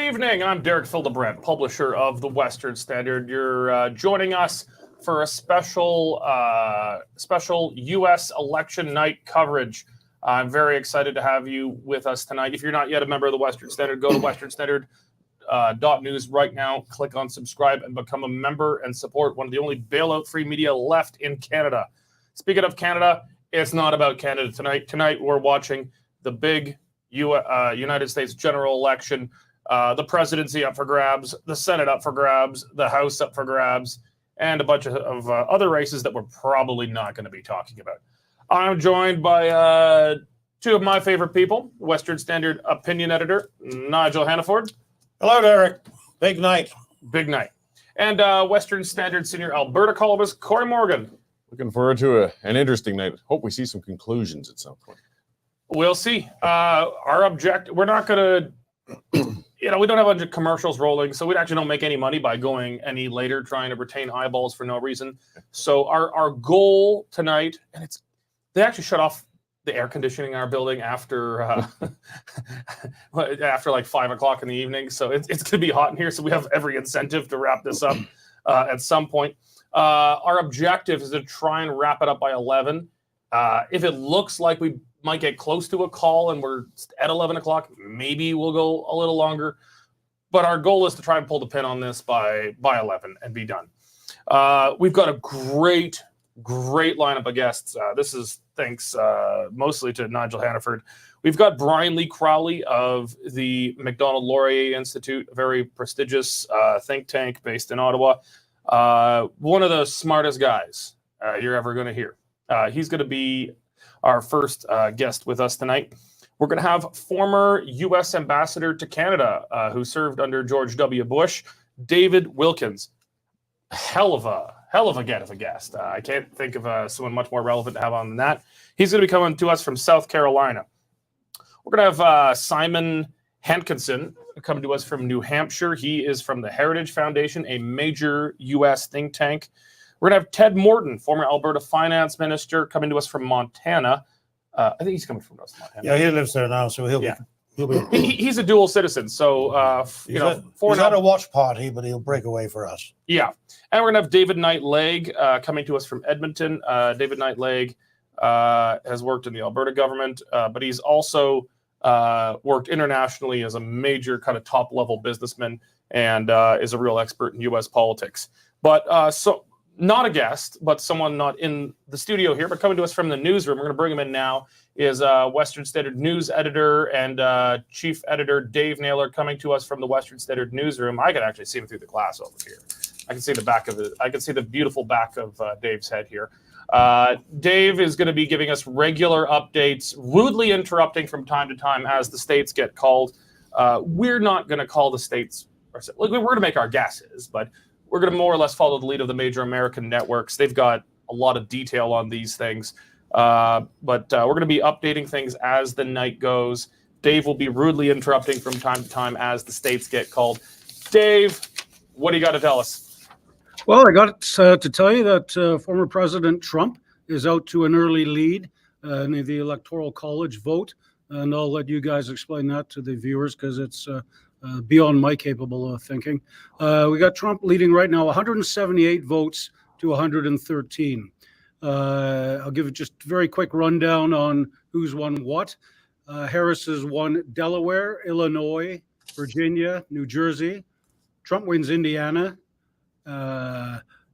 evening. I'm Derek Fildebrandt, publisher of the Western Standard. You're joining us for a special U.S. election night coverage. I'm very excited to have you with us tonight. If you're not yet a member of the Western Standard, go to westernstandard.news right now, click on subscribe, and become a member and support one of the only bailout-free media left in Canada. Speaking of Canada, it's not about Canada tonight. Tonight, we're watching the big United States general election, the presidency up for grabs, the Senate up for grabs, the House up for grabs, and a bunch of other races that we're probably not going to be talking about. I'm joined by two of my favorite people, Western Standard opinion editor, Nigel Hannaford. Hello, Derek. Big night. Big night. And Western Standard senior Alberta columnist, Cory Morgan. Looking forward to an interesting night. Hope we see some conclusions at some point. We'll see. Our objective, we're not going to, we don't have a bunch of commercials rolling, so we actually don't make any money by going any later, trying to retain eyeballs for no reason. So our goal tonight, and they actually shut off the air conditioning in our building after after like 5 o'clock in the evening. So it's going to be hot in here. So we have every incentive to wrap this up at some point. Our objective is to try and wrap it up by 11. If it looks like we might get close to a call and we're at 11 o'clock, maybe we'll go a little longer. But our goal is to try and pull the pin on this by 11 and be done. We've got a great lineup of guests. This is thanks mostly to Nigel Hannaford. We've got Brian Lee Crowley of the Macdonald-Laurier Institute, a very prestigious think tank based in Ottawa. One of the smartest guys you're ever going to hear. He's going to be our first guest with us tonight. We're going to have former U.S. ambassador to Canada, who served under George W. Bush, David Wilkins. Hell of a get of a guest. I can't think of someone much more relevant to have on than that. He's going to be coming to us from South Carolina. We're going to have Simon Hankinson coming to us from New Hampshire. He is from the Heritage Foundation, a major U.S. think tank. We're going to have Ted Morton, former Alberta finance minister, coming to us from Montana. I think he's coming from North Montana. Yeah, he lives there now, so he'll be. He's a dual citizen, so he's not a watch party, but he'll break away for us. Yeah, and we're gonna have David Knight-Legg coming to us from Edmonton. David Knight-Legg has worked in the Alberta government, but he's also worked internationally as a major kind of top-level businessman and is a real expert in U.S. politics. But so. Not a guest, but someone not in the studio here, but coming to us from the newsroom. We're going to bring him in now. Is Western Standard news editor and chief editor Dave Naylor coming to us from the Western Standard newsroom. I can actually see him through the glass over here. I can see the back of it. I can see the beautiful back of Dave's head here. Dave is going to be giving us regular updates, rudely interrupting from time to time as the states get called. We're not going to call the states. We're going to make our guesses, but we're going to more or less follow the lead of the major American networks. They've got a lot of detail on these things. But we're going to be updating things as the night goes. Dave will be rudely interrupting from time to time as the states get called. Dave, what do you got to tell us? Well, I got to tell you that former President Trump is out to an early lead in the Electoral College vote. And I'll let you guys explain that to the viewers because it's beyond my capable of thinking. We got Trump leading right now, 178 votes to 113. I'll give it just a very quick rundown on who's won what. Harris has won Delaware, Illinois, Virginia, New Jersey. Trump wins Indiana.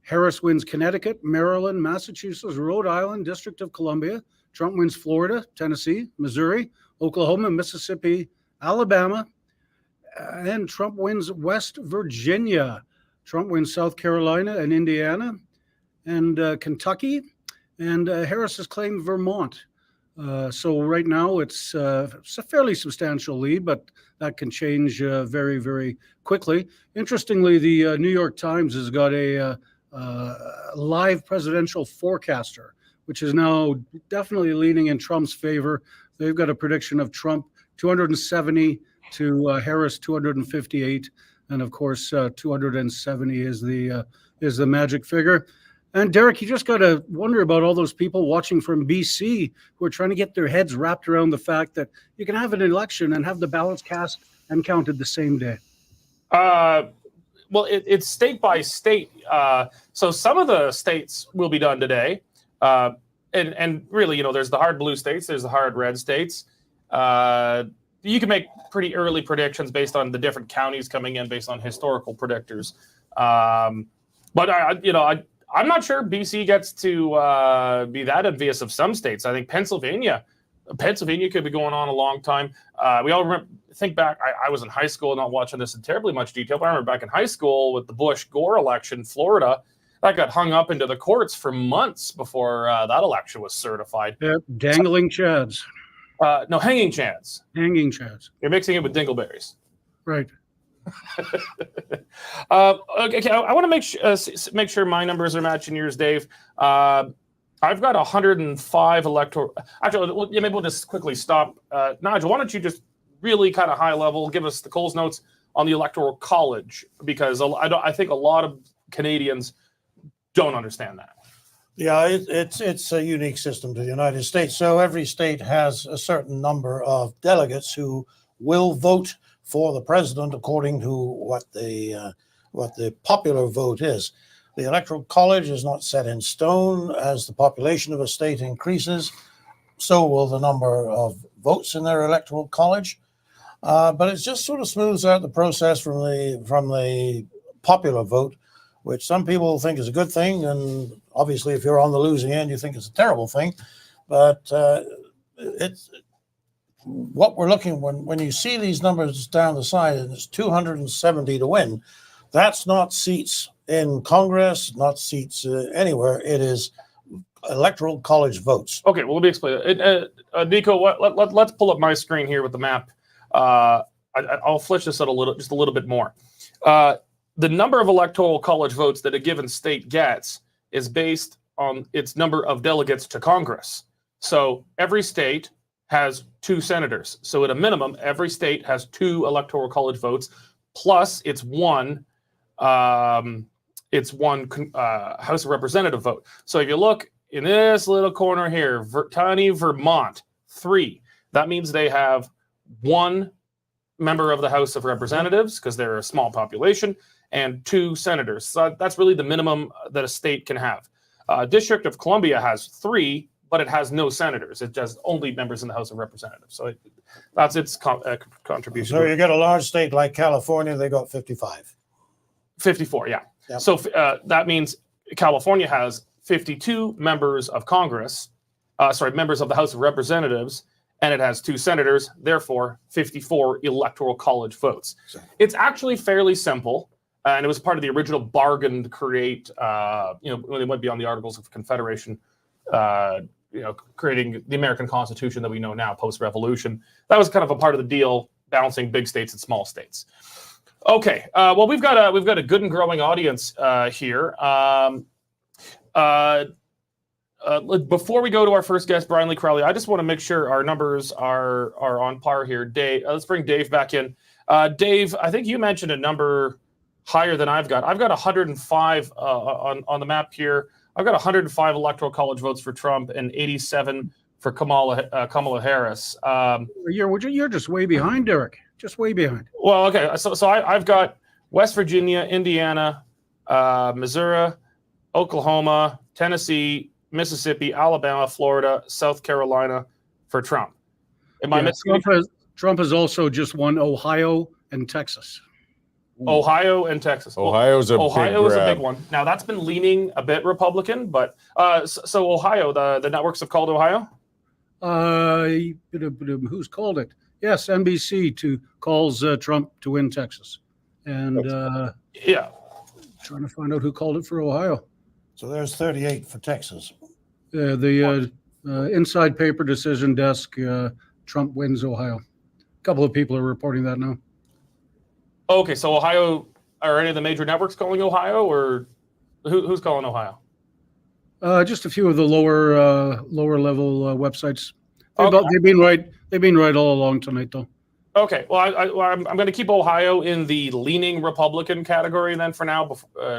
Harris wins Connecticut, Maryland, Massachusetts, Rhode Island, District of Columbia. Trump wins Florida, Tennessee, Missouri, Oklahoma, Mississippi, Alabama. And Trump wins West Virginia. Trump wins South Carolina and Indiana and Kentucky. And Harris has claimed Vermont. So right now it's a fairly substantial lead, but that can change very, very quickly. Interestingly, the New York Times has got a live presidential forecaster, which is now definitely leaning in Trump's favor. They've got a prediction of Trump 270 to Harris 258, and of course 270 is the magic figure. And Derek, you just got to wonder about all those people watching from BC who are trying to get their heads wrapped around the fact that you can have an election and have the ballots cast and counted the same day. Well, it's state by state. So some of the states will be done today. And really, there's the hard blue states, there's the hard red states. You can make pretty early predictions based on the different counties coming in based on historical predictors. But I'm not sure BC gets to be that envious of some states. I think Pennsylvania could be going on a long time. We all think back. I was in high school, not watching this in terribly much detail, but I remember back in high school with the Bush-Gore election, Florida, that got hung up into the courts for months before that election was certified. Yeah, dangling chads. No, hanging chads. Hanging chads. You're mixing it with dingleberries. Right. Okay, I want to make sure my numbers are matching yours, Dave. I've got 105 electoral. Actually, maybe we'll just quickly stop. Nigel, why don't you just really kind of high level give us the Coles notes on the Electoral College, because I think a lot of Canadians don't understand that. Yeah, it's a unique system to the United States. So every state has a certain number of delegates who will vote for the president according to what the popular vote is. The Electoral College is not set in stone. As the population of a state increases, so will the number of votes in their Electoral College. But it just sort of smooths out the process from the popular vote, which some people think is a good thing. And obviously, if you're on the losing end, you think it's a terrible thing. But it's what we're looking when you see these numbers down the side, and it's 270 to win. That's not seats in Congress, not seats anywhere. It is Electoral College votes. Okay, well, let me explain it. Nico, let's pull up my screen here with the map. I'll flesh this out just a little bit more. The number of Electoral College votes that a given state gets is based on its number of delegates to Congress. So every state has 2 senators. So at a minimum, every state has 2 Electoral College votes, plus it's one House of Representative vote. So if you look in this little corner here, tiny Vermont, 3. That means they have 1 member of the House of Representatives, because they're a small population, and 2 senators. So that's really the minimum that a state can have. District of Columbia has 3, but it has no senators. It has only members in the House of Representatives. So that's its contribution. So you get a large state like California, they got 55. 54, yeah. Yep. So that means California has 52 members of Congress, members of the House of Representatives, and it has 2 senators, therefore 54 Electoral College votes. Sure. It's actually fairly simple, and it was part of the original bargain to create, when they went beyond the Articles of Confederation, creating the American Constitution that we know now post-revolution. That was kind of a part of the deal, balancing big states and small states. Okay, well, we've got a good and growing audience here. Before we go to our first guest, Brian Lee Crowley, I just want to make sure our numbers are on par here. Dave, let's bring Dave back in. Dave, I think you mentioned a number higher than I've got. I've got 105 on the map here. I've got 105 Electoral College votes for Trump and 87 for Kamala Harris. You're just way behind, Derek. Just way behind. Well, okay. So I've got West Virginia, Indiana, Missouri, Oklahoma, Tennessee, Mississippi, Alabama, Florida, South Carolina for Trump. Am I missing? Trump has also just won Ohio and Texas. Ohio and Texas. Ohio's a big one. Now that's been leaning a bit Republican, but so Ohio, the networks have called Ohio. Who's called it? Yes, NBC calls Trump to win Texas, and yeah, trying to find out who called it for Ohio. So there's 38 for Texas. The inside paper decision desk, Trump wins Ohio. A couple of people are reporting that now. Okay, so Ohio, are any of the major networks calling Ohio, or who's calling Ohio? Just a few of the lower level websites. They've been right all along tonight, though. Okay, well, I'm going to keep Ohio in the leaning Republican category then for now,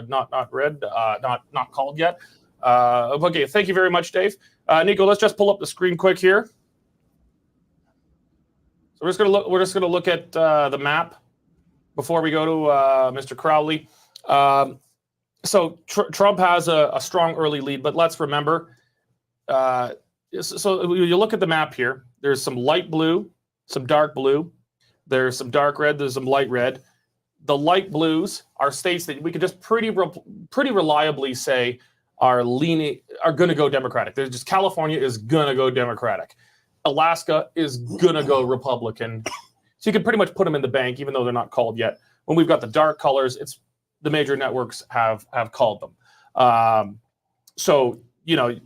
not red, not called yet. Okay, thank you very much, Dave. Nico, let's just pull up the screen quick here. So we're just going to look at the map before we go to Mr. Crowley. So Trump has a strong early lead, but let's remember, so you look at the map here, there's some light blue, some dark blue, there's some dark red, there's some light red. The light blues are states that we could just pretty reliably say are going to go Democratic. There's just California is going to go Democratic. Alaska is going to go Republican. So you can pretty much put them in the bank, even though they're not called yet. When we've got the dark colors, it's the major networks have called them. So, you know,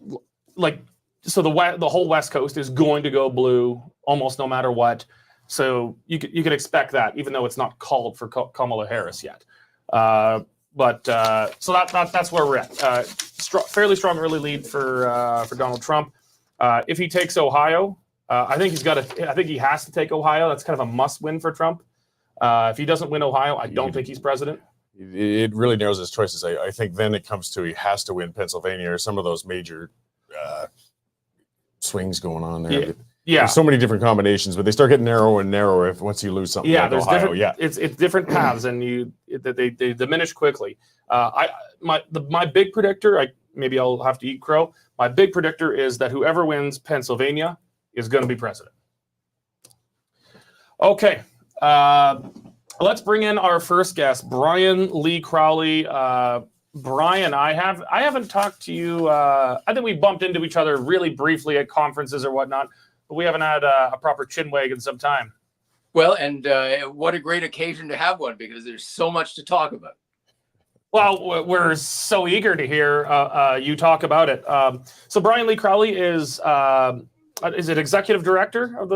like, so the whole West Coast is going to go blue almost no matter what. So you can expect that, even though it's not called for Kamala Harris yet. So that's where we're at. Fairly strong early lead for Donald Trump. If he takes Ohio, I think he has to take Ohio. That's kind of a must win for Trump. If he doesn't win Ohio, I don't think he's president. It really narrows his choices. I think then it comes to he has to win Pennsylvania or some of those major swings going on there. Yeah. There's so many different combinations, but they start getting narrower and narrower once you lose something. Yeah, like there's Ohio. different. Yeah, it's different paths, and they diminish quickly. My big predictor, maybe I'll have to eat crow. My big predictor is that whoever wins Pennsylvania is going to be president. Okay, let's bring in our first guest, Brian Lee Crowley. Brian, I haven't talked to you. I think we bumped into each other really briefly at conferences or whatnot, but we haven't had a proper chinwag in some time. Well, and what a great occasion to have one, because there's so much to talk about. Well, we're so eager to hear you talk about it. So Brian Lee Crowley is it executive director of the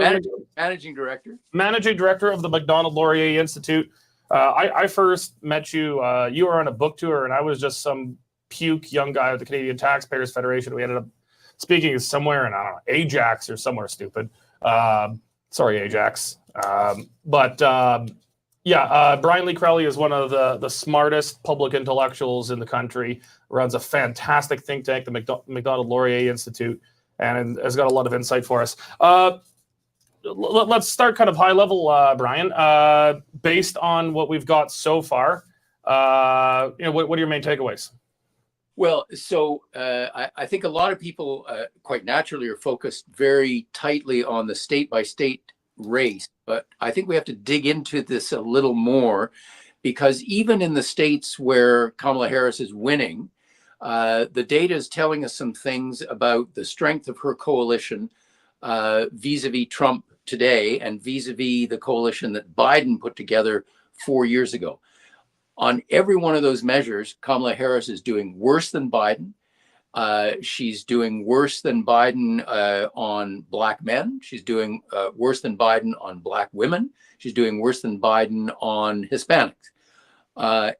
managing director? Managing director of the Macdonald-Laurier Institute. I first met you. You were on a book tour, and I was just some puke young guy at the Canadian Taxpayers Federation. We ended up speaking somewhere in, I don't know, Ajax or somewhere stupid. Sorry, Ajax. Brian Lee Crowley is one of the smartest public intellectuals in the country, runs a fantastic think tank, the Macdonald-Laurier Institute, and has got a lot of insight for us. Let's start kind of high level, Brian. Based on what we've got so far, what are your main takeaways? Well, so I think a lot of people quite naturally are focused very tightly on the state-by-state race, but I think we have to dig into this a little more, because even in the states where Kamala Harris is winning, the data is telling us some things about the strength of her coalition vis-a-vis Trump today and vis-a-vis the coalition that Biden put together 4 years ago. On every one of those measures, Kamala Harris is doing worse than Biden. She's doing worse than Biden on Black men. She's doing worse than Biden on Black women. She's doing worse than Biden on Hispanics.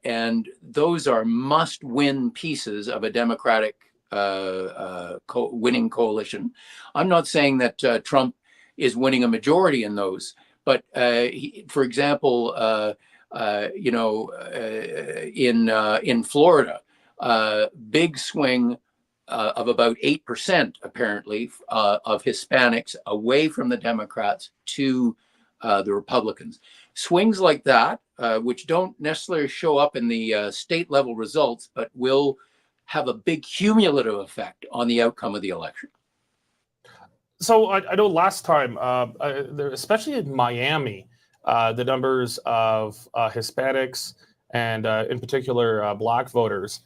And those are must-win pieces of a Democratic winning coalition. I'm not saying that Trump is winning a majority in those, but for example, in Florida, big swing of about 8% apparently of Hispanics away from the Democrats to the Republicans. Swings like that, which don't necessarily show up in the state level results, but will have a big cumulative effect on the outcome of the election. So I know last time, especially in Miami, the numbers of Hispanics and in particular Black voters,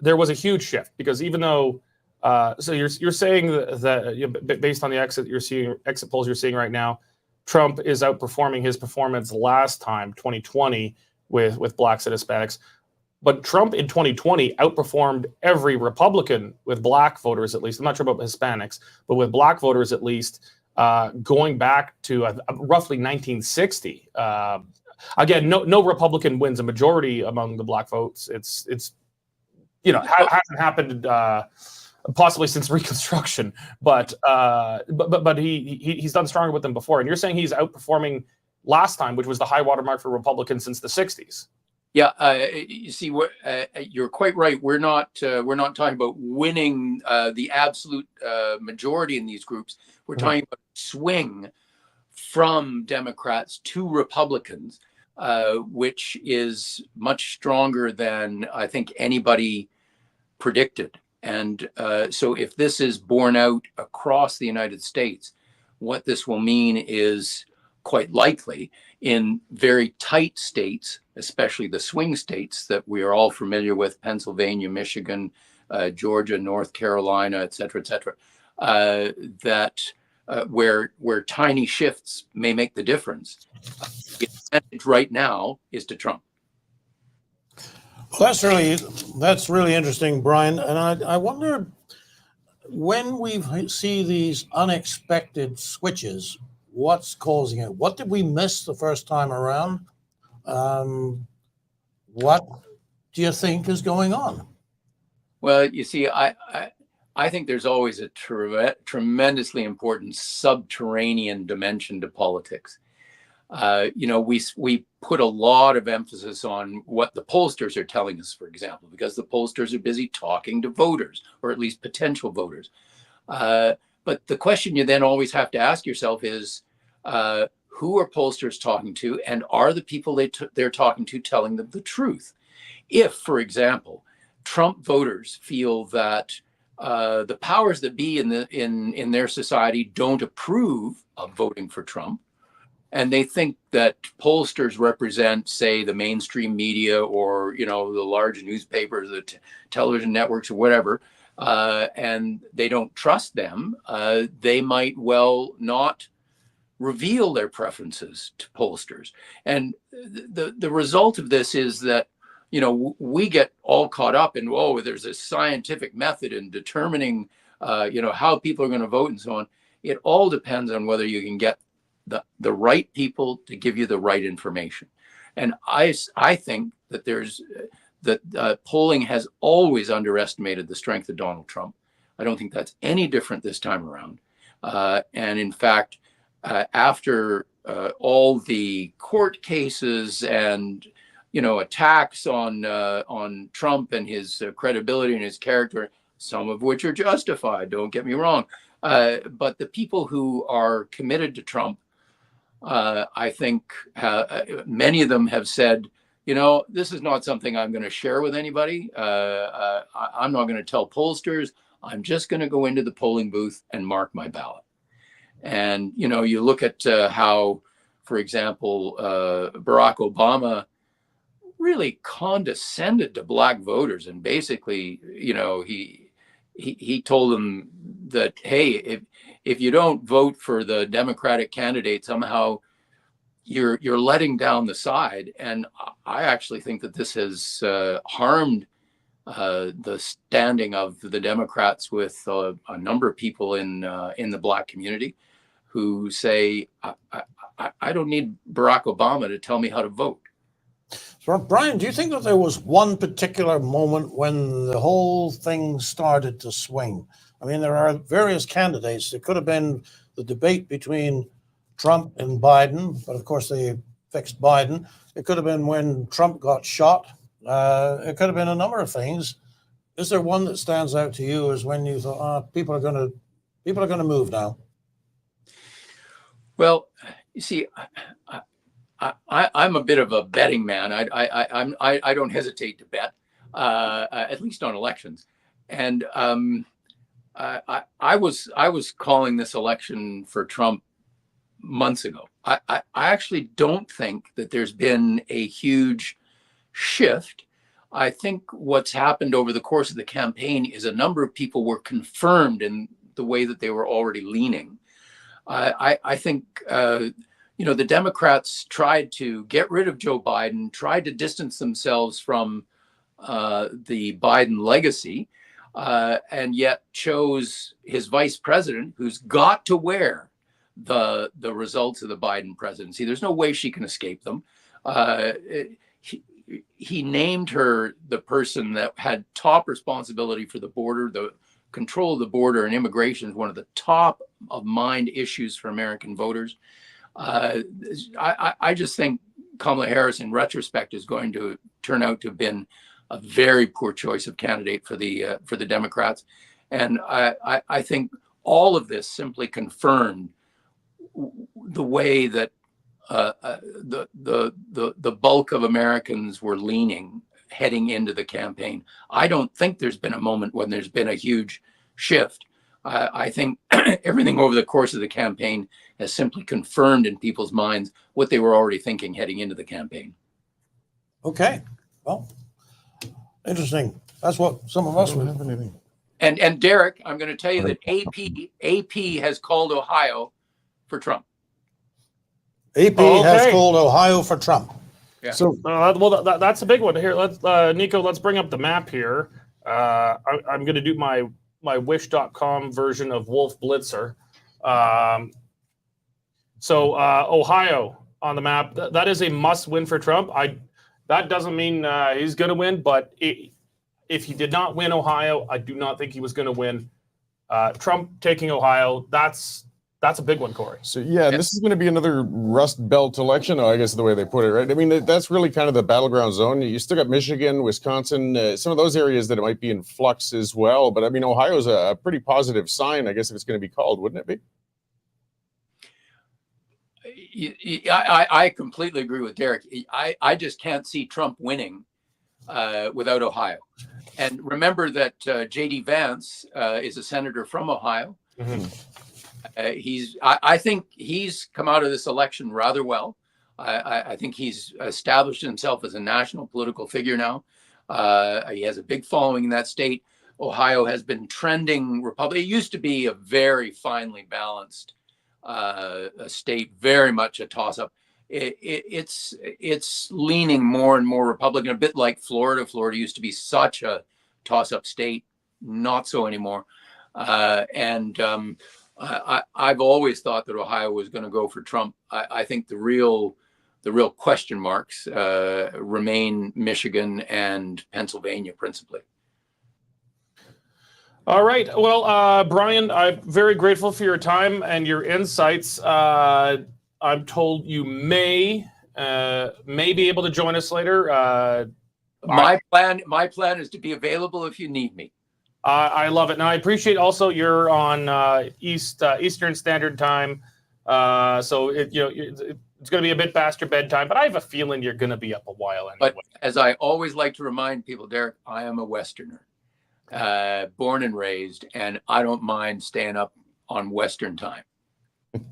there was a huge shift, because even though, so you're saying that based on the exit polls you're seeing right now, Trump is outperforming his performance last time, 2020, with Blacks and Hispanics. But Trump in 2020 outperformed every Republican with Black voters, at least. I'm not sure about Hispanics, but with Black voters, at least, going back to roughly 1960. Again, no Republican wins a majority among the Black votes. It's hasn't happened possibly since Reconstruction, but he's done stronger with them before. And you're saying he's outperforming last time, which was the high watermark for Republicans since the 60s. Yeah, you see, you're quite right. We're not talking about winning the absolute majority in these groups. We're talking about swing from Democrats to Republicans which is much stronger than I think anybody predicted. And so if this is borne out across the United States, what this will mean is quite likely in very tight states, especially the swing states that we are all familiar with, Pennsylvania, Michigan, Georgia, North Carolina, et cetera, that where tiny shifts may make the difference. The advantage right now is to Trump. Well, that's really interesting, Brian. And I wonder, when we see these unexpected switches, what's causing it? What did we miss the first time around? What do you think is going on? Well, you see, I think there's always a tremendously important subterranean dimension to politics. We put a lot of emphasis on what the pollsters are telling us, for example, because the pollsters are busy talking to voters, or at least potential voters. But the question you then always have to ask yourself is, who are pollsters talking to, and are the people they're talking to telling them the truth? If, for example, Trump voters feel that the powers that be in their society don't approve of voting for Trump, and they think that pollsters represent, say, the mainstream media or, the large newspapers, the television networks or whatever, and they don't trust them, they might well not reveal their preferences to pollsters. And the result of this is that, we get all caught up in, there's a scientific method in determining, how people are going to vote and so on. It all depends on whether you can get the right people to give you the right information. And I think that polling has always underestimated the strength of Donald Trump. I don't think that's any different this time around. And in fact, after all the court cases and attacks on Trump and his credibility and his character, some of which are justified, don't get me wrong, but the people who are committed to Trump, I think many of them have said, this is not something I'm going to share with anybody. I'm not going to tell pollsters. I'm just going to go into the polling booth and mark my ballot. And, you look at how, for example, Barack Obama really condescended to Black voters. And basically, he told them that, hey, if you don't vote for the Democratic candidate, somehow you're letting down the side. And I actually think that this has harmed the standing of the Democrats with a number of people in the Black community who say, I don't need Barack Obama to tell me how to vote. So, Brian, do you think that there was one particular moment when the whole thing started to swing? I mean, there are various candidates. It could have been the debate between Trump and Biden, but of course they fixed Biden. It could have been when Trump got shot. It could have been a number of things. Is there one that stands out to you as when you thought, people are going to move now? Well, you see, I'm a bit of a betting man. I don't hesitate to bet, at least on elections. And I was calling this election for Trump months ago. I actually don't think that there's been a huge shift. I think what's happened over the course of the campaign is a number of people were confirmed in the way that they were already leaning. I think the Democrats tried to get rid of Joe Biden, tried to distance themselves from the Biden legacy, and yet chose his vice president, who's got to wear the results of the Biden presidency. There's no way she can escape them. He named her the person that had top responsibility for the border. The control of the border and immigration is one of the top of mind issues for American voters. I just think Kamala Harris, in retrospect, is going to turn out to have been a very poor choice of candidate for the Democrats. And I think all of this simply confirmed the way that the bulk of Americans were leaning heading into the campaign. I don't think there's been a moment when there's been a huge shift. I think everything over the course of the campaign has simply confirmed in people's minds what they were already thinking heading into the campaign. Okay. Well, interesting. That's what some of us would. And Derek, I'm going to tell you that AP has called Ohio for Trump. AP has called Ohio for Trump. Yeah. So, that's a big one here. Let's, Nico, let's bring up the map here. I'm going to do my wish.com version of Wolf Blitzer. Ohio on the map, that is a must win for Trump. That doesn't mean he's going to win, but if he did not win Ohio, I do not think he was going to win. Trump taking Ohio, that's a big one, Cory. So, yeah, this is going to be another Rust Belt election, I guess the way they put it, right? I mean, that's really kind of the battleground zone. You still got Michigan, Wisconsin, some of those areas that it might be in flux as well. But, I mean, Ohio's a pretty positive sign, I guess, if it's going to be called, wouldn't it be? I completely agree with Derek. I just can't see Trump winning without Ohio. And remember that J.D. Vance is a senator from Ohio. Mm-hmm. I think he's come out of this election rather well. I think he's established himself as a national political figure now. He has a big following in that state. Ohio has been trending Republican. It used to be a very finely balanced state, very much a toss-up. It's leaning more and more Republican, a bit like Florida. Florida used to be such a toss-up state, not so anymore. I've always thought that Ohio was going to go for Trump. I think the real question marks remain Michigan and Pennsylvania principally. All right. Well, Brian, I'm very grateful for your time and your insights. I'm told you may be able to join us later. My plan is to be available if you need me. I love it. Now, I appreciate also you're on Eastern Standard Time, so it's going to be a bit past your bedtime. But I have a feeling you're going to be up a while anyway. But as I always like to remind people, Derek, I am a Westerner, born and raised, and I don't mind staying up on Western time.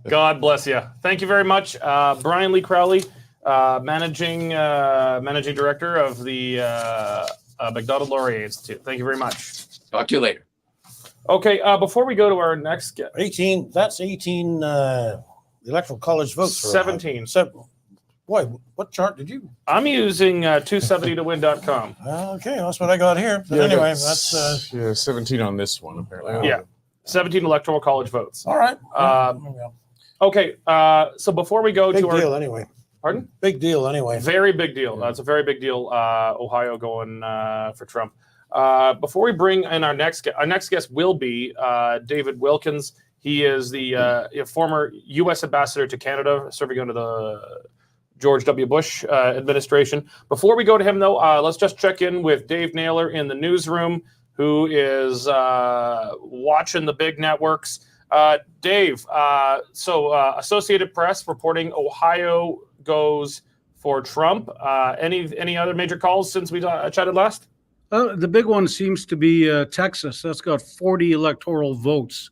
God bless you. Thank you very much, Brian Lee Crowley, managing director of the Macdonald-Laurier Institute. Thank you very much. Talk to you later. Okay, before we go to our next guest. 18 electoral college votes. 17. Boy, what chart did you? I'm using 270towin.com. Okay, that's what I got here. But anyway, that's 17 on this one, apparently. Yeah, 17 electoral college votes. all right. Okay, so before we go Big to deal our... anyway. Pardon? Big deal anyway. Very big deal. It's a very big deal. Ohio going for Trump. Before we bring in our next guest will be David Wilkins. He is the former U.S. ambassador to Canada, serving under the George W. Bush administration. Before we go to him, though, let's just check in with Dave Naylor in the newsroom, who is watching the big networks. Dave, so Associated Press reporting Ohio goes for Trump. Any other major calls since we chatted last? The big one seems to be Texas. That's got 40 electoral votes.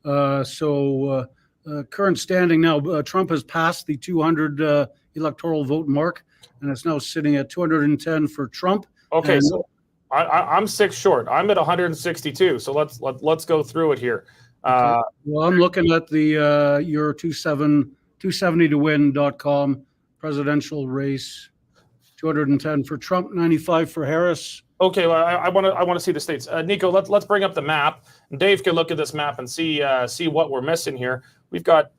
Current standing now, Trump has passed the 200 electoral vote mark, and it's now sitting at 210 for Trump. Okay, and so I'm 6 short. I'm at 162. So let's go through it here. well, I'm looking at the your 270towin.com presidential race. 210 for Trump, 95 for Harris. Okay, well, I want to see the states. Nico, let's bring up the map. Dave can look at this map and see what we're missing here. We've got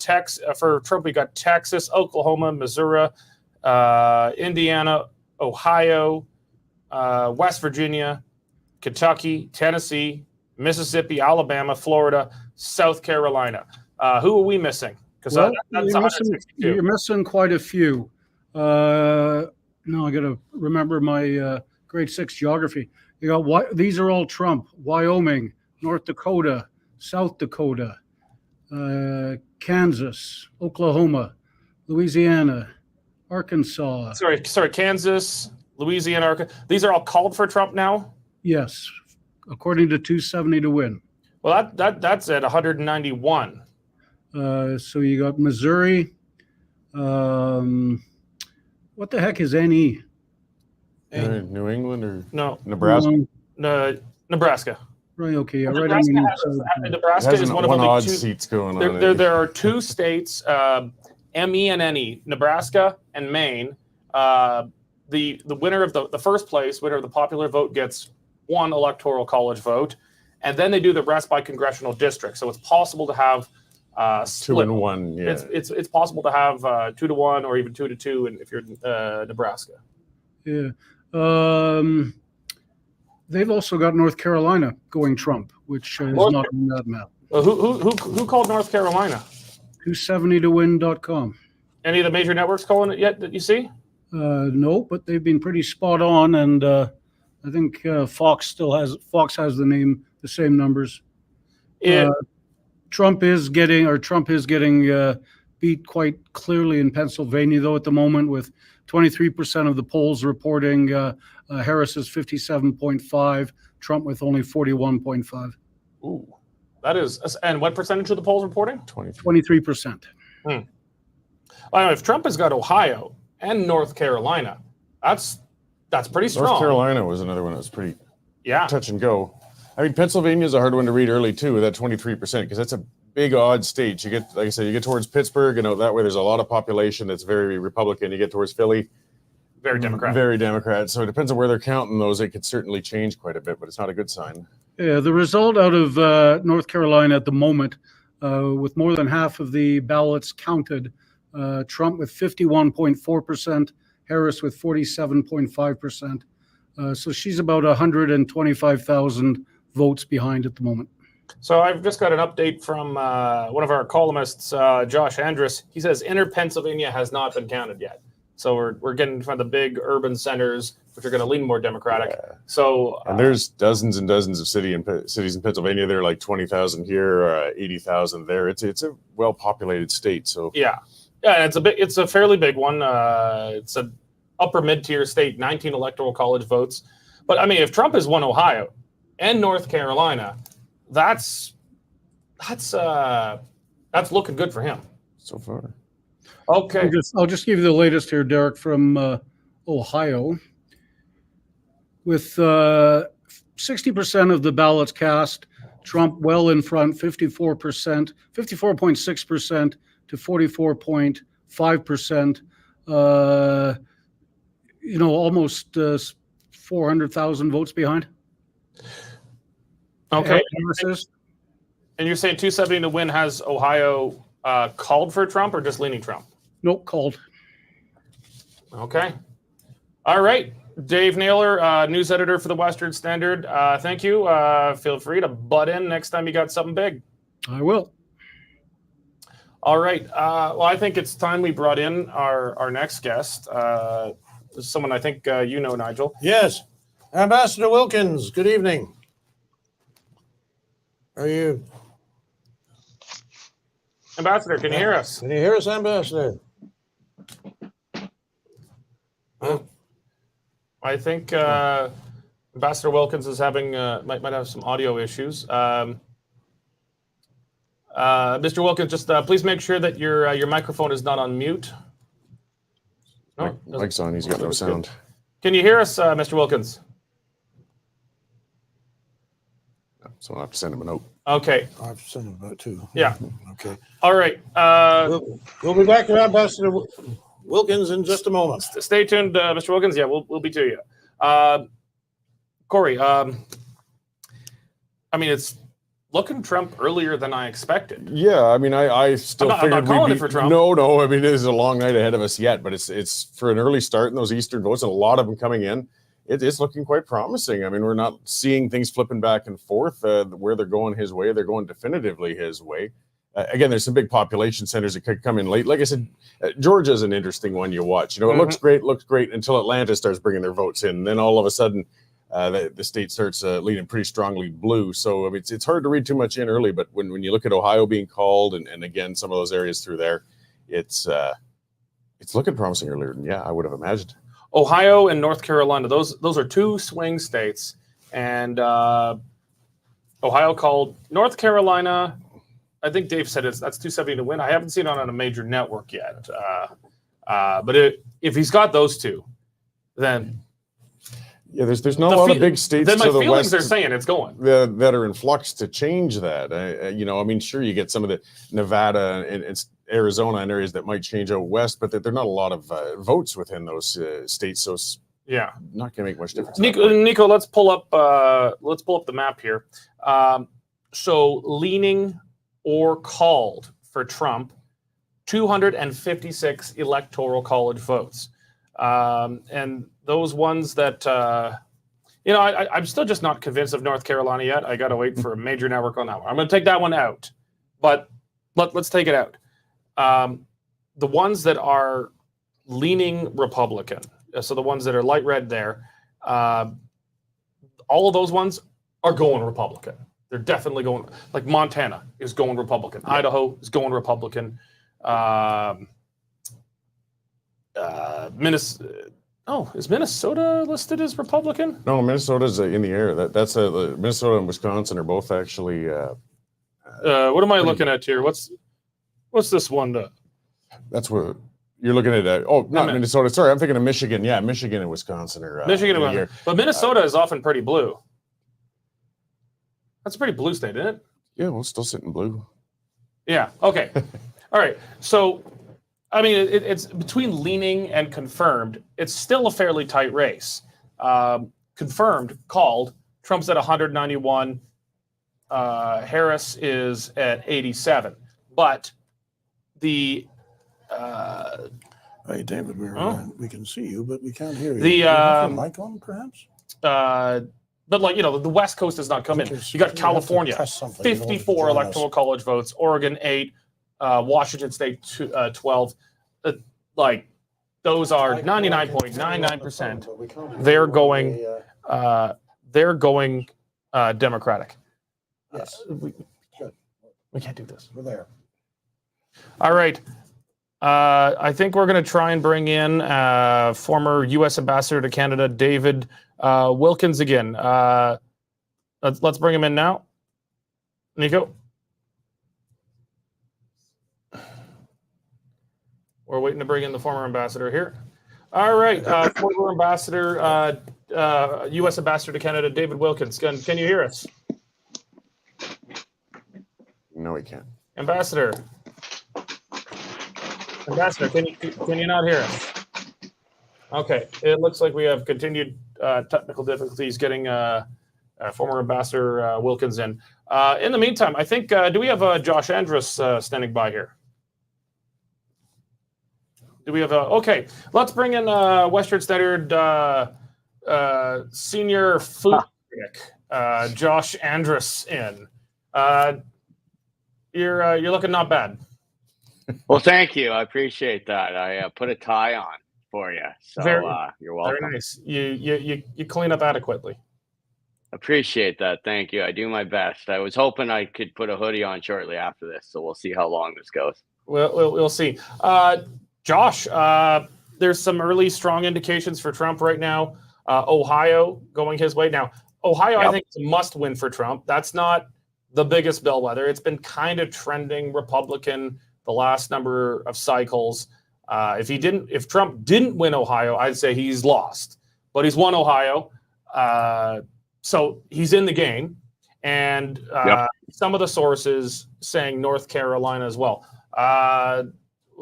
for Trump. We got Texas, Oklahoma, Missouri, Indiana, Ohio, West Virginia, Kentucky, Tennessee, Mississippi, Alabama, Florida, South Carolina. Who are we missing? Because that's 162. You're missing quite a few. No, I got to remember my grade 6 geography. You got these are all Trump: Wyoming, North Dakota, South Dakota, Kansas, Oklahoma, Louisiana, Arkansas. Sorry, Kansas, Louisiana, Arkansas. These are all called for Trump now? Yes, according to 270 to win. Well, that's at 191. So you got Missouri. What the heck is NE? New England or No, Nebraska? no, Nebraska. Right. Okay. Yeah. Right. Nebraska, Nebraska It is has one of one only odd two seats going on. There are two states, ME and NE, Nebraska and Maine. The winner of the first place, winner of the popular vote, gets one electoral college vote, and then they do the rest by congressional district. So it's possible to have 2 and 1. Yeah, it's possible to have 2-1 or even 2-2, and if you're Nebraska. Yeah. They've also got North Carolina going Trump, which is not on that map. Who called North Carolina? 270towin.com. Any of the major networks calling it yet that you see? No, but they've been pretty spot on, and I think Fox has the same numbers. Trump is getting beat quite clearly in Pennsylvania, though, at the moment, with 23% of the polls reporting Harris is 57.5, Trump with only 41.5. Ooh, that is. And what percentage of the polls reporting? 23%. Well, if Trump has got Ohio and North Carolina, that's pretty strong. North Carolina was another one that was pretty touch and go. I mean, Pennsylvania is a hard one to read early too, with that 23%, because that's a big odd state. You get, like I said, you get towards Pittsburgh, that way there's a lot of population that's very Republican. You get towards Philly, very Democrat. Very Democrat. So it depends on where they're counting those. It could certainly change quite a bit, but it's not a good sign. Yeah, the result out of North Carolina at the moment, with more than half of the ballots counted, Trump with 51.4%, Harris with 47.5%. So she's about 125,000 votes behind at the moment. So I've just got an update from one of our columnists, Josh Andrus. He says inner Pennsylvania has not been counted yet. So we're getting from the big urban centers, which are going to lean more Democratic. Yeah. So and there's dozens and dozens of cities in Pennsylvania. There are like 20,000 here, 80,000 there. It's a well-populated state. So yeah, it's a fairly big one. It's an upper mid-tier state, 19 electoral college votes. But I mean, if Trump has won Ohio and North Carolina, that's looking good for him so far. Okay. I'll just give you the latest here, Derek, from Ohio. With 60% of the ballots cast, Trump well in front, 54.6% to 44.5%. Almost 400,000 votes behind. Okay. And you're saying 270 to win has Ohio called for Trump or just leaning Trump? Nope, called. Okay. All right. Dave Naylor, news editor for the Western Standard. Thank you. Feel free to butt in next time you got something big. I will. All right. Well, I think it's time we brought in our next guest. This is someone I think Nigel. Yes. Ambassador Wilkins, good evening. Are you? Ambassador, can you hear us? Can you hear us, Ambassador? I think Ambassador Wilkins is having might have some audio issues. Mr. Wilkins, just please make sure that your microphone is not on mute. No, mic's on. He's got no sound. Can you hear us, Mr. Wilkins? So I'll have to send him a note. Okay. I have to send him a note too. Yeah. Okay. All right. We'll be back to Ambassador Wilkins in just a moment. Stay tuned, Mr. Wilkins. Yeah, we'll be to you. Cory, I mean, it's looking Trump earlier than I expected. Yeah, I mean, I still figured I'm not calling it for Trump. No. I mean, it is a long night ahead of us yet, but it's for an early start in those Eastern votes, and a lot of them coming in. It is looking quite promising. I mean, we're not seeing things flipping back and forth where they're going his way. They're going definitively his way. Again, there's some big population centers that could come in late. Like I said, Georgia's an interesting one you watch. It looks great until Atlanta starts bringing their votes in. And then all of a sudden, the state starts leaning pretty strongly blue. So I mean, it's hard to read too much in early. But when you look at Ohio being called and again, some of those areas through there, it's It's looking promising earlier than I would have imagined. Ohio and North Carolina, those are two swing states, and Ohio called. North Carolina, I think Dave said that's 270 to win. I haven't seen it on a major network yet, but if he's got those two, then there's not a lot of big states then my to the feelings west are saying it's going that are in flux to change that. I mean, sure, you get some of the Nevada and Arizona and areas that might change out west, but there are not a lot of votes within those states, so it's not going to make much difference. Nico, let's pull up the map here. So leaning or called for Trump, 256 electoral college votes, and those ones that I'm still just not convinced of North Carolina yet. I got to wait for a major network on that one. I'm going to take that one out, but let's take it out. The ones that are leaning Republican, so the ones that are light red there, all of those ones are going Republican. They're definitely going, like Montana is going Republican. Idaho is going Republican. Is Minnesota listed as Republican? No, Minnesota's in the air. That's Minnesota and Wisconsin are both actually. What am I looking at here? What's this one? That's what you're looking at. Not Minnesota. Sorry, I'm thinking of Michigan. Yeah, Michigan and Wisconsin are. Michigan and Wisconsin. But Minnesota is often pretty blue. That's a pretty blue state, isn't it? Yeah, we'll still sit in blue. Yeah. Okay. All right. So, I mean, it's between leaning and confirmed. It's still a fairly tight race. Confirmed, called. Trump's at 191. Harris is at 87. But the hey, David, we can see you, but we can't hear you. The Do you have your mic on, perhaps? But the West Coast has not come in. You got California, 54 electoral college votes. Oregon 8, Washington State 12. Those are 99.99%. They're going Democratic. Yes. We can't do this. We're there. All right. I think we're going to try and bring in former U.S. Ambassador to Canada, David Wilkins again. Let's bring him in now. Nico? We're waiting to bring in the former ambassador here. All right. Former ambassador, U.S. Ambassador to Canada, David Wilkins. Can you hear us? No, he can't. Ambassador, can you not hear us? Okay, it looks like we have continued technical difficulties getting former Ambassador Wilkins in. In the meantime, I think, do we have Josh Andrus standing by here? Do we have okay, let's bring in Western Standard senior food critic, Josh Andrus in. You're looking not bad. Well, thank you. I appreciate that. I put a tie on for you, so you're welcome. Very nice. You clean up adequately. Appreciate that. Thank you. I do my best. I was hoping I could put a hoodie on shortly after this, so we'll see how long this goes. We'll see. Josh, there's some early strong indications for Trump right now. Ohio going his way. Now, Ohio, I think, is a must-win for Trump. That's not the biggest bellwether. It's been kind of trending Republican the last number of cycles. If Trump didn't win Ohio, I'd say he's lost. But he's won Ohio, so he's in the game. And some of the sources saying North Carolina as well.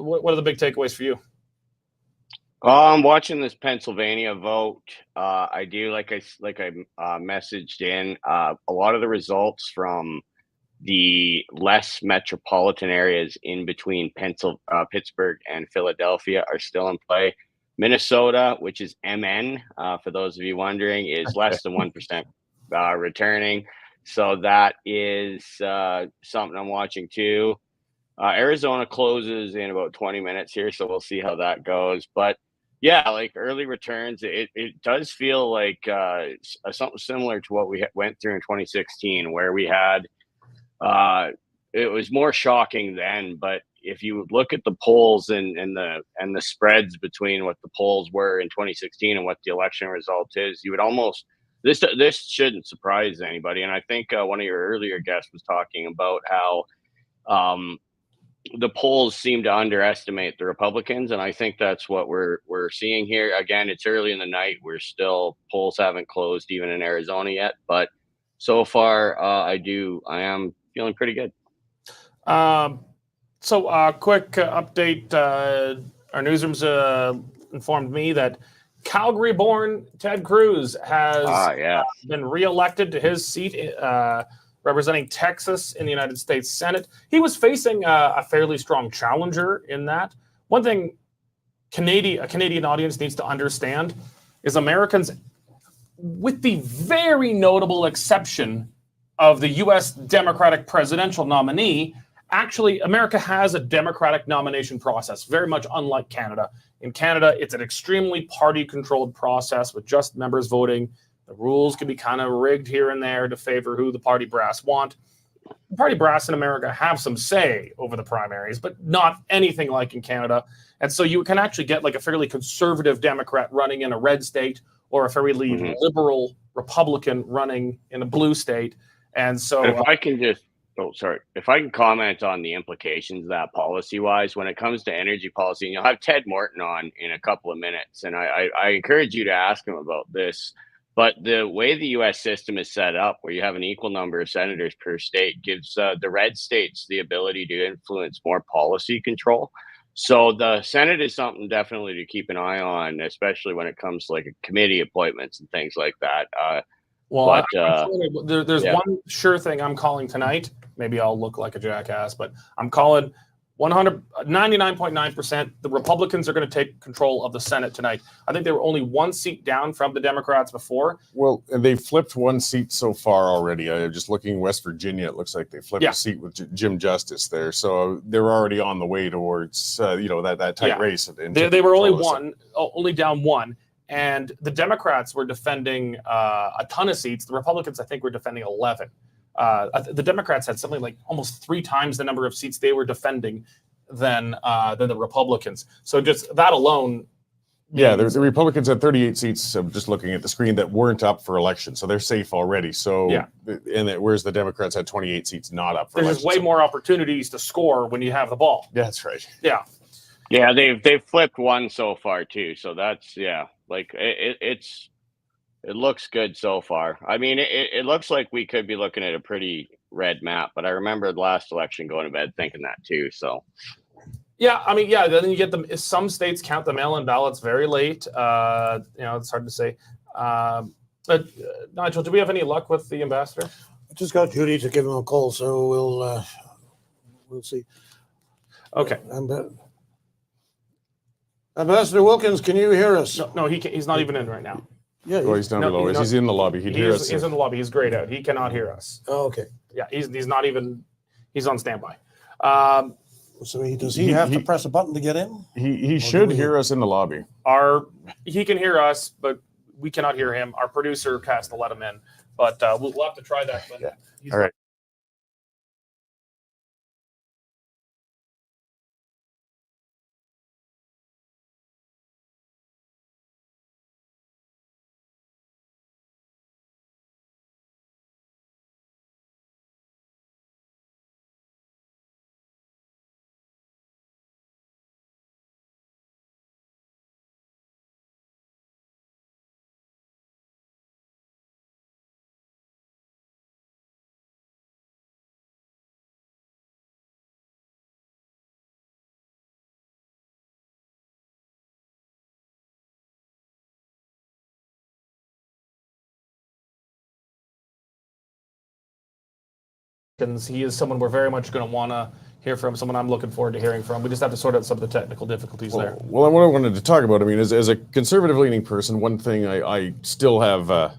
What are the big takeaways for you? I'm watching this Pennsylvania vote. I do, like I messaged in, a lot of the results from the less metropolitan areas in between Pittsburgh and Philadelphia are still in play. Minnesota, which is MN, for those of you wondering, is less than 1% returning. So that is something I'm watching too. Arizona closes in about 20 minutes here, so we'll see how that goes. But yeah, like early returns, it does feel like something similar to what we went through in 2016, where we had it was more shocking then, but if you look at the polls and the spreads between what the polls were in 2016 and what the election result is, you would almost this shouldn't surprise anybody. And I think one of your earlier guests was talking about how the polls seem to underestimate the Republicans, and I think that's what we're seeing here. Again, it's early in the night. Polls haven't closed even in Arizona yet, but so far I am feeling pretty good. So quick update. Our newsroom's informed me that Calgary-born Ted Cruz has been reelected to his seat representing Texas in the United States Senate. He was facing a fairly strong challenger in that. One thing a Canadian audience needs to understand is Americans, with the very notable exception of the U.S. Democratic presidential nominee, actually, America has a democratic nomination process, very much unlike Canada. In Canada, it's an extremely party-controlled process with just members voting. The rules can be kind of rigged here and there to favor who the party brass want. The party brass in America have some say over the primaries, but not anything like in Canada. And so you can actually get like a fairly conservative Democrat running in a red state or a fairly liberal Republican running in a blue state. And so if I can comment on the implications of that policy-wise, when it comes to energy policy, and you'll have Ted Morton on in a couple of minutes, and I encourage you to ask him about this. But the way the U.S. system is set up, where you have an equal number of senators per state, gives the red states the ability to influence more policy control. So the Senate is something definitely to keep an eye on, especially when it comes to like committee appointments and things like that. There's one sure thing I'm calling tonight. Maybe I'll look like a jackass, but I'm calling 99.9%. The Republicans are going to take control of the Senate tonight. I think they were only one seat down from the Democrats before. Well, they've flipped one seat so far already. I'm just looking in West Virginia. It looks like they flipped a seat with Jim Justice there. So they're already on the way towards that tight race. They were only down one. And the Democrats were defending a ton of seats. The Republicans, I think, were defending 11. The Democrats had something like almost 3 times the number of seats they were defending than the Republicans. So just that alone. Yeah, the Republicans had 38 seats. I'm just looking at the screen that weren't up for election, so they're safe already. So whereas the Democrats had 28 seats not up for election. There's way more opportunities to score when you have the ball. That's right. Yeah. Yeah, they've flipped one so far too. So that's like it looks good so far. I mean, it looks like we could be looking at a pretty red map, but I remember the last election going to bed thinking that too. So yeah, I mean, then you get them. Some states count the mail-in ballots very late. It's hard to say. But Nigel, do we have any luck with the ambassador? I just got Judy to give him a call, so we'll see. Okay. Ambassador Wilkins, can you hear us? No, he's not even in right now. Yeah, he's down below. He's in the lobby. He'd hear us. He's in the lobby. He's grayed out. He cannot hear us. Oh, okay. Yeah, he's not even. He's on standby. So does he have to press a button to get in? He should hear us in the lobby. He can hear us, but we cannot hear him. Our producer has to let him in, but we'll have to try that. All right. He is someone we're very much going to want to hear from, someone I'm looking forward to hearing from. We just have to sort out some of the technical difficulties there. Well, what I wanted to talk about, I mean, as a conservative-leaning person, one thing I still have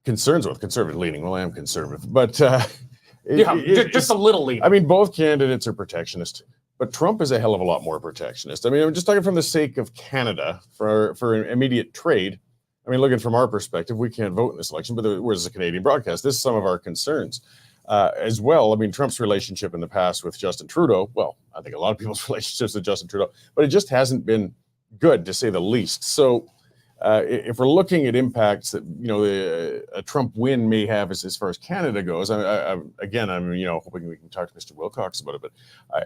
concerns with, conservative-leaning. Well, I am conservative, but just a little leaning. I mean, both candidates are protectionist, but Trump is a hell of a lot more protectionist. I mean, I'm just talking from the sake of Canada for immediate trade. I mean, looking from our perspective, we can't vote in this election, but where's the Canadian broadcast? This is some of our concerns. As well, I mean, Trump's relationship in the past with Justin Trudeau, well, I think a lot of people's relationships with Justin Trudeau, but it just hasn't been good, to say the least. So if we're looking at impacts that, a Trump win may have as far as Canada goes, I'm hoping we can talk to Mr. Wilcox about it, but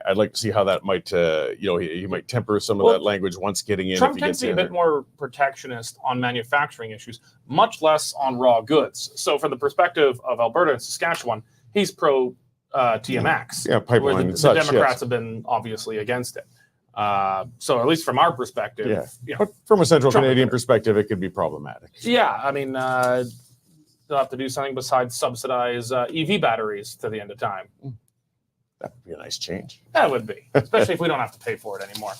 I'd like to see how that might, he might temper some of that language once getting in. Trump tends to be a bit more protectionist on manufacturing issues, much less on raw goods. So from the perspective of Alberta and Saskatchewan, he's pro TMX. Yeah, pipeline where and the such, Democrats yes. have been obviously against it. So at least from our perspective, but from a Central Canadian perspective, it could be problematic. Yeah, I mean, they'll have to do something besides subsidize EV batteries to the end of time. That would be a nice change. That would be, especially if we don't have to pay for it anymore.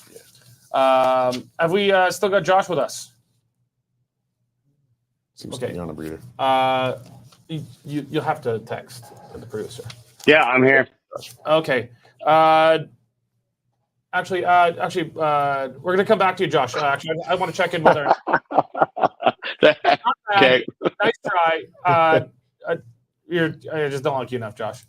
Have we still got Josh with us? Seems to be on a breather. You'll have to text the producer. Yeah, I'm here. Okay. Actually, we're going to come back to you, Josh. Actually, I want to check in whether. Okay. Nice try. I just don't like you enough, Josh.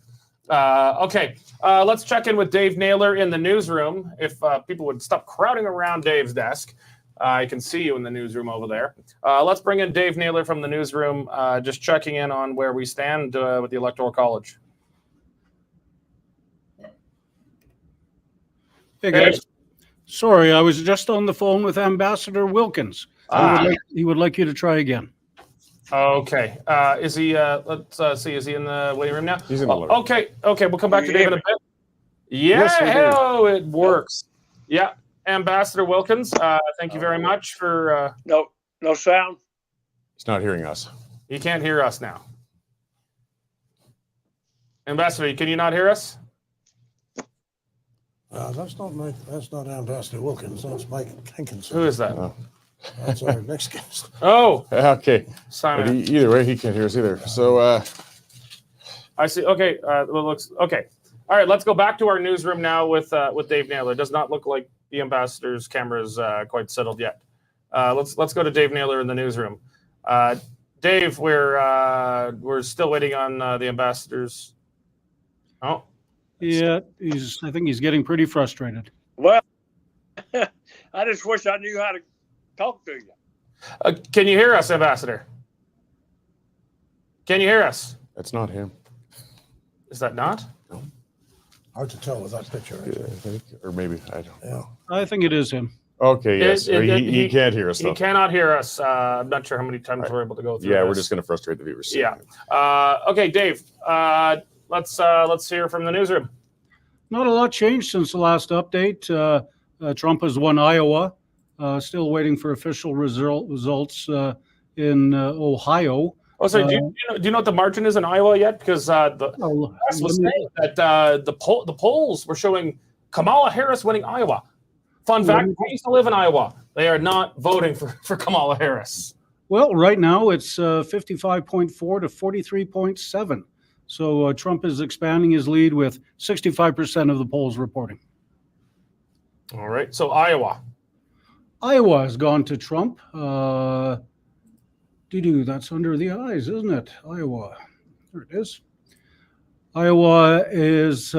Okay. Let's check in with Dave Naylor in the newsroom. If people would stop crowding around Dave's desk, I can see you in the newsroom over there. Let's bring in Dave Naylor from the newsroom, just checking in on where we stand with the Electoral College. Hey guys, sorry, I was just on the phone with Ambassador Wilkins. He would like you to try again. Okay. Is he? Let's see. Is he in the waiting room now? He's in the waiting room. Okay. We'll come back to Dave in a bit. Yeah. Yes, we do. Oh, it works. Yeah. Ambassador Wilkins, thank you very much for. No sound. He's not hearing us. He can't hear us now. Ambassador, can you not hear us? That's not Ambassador Wilkins. That's Mike Hankinson. Who is that? Oh. That's our next guest. Oh, Okay. Simon. But either way, he can't hear us either. So I see. Okay. Looks okay. All right. Let's go back to our newsroom now with Dave Naylor. It does not look like the ambassador's camera is quite settled yet. Let's go to Dave Naylor in the newsroom. Dave, we're still waiting on the ambassador's. Oh. Yeah, I think he's getting pretty frustrated. Well, I just wish I knew how to talk to you. Can you hear us, Ambassador? Can you hear us? that's not him. Is that not? Hard to tell with that picture. Yeah, I think, or maybe I don't. Yeah. I think it is him. Okay. Yes. He can't hear us. He Though. cannot hear us. I'm not sure how many times we're able to go through. Yeah, this. we're just going to frustrate the viewers. Yeah. Okay, Dave. Let's hear from the newsroom. Not a lot changed since the last update. Trump has won Iowa. Still waiting for official results in Ohio. Oh, sorry. Do you know what the margin is in Iowa yet? Because the press was saying that the polls were showing Kamala Harris winning Iowa. Fun fact: I used to live in Iowa. They are not voting for Kamala Harris. Well, right now it's 55.4 to 43.7. So Trump is expanding his lead with 65% of the polls reporting. All right. So Iowa has gone to Trump. That's under the eyes, isn't it? Iowa. There it is. Iowa is,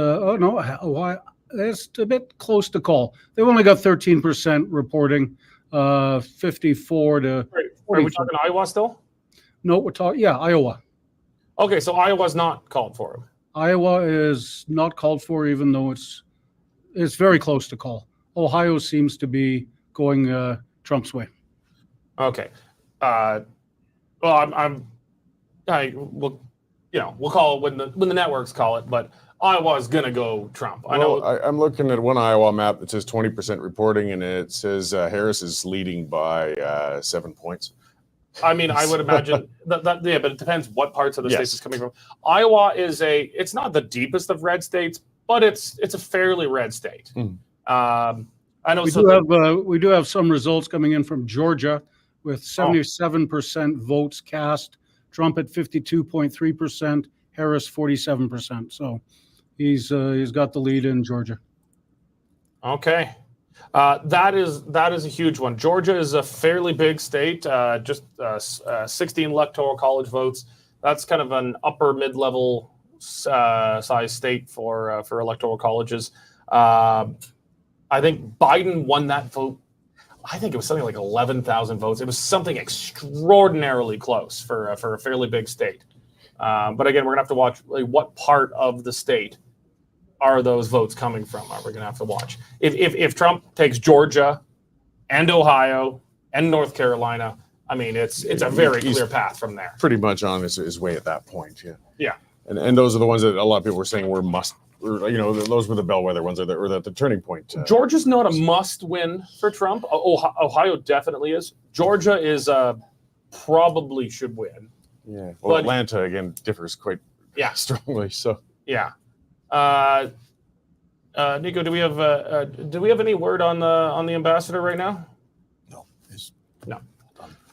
it's a bit close to call. They've only got 13% reporting, 54 to. Are we talking Iowa still? No, we're talking, Iowa. Okay, so Iowa's not called for him. Iowa is not called for, even though it's very close to call. Ohio seems to be going Trump's way. Okay. Well, we'll call it when the networks call it, but Iowa's gonna go Trump. I know. I'm looking at one Iowa map that says 20% reporting, and it says Harris is leading by 7 points. I mean, I would imagine that but it depends what parts of the states it's coming from. Iowa it's not the deepest of red states, but it's a fairly red state. I know we do have some results coming in from Georgia with 77% votes cast, Trump at 52.3%, Harris 47%. So he's got the lead in Georgia. Okay. That is a huge one. Georgia is a fairly big state, just 16 electoral college votes. That's kind of an upper mid-level size state for electoral colleges. I think Biden won that vote. I think it was something like 11,000 votes. It was something extraordinarily close for a fairly big state. But again, we're gonna have to watch what part of the state are those votes coming from. We're gonna have to watch. If Trump takes Georgia and Ohio and North Carolina, I mean, it's a very clear path from there. Pretty much on his way at that point. Yeah. Yeah. And those are the ones that a lot of people were saying were must. Or, those were the bellwether ones, or the turning point. Georgia's not a must-win for Trump. Ohio definitely is. Georgia is probably should win. Yeah. Well, but Atlanta again differs quite strongly. So yeah. Nico, do we have any word on the ambassador right now? No.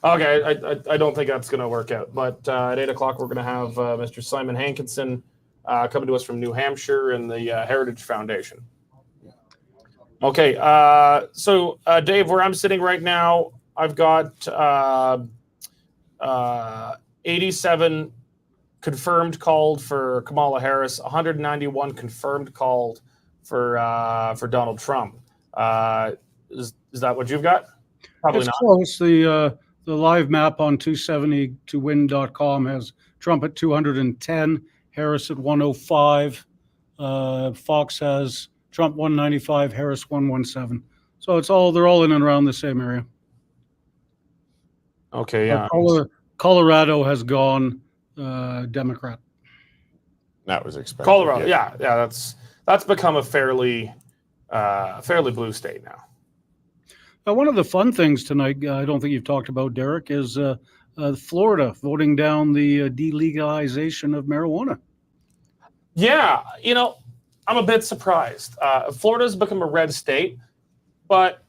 Okay, I don't think that's going to work out. But at 8 o'clock, we're going to have Mr. Simon Hankinson coming to us from New Hampshire and the Heritage Foundation. Okay, so Dave, where I'm sitting right now, I've got 87 confirmed called for Kamala Harris, 191 confirmed called for Donald Trump. Is that what you've got? Probably it's not. Close. The live map on 270towin.com has Trump at 210, Harris at 105. Fox has Trump 195, Harris 117. So they're all in and around the same area. Okay, yeah. Colorado has gone Democrat. That was expected. Colorado, yeah, that's become a fairly blue state now. One of the fun things tonight, I don't think you've talked about, Derek, is Florida voting down the delegalization of marijuana. Yeah, I'm a bit surprised. Florida's become a red state, but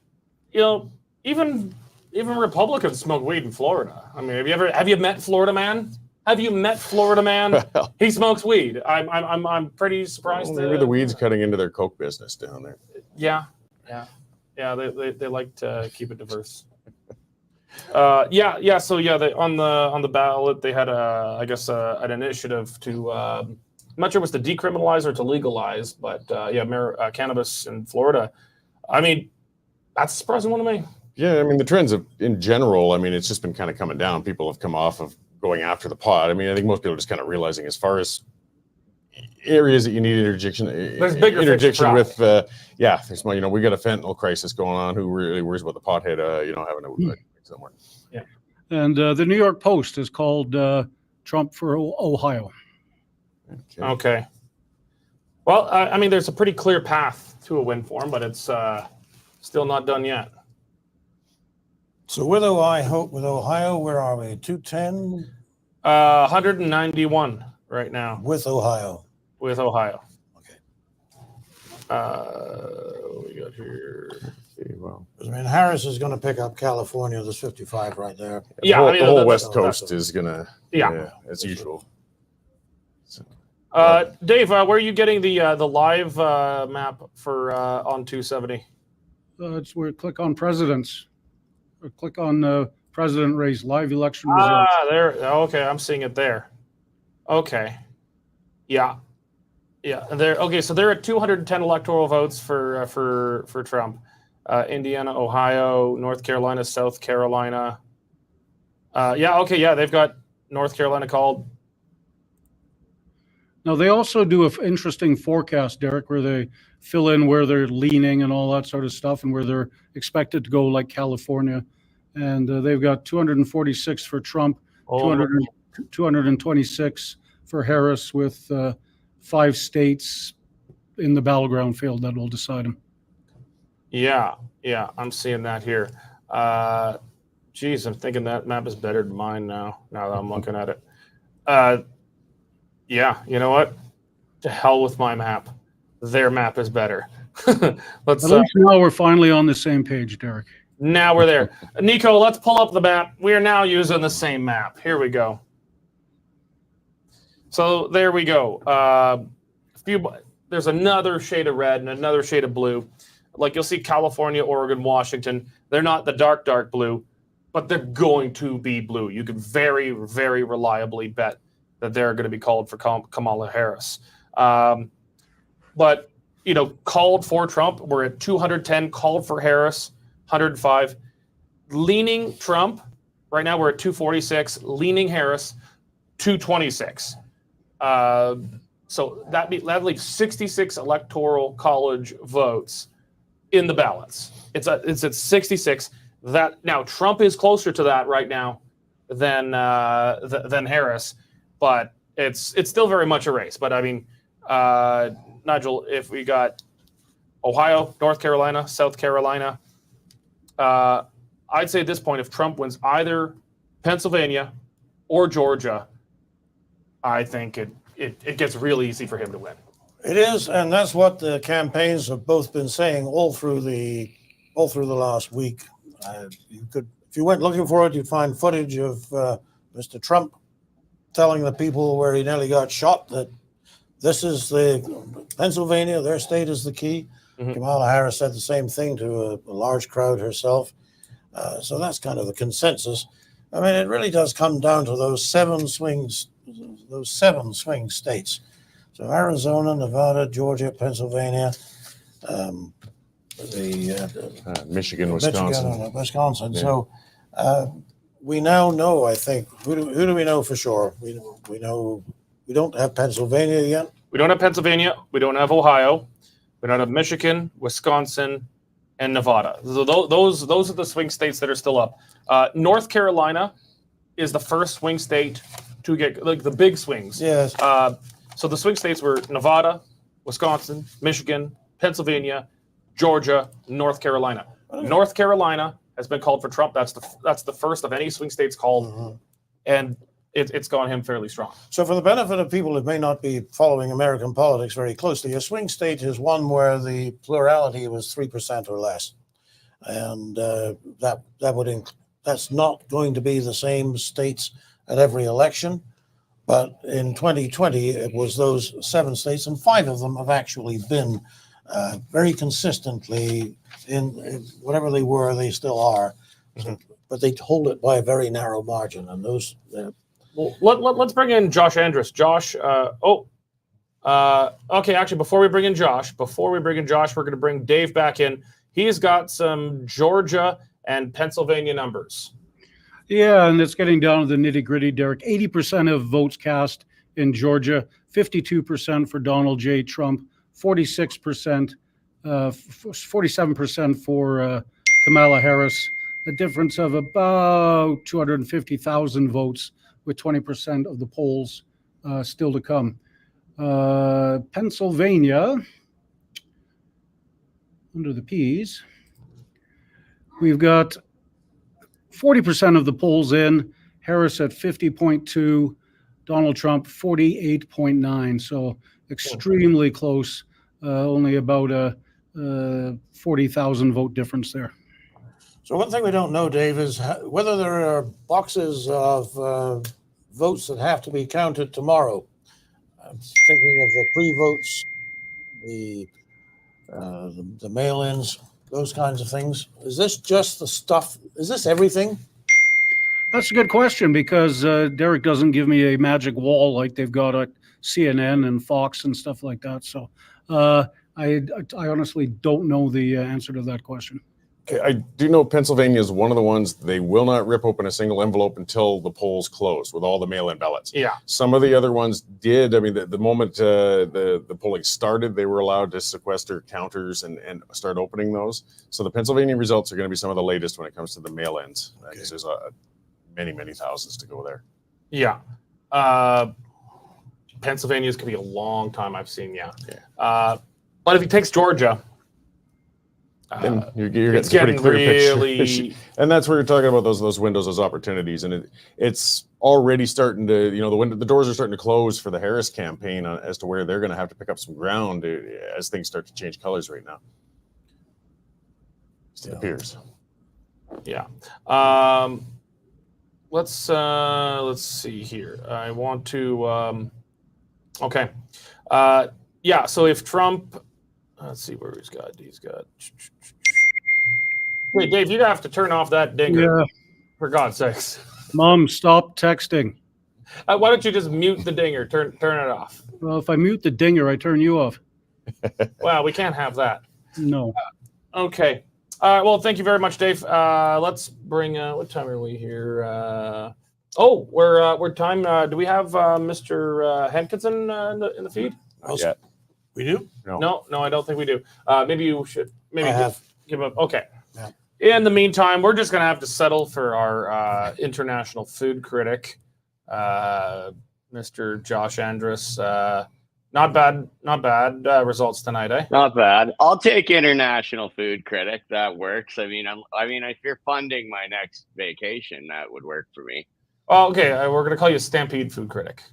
even Republicans smoke weed in Florida. I mean, have you met Florida man? Have you met Florida man? He smokes weed. I'm pretty surprised. Well, maybe the weed's cutting into their coke business down there. Yeah. They like to keep it diverse. So on the ballot they had an initiative to I'm not sure it was to decriminalize or to legalize, but cannabis in Florida. I mean, that's a surprising one to me. Yeah, I mean the trends in general. I mean, it's just been kind of coming down. People have come off of going after the pot. I mean, I think most people are just kind of realizing as far as areas that you need interdiction with there's more, we got a fentanyl crisis going on. Who really worries about the pothead having a somewhere. Yeah. And the New York Post is called Trump for Ohio. Okay. Well, I mean, there's a pretty clear path to a win for him, but it's still not done yet. So with Ohio, where are we? 210? 191 right now. With Ohio. Okay. What we got here? Well, I mean, Harris is going to pick up California. There's 55 right there. Yeah, the whole West Coast is going to, as usual. So, Dave, where are you getting the live map for on 270? It's where click on presidents. Or click on president race, live election results. There. Okay, I'm seeing it there. Okay. Yeah. There. Okay, so they're at 210 electoral votes for Trump. Indiana, Ohio, North Carolina, South Carolina. They've got North Carolina called. Now they also do an interesting forecast, Derek, where they fill in where they're leaning and all that sort of stuff, and where they're expected to go, like California. And they've got 246 for Trump, 226 for Harris, with 5 states in the battleground field that will decide him. Yeah, I'm seeing that here. I'm thinking that map is better than mine now that I'm looking at it. You know what? To hell with my map. Their map is better. Let's. At least now we're finally on the same page, Derek. Now we're there. Nico, let's pull up the map. We are now using the same map. Here we go. So there we go. There's another shade of red and another shade of blue. Like you'll see California, Oregon, Washington. They're not the dark blue, but they're going to be blue. You can very, very reliably bet that they're going to be called for Kamala Harris. But called for Trump. We're at 210, called for Harris, 105. Leaning Trump, right now we're at 246. Leaning Harris, 226. So that leaves 66 electoral college votes in the ballots. It's at 66. That now Trump is closer to that right now than Harris, but it's still very much a race. But I mean, Nigel, if we got Ohio, North Carolina, South Carolina, I'd say at this point, if Trump wins either Pennsylvania or Georgia, I think it gets really easy for him to win. It is, and that's what the campaigns have both been saying all through the last week. If you went looking for it, you'd find footage of Mr. Trump telling the people where he nearly got shot that this is the Pennsylvania, their state is the key. Mm-hmm. Kamala Harris said the same thing to a large crowd herself. So that's kind of the consensus. I mean, it really does come down to those seven swing states. So Arizona, Nevada, Georgia, Pennsylvania, Michigan, Wisconsin. Wisconsin. Yeah. So we now know, I think, who do we know for sure? We know we don't have Pennsylvania yet. We don't have Pennsylvania. We don't have Ohio. We don't have Michigan, Wisconsin, and Nevada. So those are the swing states that are still up. North Carolina is the first swing state to get like the big swings. Yes. So the swing states were Nevada, Wisconsin, Michigan, Pennsylvania, Georgia, North Carolina. North Carolina has been called for Trump. That's the first of any swing states called, mm-hmm. and it's gone him fairly strong. So for the benefit of people who may not be following American politics very closely, a swing state is one where the plurality was 3% or less, and that's not going to be the same states at every election. But in 2020, it was those 7 states, and 5 of them have actually been very consistently in whatever they were, they still are. Mm-hmm. But they hold it by a very narrow margin. And those. Let's bring in Josh Andrus. Josh. Okay. Actually, before we bring in Josh, we're going to bring Dave back in. He's got some Georgia and Pennsylvania numbers. Yeah, and it's getting down to the nitty-gritty, Derek. 80% of votes cast in Georgia, 52% for Donald J. Trump, 47% for Kamala Harris, a difference of about 250,000 votes, with 20% of the polls still to come. Pennsylvania, under the P's, we've got 40% of the polls in, Harris at 50.2, Donald Trump 48.9. So extremely close, only about a 40,000 vote difference there. So one thing we don't know, Dave, is whether there are boxes of votes that have to be counted tomorrow. I'm thinking of the pre-votes, the mail-ins, those kinds of things. Is this just the stuff? Is this everything? That's a good question, because Derek doesn't give me a magic wall like they've got at CNN and Fox and stuff like that. So I honestly don't know the answer to that question. Okay, I do know Pennsylvania is one of the ones they will not rip open a single envelope until the polls close with all the mail-in ballots. Yeah. Some of the other ones did. I mean, the moment the polling started, they were allowed to sequester counters and start opening those. So the Pennsylvania results are going to be some of the latest when it comes to the mail-ins, because there's many thousands to go there. Yeah. Pennsylvania's going to be a long time, I've seen, yeah. But if he takes Georgia, then you're getting a pretty clear picture. And that's where you're talking about those windows, those opportunities. And it's already starting to, the doors are starting to close for the Harris campaign as to where they're going to have to pick up some ground as things start to change colors right now. It appears. Yeah. Let's see here. I want to, okay. Yeah, so if Trump, let's see where he's got. Wait, Dave, you'd have to turn off that dinger. Yeah. For God's sakes. Mom, stop texting. Why don't you just mute the dinger? Turn it off. Well, if I mute the dinger, I turn you off. Well, we can't have that. No. Okay. Well, thank you very much, Dave. Let's bring. What time are we here? We're time. Do we have Mr. Hankinson in the feed? Not yet. We do? No, I don't think we do. Maybe you should. Maybe I have. give up. Okay. Yeah. In the meantime, we're just gonna have to settle for our international food critic, Mr. Josh Andrus. Not bad results tonight, eh? Not bad. I'll take international food critic. That works. I mean, if you're funding my next vacation, that would work for me. Oh, okay. We're gonna call you Stampede food critic.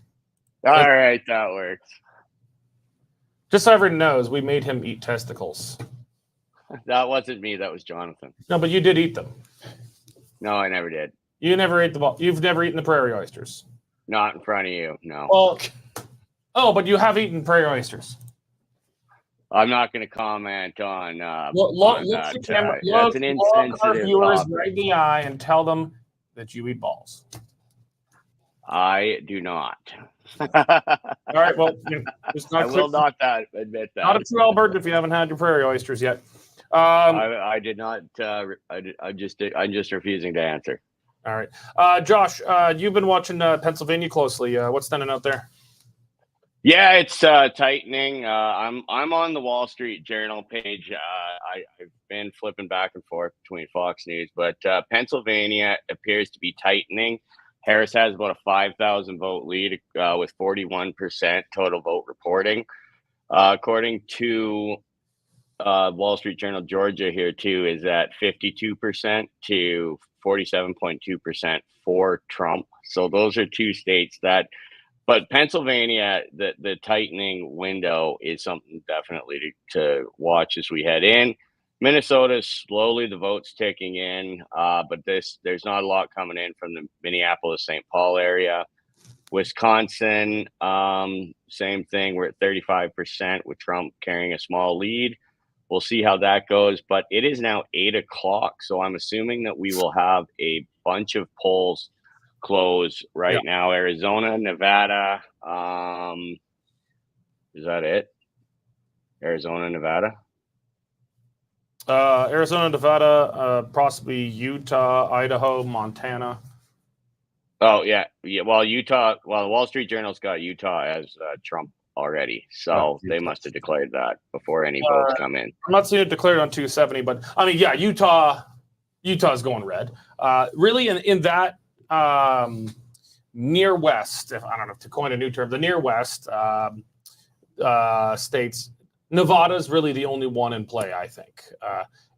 All right, that works. Just so everyone knows, we made him eat testicles. That wasn't me. That was Jonathan. No, but you did eat them. No, I never did. You never ate the ball. You've never eaten the prairie oysters. Not in front of you. No. Well, but you have eaten prairie oysters. I'm not going to comment on Look that. the camera, That's an insensitive our viewers topic. right in the eye and tell them that you eat balls. I do not. All right. Well, it's not I will not admit that. Not a true Albertan if you haven't had your prairie oysters yet. I did not. I'm just refusing to answer. All right, Josh. You've been watching Pennsylvania closely. What's standing out there? Yeah, it's tightening. I'm on the Wall Street Journal page. I've been flipping back and forth between Fox News, but Pennsylvania appears to be tightening. Harris has about a 5,000 vote lead with 41% total vote reporting. According to Wall Street Journal, Georgia here too is at 52% to 47.2% for Trump. So those are two states that. But Pennsylvania, the tightening window is something definitely to watch as we head in. Minnesota, slowly the vote's ticking in, but there's not a lot coming in from the Minneapolis-St. Paul area. Wisconsin, same thing. We're at 35% with Trump carrying a small lead. We'll see how that goes, but it is now 8 o'clock, so I'm assuming that we will have a bunch of polls close right now. Arizona, Nevada. Is that it? Arizona, Nevada. Arizona, Nevada, possibly Utah, Idaho, Montana. Oh yeah. Well, Utah. Well, the Wall Street Journal's got Utah as Trump already, so they must have declared that before any votes come in. I'm not seeing it declared on 270, but I mean, yeah, Utah's going red. Really, in that near west, if I don't know, to coin a new term, the near west states. Nevada is really the only one in play, I think.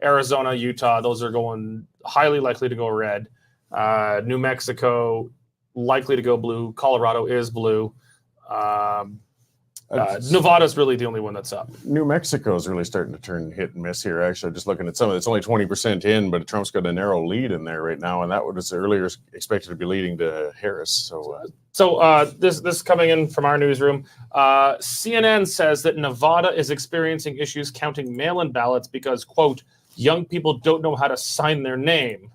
Arizona, Utah, those are going highly likely to go red. New Mexico, likely to go blue. Colorado is blue. Nevada is really the only one that's up. New Mexico is really starting to turn hit and miss here. Actually, just looking at some of it, it's only 20% in, but Trump's got a narrow lead in there right now, and that was earlier expected to be leading to Harris. So this coming in from our newsroom, CNN says that Nevada is experiencing issues counting mail-in ballots because, quote, young people don't know how to sign their name.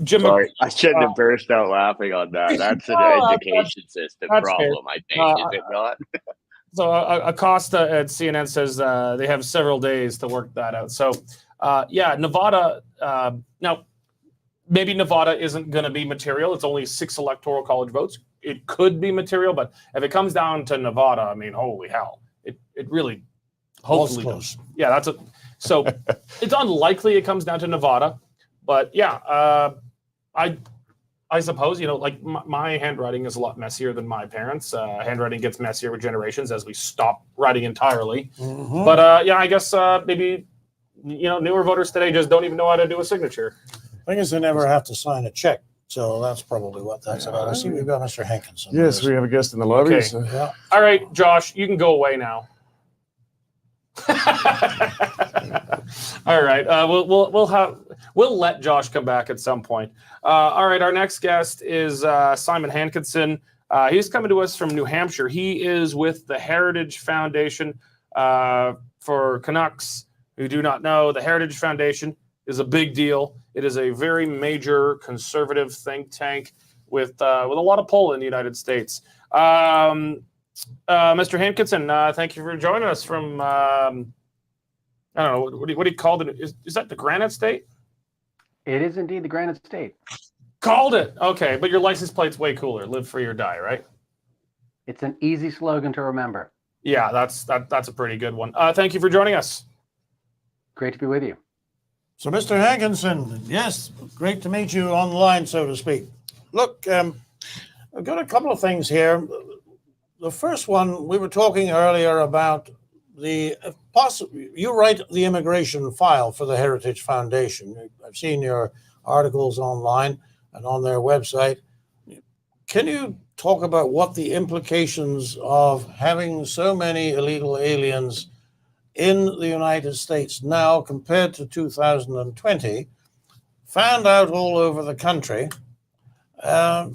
Jim, sorry, I shouldn't have burst out laughing on that. That's an education system problem, I think, is it not? So Acosta at CNN says they have several days to work that out. So, Nevada. Now, maybe Nevada isn't going to be material. It's only 6 electoral college votes. It could be material, but if it comes down to Nevada, I mean, holy hell, it really hopefully does. Yeah, that's it. So it's unlikely it comes down to Nevada. But yeah, I suppose, like my handwriting is a lot messier than my parents. Handwriting gets messier with generations as we stop writing entirely. Mm-hmm. But I guess maybe, newer voters today just don't even know how to do a signature. I guess they never have to sign a check. So that's probably what that's about. I see we've got Mr. Hankinson. Yes, we have a guest in the lobby. Okay. So. Yeah. All right, Josh, you can go away now. All right, we'll let Josh come back at some point. All right, our next guest is Simon Hankinson. He's coming to us from New Hampshire. He is with the Heritage Foundation. For Canucks who do not know, the Heritage Foundation is a big deal. It is a very major conservative think tank with a lot of pull in the United States. Mr. Hankinson, thank you for joining us from, I don't know, what do you call it? Is that the Granite State? It is indeed the Granite State. Called it. Okay, but your license plate's way cooler. Live free or die, right? It's an easy slogan to remember. Yeah, that's a pretty good one. Thank you for joining us. Great to be with you. So, Mr. Hankinson, yes, great to meet you online, so to speak. Look, I've got a couple of things here. The first one, we were talking earlier about the you write the immigration file for the Heritage Foundation. I've seen your articles online and on their website. Can you talk about what the implications of having so many illegal aliens in the United States now compared to 2020, found out all over the country? Are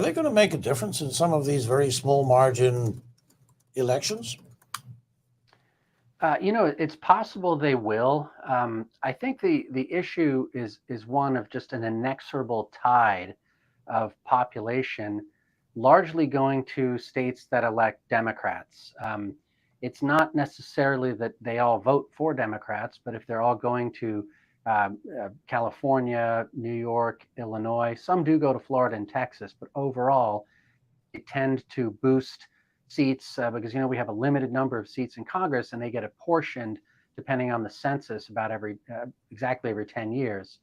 they going to make a difference in some of these very small margin elections? It's possible they will. I think the issue is one of just an inexorable tide of population, largely going to states that elect Democrats. It's not necessarily that they all vote for Democrats, but if they're all going to California, New York, Illinois, some do go to Florida and Texas, but overall, they tend to boost seats because, we have a limited number of seats in Congress and they get apportioned depending on the census about exactly every 10 years.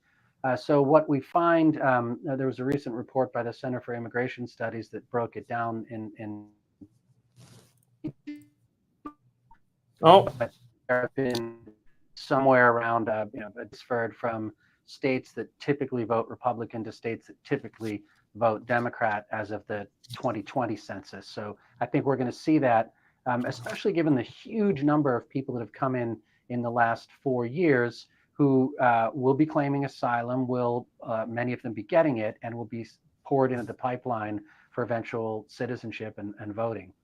So what we find, there was a recent report by the Center for Immigration Studies that broke it down in there have been somewhere around, transferred from states that typically vote Republican to states that typically vote Democrat as of the 2020 census. So I think we're going to see that, especially given the huge number of people that have come in the last 4 years who will be claiming asylum, many of them be getting it, and will be poured into the pipeline for eventual citizenship and voting.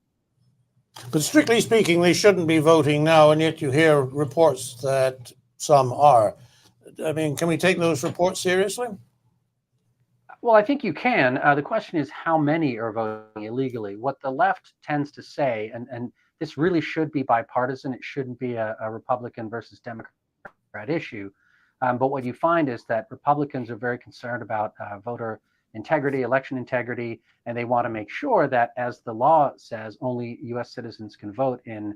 But strictly speaking, they shouldn't be voting now, and yet you hear reports that some are. I mean, can we take those reports seriously? Well, I think you can. The question is how many are voting illegally. What the left tends to say, and this really should be bipartisan, it shouldn't be a Republican versus Democrat issue. But what you find is that Republicans are very concerned about voter integrity, election integrity, and they want to make sure that, as the law says, only U.S. citizens can vote in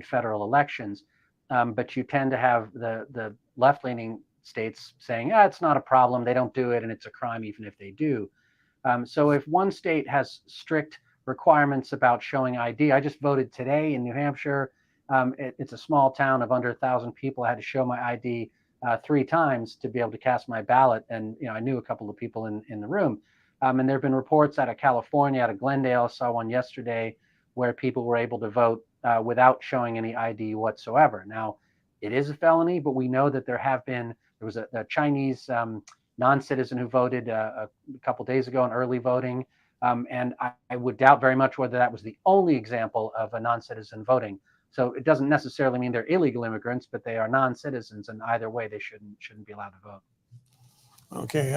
federal elections. But you tend to have the left-leaning states saying, it's not a problem, they don't do it, and it's a crime even if they do. So if one state has strict requirements about showing ID, I just voted today in New Hampshire. It's a small town of under 1,000 people. I had to show my ID 3 times to be able to cast my ballot. And, I knew a couple of people in the room. And there have been reports out of California, out of Glendale, saw one yesterday, where people were able to vote without showing any ID whatsoever. Now, it is a felony, but we know that there was a Chinese non-citizen who voted a couple days ago in early voting. And I would doubt very much whether that was the only example of a non-citizen voting. So it doesn't necessarily mean they're illegal immigrants, but they are non-citizens, and either way, they shouldn't be allowed to vote. Okay,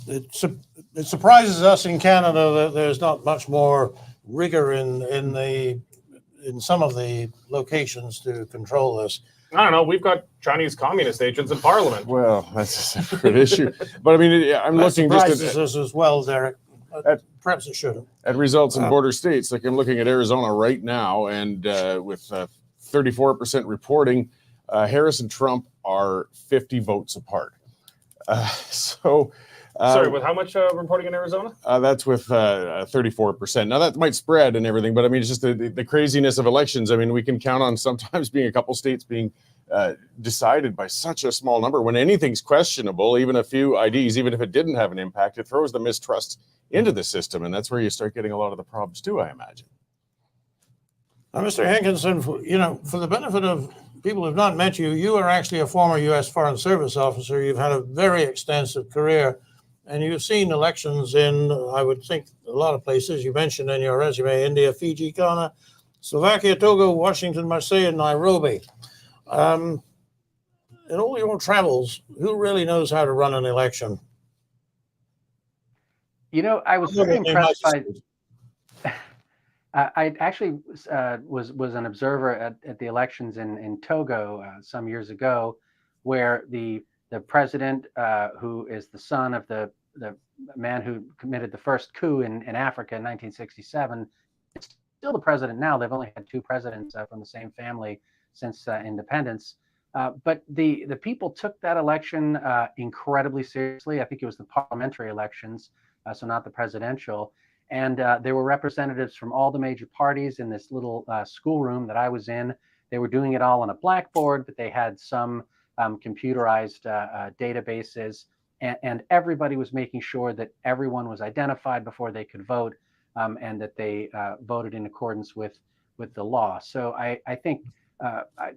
it surprises us in Canada that there's not much more rigor in some of the locations to control this. I don't know. We've got Chinese communist agents in Parliament. Well, that's a separate issue. But I mean, I'm looking just surprises us as well, Derek. Perhaps it shouldn't. At results in border states. Like I'm looking at Arizona right now, and with 34% reporting, Harris and Trump are 50 votes apart. Sorry, with how much reporting in Arizona? That's with 34%. Now that might spread and everything, but I mean, it's just the craziness of elections. I mean, we can count on sometimes being a couple states being decided by such a small number. When anything's questionable, even a few IDs, even if it didn't have an impact, it throws the mistrust into the system, and that's where you start getting a lot of the problems too, I imagine. Now, Mr. Hankinson, for the benefit of people who have not met you, you are actually a former U.S. Foreign Service officer. You've had a very extensive career, and you've seen elections in, I would think, a lot of places. You mentioned in your resume, India, Fiji, Ghana, Slovakia, Togo, Washington, Marseille, and Nairobi. In all your travels, who really knows how to run an election? I was very impressed by I actually was an observer at the elections in Togo some years ago, where the president, who is the son of the man who committed the first coup in Africa in 1967, is still the president now. They've only had two presidents from the same family since independence. But the people took that election incredibly seriously. I think it was the parliamentary elections, so not the presidential. And there were representatives from all the major parties in this little schoolroom that I was in. They were doing it all on a blackboard, but they had some computerized databases. And everybody was making sure that everyone was identified before they could vote, and that they voted in accordance with the law. So I think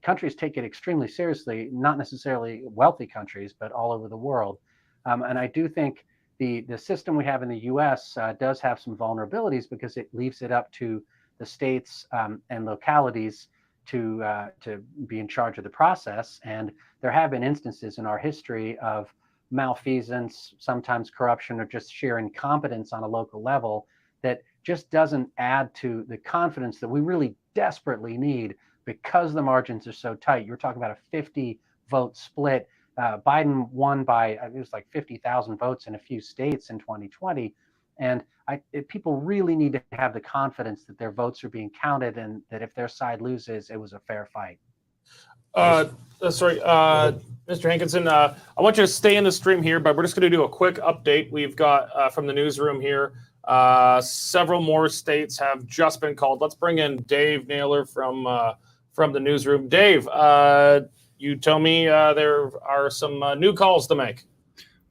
countries take it extremely seriously, not necessarily wealthy countries, but all over the world. And I do think the system we have in the U.S. Does have some vulnerabilities, because it leaves it up to the states and localities to be in charge of the process. And there have been instances in our history of malfeasance, sometimes corruption, or just sheer incompetence on a local level that just doesn't add to the confidence that we really desperately need, because the margins are so tight. You're talking about a 50 vote split. Biden won by, it was like 50,000 votes in a few states in 2020. And people really need to have the confidence that their votes are being counted, and that if their side loses, it was a fair fight. Mr. Hankinson, I want you to stay in the stream here, but we're just going to do a quick update. We've got from the newsroom here, several more states have just been called. Let's bring in Dave Naylor from the newsroom. Dave, you tell me there are some new calls to make.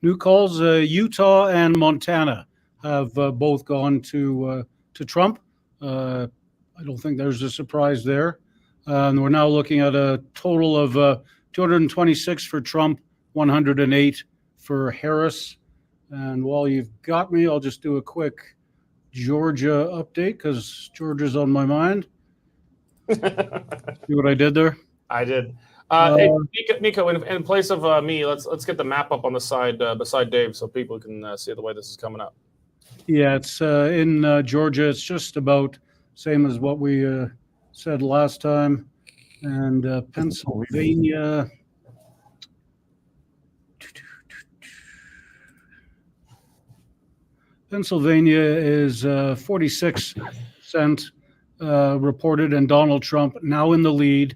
New calls, Utah and Montana have both gone to Trump. I don't think there's a surprise there. And we're now looking at a total of 226 for Trump, 108 for Harris. And while you've got me, I'll just do a quick Georgia update, because Georgia's on my mind. See what I did there? I did. Hey, Nico, in place of me, let's get the map up on the side beside Dave, so people can see the way this is coming up. Yeah, it's in Georgia. It's just about same as what we said last time. And Pennsylvania. Pennsylvania is 46% reported, and Donald Trump now in the lead.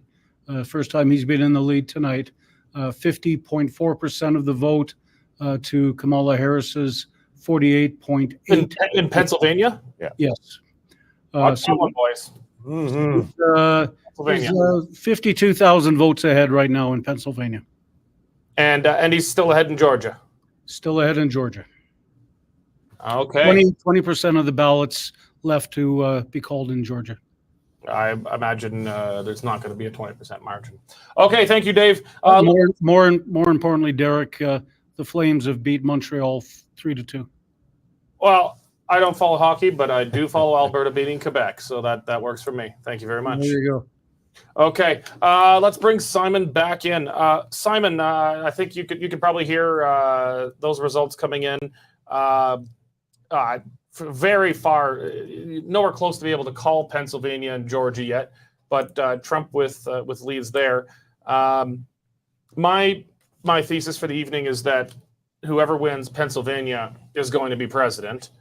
First time he's been in the lead tonight. 50.4% of the vote to Kamala Harris's 48.8. In Pennsylvania? Yeah. Yes. So one voice. Pennsylvania. 52,000 votes ahead right now in Pennsylvania. And he's still ahead in Georgia. Still ahead in Georgia. Okay. 20% of the ballots left to be called in Georgia. I imagine there's not going to be a 20% margin. Okay, thank you, Dave. More importantly, Derek, the Flames have beat Montreal 3-2. Well, I don't follow hockey, but I do follow Alberta beating Quebec, so that works for me. Thank you very much. There you go. Okay, let's bring Simon back in. Simon, I think you could probably hear those results coming in. Very far, nowhere close to be able to call Pennsylvania and Georgia yet, but Trump with leads there. My thesis for the evening is that whoever wins Pennsylvania is going to be president.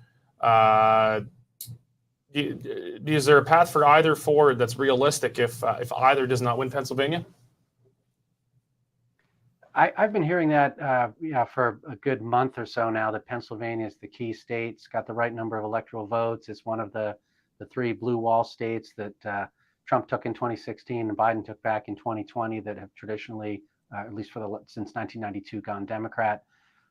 Is there a path for either forward that's realistic if either does not win Pennsylvania? I've been hearing that for a good month or so now, that Pennsylvania is the key state. It's got the right number of electoral votes. It's one of the three blue wall states that Trump took in 2016 and Biden took back in 2020 that have traditionally, at least since 1992, gone Democrat.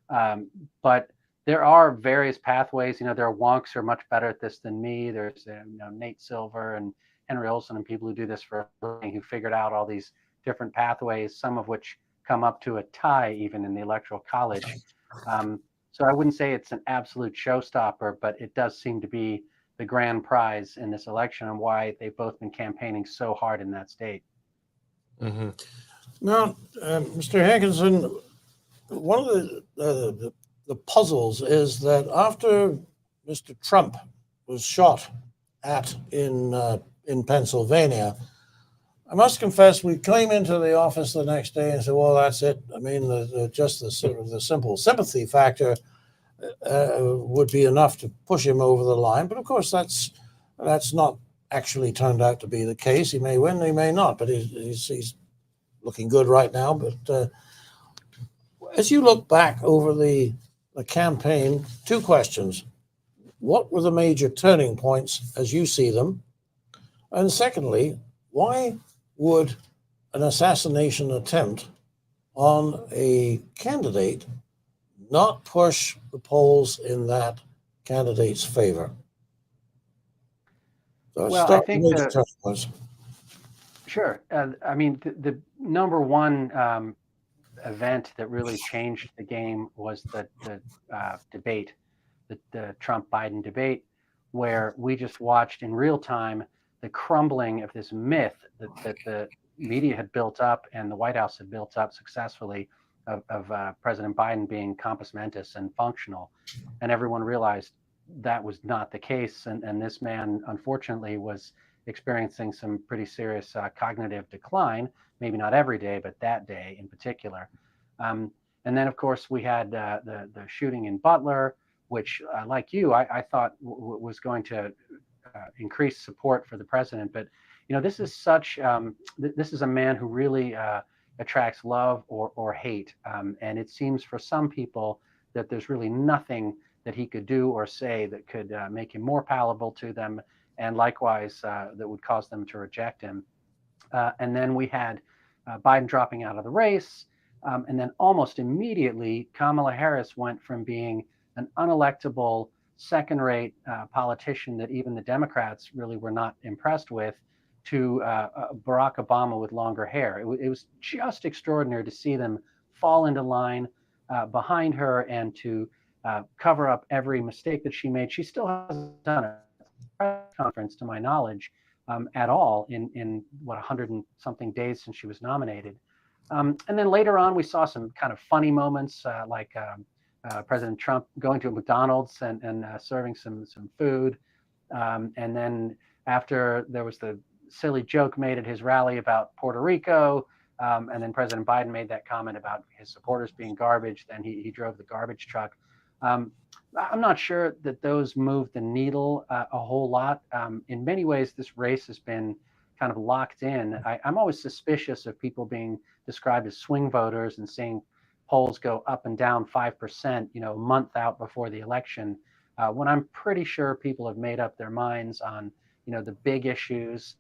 But there are various pathways. There are wonks who are much better at this than me. There's Nate Silver and Henry Olsen and people who do this for a living who figured out all these different pathways, some of which come up to a tie even in the Electoral College. So I wouldn't say it's an absolute showstopper, but it does seem to be the grand prize in this election and why they've both been campaigning so hard in that state. Mm-hmm. Now, Mr. Hankinson, one of the puzzles is that after Mr. Trump was shot at in Pennsylvania, I must confess, we came into the office the next day and said, "Well, that's it." I mean, just the sort of the simple sympathy factor would be enough to push him over the line. But of course, that's not actually turned out to be the case. He may win, he may not, but he's looking good right now. But as you look back over the campaign, two questions: what were the major turning points as you see them? And secondly, why would an assassination attempt on a candidate not push the polls in that candidate's favor? So Well, I think sure. I mean, the number one event that really changed the game was the debate, the Trump-Biden debate, where we just watched in real time the crumbling of this myth that the media had built up and the White House had built up successfully of President Biden being compos mentis and functional. And everyone realized that was not the case. And this man, unfortunately, was experiencing some pretty serious cognitive decline, maybe not every day, but that day in particular. And then, of course, we had the shooting in Butler, which, like you, I thought was going to increase support for the president. But, you know, this is such, this is a man who really attracts love or hate. And it seems for some people that there's really nothing that he could do or say that could make him more palatable to them, and likewise that would cause them to reject him. And then we had Biden dropping out of the race. And then almost immediately, Kamala Harris went from being an unelectable, second-rate politician that even the Democrats really were not impressed with, to Barack Obama with longer hair. It was just extraordinary to see them fall into line behind her and to cover up every mistake that she made. She still hasn't done a press conference, to my knowledge, at all in what, 100 and something days since she was nominated. And then later on, we saw some kind of funny moments, like President Trump going to a McDonald's and serving some food. And then after, there was the silly joke made at his rally about Puerto Rico. And then President Biden made that comment about his supporters being garbage. Then he drove the garbage truck. I'm not sure that those moved the needle a whole lot. In many ways, this race has been kind of locked in. I'm always suspicious of people being described as swing voters and seeing polls go up and down 5%, you know, a month out before the election, when I'm pretty sure people have made up their minds on, you know, the big issues.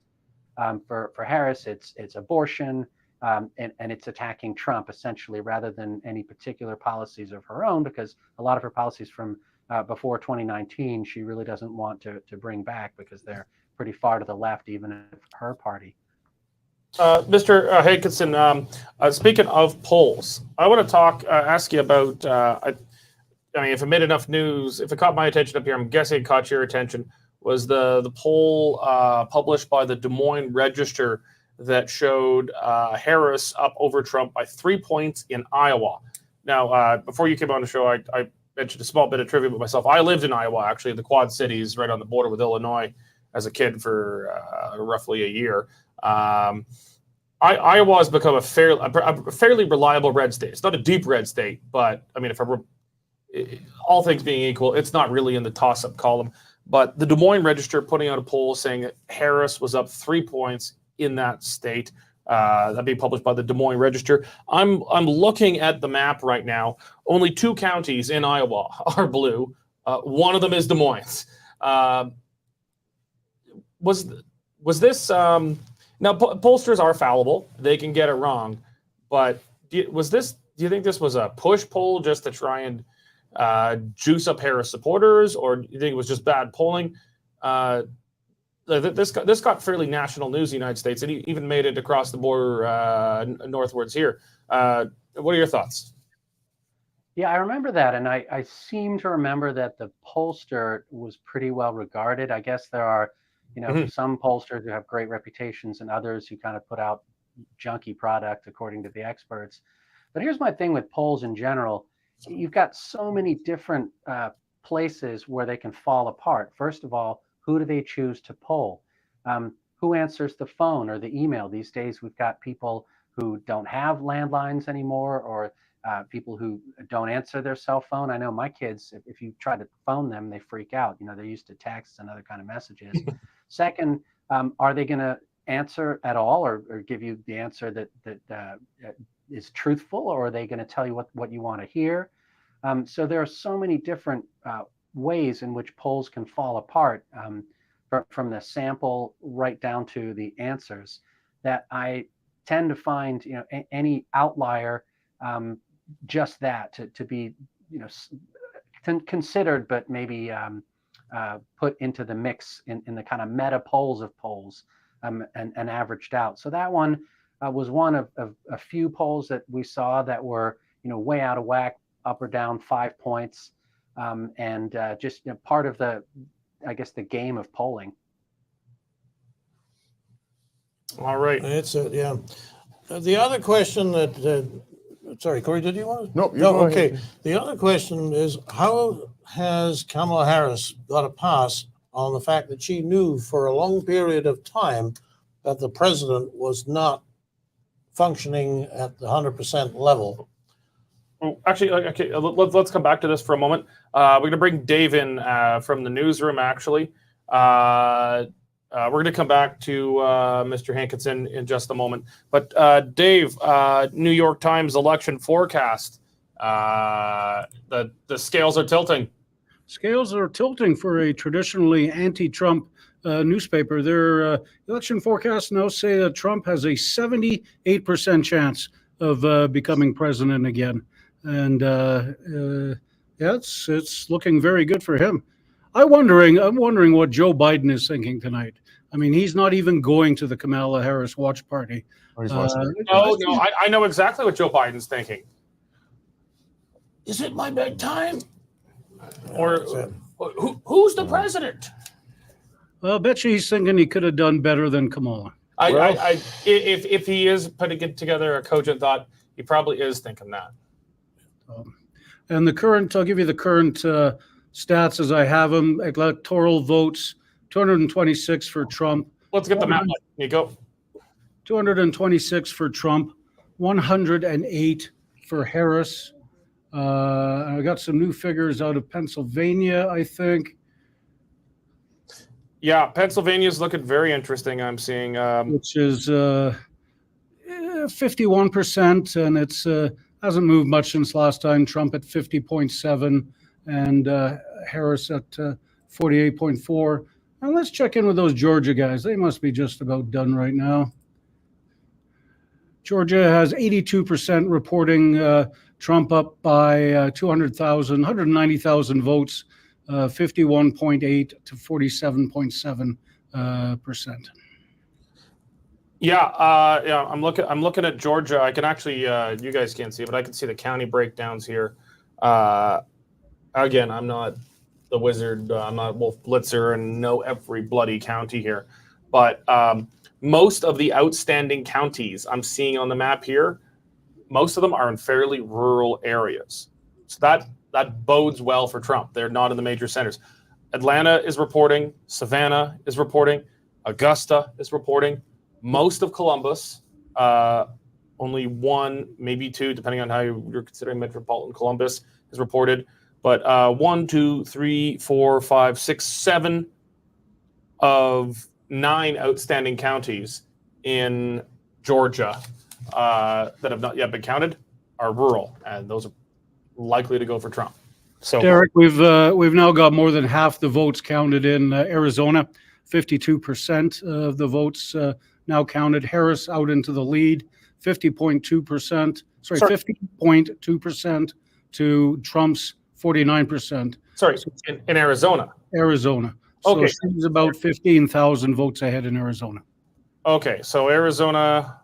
For Harris, it's abortion, and it's attacking Trump essentially, rather than any particular policies of her own, because a lot of her policies from before 2019, she really doesn't want to bring back because they're pretty far to the left, even of her party. Mr. Hankinson, speaking of polls, I want to ask you about, I mean, if it made enough news, if it caught my attention up here, I'm guessing it caught your attention, was the poll published by the Des Moines Register that showed Harris up over Trump by 3 points in Iowa. Now, before you came on the show, I mentioned a small bit of trivia about myself. I lived in Iowa, actually, the Quad Cities, right on the border with Illinois, as a kid for roughly a year. Iowa has become a fairly reliable red state. It's not a deep red state, but I mean, all things being equal, it's not really in the toss-up column. But the Des Moines Register putting out a poll saying that Harris was up 3 points in that state. That being published by the Des Moines Register. I'm looking at the map right now. Only 2 counties in Iowa are blue. One of them is Des Moines. Was this now pollsters are fallible? They can get it wrong, but do you think this was a push poll just to try and juice up Harris supporters, or do you think it was just bad polling? This got fairly national news in the United States. It even made it across the border northwards here. What are your thoughts? Yeah, I remember that, and I seem to remember that the pollster was pretty well regarded. I guess there are, you know, some pollsters who have great reputations and others who kind of put out junky product, according to the experts. But here's my thing with polls in general. You've got so many different places where they can fall apart. First of all, who do they choose to poll? Who answers the phone or the email? These days, we've got people who don't have landlines anymore, or people who don't answer their cell phone. I know my kids, if you try to phone them, they freak out. They're used to texts and other kind of messages. Second, are they going to answer at all, or give you the answer that is truthful, or are they going to tell you what you want to hear? So there are so many different ways in which polls can fall apart, from the sample right down to the answers, that I tend to find any outlier just that to be considered, but maybe put into the mix in the kind of meta polls of polls, and averaged out. So that one was one of a few polls that we saw that were way out of whack, up or down 5 points, and just part of the game of polling. All right. It's yeah. The other question that, sorry, Cory, did you want to? Nope. No, okay. The other question is, how has Kamala Harris got a pass on the fact that she knew for a long period of time that the president was not functioning at the 100% level? Oh, actually, okay, let's come back to this for a moment. We're going to bring Dave in from the newsroom, actually. We're going to come back to Mr. Hankinson in just a moment. But Dave, New York Times election forecast. The scales are tilting. Scales are tilting for a traditionally anti-Trump newspaper. Their election forecasts now say that Trump has a 78% chance of becoming president again. And it's looking very good for him. I'm wondering what Joe Biden is thinking tonight. I mean, he's not even going to the Kamala Harris watch party. No, I know exactly what Joe Biden's thinking. Is it my bedtime? Or who's the president? Well, I bet you he's thinking he could have done better than Kamala. If he is putting together a cogent thought, he probably is thinking that. And I'll give you the current stats as I have them. Electoral votes, 226 for Trump. Let's get the map. Here you go. 226 for Trump, 108 for Harris. I got some new figures out of Pennsylvania, I think. Yeah, Pennsylvania's looking very interesting, I'm seeing. Which is 51%, and it's hasn't moved much since last time. Trump at 50.7 and Harris at 48.4. Now let's check in with those Georgia guys. They must be just about done right now. Georgia has 82% reporting Trump up by 190,000 votes, 51.8 to 47.7%. Yeah, I'm looking at Georgia. I can actually, you guys can't see it, but I can see the county breakdowns here. Again, I'm not the wizard. I'm not Wolf Blitzer and know every bloody county here. But most of the outstanding counties I'm seeing on the map here, most of them are in fairly rural areas. So that bodes well for Trump. They're not in the major centers. Atlanta is reporting. Savannah is reporting. Augusta is reporting. Most of Columbus, only one, maybe two, depending on how you're considering metropolitan Columbus, is reported. But 1, 2, 3, 4, 5, 6, 7 of 9 outstanding counties in Georgia that have not yet been counted are rural, and those are likely to go for Trump. So, Derek, we've now got more than half the votes counted in Arizona. 52% of the votes now counted. Harris out into the lead, 50.2%. Sorry, 50.2% to Trump's 49%. Sorry, in Arizona. Arizona. So Okay. she's about 15,000 votes ahead in Arizona. Okay, so Arizona.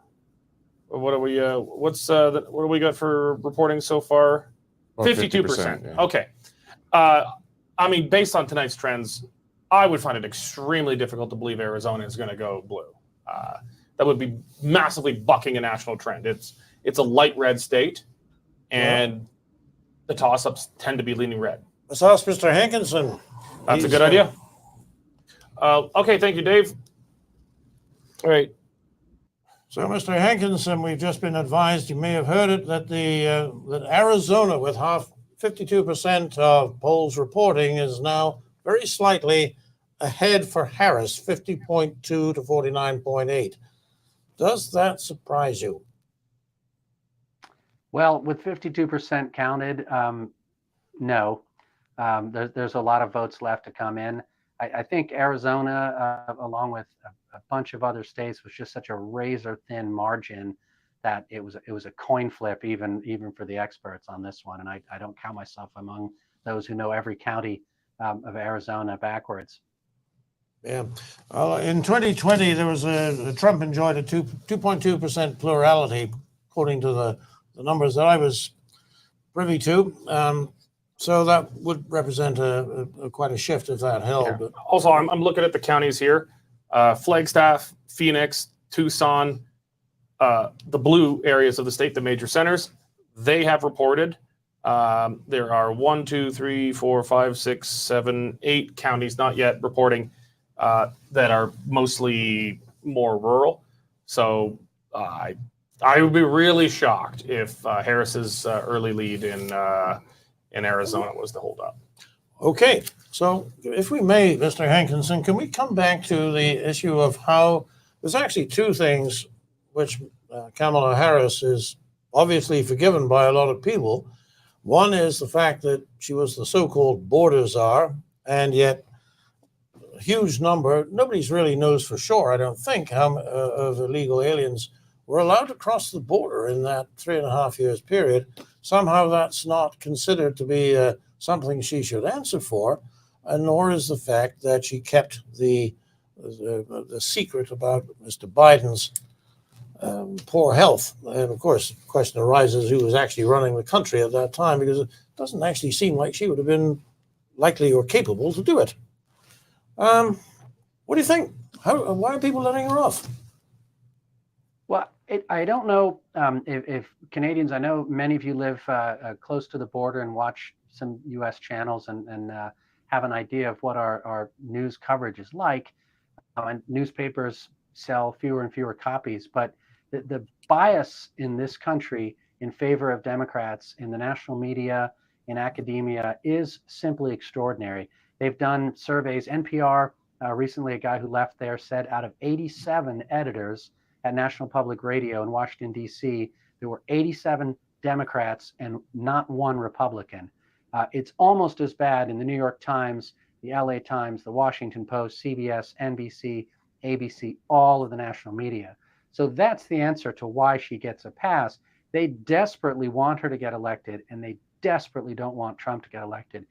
What do we? What do we got for reporting so far? 52%. Yeah. Okay. I mean, based on tonight's trends, I would find it extremely difficult to believe Arizona is going to go blue. That would be massively bucking a national trend. It's a light red state, and the toss-ups tend to be leaning red. Let's ask Mr. Hankinson. That's a good idea. Okay, thank you, Dave. All right. So, Mr. Hankinson, we've just been advised, you may have heard it, that that Arizona, with 52% of polls reporting, is now very slightly ahead for Harris, 50.2 to 49.8. Does that surprise you? Well, with 52% counted, no. There's a lot of votes left to come in. I think Arizona, along with a bunch of other states, was just such a razor-thin margin that it was a coin flip, even for the experts on this one. And I don't count myself among those who know every county of Arizona backwards. Yeah. In 2020, there was Trump enjoyed a 2.2% plurality, according to the numbers that I was privy to. So that would represent quite a shift if that held. Yeah. But Also, I'm looking at the counties here. Flagstaff, Phoenix, Tucson, the blue areas of the state, the major centers, they have reported. There are 1, 2, 3, 4, 5, 6, 7, 8 counties not yet reporting that are mostly more rural. So I would be really shocked if Harris's early lead in Arizona was the holdup. okay, so if we may, Mr. Hankinson, can we come back to the issue of how there's actually two things which Kamala Harris is obviously forgiven by a lot of people. One is the fact that she was the so-called border czar, and yet a huge number, nobody really knows for sure, I don't think, how of illegal aliens were allowed to cross the border in that 3.5 years period. Somehow that's not considered to be something she should answer for, and nor is the fact that she kept the secret about Mr. Biden's poor health. And of course, the question arises who was actually running the country at that time, because it doesn't actually seem like she would have been likely or capable to do it. What do you think? Why are people letting her off? Well, I don't know if Canadians, I know many of you live close to the border and watch some U.S. channels and have an idea of what our news coverage is like. And newspapers sell fewer and fewer copies, but the bias in this country in favor of Democrats in the national media, in academia, is simply extraordinary. They've done surveys. NPR, recently, a guy who left there said out of 87 editors at National Public Radio in Washington, D.C., there were 87 Democrats and not one Republican. It's almost as bad in the New York Times, the LA Times, the Washington Post, CBS, NBC, ABC, all of the national media. So that's the answer to why she gets a pass. They desperately want her to get elected, and they desperately don't want Trump to get elected.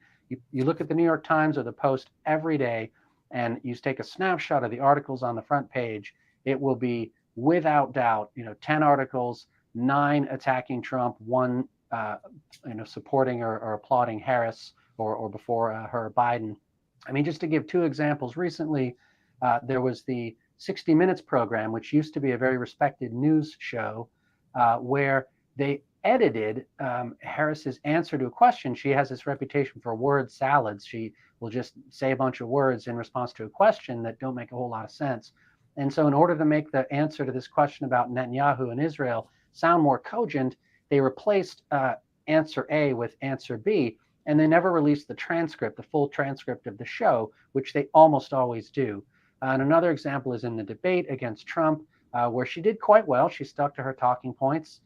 You look at the New York Times or the Post every day, and you take a snapshot of the articles on the front page, it will be without doubt, 10 articles, 9 attacking Trump, 1 supporting or applauding Harris or before her Biden. I mean, just to give 2 examples, recently there was the 60 Minutes program, which used to be a very respected news show, where they edited Harris's answer to a question. She has this reputation for word salads. She will just say a bunch of words in response to a question that don't make a whole lot of sense. And so in order to make the answer to this question about Netanyahu and Israel sound more cogent, they replaced answer A with answer B, and they never released the transcript, the full transcript of the show, which they almost always do. And another example is in the debate against Trump, where she did quite well. She stuck to her talking points.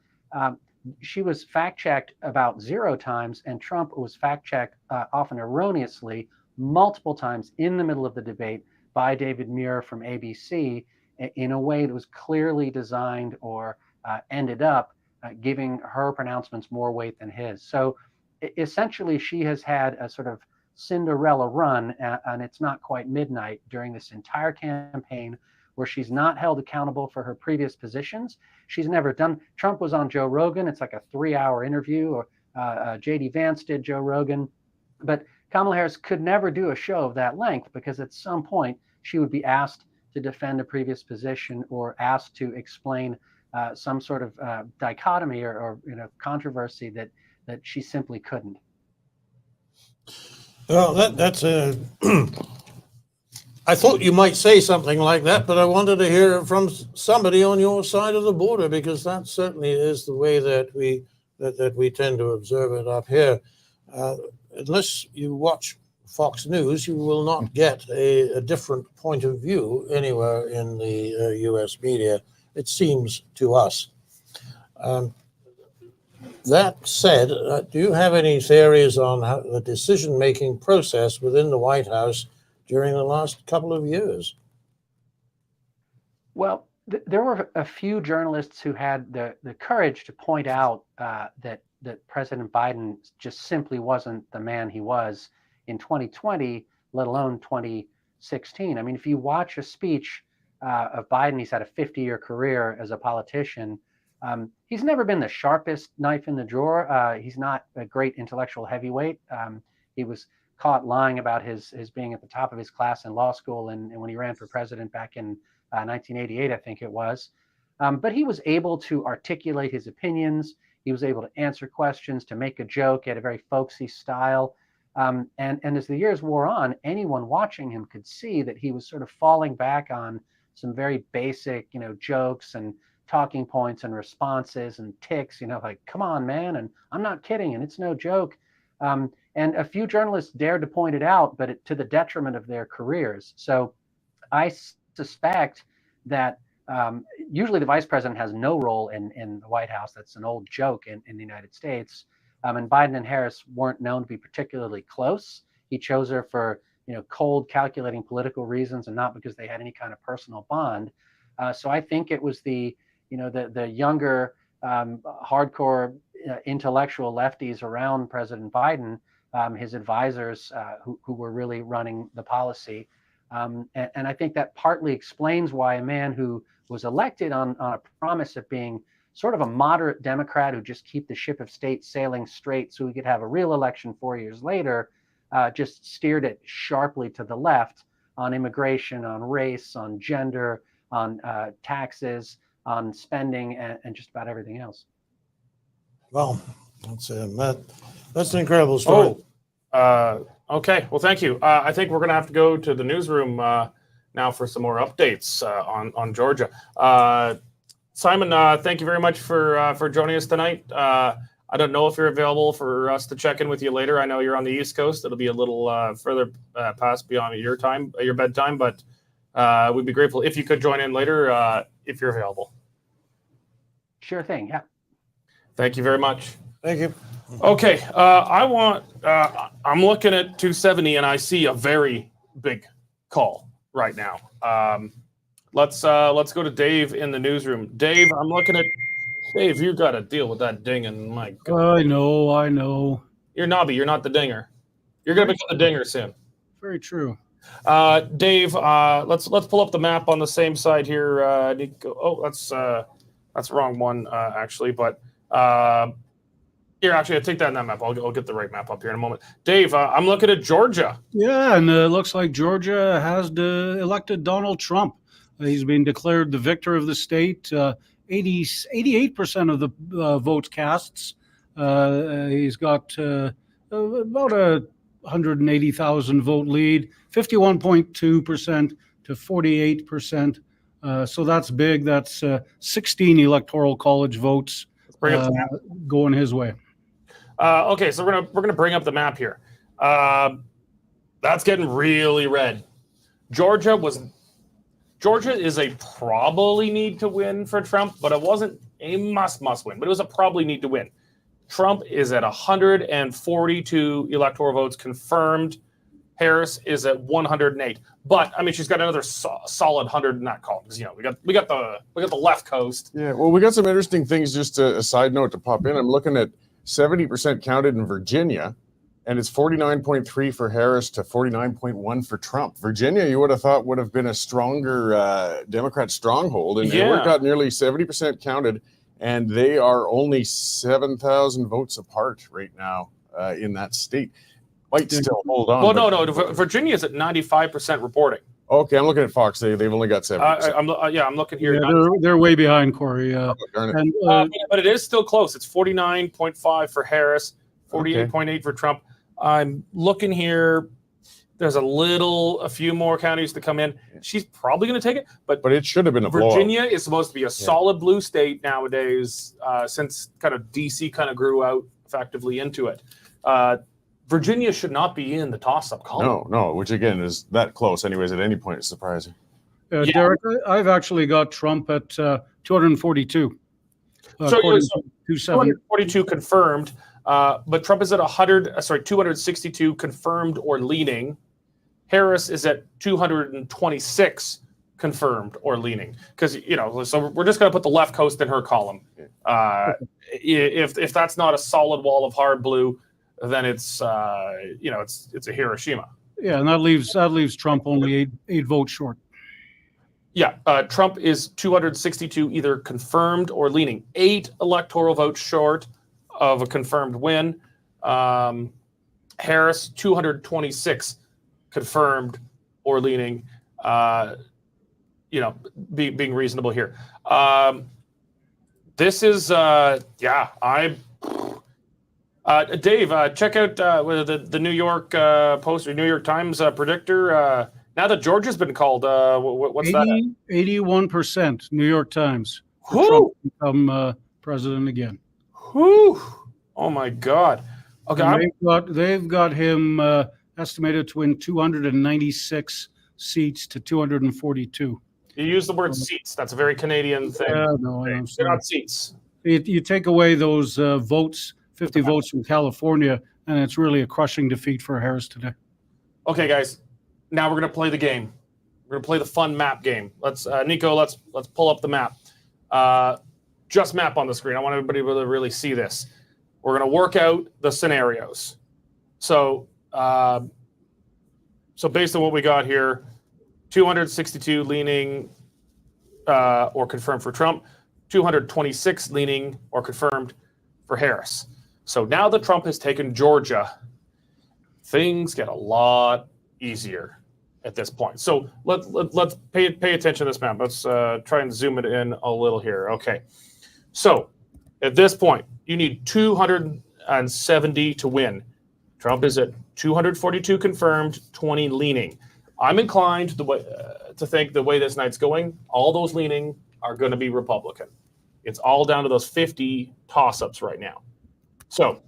She was fact-checked about 0 times, and Trump was fact-checked often erroneously multiple times in the middle of the debate by David Muir from ABC in a way that was clearly designed or ended up giving her pronouncements more weight than his. So essentially, she has had a sort of Cinderella run, and it's not quite midnight during this entire campaign where she's not held accountable for her previous positions. She's never done. Trump was on Joe Rogan. It's like a 3-hour interview, or J.D. Vance did Joe Rogan. But Kamala Harris could never do a show of that length, because at some point she would be asked to defend a previous position or asked to explain some sort of dichotomy or controversy that she simply couldn't. Well, that's I I thought you might say something like that, but I wanted to hear it from somebody on your side of the border, because that certainly is the way that we tend to observe it up here. Unless you watch Fox News, you will not get a different point of view anywhere in the U.S. media, it seems to us. That said, do you have any theories on how the decision-making process within the White House during the last couple of years? Well, there were a few journalists who had the courage to point out that President Biden just simply wasn't the man he was in 2020, let alone 2016. I mean, if you watch a speech of Biden, he's had a 50-year career as a politician. He's never been the sharpest knife in the drawer. He's not a great intellectual heavyweight. He was caught lying about his being at the top of his class in law school and when he ran for president back in 1988, I think it was. But he was able to articulate his opinions. He was able to answer questions, to make a joke. He had a very folksy style. And as the years wore on, anyone watching him could see that he was sort of falling back on some very basic, jokes and talking points and responses and tics, like, come on, man, and I'm not kidding, and it's no joke. And a few journalists dared to point it out, but to the detriment of their careers. So I suspect that usually the vice president has no role in the White House. That's an old joke in the United States. And Biden and Harris weren't known to be particularly close. He chose her for cold, calculating political reasons and not because they had any kind of personal bond. So I think it was the younger, hardcore intellectual lefties around President Biden, his advisors, who were really running the policy. And I think that partly explains why a man who was elected on a promise of being sort of a moderate Democrat who just keep the ship of state sailing straight so we could have a real election 4 years later, just steered it sharply to the left on immigration, on race, on gender, on taxes, on spending, and just about everything else. Well, that's an incredible story. Okay. Well, thank you. I think we're going to have to go to the newsroom now for some more updates on Georgia. Simon, thank you very much for joining us tonight. I don't know if you're available for us to check in with you later. I know you're on the East Coast. It'll be a little further past beyond your bedtime, but we'd be grateful if you could join in later if you're available. Sure thing. Yeah. Thank you very much. Thank you. Okay. I'm looking at 270 and I see a very big call right now. Let's go to Dave in the newsroom. Dave, I'm looking at Dave. You got to deal with that ding, and my God. I know. You're Nobby. You're not the dinger. You're going to become the dinger soon. Very true. Dave, let's pull up the map on the same side here. That's the wrong one actually, but here, actually, I'll take that in that map. I'll get the right map up here in a moment. Dave, I'm looking at Georgia. Yeah, and it looks like Georgia has elected Donald Trump. He's been declared the victor of the state. 88% of the votes casts. He's got about a 180,000 vote lead, 51.2% to 48%. So that's big. That's 16 electoral college votes going his way. Okay, so we're gonna bring up the map here. That's getting really red. Georgia is a probably need to win for Trump, but it wasn't a must win, but it was a probably need to win. Trump is at 142 electoral votes confirmed. Harris is at 108. But I mean, she's got another solid 100 in that column because we got the left coast. Yeah, well, we got some interesting things. Just a side note to pop in. I'm looking at 70% counted in Virginia, and it's 49.3 for Harris to 49.1 for Trump. Virginia, you would have thought would have been a stronger Democrat stronghold, and they got nearly 70% counted, and they are only 7,000 votes apart right now in that state. Might still hold on. Well, no. Virginia is at 95% reporting. Okay, I'm looking at Fox. They've only got 70%. I'm looking here. Yeah, they're way behind, Cory. But it is still close. It's 49.5 for Harris, 48.8 for Trump. I'm looking here. There's a few more counties to come in. She's probably going to take it, but it should have been a blowout. Virginia is supposed to be a solid blue state nowadays, since kind of DC kind of grew out effectively into it. Virginia should not be in the toss-up column. No, which again is that close anyways at any point. It's surprising. Derek, I've actually got Trump at 242. So 242 confirmed, but Trump is at 262 confirmed or leaning. Harris is at 226 confirmed or leaning, because so we're just going to put the left coast in her column. If that's not a solid wall of hard blue, then it's it's a Hiroshima. Yeah, and that leaves Trump only eight votes short. Yeah, Trump is 262 either confirmed or leaning, 8 electoral votes short of a confirmed win. Harris 226 confirmed or leaning. Being reasonable here. This is Dave, check out the New York Post or New York Times predictor. Now that Georgia's been called, what's that? 81% New York Times. Trump become president again. Whew. Oh my God. Okay. They've got him estimated to win 296 seats to 242. You use the word seats. That's a very Canadian thing. Yeah, no, I'm They're not seats. You take away those votes, 50 votes from California, and it's really a crushing defeat for Harris today. Okay, guys. Now we're going to play the game. We're going to play the fun map game. Let's Nico, let's pull up the map. Just map on the screen. I want everybody to really see this. We're going to work out the scenarios. So based on what we got here, 262 leaning or confirmed for Trump, 226 leaning or confirmed for Harris. So now that Trump has taken Georgia, things get a lot easier at this point. So let's pay attention to this map. Let's try and zoom it in a little here. Okay. So at this point, you need 270 to win. Trump is at 242 confirmed, 20 leaning. I'm inclined to think the way this night's going, all those leaning are going to be Republican. It's all down to those 50 toss-ups right now. So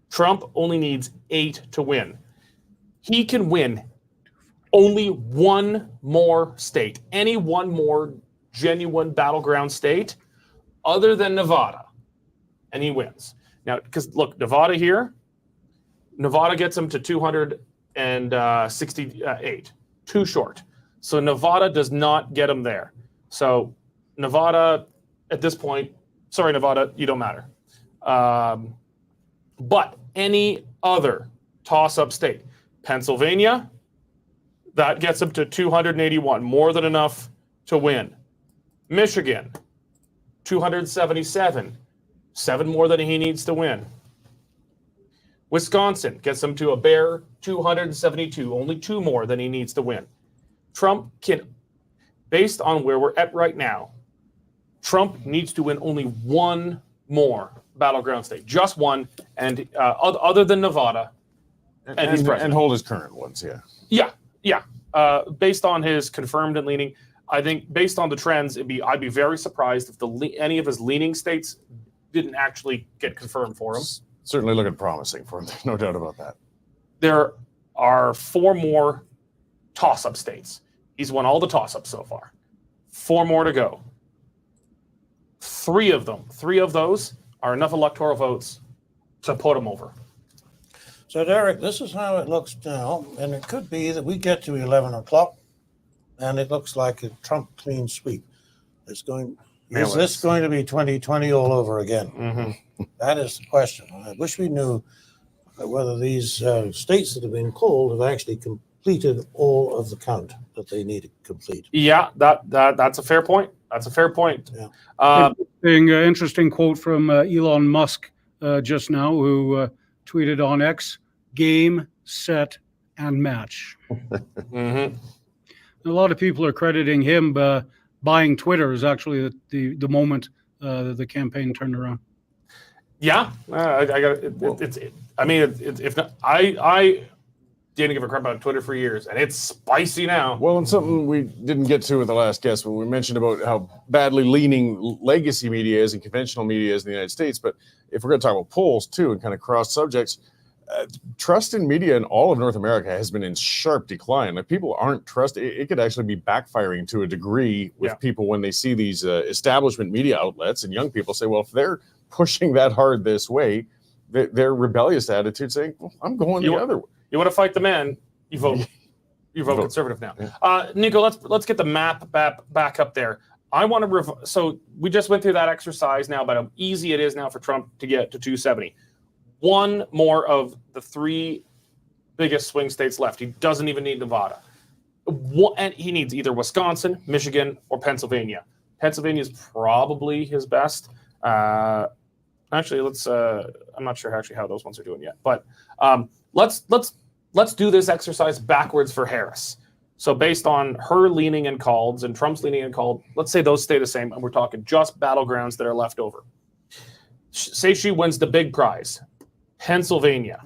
Trump only needs 8 to win. He can win only one more state, any one more genuine battleground state other than Nevada, and he wins. Now, because look, Nevada gets him to 268, too short. So Nevada does not get him there. So Nevada, at this point, sorry, Nevada, you don't matter. But any other toss-up state, Pennsylvania, that gets him to 281, more than enough to win. Michigan, 277, 7 more than he needs to win. Wisconsin gets him to a bare 272, only 2 more than he needs to win. Trump can, based on where we're at right now, Trump needs to win only one more battleground state, just one, and other than Nevada, and he's president. And hold his current ones, Yeah. Based on his confirmed and leaning, I think based on the trends, I'd be very surprised if any of his leaning states didn't actually get confirmed for him. Certainly looking promising for him. There's no doubt about that. There are 4 more toss-up states. He's won all the toss-ups so far. 4 more to go. 3 of those are enough electoral votes to put him over. So, Derek, this is how it looks now, and it could be that we get to 11 o'clock, and it looks like a Trump clean sweep. Is this going to be 2020 all over again? Mm-hmm. That is the question. I wish we knew whether these states that have been called have actually completed all of the count that they need to complete. Yeah, that's a fair point. That's a fair point. Yeah. Interesting quote from Elon Musk just now, who tweeted on X, game, set, and match. Mm-hmm. A lot of people are crediting him buying Twitter is actually the moment the campaign turned around. Yeah, I got it. I mean, if not, I didn't give a crap about Twitter for years, and it's spicy now. Well, and something we didn't get to with the last guest, but we mentioned about how badly leaning legacy media is and conventional media is in the United States. But if we're going to talk about polls too and kind of cross subjects, trust in media in all of North America has been in sharp decline. Like, people aren't trusting. It could actually be backfiring to a degree with people when they see these establishment media outlets, and young people say, well, if they're pushing that hard this way, their rebellious attitude saying, well, I'm going the other way. You want to fight the man, you vote. You vote conservative now. Yeah. Nico, let's get the map back up there. I want to so we just went through that exercise now, but how easy it is now for Trump to get to 270. One more of the three biggest swing states left. He doesn't even need Nevada. And he needs either Wisconsin, Michigan, or Pennsylvania. Pennsylvania is probably his best. Actually, let's. I'm not sure actually how those ones are doing yet, but let's do this exercise backwards for Harris. So based on her leaning and called and Trump's leaning and called, let's say those stay the same, and we're talking just battlegrounds that are left over. Say she wins the big prize. Pennsylvania,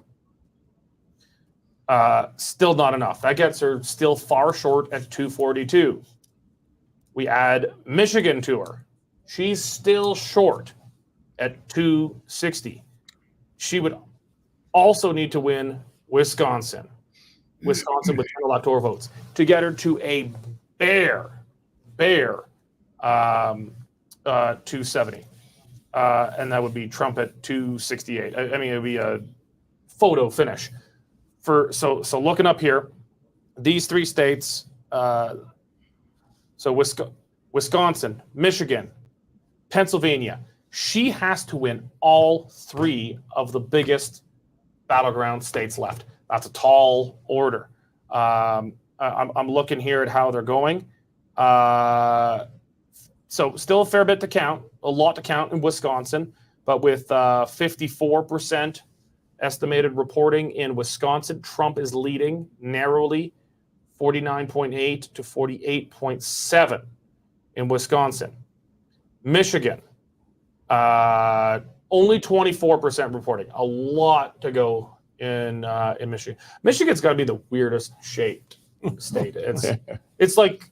still not enough. That gets her still far short at 242. We add Michigan to her. She's still short at 260. She would also need to win Wisconsin with 10 electoral votes to get her to a bare 270. And that would be Trump at 268. I mean, it would be a photo finish. So looking up here, these three states, so Wisconsin, Michigan, Pennsylvania, she has to win all three of the biggest battleground states left. That's a tall order. I'm looking here at how they're going. So still a fair bit to count, a lot to count in Wisconsin, but with 54% estimated reporting in Wisconsin, Trump is leading narrowly, 49.8 to 48.7 in Wisconsin. Michigan, only 24% reporting, a lot to go in Michigan. Michigan's got to be the weirdest shaped state. It's like,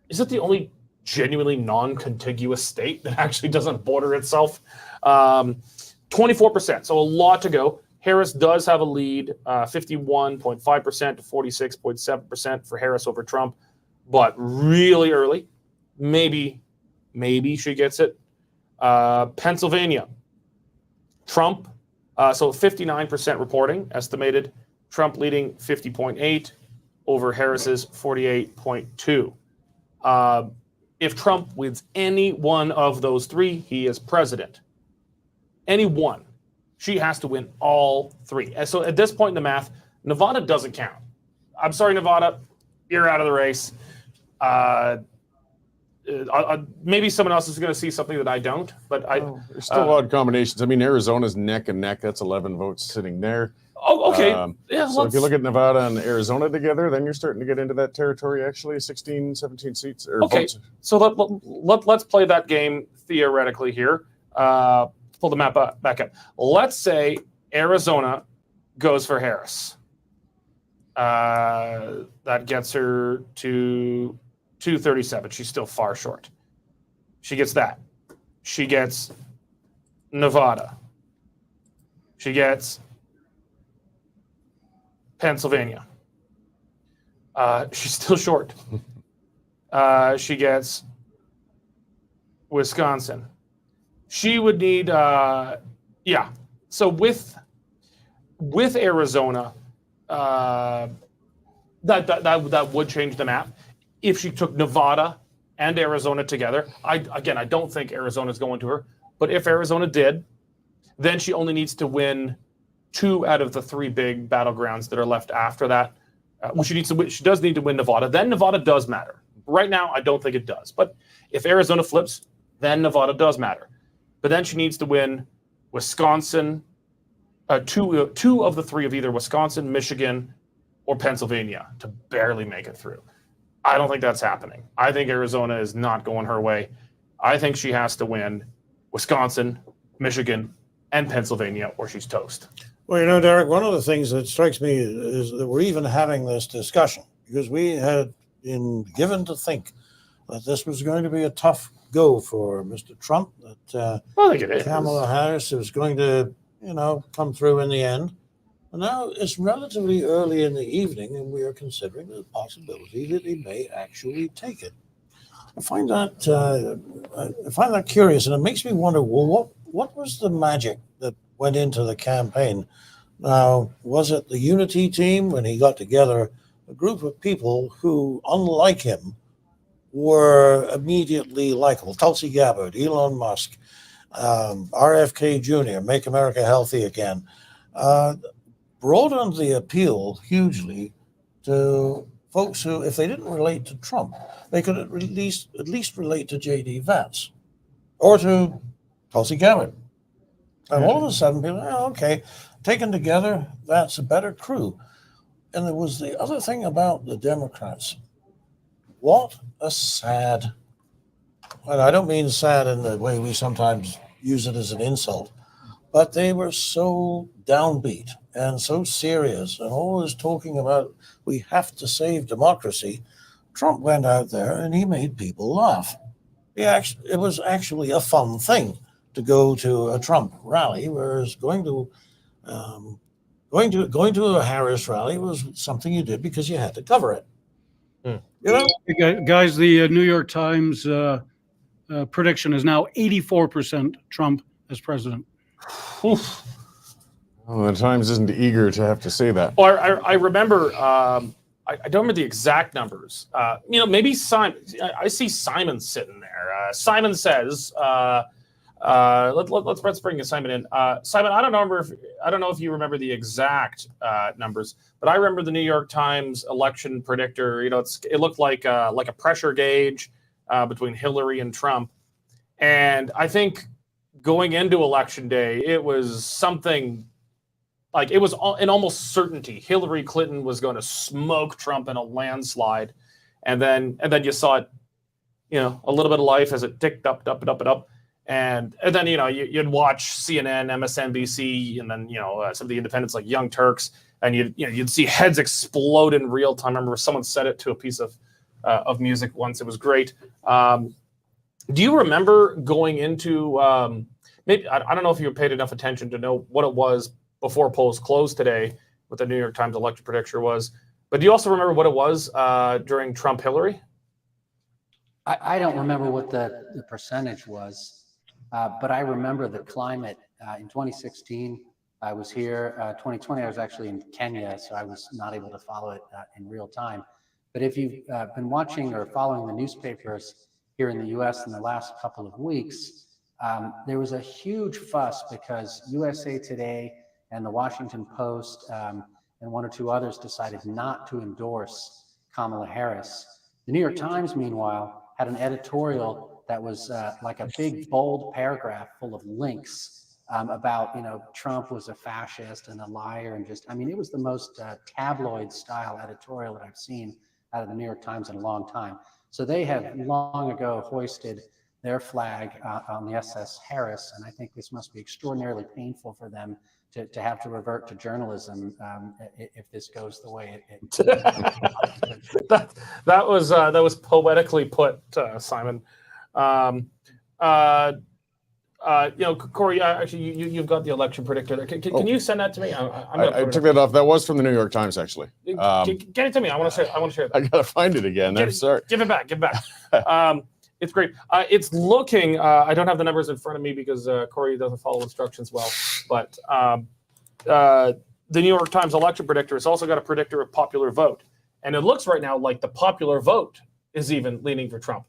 is it the only genuinely non-contiguous state that actually doesn't border itself? 24%, so a lot to go. Harris does have a lead, 51.5% to 46.7% for Harris over Trump, but really early. Maybe she gets it. Pennsylvania, Trump, so 59% reporting estimated. Trump leading 50.8 over Harris's 48.2. If Trump wins any one of those three, he is president. Any one. She has to win all three. And so at this point in the math, Nevada doesn't count. I'm sorry, Nevada, you're out of the race. Maybe someone else is going to see something that I don't, but there's still odd combinations. I mean, Arizona's neck and neck. That's 11 votes sitting there. Oh, okay. So if you look at Nevada and Arizona together, then you're starting to get into that territory, actually, 16, 17 seats. Votes. So let's play that game theoretically here. Pull the map back up. Let's say Arizona goes for Harris. That gets her to 237. She's still far short. She gets that. She gets Nevada. She gets Pennsylvania. She's still short. She gets Wisconsin. She would need, So with Arizona, that would change the map. If she took Nevada and Arizona together, I don't think Arizona's going to her. But if Arizona did, then she only needs to win 2 out of the 3 big battlegrounds that are left after that. She does need to win Nevada. Then Nevada does matter. Right now, I don't think it does. But if Arizona flips, then Nevada does matter. But then she needs to win Wisconsin, 2 of the 3 of either Wisconsin, Michigan, or Pennsylvania to barely make it through. I don't think that's happening. I think Arizona is not going her way. I think she has to win Wisconsin, Michigan, and Pennsylvania, or she's toast. Well, Derek, one of the things that strikes me is that we're even having this discussion because we had been given to think that this was going to be a tough go for Mr. Trump, that I think it is. Kamala Harris was going to, come through in the end. And now it's relatively early in the evening, and we are considering the possibility that he may actually take it. I find that curious, and it makes me wonder, well, what was the magic that went into the campaign? Now, was it the unity team when he got together a group of people who, unlike him, were immediately likable? Tulsi Gabbard, Elon Musk, RFK Jr., Make America Healthy Again, broadened the appeal hugely to folks who, if they didn't relate to Trump, they could at least relate to J.D. Vance or to Tulsi Gabbard. And all of a sudden, people, okay, taken together, that's a better crew. And there was the other thing about the Democrats. What a sad, and I don't mean sad in the way we sometimes use it as an insult, but they were so downbeat and so serious and always talking about we have to save democracy. Trump went out there and he made people laugh. It was actually a fun thing to go to a Trump rally, whereas going to a Harris rally was something you did because you had to cover it. Guys, the New York Times prediction is now 84% Trump as president. Oof. Well, the Times isn't eager to have to say that. Or I remember, I don't remember the exact numbers. Maybe Simon. I see Simon sitting there. Simon says, let's bring Simon in. Simon, I don't know if you remember the exact numbers, but I remember the New York Times election predictor. It looked like a pressure gauge between Hillary and Trump, and I think going into election day, it was something like it was an almost certainty Hillary Clinton was going to smoke Trump in a landslide, and then you saw it, a little bit of life as it ticked up. And then, you'd watch CNN, MSNBC, and then, some of the independents like Young Turks, and you'd see heads explode in real time. I remember someone said it to a piece of music once. It was great. Do you remember going into, maybe, I don't know if you paid enough attention to know what it was before polls closed today, what the New York Times election predictor was, but do you also remember what it was during Trump-Hillary? I don't remember what the percentage was. But I remember the climate in 2016. I was here. 2020, I was actually in Kenya, so I was not able to follow it in real time. But if you've been watching or following the newspapers here in the U.S. in the last couple of weeks, there was a huge fuss because USA Today and the Washington Post and one or two others decided not to endorse Kamala Harris. The New York Times, meanwhile, had an editorial that was like a big, bold paragraph full of links about, Trump was a fascist and a liar and it was the most tabloid style editorial that I've seen out of the New York Times in a long time. So they have long ago hoisted their flag on the SS Harris, and I think this must be extraordinarily painful for them to have to revert to journalism if this goes the way it that was poetically put, Simon. Cory, actually, you've got the election predictor there. Can you send that to me? I took that off. That was from the New York Times, actually. Get it to me. I want to share that. I gotta find it again. I'm sorry. Give it back. It's great. It's looking. I don't have the numbers in front of me because Cory doesn't follow instructions well. But the New York Times election predictor has also got a predictor of popular vote, and it looks right now like the popular vote is even leaning for Trump.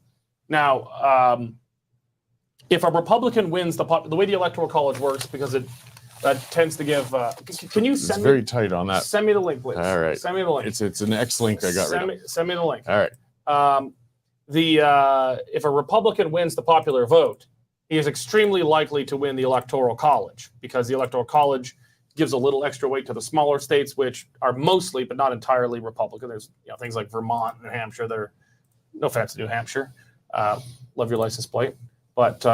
Now, if a Republican wins the way the Electoral College works, because that tends to give. Can you send? It's very tight on that. Send me the link, please. All right. Send me the link. It's an X link I got rid of. Send me the link. All right. If a Republican wins the popular vote, he is extremely likely to win the Electoral College, because the Electoral College gives a little extra weight to the smaller states, which are mostly, but not entirely, Republican. There's things like Vermont and New Hampshire. They're, no offense to New Hampshire, love your license plate, but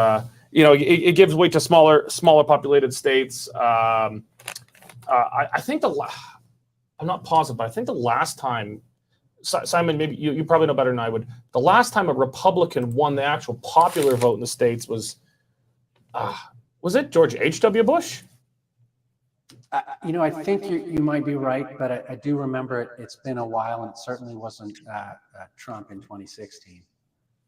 it gives weight to smaller populated states. I think I'm not positive, but I think the last time, Simon, maybe you probably know better than I would. The last time a Republican won the actual popular vote in the States was it George H.W. Bush? I think you might be right, but I do remember it's been a while, and it certainly wasn't Trump in 2016.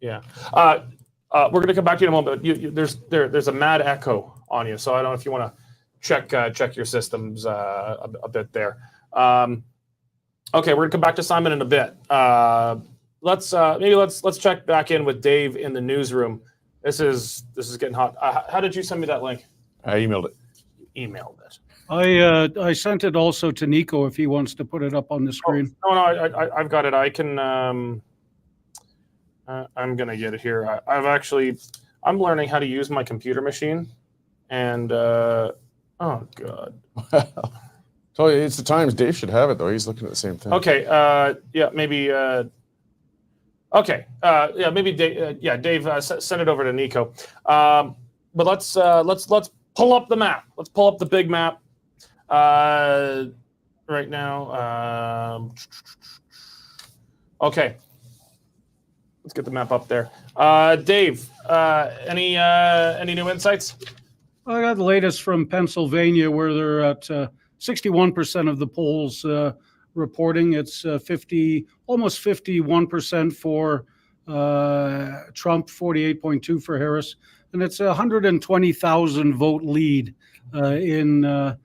Yeah. We're going to come back to you in a moment. But there's a mad echo on you, so I don't know if you want to check your systems a bit there. Okay, we're going to come back to Simon in a bit. Let's check back in with Dave in the newsroom. This is getting hot. How did you send me that link? I emailed it. Emailed it. I sent it also to Nico if he wants to put it up on the screen. No, I've got it. I can. I'm gonna get it here. I'm learning how to use my computer machine, and oh god. So it's the Times. Dave should have it though. He's looking at the same thing. Okay. Yeah. Maybe. Okay. Yeah. Maybe Dave. Dave. Send it over to Nico. But let's pull up the map. Let's pull up the big map. Right now. Okay. Let's get the map up there. Dave, any new insights? I got the latest from Pennsylvania, where they're at 61% of the polls reporting. It's almost 51% for Trump, 48.2 for Harris, and it's a 120,000 vote lead in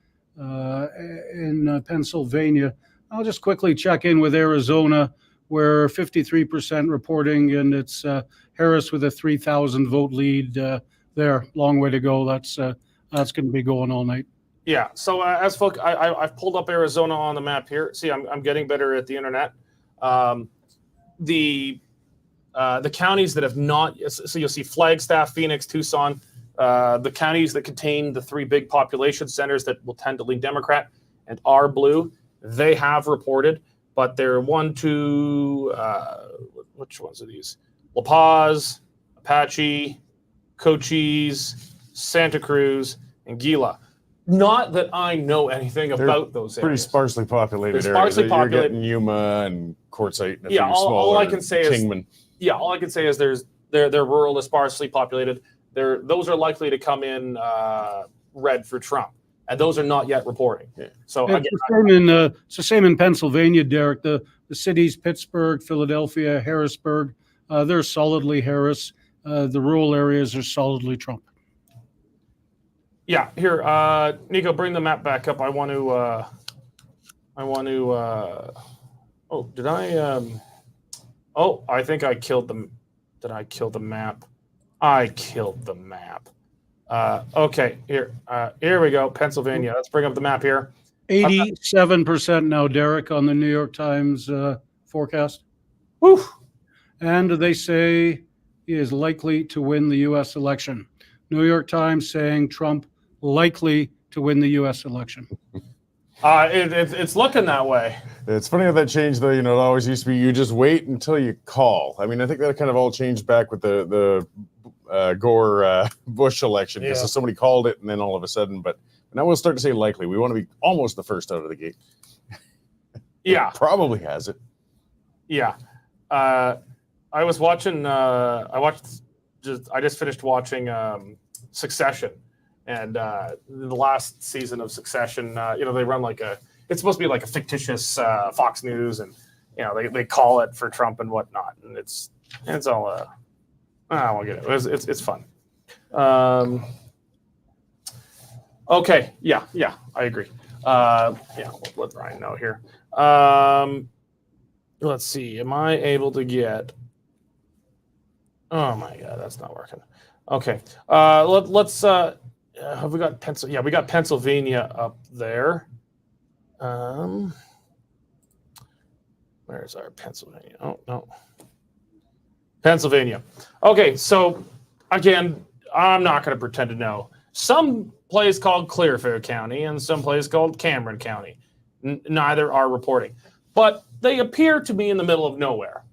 Pennsylvania. I'll just quickly check in with Arizona, where 53% reporting, and it's Harris with a 3,000 vote lead there. Long way to go. That's going to be going all night. Yeah. So as folk, I've pulled up Arizona on the map here. See, I'm getting better at the internet. The counties that have not, so you'll see Flagstaff, Phoenix, Tucson, the counties that contain the three big population centers that will tend to lean Democrat and are blue, they have reported. But they're 1, 2, which ones are these? La Paz, Apache, Cochise, Santa Cruz, and Gila. Not that I know anything about those areas. Pretty sparsely populated They're sparsely areas. populated. You're getting Yuma and Quartzsite and a few all I can say Kingman. all I can say is they're rural, they're sparsely populated. Those are likely to come in red for Trump. And those are not yet reporting. Yeah. So it's the same in Pennsylvania, Derek. The cities, Pittsburgh, Philadelphia, Harrisburg, they're solidly Harris. The rural areas are solidly Trump. Yeah. Here, Nico, bring the map back up. I want to. Oh, did I? Oh, I think I killed them. Did I kill the map? I killed the map. Okay, here we go. Pennsylvania. Let's bring up the map here. 87% now, Derek, on the New York Times forecast. Woo. And they say he is likely to win the U.S. election. New York Times saying Trump likely to win the U.S. election. It's looking that way. It's funny how that changed, though. It always used to be you just wait until you call. I mean, I think that kind of all changed back with the Gore Bush election, because somebody called it and then all of a sudden, but now we'll start to say likely. We want to be almost the first out of the gate. Yeah. It probably has it. Yeah. I was watching, I just finished watching Succession, and the last season of Succession, they run it's supposed to be like a fictitious Fox News, and, they call it for Trump and whatnot. And it's all, I won't get it. It's fun. Okay. Yeah. I agree. We'll let Brian know here. Let's see. Am I able to get? Oh my God, that's not working. Okay. Let's. Have we got Pennsylvania? Yeah, we got Pennsylvania up there. Where's our Pennsylvania? Oh no. Pennsylvania. Okay, so again, I'm not going to pretend to know. Some place called Clearfield County and some place called Cameron County. Neither are reporting, but they appear to be in the middle of nowhere.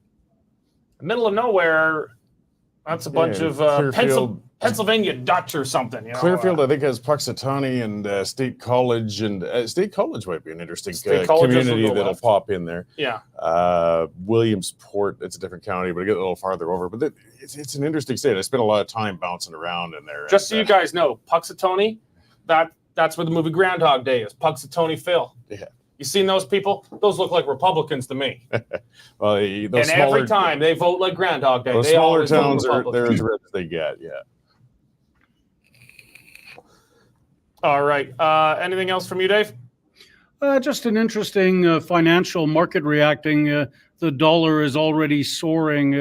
The middle of nowhere. That's a bunch of Pennsylvania Dutch or something. You know, Clearfield, I think, has Puxatawny and State College, and State College might be an interesting State colleges community will go that'll left. pop in there. Yeah. Williamsport, it's a different county, but I get a little farther over. But it's an interesting state. I spent a lot of time bouncing around in there. Just so you guys know, Puxatawny, that's where the movie Groundhog Day is. Puxatawny Phil. Yeah. You seen those people? Those look like Republicans to me. Well, And every time they vote like Groundhog Day. Those They smaller always vote towns they're Republican. as red as they get. Yeah. All right. Anything else from you, Dave? Just an interesting financial market reacting. The dollar is already soaring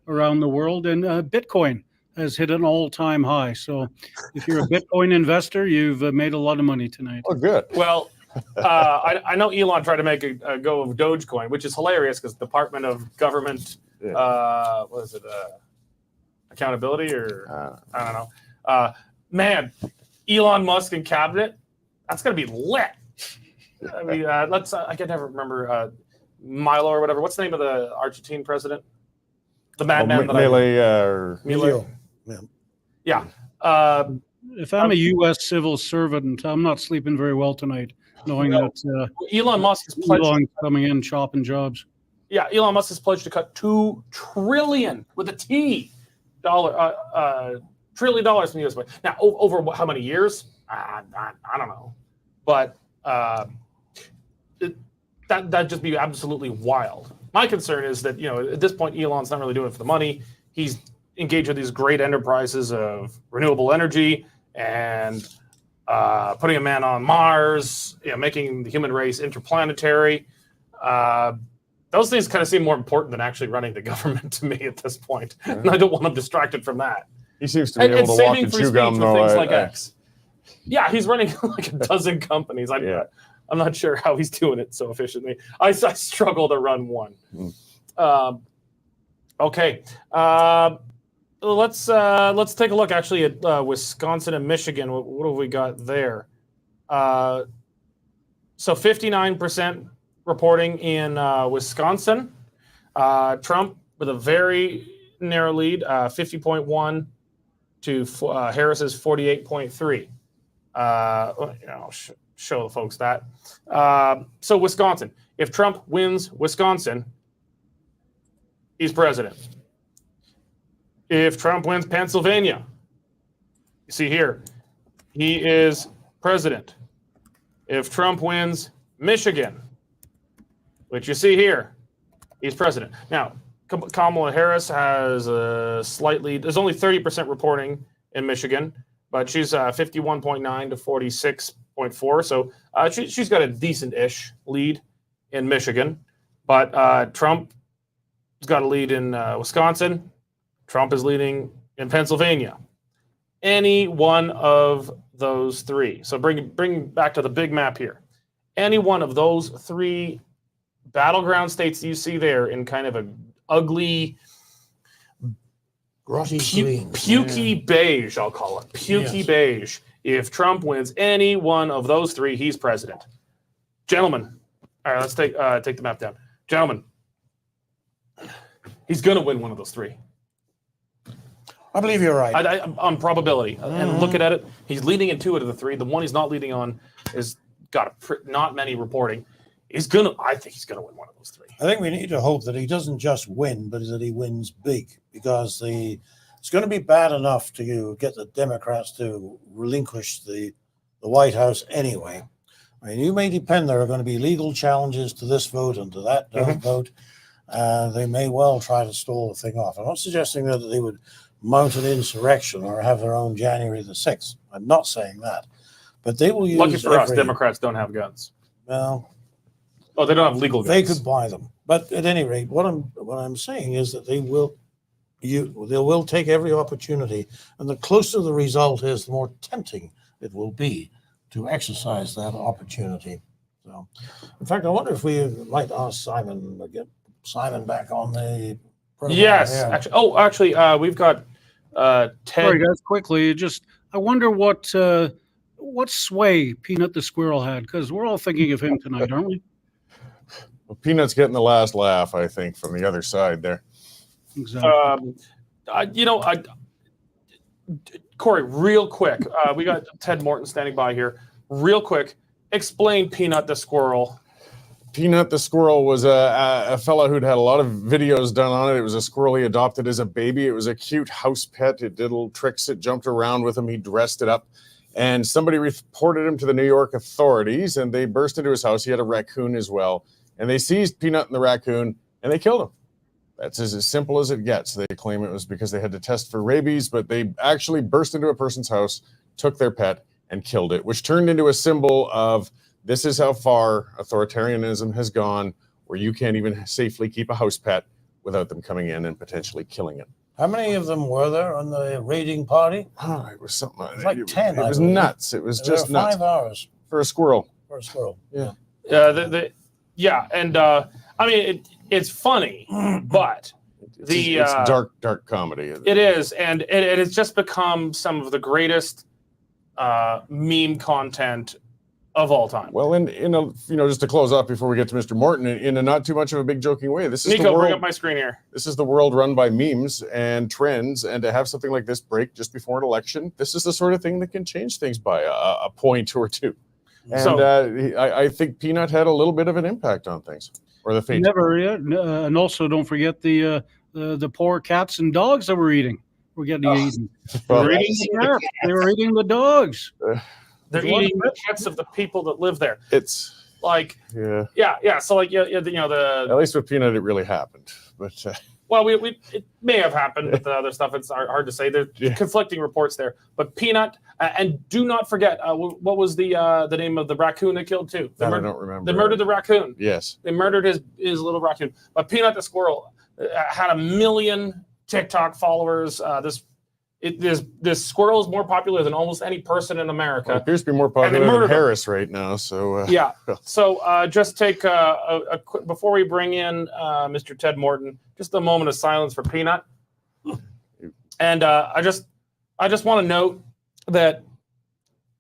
around the world, and Bitcoin has hit an all-time high. So if you're a Bitcoin investor, you've made a lot of money tonight. Oh, good. Well, I know Elon tried to make a go of Dogecoin, which is hilarious because Department of Government, what is it, accountability or I don't know. Man, Elon Musk and cabinet, that's going to be lit. I mean, I can never remember Milo or whatever. What's the name of the Argentine president? The madman that Emilio. Yeah. If I'm a U.S. civil servant, I'm not sleeping very well tonight, knowing that Elon Musk has pledged Elon's coming in chopping jobs. Yeah, Elon Musk has pledged to cut $2 trillion with a T $1 trillion from the U.S. budget. Now, over how many years? I don't know, but that'd just be absolutely wild. My concern is that at this point, Elon's not really doing it for the money. He's engaged with these great enterprises of renewable energy and putting a man on Mars, making the human race interplanetary. Those things kind of seem more important than actually running the government to me at this point. And I don't want him distracted from that. He seems to be able to walk and chew gum, though. Things like X. Yeah, he's running like a dozen companies. I'm not sure how he's doing it so efficiently. I struggle to run one. Okay. Let's take a look actually at Wisconsin and Michigan. What have we got there? So 59% reporting in Wisconsin. Trump with a very narrow lead, 50.1 to Harris's 48.3. I'll show the folks that. So Wisconsin, if Trump wins Wisconsin, he's president. If Trump wins Pennsylvania, you see here, he is president. If Trump wins Michigan, which you see here, he's president. Now, Kamala Harris has there's only 30% reporting in Michigan, but she's 51.9 to 46.4. So she's got a decent-ish lead in Michigan. But Trump's got a lead in Wisconsin. Trump is leading in Pennsylvania. Any one of those three. So bring back to the big map here. Any one of those three battleground states that you see there in kind of an ugly, pukey beige, I'll call it. Pukey beige. If Trump wins any one of those three, he's president. Gentlemen, all right, let's take the map down. Gentlemen, he's going to win one of those three. I believe you're right. On probability. And looking at it, he's leading in two out of the three. The one he's not leading on is got not many reporting. I think he's going to win one of those three. I think we need to hope that he doesn't just win, but that he wins big, because it's going to be bad enough to get the Democrats to relinquish the White House anyway. I mean, you may depend there are going to be legal challenges to this vote and to that vote. They may well try to stall the thing off. I'm not suggesting that they would mount an insurrection or have their own January the 6th. I'm not saying that. But they will use Lucky for us, Democrats don't have guns. Well, they don't have legal guns. They could buy them. But at any rate, what I'm saying is that they will take every opportunity, and the closer the result is, the more tempting it will be to exercise that opportunity. So, in fact, I wonder if we might ask Simon to get Simon back on the program. Yes, here. actually, we've got Ted. Sorry, guys, quickly, I wonder what sway Peanut the Squirrel had, because we're all thinking of him tonight, aren't we? Well, Peanut's getting the last laugh, I think, from the other side there. Exactly. Cory, real quick, we got Ted Morton standing by here. Real quick, explain Peanut the squirrel. Peanut the squirrel was a fella who'd had a lot of videos done on it. It was a squirrel he adopted as a baby. It was a cute house pet. It did little tricks. It jumped around with him. He dressed it up. And somebody reported him to the New York authorities, and they burst into his house. He had a raccoon as well. And they seized Peanut and the raccoon, and they killed him. That's as simple as it gets. They claim it was because they had to test for rabies, but they actually burst into a person's house, took their pet, and killed it, which turned into a symbol of this is how far authoritarianism has gone, where you can't even safely keep a house pet without them coming in and potentially killing it. How many of them were there on the raiding party? Oh, it was something Like 10. It was nuts. It was just nuts. 5 hours For a squirrel. for a squirrel. Yeah. Yeah, and I mean, it's funny, but It's dark comedy. it is, and it has just become some of the greatest meme content of all time. Well, just to close off before we get to Mr. Morton, in a not too much of a big joking way, this is Nico, the world. bring up my screen here. This is the world run by memes and trends, and to have something like this break just before an election, this is the sort of thing that can change things by a point or two. And I think Peanut had a little bit of an impact on things, or the fate. And also don't forget the poor cats and dogs that were eating. We're getting eaten. Well, They were eating the carp. They were eating the dogs. They're eating the pets of the people that live there. It's like yeah. So like the at least with Peanut, it really happened. But well, it may have happened with the other stuff. It's hard to say. There's conflicting reports there. But Peanut, and do not forget what was the name of the raccoon they killed too. I don't remember. They murdered the raccoon. Yes, they murdered his little raccoon. But Peanut the squirrel had 1 million TikTok followers. This squirrel is more popular than almost any person in America. Well, it appears to be more popular than Harris right now. So yeah. So just take a quick before we bring in Mr. Ted Morton. Just a moment of silence for Peanut. And I just want to note that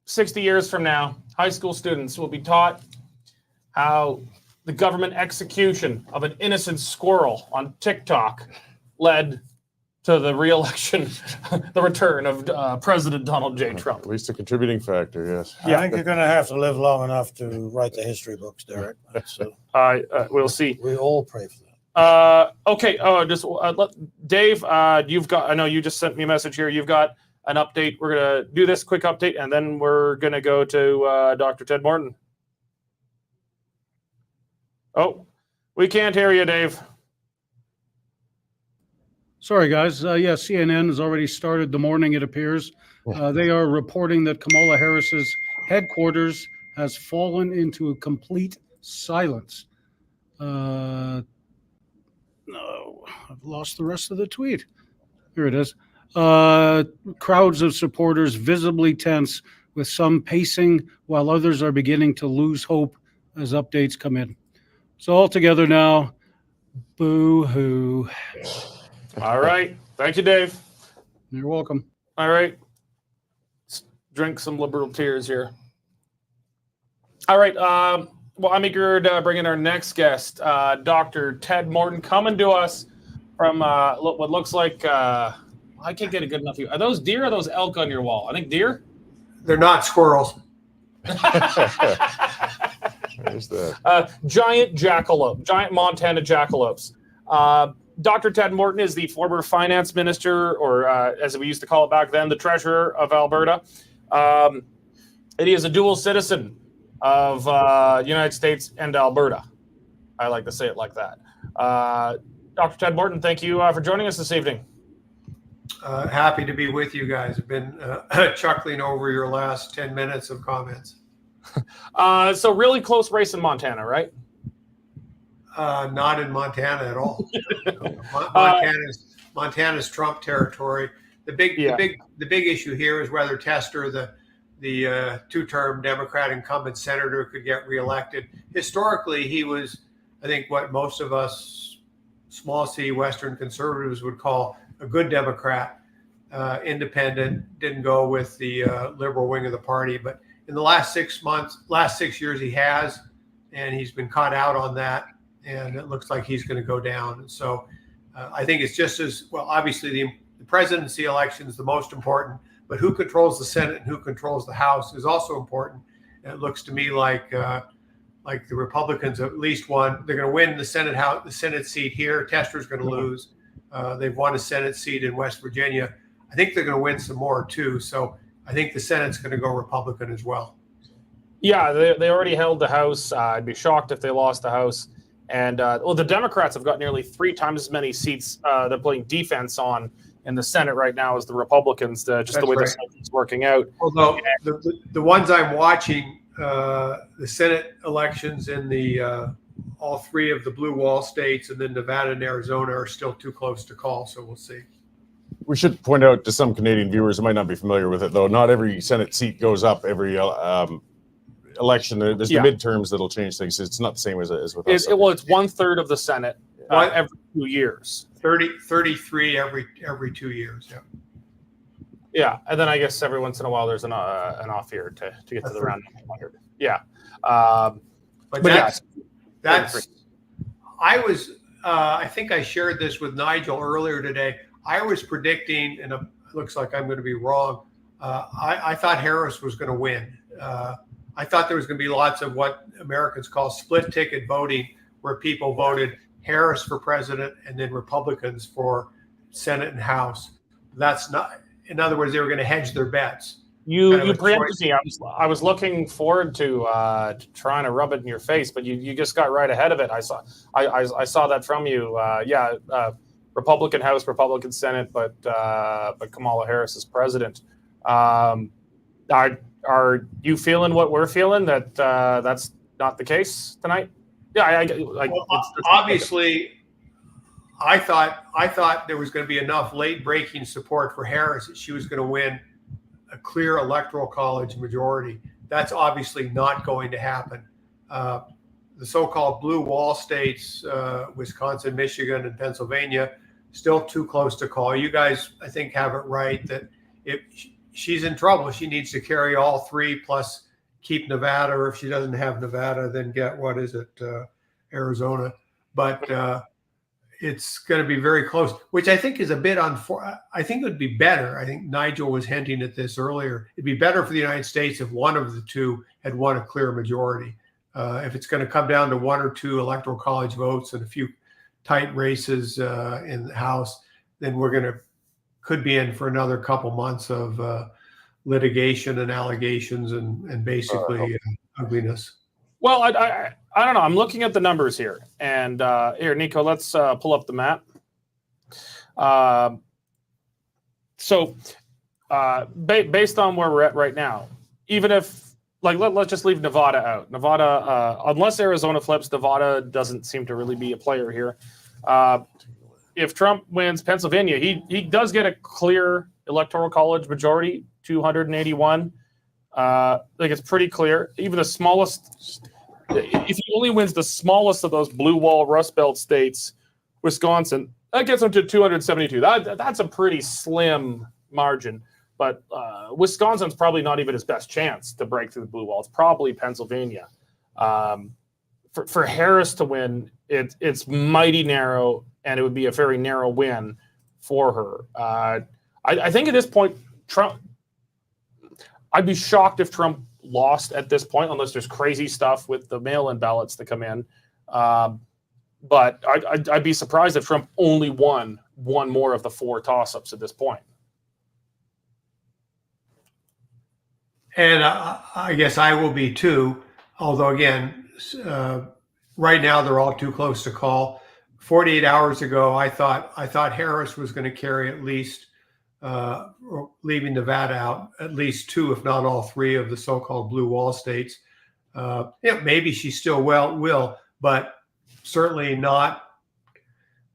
60 years from now, high school students will be taught how the government execution of an innocent squirrel on TikTok led to the re-election, the return of President Donald J. Trump. At least a contributing factor, yes. I think you're going to have to live long enough to write the history books, Derek. We'll see. We all pray for that. Okay. Dave, you've got. I know you just sent me a message here. You've got an update. We're gonna do this quick update, and then we're gonna go to Dr. Ted Morton. Oh, we can't hear you, Dave. Sorry, guys. CNN has already started the morning, it appears. They are reporting that Kamala Harris's headquarters has fallen into a complete silence. No, I've lost the rest of the tweet. Here it is. Crowds of supporters visibly tense, with some pacing while others are beginning to lose hope as updates come in. So all together now, boo-hoo. All right. Thank you, Dave. You're welcome. All right. Let's drink some liberal tears here. All right. Well, I'm eager to bring in our next guest, Dr. Ted Morton, coming to us from what looks like, I can't get a good enough view. Are those deer or are those elk on your wall? I think deer. They're not squirrels. There's the giant jackalope, giant Montana jackalopes. Dr. Ted Morton is the former finance minister, or as we used to call it back then, the treasurer of Alberta. And he is a dual citizen of United States and Alberta. I like to say it like that. Dr. Ted Morton, thank you for joining us this evening. Happy to be with you guys. I've been chuckling over your last 10 minutes of comments. So really close race in Montana, right? Not in Montana at all. Montana's Trump territory. The big issue here is whether Tester, the two-term Democrat incumbent senator, could get reelected. Historically, he was, I think, what most of us small C Western conservatives would call a good Democrat, independent, didn't go with the liberal wing of the party. But in the last 6 years, he has, and he's been caught out on that. And it looks like he's going to go down. And so I think it's just as well. Obviously, the presidency election is the most important, but who controls the Senate and who controls the House is also important. And it looks to me like the Republicans at least won. They're going to win the Senate seat here. Tester's going to lose. They've won a Senate seat in West Virginia. I think they're going to win some more too. So I think the Senate's going to go Republican as well. Yeah, they already held the House. I'd be shocked if they lost the House. And the Democrats have got nearly 3 times as many seats they're playing defense on in the Senate right now as the Republicans. Just the way the Senate is working out. Although the ones I'm watching, the Senate elections in the all 3 of the blue wall states, and then Nevada and Arizona are still too close to call. So we'll see. We should point out to some Canadian viewers who might not be familiar with it, though, not every Senate seat goes up every election. There's the midterms that'll change things. It's not the same as with us. Well, it's 1/3 of the Senate every 2 years. 33 every 2 years. Yeah. Yeah, and then I guess every once in a while there's an off year to get to the round 100. Yeah. But that's I think I shared this with Nigel earlier today. I was predicting, and it looks like I'm going to be wrong. I thought Harris was going to win. I thought there was going to be lots of what Americans call split ticket voting, where people voted Harris for president and then Republicans for Senate and House. That's not, in other words, they were going to hedge their bets. You preempted me. I was looking forward to trying to rub it in your face, but you just got right ahead of it. I saw that from you. Republican House, Republican Senate, but Kamala Harris is president. Are you feeling what we're feeling, that that's not the case tonight? Yeah, obviously, I thought there was going to be enough late breaking support for Harris that she was going to win a clear electoral college majority. That's obviously not going to happen. The so-called blue wall states, Wisconsin, Michigan, and Pennsylvania, still too close to call. You guys, I think, have it right that if she's in trouble, she needs to carry all 3 plus keep Nevada, or if she doesn't have Nevada, then get, Arizona. But it's going to be very close, which I think is a bit I think it would be better. I think Nigel was hinting at this earlier. It'd be better for the United States if one of the 2 had won a clear majority. If it's going to come down to 1 or 2 electoral college votes and a few tight races in the House, then could be in for another couple months of litigation and allegations and basically ugliness. Well, I don't know. I'm looking at the numbers here, and here, Nico, let's pull up the map. Based on where we're at right now, even if let's just leave Nevada out. Nevada, unless Arizona flips, Nevada doesn't seem to really be a player here. If Trump wins Pennsylvania, he does get a clear electoral college majority, 281. It's pretty clear. Even the smallest, if he only wins the smallest of those blue wall Rust Belt states, Wisconsin, that gets him to 272. That's a pretty slim margin. But Wisconsin's probably not even his best chance to break through the blue wall. It's probably Pennsylvania. For Harris to win, it's mighty narrow, and it would be a very narrow win for her. I think at this point, Trump, I'd be shocked if Trump lost at this point, unless there's crazy stuff with the mail-in ballots that come in. But I'd be surprised if Trump only won one more of the 4 toss-ups at this point. And I guess I will be too, although again, right now they're all too close to call. 48 hours ago, I thought Harris was going to carry at least, leaving Nevada out, at least 2, if not all 3 of the so-called blue wall states. Maybe she still will, but certainly not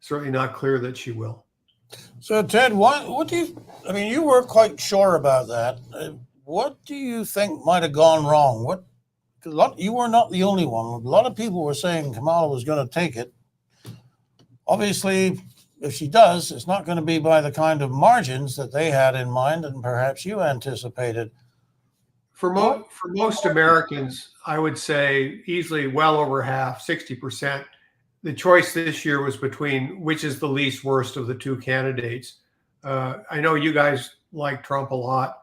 clear that she will. So Ted, what do you? I mean, you were quite sure about that. What do you think might have gone wrong? You were not the only one. A lot of people were saying Kamala was going to take it. Obviously, if she does, it's not going to be by the kind of margins that they had in mind and perhaps you anticipated. For most Americans, I would say easily well over half, 60%. The choice this year was between which is the least worst of the 2 candidates. I know you guys like Trump a lot.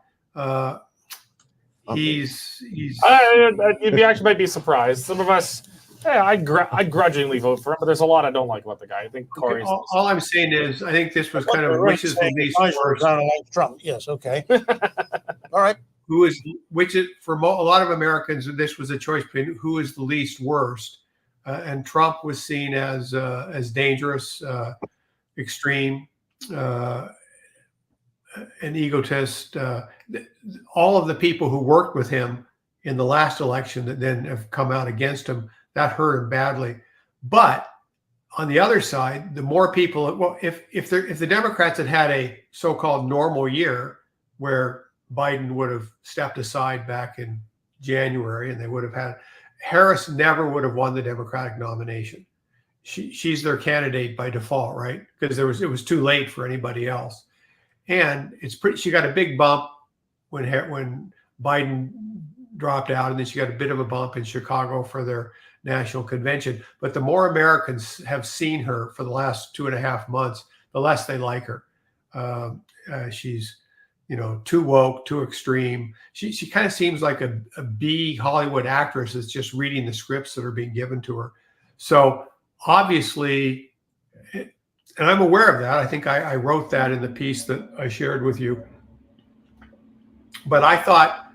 He's you actually might be surprised. Some of us, I grudgingly vote for him, but there's a lot I don't like about the guy. I think Cory's. All I'm saying is, I think this was kind of which is the least worst. Kind of like Trump. Yes. Okay. All right. Which is for a lot of Americans, this was a choice between who is the least worst, and Trump was seen as dangerous, extreme, an egotist. All of the people who worked with him in the last election that then have come out against him, that hurt him badly. But on the other side, the more people, well, if the Democrats had a so-called normal year where Biden would have stepped aside back in January and they would have had, Harris never would have won the Democratic nomination. She's their candidate by default, right? Because it was too late for anybody else. And she got a big bump when Biden dropped out, and then she got a bit of a bump in Chicago for their national convention. But the more Americans have seen her for the last 2.5 months, the less they like her. She's, too woke, too extreme. She kind of seems like a B Hollywood actress that's just reading the scripts that are being given to her. So obviously, and I'm aware of that. I think I wrote that in the piece that I shared with you. But I thought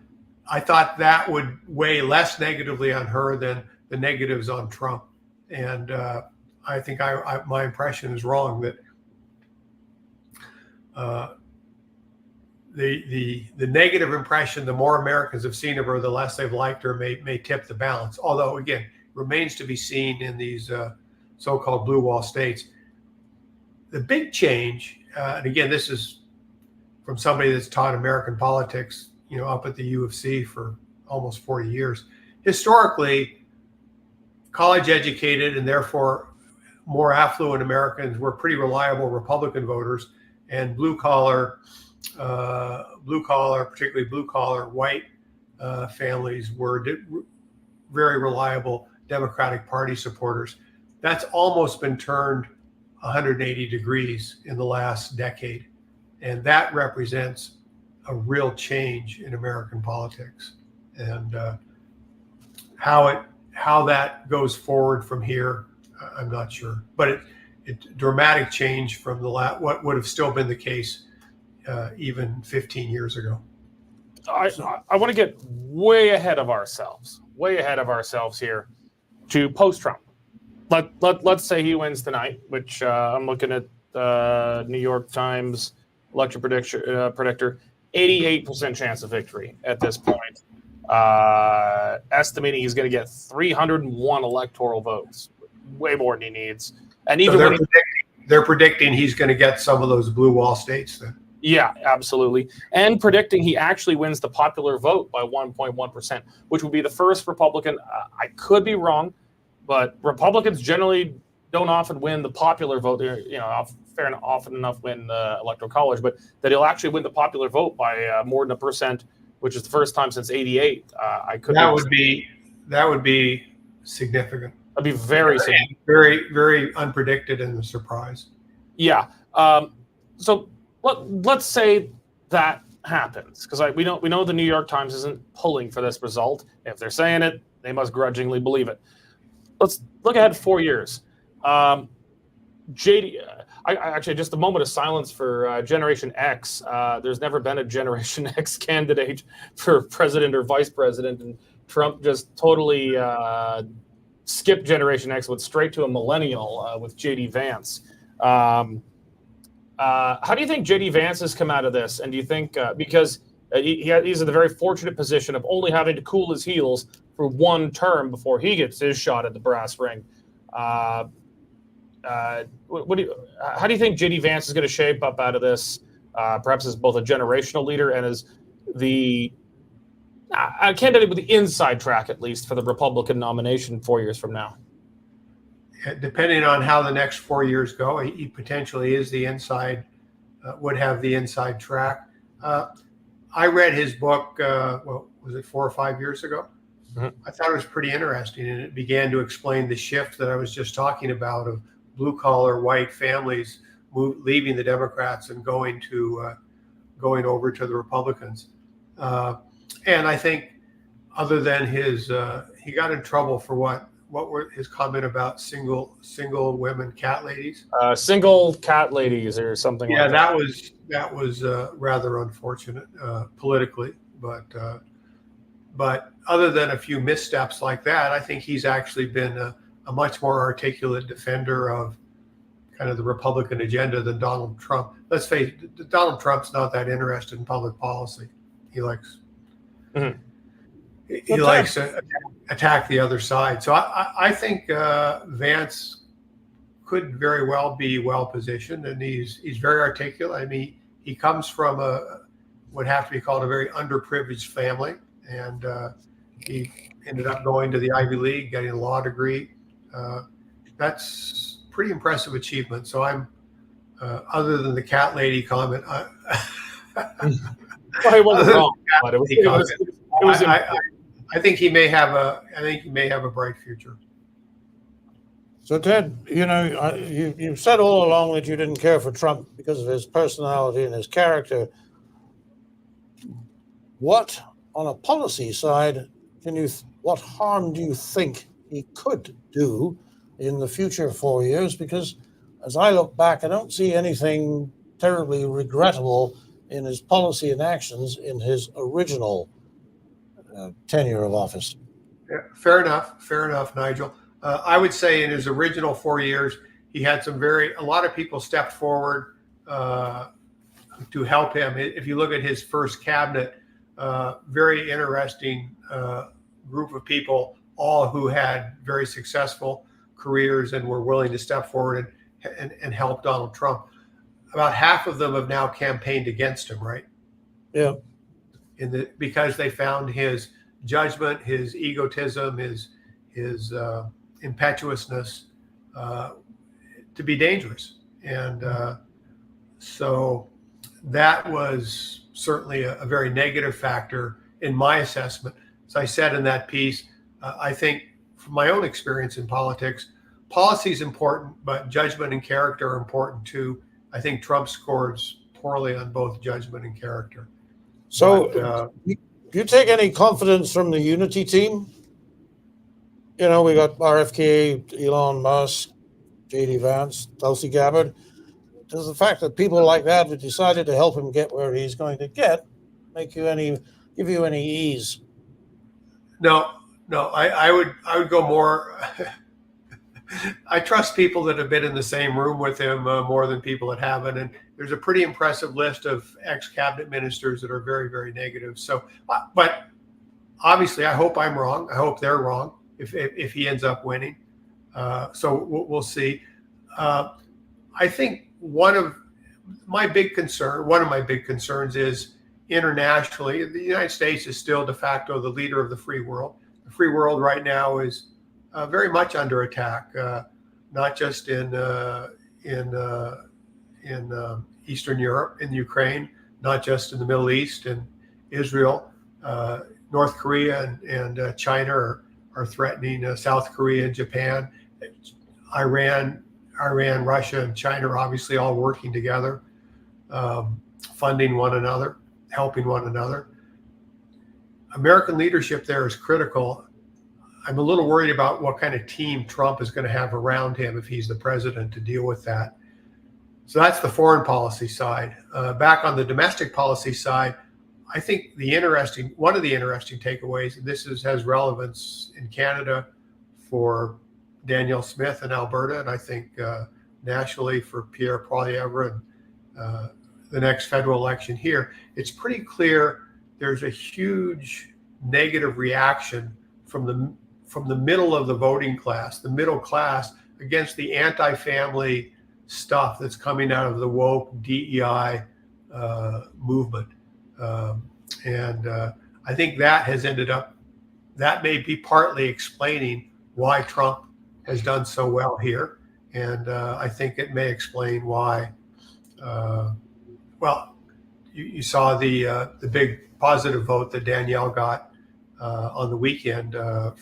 that would weigh less negatively on her than the negatives on Trump. And I think my impression is wrong that the negative impression, the more Americans have seen of her, the less they've liked her, may tip the balance. Although, again, remains to be seen in these so-called blue wall states. The big change, and again, this is from somebody that's taught American politics, up at the U of C for almost 40 years. Historically, college educated and therefore more affluent Americans were pretty reliable Republican voters, and blue collar, particularly blue collar white families were very reliable Democratic Party supporters. That's almost been turned 180 degrees in the last decade. And that represents a real change in American politics. And how that goes forward from here, I'm not sure. But it's dramatic change from what would have still been the case even 15 years ago. I want to get way ahead of ourselves here to post-Trump. Let's say he wins tonight, which I'm looking at the New York Times election predictor, 88% chance of victory at this point. Estimating he's going to get 301 electoral votes, way more than he needs. And even so they're predicting he's going to get some of those blue wall states then. Yeah, absolutely. And predicting he actually wins the popular vote by 1.1%, which would be the first Republican. I could be wrong, but Republicans generally don't often win the popular vote. Often enough win the Electoral College, but that he'll actually win the popular vote by more than 1%, which is the first time since '88. That would be significant. That'd be very significant. Very, very unpredicted and a surprise. Yeah. So let's say that happens, because we know the New York Times isn't pulling for this result. If they're saying it, they must grudgingly believe it. Let's look ahead 4 years. JD, actually, just a moment of silence for Generation X. There's never been a Generation X candidate for president or vice president, and Trump just totally skipped Generation X, went straight to a millennial with JD Vance. How do you think JD Vance has come out of this? And do you think, because he's in the very fortunate position of only having to cool his heels for one term before he gets his shot at the brass ring. How do you think JD Vance is going to shape up out of this? Perhaps as both a generational leader and as a candidate with the inside track, at least, for the Republican nomination 4 years from now. Depending on how the next 4 years go, he potentially is the inside, would have the inside track. I read his book, was it 4 or 5 years ago? Mm-hmm. I thought it was pretty interesting, and it began to explain the shift that I was just talking about of blue-collar white families leaving the Democrats and going over to the Republicans. And I think, other than he got in trouble for what were his comment about single women cat ladies? Single cat ladies or something like that. That was rather unfortunate politically, but other than a few missteps like that, I think he's actually been a much more articulate defender of kind of the Republican agenda than Donald Trump. Let's face it, Donald Trump's not that interested in public policy. He likes to attack the other side. So I think Vance could very well be well positioned, and he's very articulate. I mean, he comes from would have to be called a very underprivileged family, and he ended up going to the Ivy League, getting a law degree. That's pretty impressive achievement. So I'm, other than the cat lady comment, well, he wasn't wrong, but it was I think he may have a bright future. So Ted, you've said all along that you didn't care for Trump because of his personality and his character. What, on a policy side, what harm do you think he could do in the future 4 years? Because as I look back, I don't see anything terribly regrettable in his policy and actions in his original tenure of office. Yeah, fair enough, Nigel. I would say in his original 4 years, he had a lot of people stepped forward to help him. If you look at his first cabinet, very interesting group of people, all who had very successful careers and were willing to step forward and help Donald Trump. About half of them have now campaigned against him, right? Yeah. Because they found his judgment, his egotism, his impetuousness to be dangerous. And so that was certainly a very negative factor in my assessment. As I said in that piece, I think from my own experience in politics, policy is important, but judgment and character are important too. I think Trump scores poorly on both judgment and character. So do you take any confidence from the unity team? We got RFK, Elon Musk, J.D. Vance, Tulsi Gabbard. Does the fact that people like that have decided to help him get where he's going to get give you any ease? No, I would go more. I trust people that have been in the same room with him more than people that haven't. And there's a pretty impressive list of ex-cabinet ministers that are very, very negative. So, but obviously, I hope I'm wrong. I hope they're wrong if he ends up winning. So we'll see. I think one of my big concerns is internationally, the United States is still de facto the leader of the free world. The free world right now is very much under attack, not just in Eastern Europe, in Ukraine, not just in the Middle East and Israel. North Korea and China are threatening South Korea and Japan. Iran, Russia, and China are obviously all working together, funding one another, helping one another. American leadership there is critical. I'm a little worried about what kind of team Trump is going to have around him if he's the president to deal with that. So that's the foreign policy side. Back on the domestic policy side, I think one of the interesting takeaways, and this has relevance in Canada for Danielle Smith in Alberta, and I think nationally for Pierre Poilievre and the next federal election here, it's pretty clear there's a huge negative reaction from the middle of the voting class, the middle class, against the anti-family stuff that's coming out of the woke DEI movement. And I think that may be partly explaining why Trump has done so well here. And I think it may explain why, you saw the big positive vote that Danielle got on the weekend at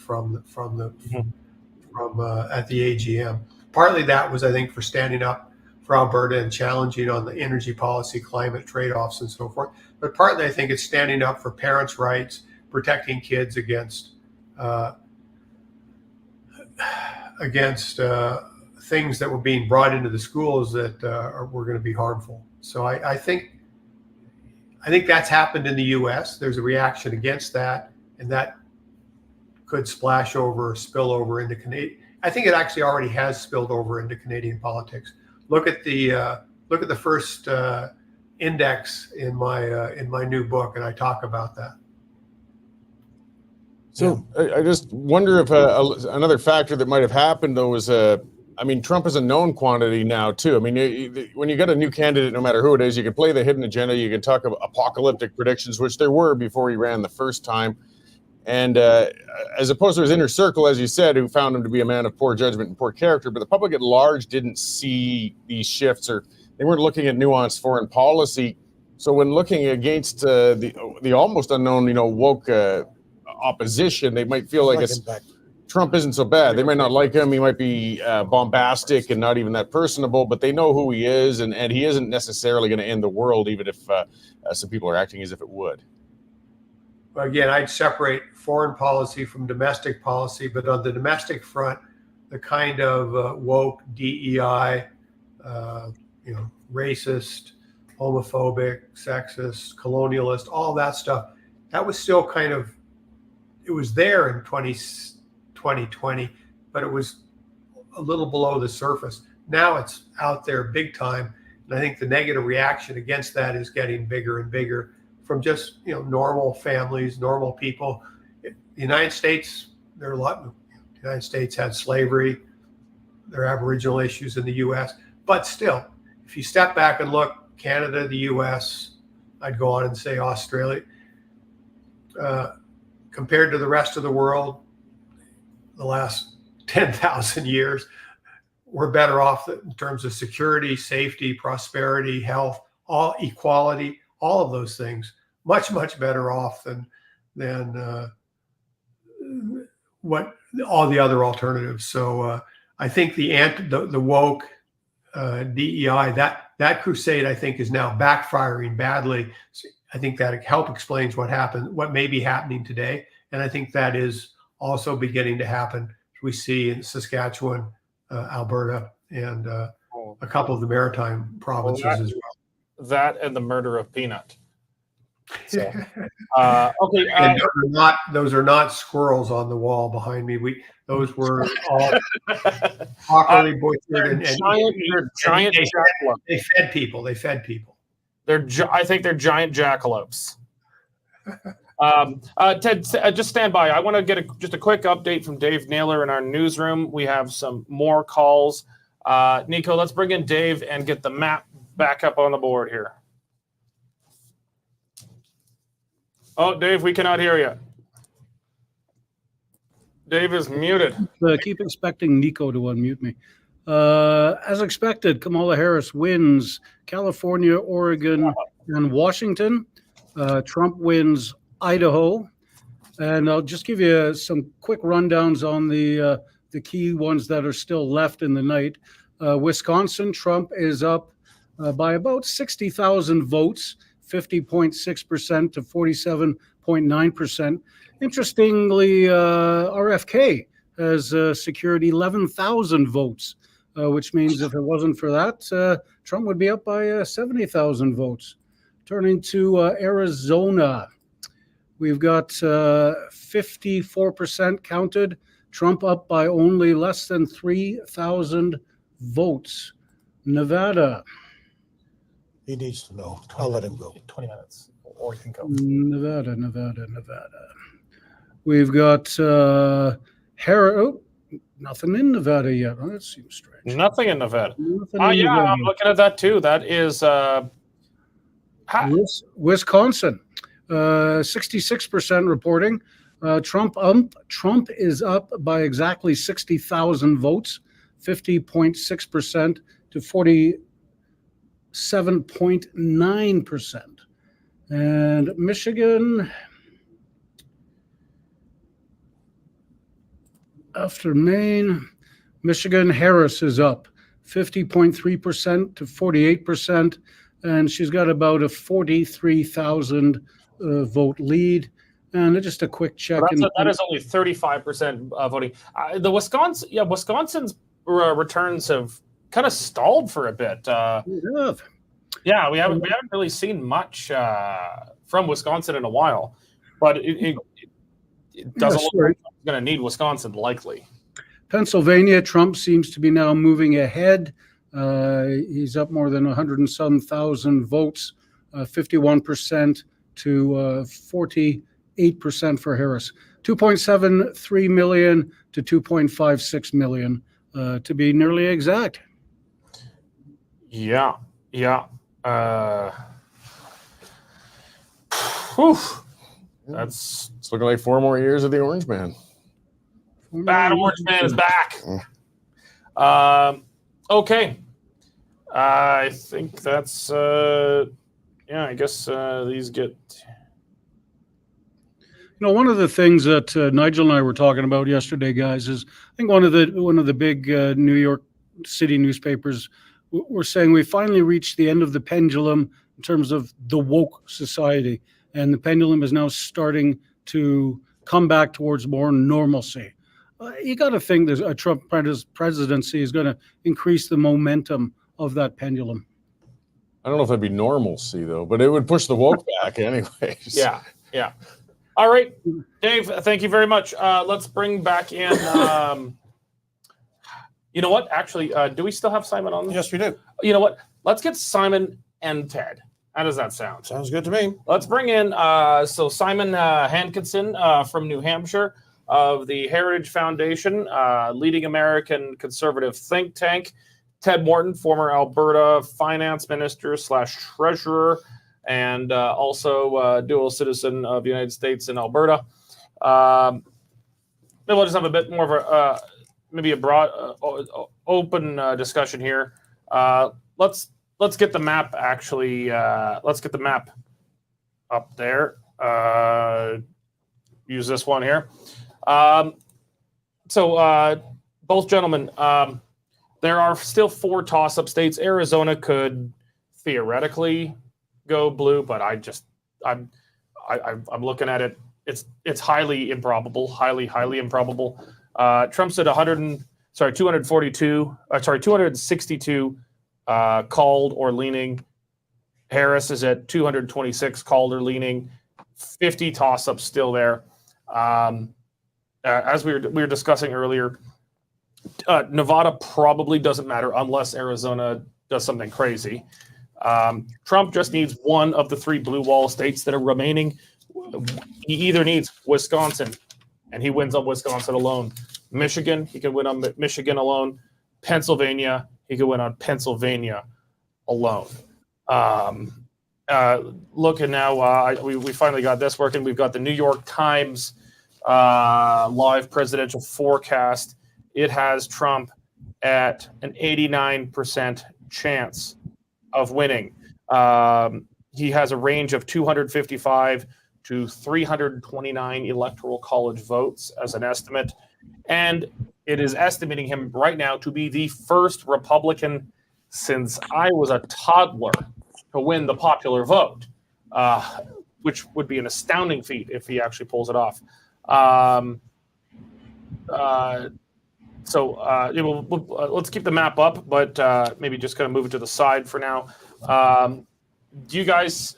the AGM. Partly that was, I think, for standing up for Alberta and challenging on the energy policy, climate trade-offs, and so forth. But partly, I think it's standing up for parents' rights, protecting kids against things that were being brought into the schools that were going to be harmful. So I think that's happened in the U.S. There's a reaction against that, and that could spill over into Canadian. I think it actually already has spilled over into Canadian politics. Look at the first index in my new book, and I talk about that. So I just wonder if another factor that might have happened, though, was I mean, Trump is a known quantity now, too. I mean, when you get a new candidate, no matter who it is, you can play the hidden agenda. You can talk about apocalyptic predictions, which there were before he ran the first time. And as opposed to his inner circle, as you said, who found him to be a man of poor judgment and poor character, but the public at large didn't see these shifts, or they weren't looking at nuanced foreign policy. So when looking against the almost unknown, woke opposition, they might feel like Trump isn't so bad. They might not like him. He might be bombastic and not even that personable, but they know who he is, and he isn't necessarily going to end the world, even if some people are acting as if it would. Again, I'd separate foreign policy from domestic policy, but on the domestic front, the kind of woke, DEI, racist, homophobic, sexist, colonialist, all that stuff, that was still it was there in 2020, but it was a little below the surface. Now it's out there big time, and I think the negative reaction against that is getting bigger and bigger from just normal families, normal people. The United States, there are a lot. The United States had slavery. There are Aboriginal issues in the U.S., but still, if you step back and look, Canada, the U.S., I'd go on and say Australia, compared to the rest of the world, the last 10,000 years, we're better off in terms of security, safety, prosperity, health, all equality, all of those things, much, much better off than what all the other alternatives. So I think the woke DEI, that crusade, I think, is now backfiring badly. I think that help explains what may be happening today. And I think that is also beginning to happen. We see in Saskatchewan, Alberta, and a couple of the maritime provinces as well. That and the murder of Peanut. So, okay. And those are not squirrels on the wall behind me. Those were all properly butchered and giant jackalopes. They fed people. I think they're giant jackalopes. Ted, just stand by. I want to get just a quick update from Dave Naylor in our newsroom. We have some more calls. Nico, let's bring in Dave and get the map back up on the board here. Oh, Dave, we cannot hear you. Dave is muted. Keep expecting Nico to unmute me. As expected, Kamala Harris wins California, Oregon, and Washington. Trump wins Idaho. And I'll just give you some quick rundowns on the key ones that are still left in the night. Wisconsin, Trump is up by about 60,000 votes, 50.6% to 47.9%. Interestingly, RFK has secured 11,000 votes, which means if it wasn't for that, Trump would be up by 70,000 votes. Turning to Arizona, we've got 54% counted. Trump up by only less than 3,000 votes. Nevada. He needs to know. I'll let him go. 20 minutes, or he can go. Nevada. We've got nothing in Nevada yet. Oh, that seems strange. Nothing in Nevada. Nevada. I'm looking at that too. That is Wisconsin. 66% reporting. Trump is up by exactly 60,000 votes, 50.6% to 47.9%. And Michigan, after Maine, Michigan, Harris is up 50.3% to 48%, and she's got about a 43,000 vote lead. And just a quick check. That is only 35% voting. Wisconsin's returns have kind of stalled for a bit. Yeah, we haven't really seen much from Wisconsin in a while, but it doesn't look like it's going to need Wisconsin likely. Pennsylvania, Trump seems to be now moving ahead. He's up more than 100 and some thousand votes, 51% to 48% for Harris. 2.73 million to 2.56 million, to be nearly exact. Yeah. It's looking like 4 more years of the Orange Man. Bad Orange Man is back. Okay. I think that's I guess these get. One of the things that Nigel and I were talking about yesterday, guys, is I think one of the big New York City newspapers were saying we finally reached the end of the pendulum in terms of the woke society, and the pendulum is now starting to come back towards more normalcy. You got to think that a Trump presidency is going to increase the momentum of that pendulum. I don't know if that'd be normalcy though, but it would push the woke back anyways. Yeah. All right, Dave, thank you very much. Let's bring back in. You know what? Actually, do we still have Simon on? Yes, we do. You know what? Let's get Simon and Ted. How does that sound? Sounds good to me. Let's bring in Simon Hankinson from New Hampshire of the Heritage Foundation, leading American conservative think tank. Ted Morton, former Alberta finance minister / treasurer, and also dual citizen of the United States and Alberta. Maybe we'll just have a bit more of a maybe a broad, open discussion here. Let's get the map. Actually, let's get the map up there. Use this one here. So both gentlemen, there are still 4 toss-up states. Arizona could theoretically go blue, but I'm looking at it. It's highly improbable. Highly improbable. Trump's at 262 called or leaning. Harris is at 226 called or leaning. 50 toss-ups still there. As we were discussing earlier, Nevada probably doesn't matter unless Arizona does something crazy. Trump just needs one of the 3 blue wall states that are remaining. He either needs Wisconsin, and he wins on Wisconsin alone. Michigan, he can win on Michigan alone. Pennsylvania, he can win on Pennsylvania alone. Looking now, we finally got this working. We've got the New York Times live presidential forecast. It has Trump at an 89% chance of winning. He has a range of 255 to 329 electoral college votes as an estimate. And it is estimating him right now to be the first Republican since I was a toddler to win the popular vote, which would be an astounding feat if he actually pulls it off. Let's keep the map up, but maybe just kind of move it to the side for now. Do you guys,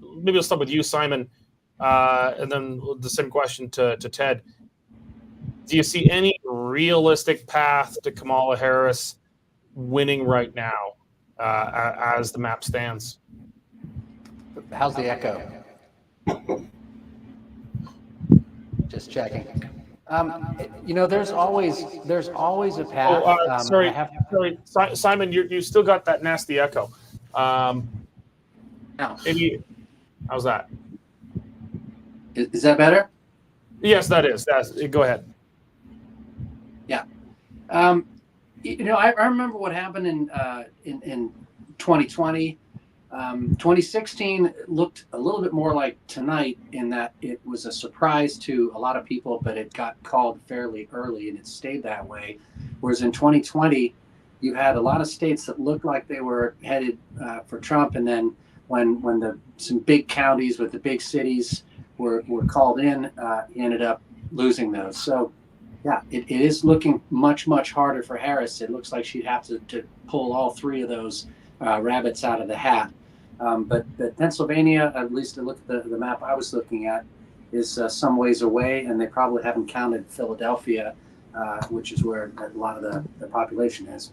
maybe we'll start with you, Simon, and then the same question to Ted. Do you see any realistic path to Kamala Harris winning right now as the map stands? How's the echo? Just checking. There's always a path. Sorry, Simon, you still got that nasty echo. Maybe, how's that? Is that better? Yes, that is. Go ahead. Yeah. I remember what happened in 2020. 2016 looked a little bit more like tonight in that it was a surprise to a lot of people, but it got called fairly early and it stayed that way. Whereas in 2020, you had a lot of states that looked like they were headed for Trump, and then when some big counties with the big cities were called in, he ended up losing those. So yeah, it is looking much harder for Harris. It looks like she'd have to pull all three of those rabbits out of the hat. But Pennsylvania, at least to look at the map I was looking at, is some ways away, and they probably haven't counted Philadelphia, which is where a lot of the population is.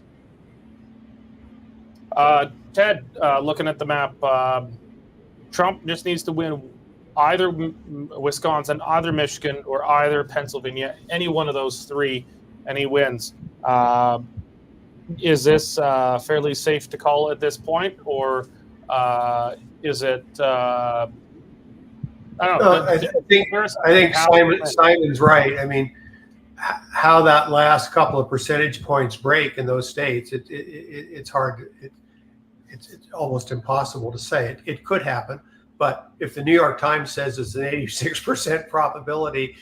Ted, looking at the map, Trump just needs to win either Wisconsin, either Michigan, or either Pennsylvania, any one of those three, and he wins. Is this fairly safe to call at this point, or is it? I don't know. I think Simon's right. I mean, how that last couple of percentage points break in those states, it's hard. It's almost impossible to say. It could happen, but if the New York Times says it's an 86% probability,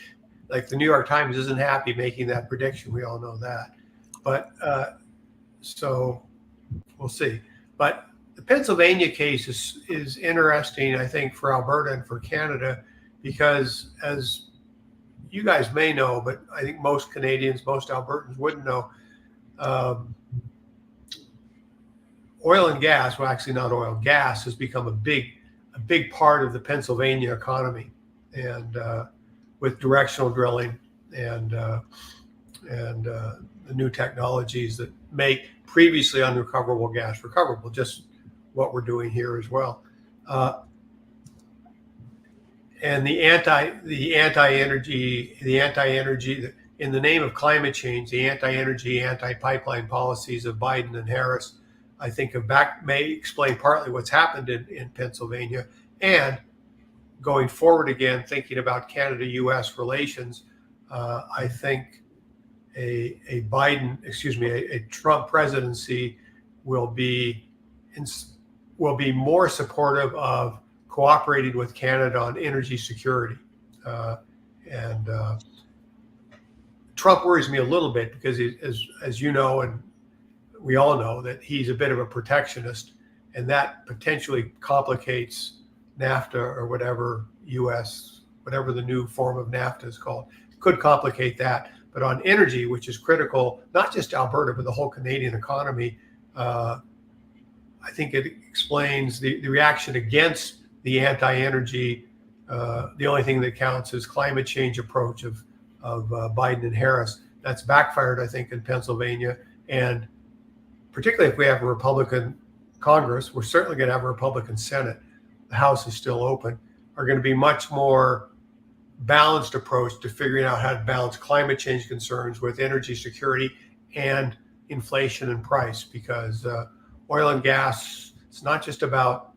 like, the New York Times isn't happy making that prediction. We all know that. But so we'll see. But the Pennsylvania case is interesting, I think, for Alberta and for Canada, because, as you guys may know, but I think most Canadians, most Albertans wouldn't know, oil and gas, well, actually not oil, gas has become a big part of the Pennsylvania economy, and with directional drilling and the new technologies that make previously unrecoverable gas recoverable, just what we're doing here as well. And the anti-energy, in the name of climate change, the anti-energy, anti-pipeline policies of Biden and Harris, I think may explain partly what's happened in Pennsylvania. And going forward again, thinking about Canada-U.S. relations, I think a Trump presidency will be more supportive of cooperating with Canada on energy security. And Trump worries me a little bit because, as you know, and we all know, that he's a bit of a protectionist, and that potentially complicates NAFTA, or whatever the new form of NAFTA is called. It could complicate that. But on energy, which is critical, not just to Alberta, but the whole Canadian economy, I think it explains the reaction against the anti-energy. The only thing that counts is climate change approach of Biden and Harris. That's backfired, I think, in Pennsylvania. And particularly if we have a Republican Congress, we're certainly going to have a Republican Senate. The House is still open. Are going to be much more balanced approach to figuring out how to balance climate change concerns with energy security and inflation and price, because oil and gas, it's not just about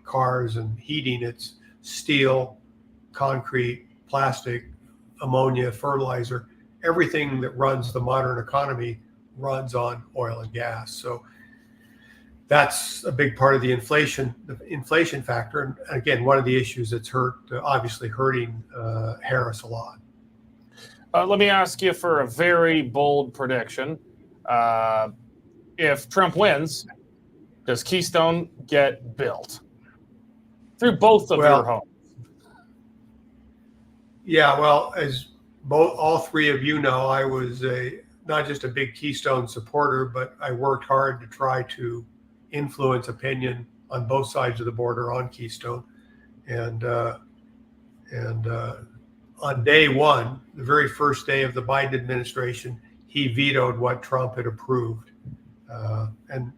cars and heating, it's steel, concrete, plastic, ammonia, fertilizer. Everything that runs the modern economy runs on oil and gas. So that's a big part of the inflation factor. And again, one of the issues that's obviously hurting Harris a lot. Let me ask you for a very bold prediction. If Trump wins, does Keystone get built through both of your homes? Yeah, well, as all three of you know, I was not just a big Keystone supporter, but I worked hard to try to influence opinion on both sides of the border on Keystone. And on day one, the very first day of the Biden administration, he vetoed what Trump had approved. And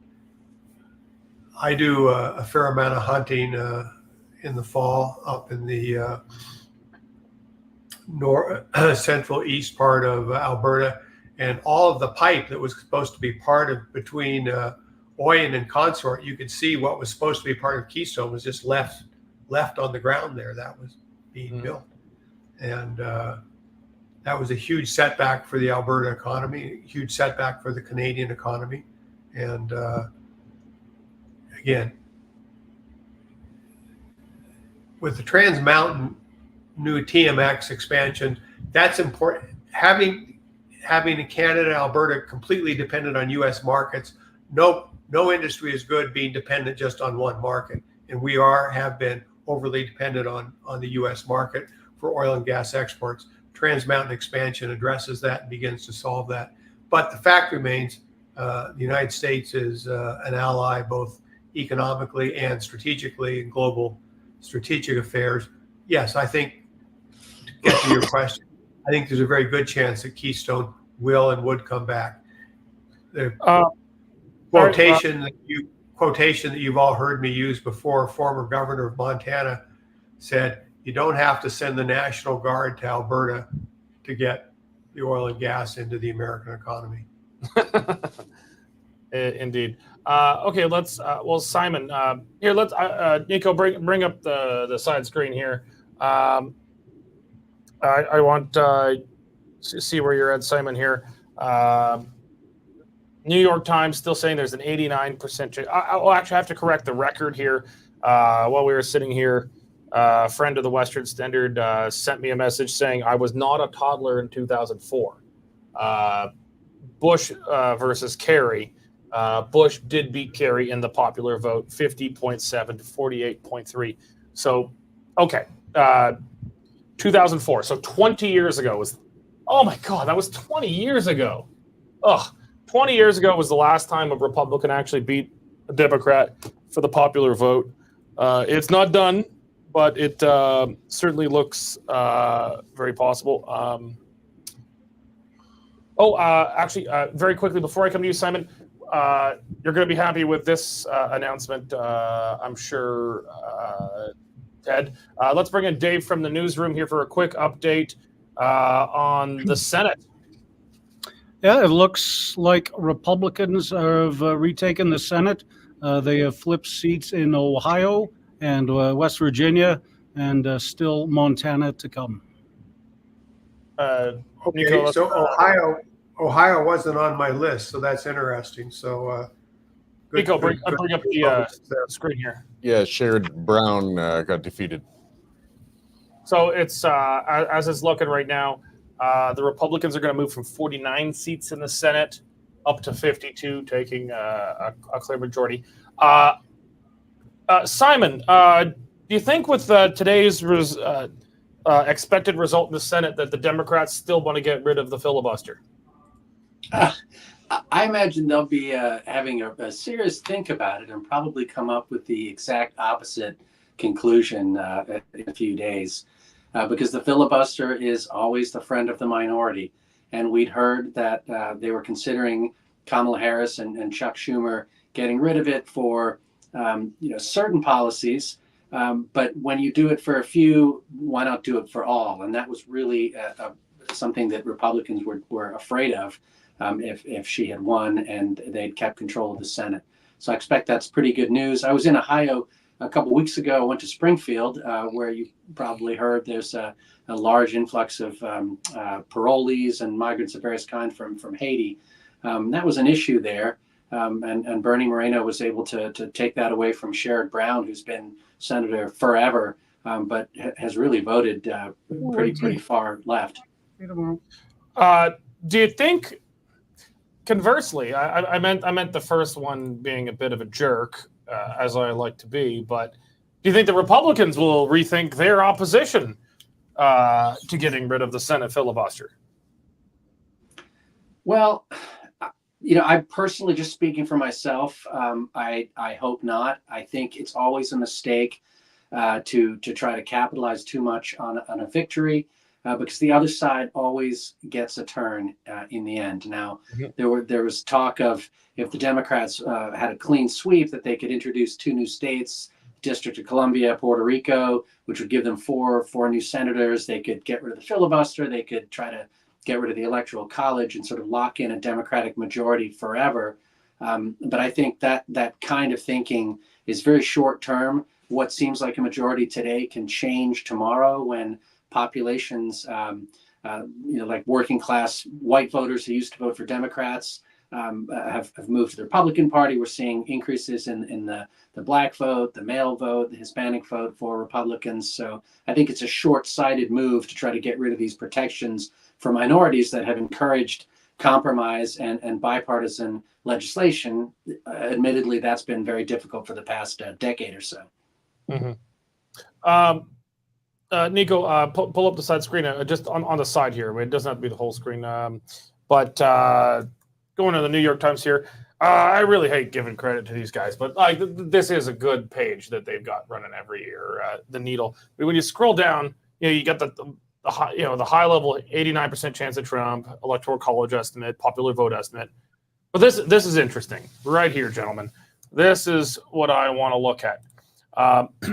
I do a fair amount of hunting in the fall up in the central east part of Alberta, and all of the pipe that was supposed to be part of between Oyen and Consort, you could see what was supposed to be part of Keystone was just left on the ground there. That was being built, and that was a huge setback for the Alberta economy, a huge setback for the Canadian economy. And again, with the Trans Mountain new TMX expansion, that's important. having Canada and Alberta completely dependent on U.S. markets. No industry is good being dependent just on one market, and we have been overly dependent on the U.S. market for oil and gas exports. Trans Mountain expansion addresses that and begins to solve that. But the fact remains, the United States is an ally both economically and strategically in global strategic affairs. Yes, I think, to get to your question, I think there's a very good chance that Keystone will and would come back. The quotation that you've all heard me use before, former governor of Montana said, "You don't have to send the National Guard to Alberta to get the oil and gas into the American economy." Indeed. Okay, let's. Well, Simon, here. Let's. Nico, bring up the side screen here. I want to see where you're at, Simon. Here. New York Times still saying there's an 89% chance. I'll actually have to correct the record here. While we were sitting here, a friend of the Western Standard sent me a message saying I was not a toddler in 2004. Bush versus Kerry. Bush did beat Kerry in the popular vote, 50.7 to 48.3. So, okay, 2004. So 20 years ago was. Oh my God, that was 20 years ago. Ugh. 20 years ago was the last time a Republican actually beat a Democrat for the popular vote. It's not done, but it certainly looks very possible. Actually, very quickly, before I come to you, Simon, you're going to be happy with this announcement, I'm sure, Ted. Let's bring in Dave from the newsroom here for a quick update on the Senate. Yeah, it looks like Republicans have retaken the Senate. They have flipped seats in Ohio and West Virginia, and still Montana to come. Okay, Nico, so Ohio wasn't on my list, so that's interesting. So, Nico, bring up the screen here. Yeah, Sherrod Brown got defeated. So it's as it's looking right now. The Republicans are going to move from 49 seats in the Senate up to 52, taking a clear majority. Simon, do you think with today's expected result in the Senate that the Democrats still want to get rid of the filibuster? I imagine they'll be having a serious think about it and probably come up with the exact opposite conclusion in a few days. Because the filibuster is always the friend of the minority. And we'd heard that they were considering Kamala Harris and Chuck Schumer getting rid of it for certain policies. But when you do it for a few, why not do it for all? And that was really something that Republicans were afraid of if she had won and they'd kept control of the Senate. So I expect that's pretty good news. I was in Ohio a couple of weeks ago. I went to Springfield, where you probably heard there's a large influx of parolees and migrants of various kinds from Haiti. That was an issue there. And Bernie Moreno was able to take that away from Sherrod Brown, who's been senator forever, but has really voted pretty far left. Do you think, conversely, I meant the first one being a bit of a jerk, as I like to be, but do you think the Republicans will rethink their opposition to getting rid of the Senate filibuster? Well, I personally, just speaking for myself, I hope not. I think it's always a mistake to try to capitalize too much on a victory, because the other side always gets a turn in the end. Now, there was talk of, if the Democrats had a clean sweep, that they could introduce 2 new states, District of Columbia, Puerto Rico, which would give them four new senators. They could get rid of the filibuster. They could try to get rid of the electoral college and sort of lock in a Democratic majority forever. But I think that kind of thinking is very short term. What seems like a majority today can change tomorrow when populations, like working class white voters who used to vote for Democrats, have moved to the Republican Party. We're seeing increases in the black vote, the male vote, the Hispanic vote for Republicans. So I think it's a short-sighted move to try to get rid of these protections for minorities that have encouraged compromise and bipartisan legislation. Admittedly, that's been very difficult for the past decade or so. Mm-hmm. Nico, pull up the side screen just on the side here. It doesn't have to be the whole screen. But going to the New York Times here, I really hate giving credit to these guys, but like this is a good page that they've got running every year. The Needle. When you scroll down, you get the high, the high level 89% chance of Trump, electoral college estimate, popular vote estimate. But this is interesting right here, gentlemen. This is what I want to look at.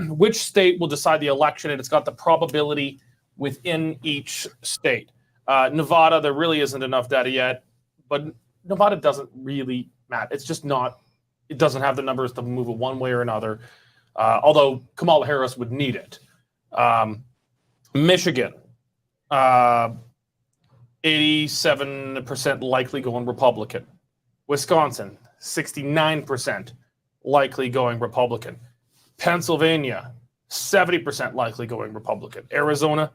Which state will decide the election? And it's got the probability within each state. Nevada, there really isn't enough data yet, but Nevada doesn't really matter. It's just not, it doesn't have the numbers to move it one way or another, although Kamala Harris would need it. Michigan, 87% likely going Republican. Wisconsin, 69% likely going Republican. Pennsylvania, 70% likely going Republican. Arizona,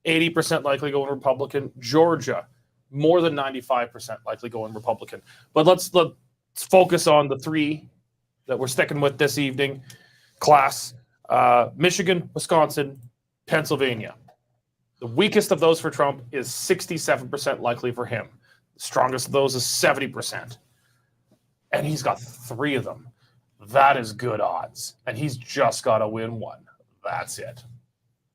80% likely going Republican. Georgia, more than 95% likely going Republican. But let's focus on the three that we're sticking with this evening. Class, Michigan, Wisconsin, Pennsylvania. The weakest of those for Trump is 67% likely for him. The strongest of those is 70%. And he's got three of them. That is good odds. And he's just got to win one. That's it.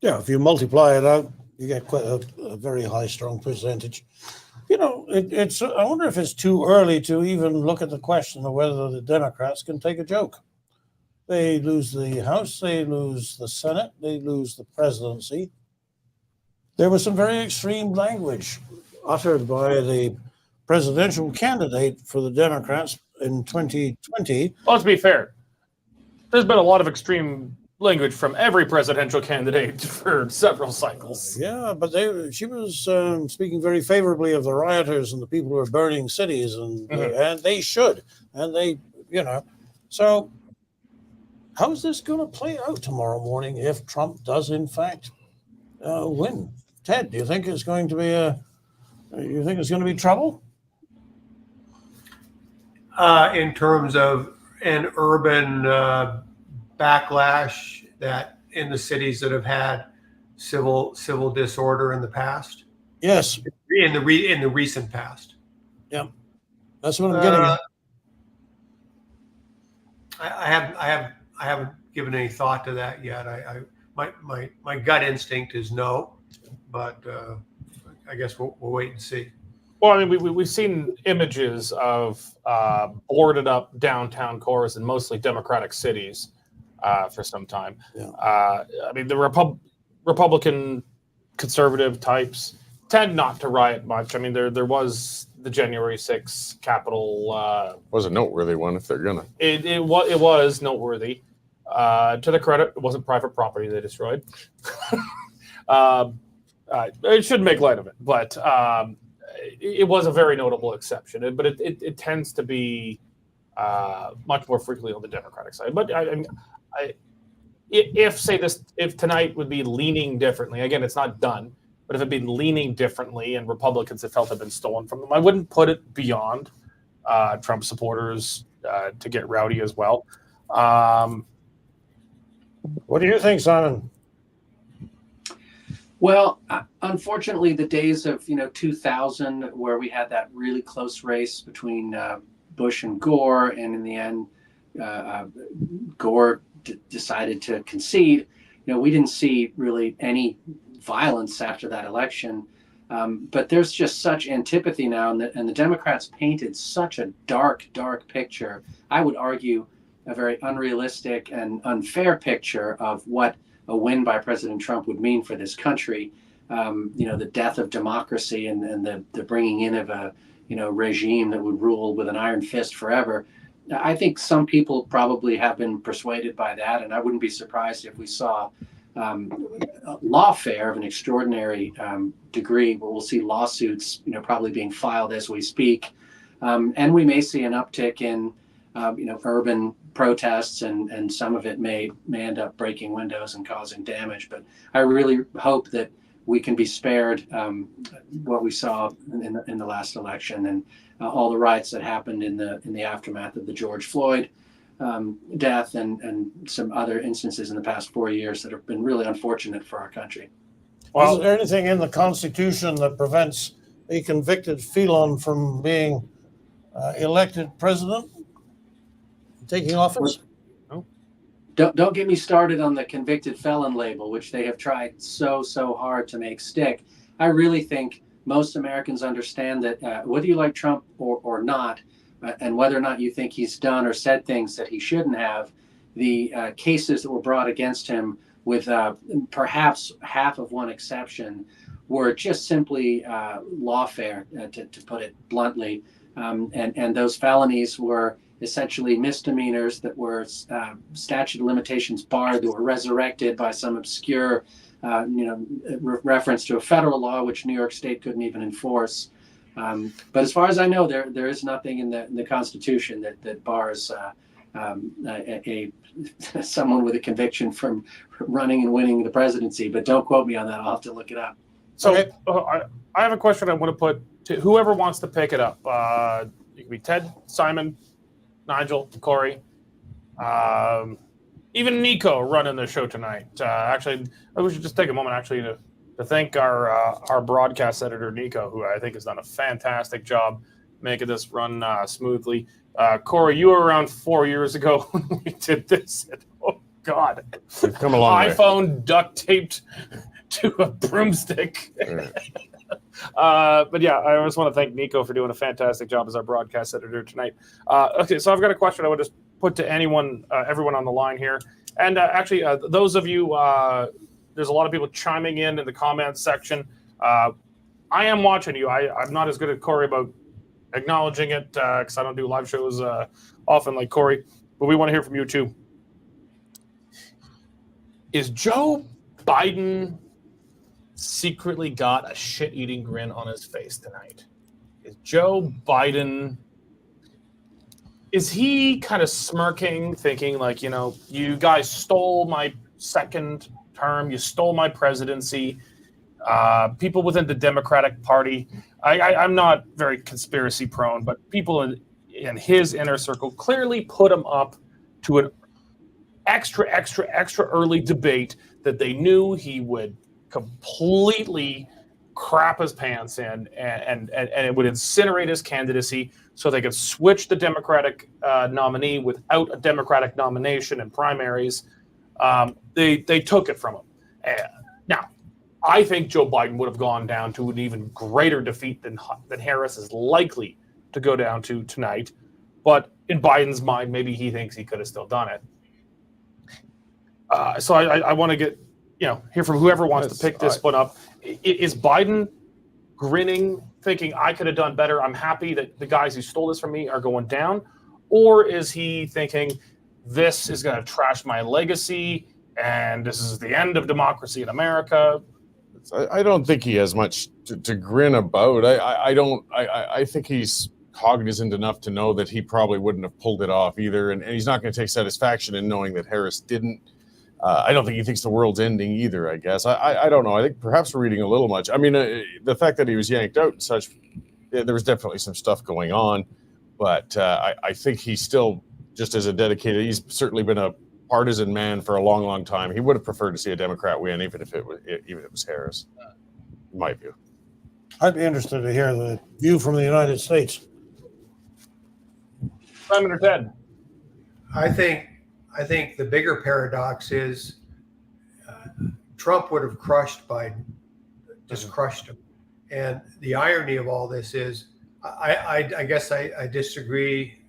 Yeah, if you multiply it out, you get quite a very high, strong percentage. It's. I wonder if it's too early to even look at the question of whether the Democrats can take a joke. They lose the House, they lose the Senate, they lose the presidency. There was some very extreme language uttered by the presidential candidate for the Democrats in 2020. Well, let's be fair. There's been a lot of extreme language from every presidential candidate for several cycles. Yeah, but she was speaking very favorably of the rioters and the people who are burning cities, and they should. And they, So how is this going to play out tomorrow morning if Trump does, in fact, win? Ted, do you think it's going to be trouble? In terms of an urban backlash that in the cities that have had civil disorder in the past? Yes. In the recent past. Yeah. That's what I'm getting at. I haven't given any thought to that yet. My gut instinct is no, but I guess we'll wait and see. Well, I mean, we've seen images of boarded up downtown cores in mostly Democratic cities for some time. Yeah. I mean, the Republican conservative types tend not to riot much. I mean, there was the January 6th Capitol. Was a noteworthy one if they're gonna. It was noteworthy. To the credit, it wasn't private property they destroyed. It shouldn't make light of it, but it was a very notable exception. But it tends to be much more frequently on the Democratic side. But if tonight would be leaning differently, again, it's not done, but if it'd been leaning differently and Republicans had felt had been stolen from them, I wouldn't put it beyond Trump supporters to get rowdy as well. What do you think, Simon? Well, unfortunately, the days of 2000, where we had that really close race between Bush and Gore, and in the end, Gore decided to concede. We didn't see really any violence after that election, but there's just such antipathy now, and the Democrats painted such a dark picture. I would argue a very unrealistic and unfair picture of what a win by President Trump would mean for this country. The death of democracy and the bringing in of a regime that would rule with an iron fist forever. I think some people probably have been persuaded by that, and I wouldn't be surprised if we saw lawfare of an extraordinary degree, where we'll see lawsuits, probably being filed as we speak, And we may see an uptick in urban protests, and some of it may end up breaking windows and causing damage. But I really hope that we can be spared what we saw in the last election, and all the riots that happened in the aftermath of the George Floyd death, and some other instances in the past 4 years that have been really unfortunate for our country. Well, is there anything in the Constitution that prevents a convicted felon from being elected president, taking office? Don't get me started on the convicted felon label, which they have tried so hard to make stick. I really think most Americans understand that whether you like Trump or not, and whether or not you think he's done or said things that he shouldn't have, the cases that were brought against him, with perhaps half of one exception, were just simply lawfare, to put it bluntly. And those felonies were essentially misdemeanors that were statute of limitations barred, that were resurrected by some obscure reference to a federal law which New York State couldn't even enforce. But as far as I know, there is nothing in the Constitution that bars someone with a conviction from running and winning the presidency. But don't quote me on that. I'll have to look it up. So I have a question I want to put to whoever wants to pick it up. It could be Ted, Simon, Nigel, Cory, even Nico running the show tonight. Actually, we should just take a moment to thank our broadcast editor, Nico, who I think has done a fantastic job making this run smoothly. Cory, you were around 4 years ago when we did this. And, oh, God. We've come a long way. iPhone duct taped to a broomstick. But yeah, I just want to thank Nico for doing a fantastic job as our broadcast editor tonight. Okay, so I've got a question I would just put to everyone on the line here. And those of you, there's a lot of people chiming in the comments section. I am watching you. I'm not as good as Cory about acknowledging it because I don't do live shows often like Cory, but we want to hear from you too. Is Joe Biden secretly got a shit-eating grin on his face tonight? Is Joe Biden, is he kind of smirking, thinking like, you guys stole my second term, you stole my presidency? People within the Democratic Party, I'm not very conspiracy prone, but people in his inner circle clearly put him up to an extra early debate that they knew he would completely crap his pants in, and it would incinerate his candidacy, so they could switch the Democratic nominee without a Democratic nomination and primaries. They took it from him. Now, I think Joe Biden would have gone down to an even greater defeat than Harris is likely to go down to tonight. But in Biden's mind, maybe he thinks he could have still done it. So I want to get, hear from whoever wants to pick this one up. Is Biden grinning, thinking I could have done better? I'm happy that the guys who stole this from me are going down. Or is he thinking this is going to trash my legacy and this is the end of democracy in America? I don't think he has much to grin about. I think he's cognizant enough to know that he probably wouldn't have pulled it off either. And he's not going to take satisfaction in knowing that Harris didn't. I don't think he thinks the world's ending either, I guess. I don't know. I think perhaps we're reading a little much. I mean, the fact that he was yanked out and such, there was definitely some stuff going on. But I think he's still just as a dedicated, he's certainly been a partisan man for a long time. He would have preferred to see a Democrat win, even if it was Harris, in my view. I'd be interested to hear the view from the United States. Simon or Ted? I think the bigger paradox is Trump would have crushed Biden, just crushed him. And the irony of all this is, I guess I disagree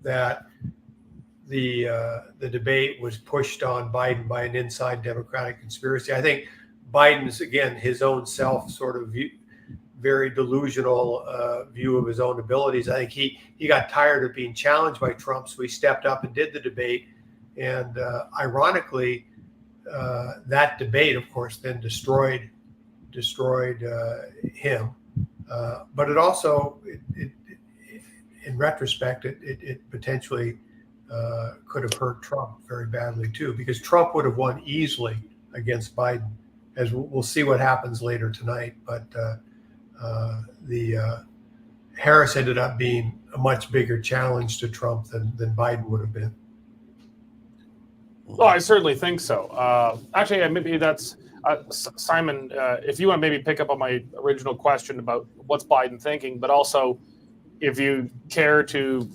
that the debate was pushed on Biden by an inside Democratic conspiracy. I think Biden's, again, his own self sort of very delusional view of his own abilities. I think he got tired of being challenged by Trump, so he stepped up and did the debate. And ironically, that debate, of course, then destroyed him. But it also in retrospect, it potentially could have hurt Trump very badly too, because Trump would have won easily against Biden, as we'll see what happens later tonight. But Harris ended up being a much bigger challenge to Trump than Biden would have been. Well, I certainly think so. Actually, maybe that's Simon. If you want to maybe pick up on my original question about what's Biden thinking, but also if you care to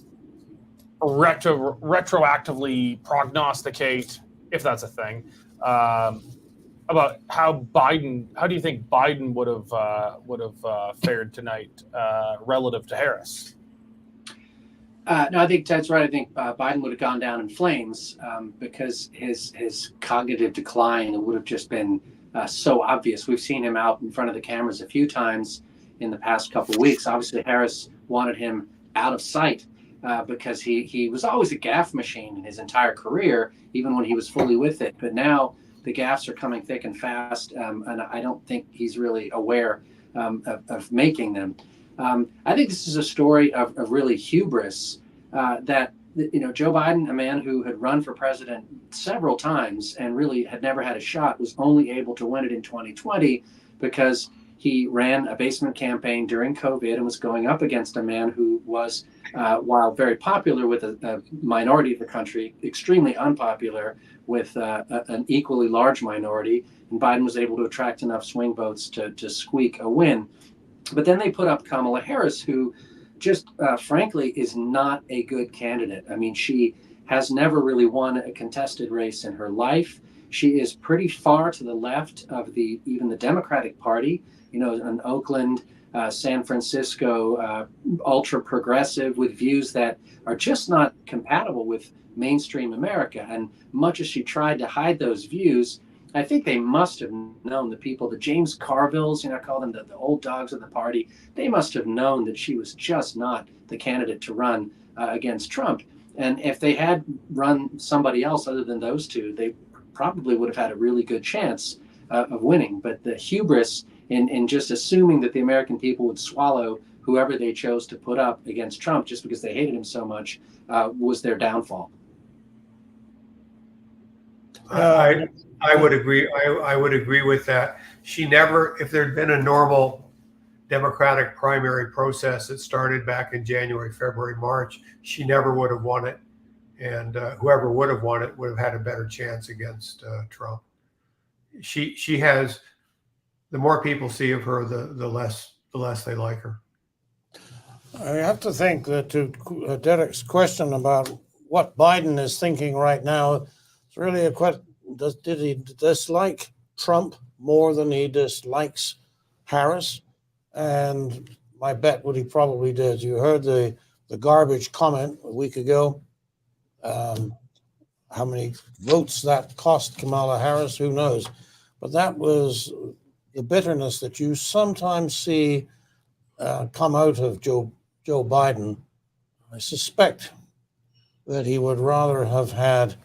retroactively prognosticate, if that's a thing, about how do you think Biden would have fared tonight relative to Harris? No, I think Ted's right. I think Biden would have gone down in flames because his cognitive decline would have just been so obvious. We've seen him out in front of the cameras a few times in the past couple of weeks. Obviously, Harris wanted him out of sight because he was always a gaffe machine in his entire career, even when he was fully with it. But now the gaffes are coming thick and fast, and I don't think he's really aware of making them. I think this is a story of really hubris that, Joe Biden, a man who had run for president several times and really had never had a shot, was only able to win it in 2020 because he ran a basement campaign during COVID and was going up against a man who was, while very popular with a minority of the country, extremely unpopular with an equally large minority. And Biden was able to attract enough swing votes to squeak a win. But then they put up Kamala Harris, who just frankly is not a good candidate. I mean, she has never really won a contested race in her life. She is pretty far to the left of even the Democratic Party, in Oakland, San Francisco, ultra progressive with views that are just not compatible with mainstream America. And much as she tried to hide those views, I think they must have known, the people, the James Carvilles, I call them the old dogs of the party, they must have known that she was just not the candidate to run against Trump. And if they had run somebody else other than those two, they probably would have had a really good chance of winning. But the hubris in just assuming that the American people would swallow whoever they chose to put up against Trump just because they hated him so much was their downfall. I would agree. I would agree with that. She never, if there'd been a normal Democratic primary process that started back in January, February, March, she never would have won it. And whoever would have won it would have had a better chance against Trump. She has, the more people see of her, the less they like her. I have to think that to Derek's question about what Biden is thinking right now, it's really a question. Did he dislike Trump more than he dislikes Harris? And my bet would he probably did. You heard the garbage comment a week ago. How many votes that cost Kamala Harris, who knows? But that was the bitterness that you sometimes see come out of Joe Biden. I suspect that he would rather have had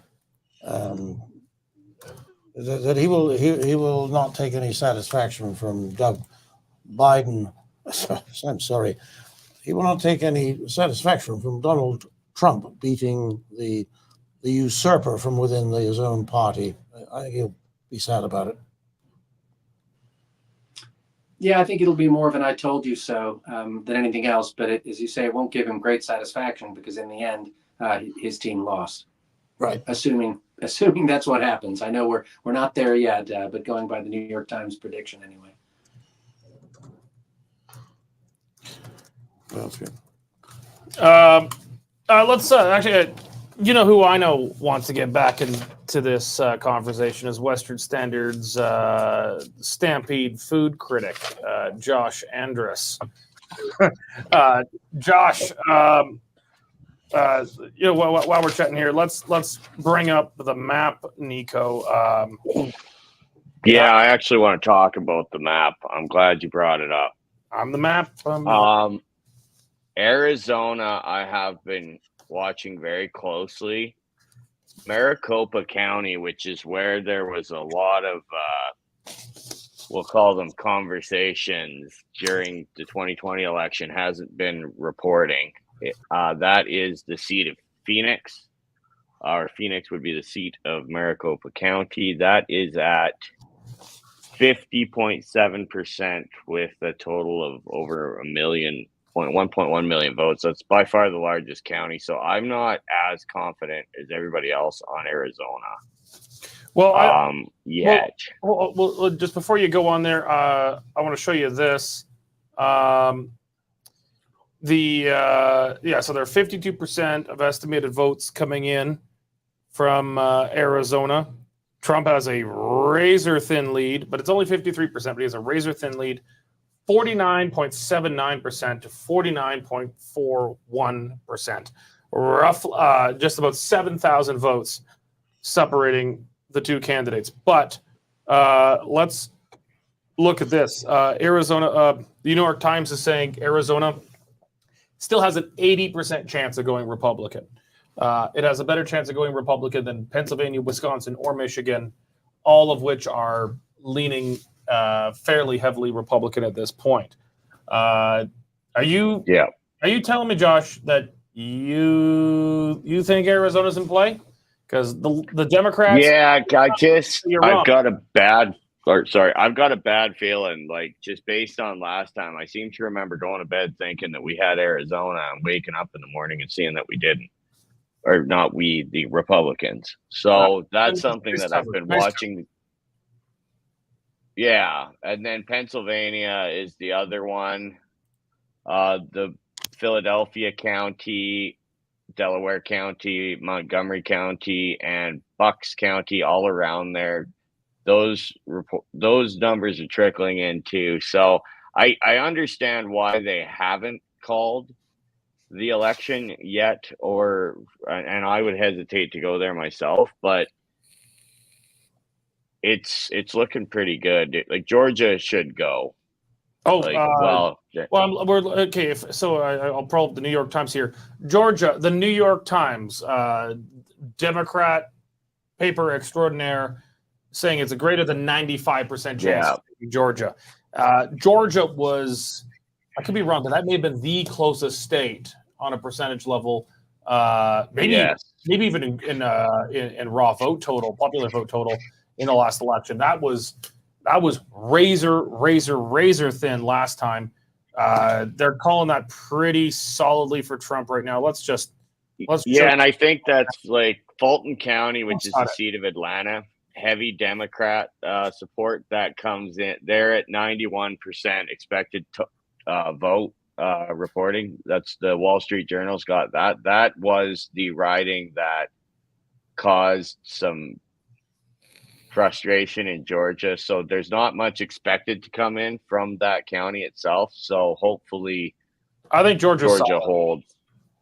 that he will not take any satisfaction from Doug Biden. I'm sorry. He will not take any satisfaction from Donald Trump beating the usurper from within his own party. I think he'll be sad about it. Yeah, I think it'll be more of an "I told you so" than anything else. But as you say, it won't give him great satisfaction because in the end, his team lost. Right. Assuming that's what happens. I know we're not there yet, but going by the New York Times prediction anyway. That's good. Let's actually, who I know wants to get back into this conversation is Western Standard's Stampede food critic, Josh Andrus. Josh, while we're chatting here, let's bring up the map, Nico. I actually want to talk about the map. I'm glad you brought it up. On the map, Arizona, I have been watching very closely. Maricopa County, which is where there was a lot of, we'll call them conversations during the 2020 election, hasn't been reporting. That is the seat of Phoenix. Or Phoenix would be the seat of Maricopa County. That is at 50.7% with a total of over 1.1 million votes. That's by far the largest county. So I'm not as confident as everybody else on Arizona. Well, yet. Well, just before you go on there, I want to show you this. So there are 52% of estimated votes coming in from Arizona. Trump has a razor-thin lead, but it's only 53%, but he has a razor-thin lead, 49.79% to 49.41%. Just about 7,000 votes separating the two candidates. But let's look at this. Arizona, the New York Times is saying Arizona still has an 80% chance of going Republican. It has a better chance of going Republican than Pennsylvania, Wisconsin, or Michigan, all of which are leaning fairly heavily Republican at this point. Are you telling me, Josh, that you think Arizona's in play? Because the Democrats. Yeah, I've got a bad feeling. Like, just based on last time, I seem to remember going to bed thinking that we had Arizona and waking up in the morning and seeing that we didn't. Or not we, the Republicans. So that's something that I've been watching. Yeah. And then Pennsylvania is the other one. The Philadelphia County, Delaware County, Montgomery County, and Bucks County, all around there. Those numbers are trickling in too. So I understand why they haven't called the election yet, and I would hesitate to go there myself, but it's looking pretty good. Like, Georgia should go. We're okay. I'll pull up the New York Times here. Georgia, the New York Times, Democrat paper extraordinaire, saying it's a greater than 95% chance of Georgia. Georgia was, I could be wrong, but that may have been the closest state on a percentage level. Maybe even in raw vote total, popular vote total in the last election. That was razor thin last time. They're calling that pretty solidly for Trump right now. Let's and I think that's like Fulton County, which is the seat of Atlanta. Heavy Democrat support that comes in. They're at 91% expected to vote reporting. That's the Wall Street Journal's got that. That was the riding that caused some frustration in Georgia. So there's not much expected to come in from that county itself. So hopefully, I think Georgia holds.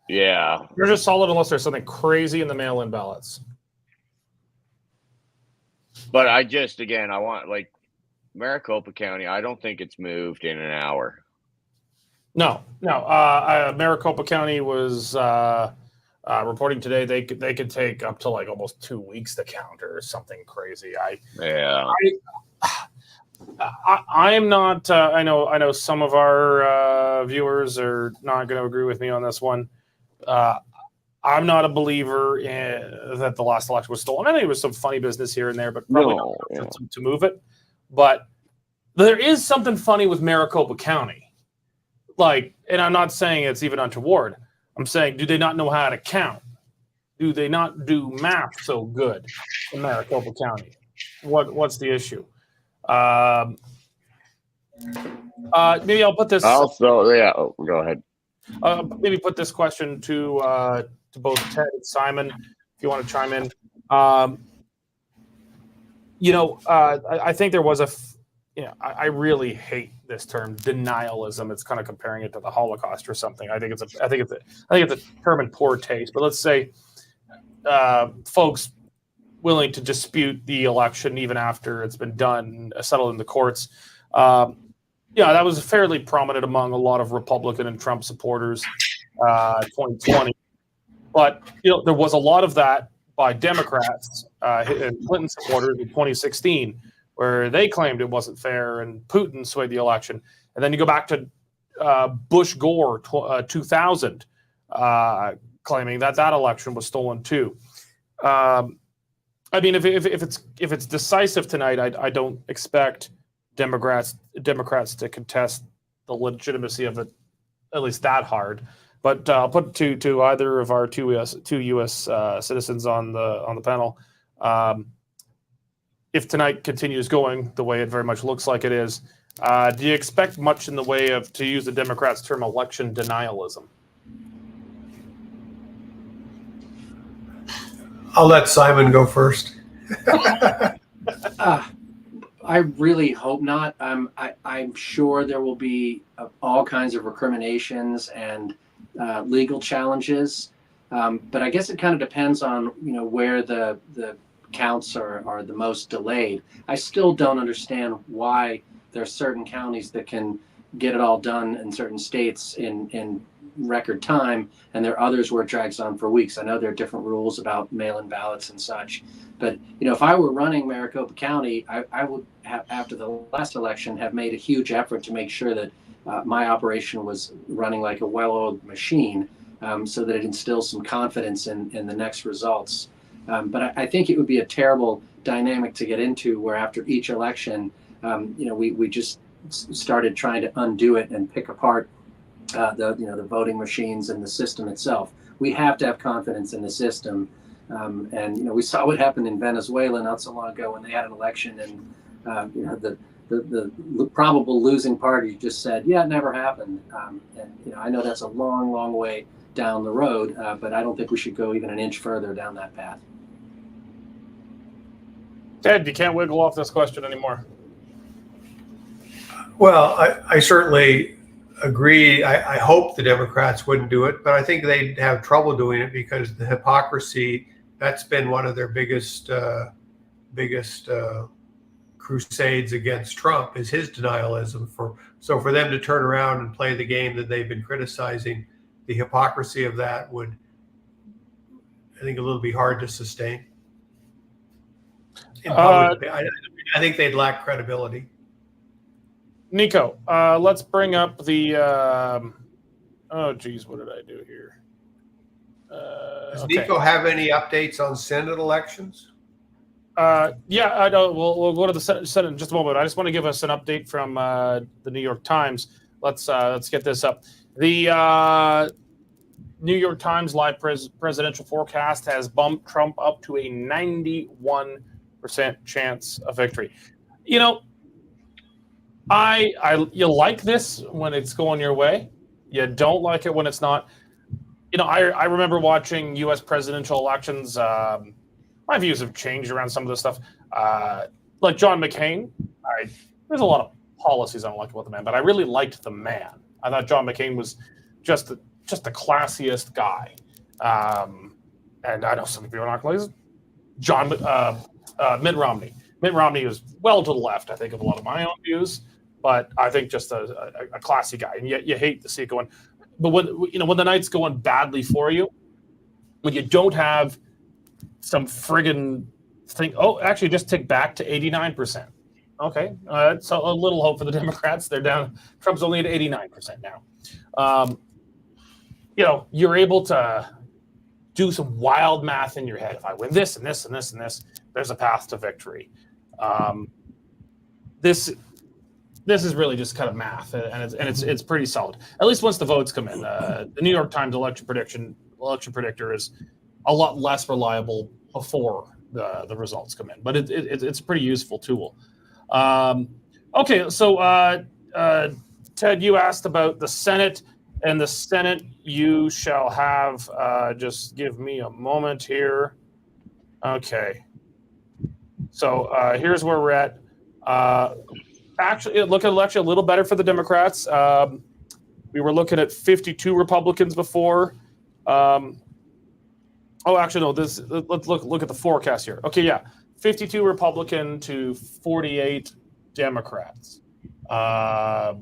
Yeah, Georgia's solid unless there's something crazy in the mail-in ballots. But I want, like, Maricopa County, I don't think it's moved in an hour. No. Maricopa County was reporting today they could take up to like almost 2 weeks to count or something crazy. I'm not. I know some of our viewers are not going to agree with me on this one. I'm not a believer that the last election was stolen. I think it was some funny business here and there, but probably not to move it. But there is something funny with Maricopa County. Like, and I'm not saying it's even untoward. I'm saying, do they not know how to count? Do they not do math so good in Maricopa County? What's the issue? Maybe I'll put this. Go ahead. Maybe put this question to both Ted and Simon, if you want to chime in. I think there was I really hate this term denialism. It's kind of comparing it to the Holocaust or something. I think it's a term in poor taste. But let's say folks willing to dispute the election even after it's been done, settled in the courts. That was fairly prominent among a lot of Republican and Trump supporters 2020. But there was a lot of that by Democrats and Clinton supporters in 2016, where they claimed it wasn't fair and Putin swayed the election. And then you go back to Bush Gore 2000. claiming that that election was stolen too. I mean, if it's decisive tonight, I don't expect Democrats to contest the legitimacy of it, at least that hard. But I'll put it to either of our two U.S. Citizens on the panel. If tonight continues going the way it very much looks like it is, do you expect much in the way of, to use the Democrats' term, election denialism? I'll let Simon go first. I really hope not. I'm sure there will be all kinds of recriminations and legal challenges, but I guess it kind of depends on where the counts are the most delayed. I still don't understand why there are certain counties that can get it all done in certain states in record time, and there are others where it drags on for weeks. I know there are different rules about mail-in ballots and such, but if I were running Maricopa County, I would have, after the last election, have made a huge effort to make sure that my operation was running like a well-oiled machine, so that it instills some confidence in the next results. But I think it would be a terrible dynamic to get into, where after each election, we just started trying to undo it and pick apart the voting machines and the system itself. We have to have confidence in the system, and we saw what happened in Venezuela not so long ago when they had an election, and the probable losing party just said, yeah, it never happened. And I know that's a long way down the road, but I don't think we should go even an inch further down that path. Ted, you can't wiggle off this question anymore. Well, I certainly agree. I hope the Democrats wouldn't do it, but I think they'd have trouble doing it because the hypocrisy, that's been one of their biggest crusades against Trump, is his denialism. So for them to turn around and play the game that they've been criticizing, the hypocrisy of that would, I think, a little be hard to sustain. In public, I think they'd lack credibility. Nico, let's bring up the. Oh, geez, what did I do here? Does Nico have any updates on Senate elections? Yeah, I know. We'll go to the Senate in just a moment. I just want to give us an update from the New York Times. Let's get this up. The New York Times live presidential forecast has bumped Trump up to a 91% chance of victory. You like this when it's going your way. You don't like it when it's not. I remember watching U.S. presidential elections. My views have changed around some of this stuff. Like John McCain, there's a lot of policies I don't like about the man, but I really liked the man. I thought John McCain was just the classiest guy. And I know some people are not going to Mitt Romney. Mitt Romney is well to the left, I think, of a lot of my own views, but I think just a classy guy. And you hate to see it going. But when the night's going badly for you, when you don't have some friggin' thing, actually just tick back to 89%. Okay, so a little hope for the Democrats. They're down. Trump's only at 89% now. You're able to do some wild math in your head. If I win this and this and this and this, there's a path to victory. This is really just kind of math, and it's pretty solid. At least once the votes come in. The New York Times election predictor is a lot less reliable before the results come in, but it's a pretty useful tool. Okay, so Ted, you asked about the Senate, and the Senate you shall have. Just give me a moment here. Okay, so here's where we're at. Actually, it looked a little better for the Democrats. We were looking at 52 Republicans before. Let's look at the forecast here. Okay, yeah, 52 Republican to 48 Democrats. I've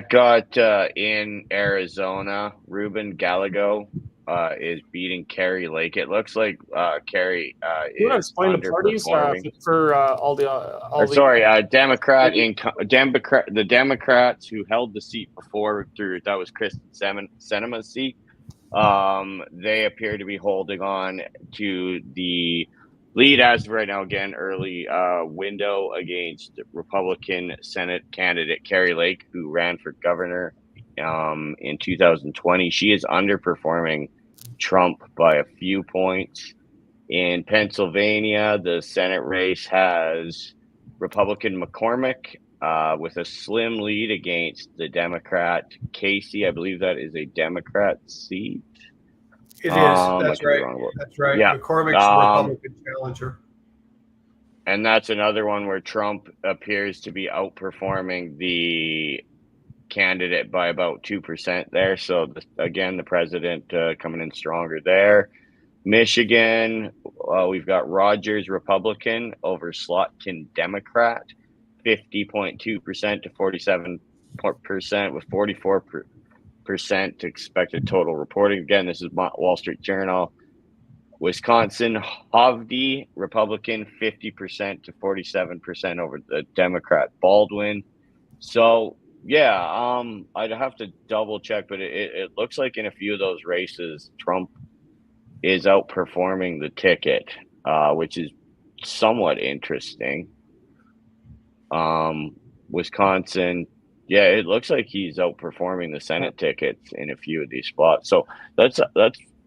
got in Arizona, Ruben Gallego is beating Kerry Lake. It looks like Kerry you is explain the parties for all the the Democrats who held the seat before through, that was Kristen Sinema's seat. They appear to be holding on to the lead as of right now. Again, early window against Republican Senate candidate Carrie Lake, who ran for governor in 2020. She is underperforming Trump by a few points. In Pennsylvania, the Senate race has Republican McCormick with a slim lead against the Democrat Casey. I believe that is a Democrat seat. It is. I That's could be right. wrong about- That's right. Yeah. McCormick's the Republican challenger. And that's another one where Trump appears to be outperforming the candidate by about 2% there. So again, the president coming in stronger there. Michigan, we've got Rogers Republican over Slotkin Democrat, 50.2% to 47% with 44% expected total reporting. Again, this is Wall Street Journal. Wisconsin, Hovde Republican, 50% to 47% over the Democrat Baldwin. So yeah, I'd have to double check, but it looks like in a few of those races, Trump is outperforming the ticket, which is somewhat interesting. Wisconsin, yeah, it looks like he's outperforming the Senate tickets in a few of these spots. So that's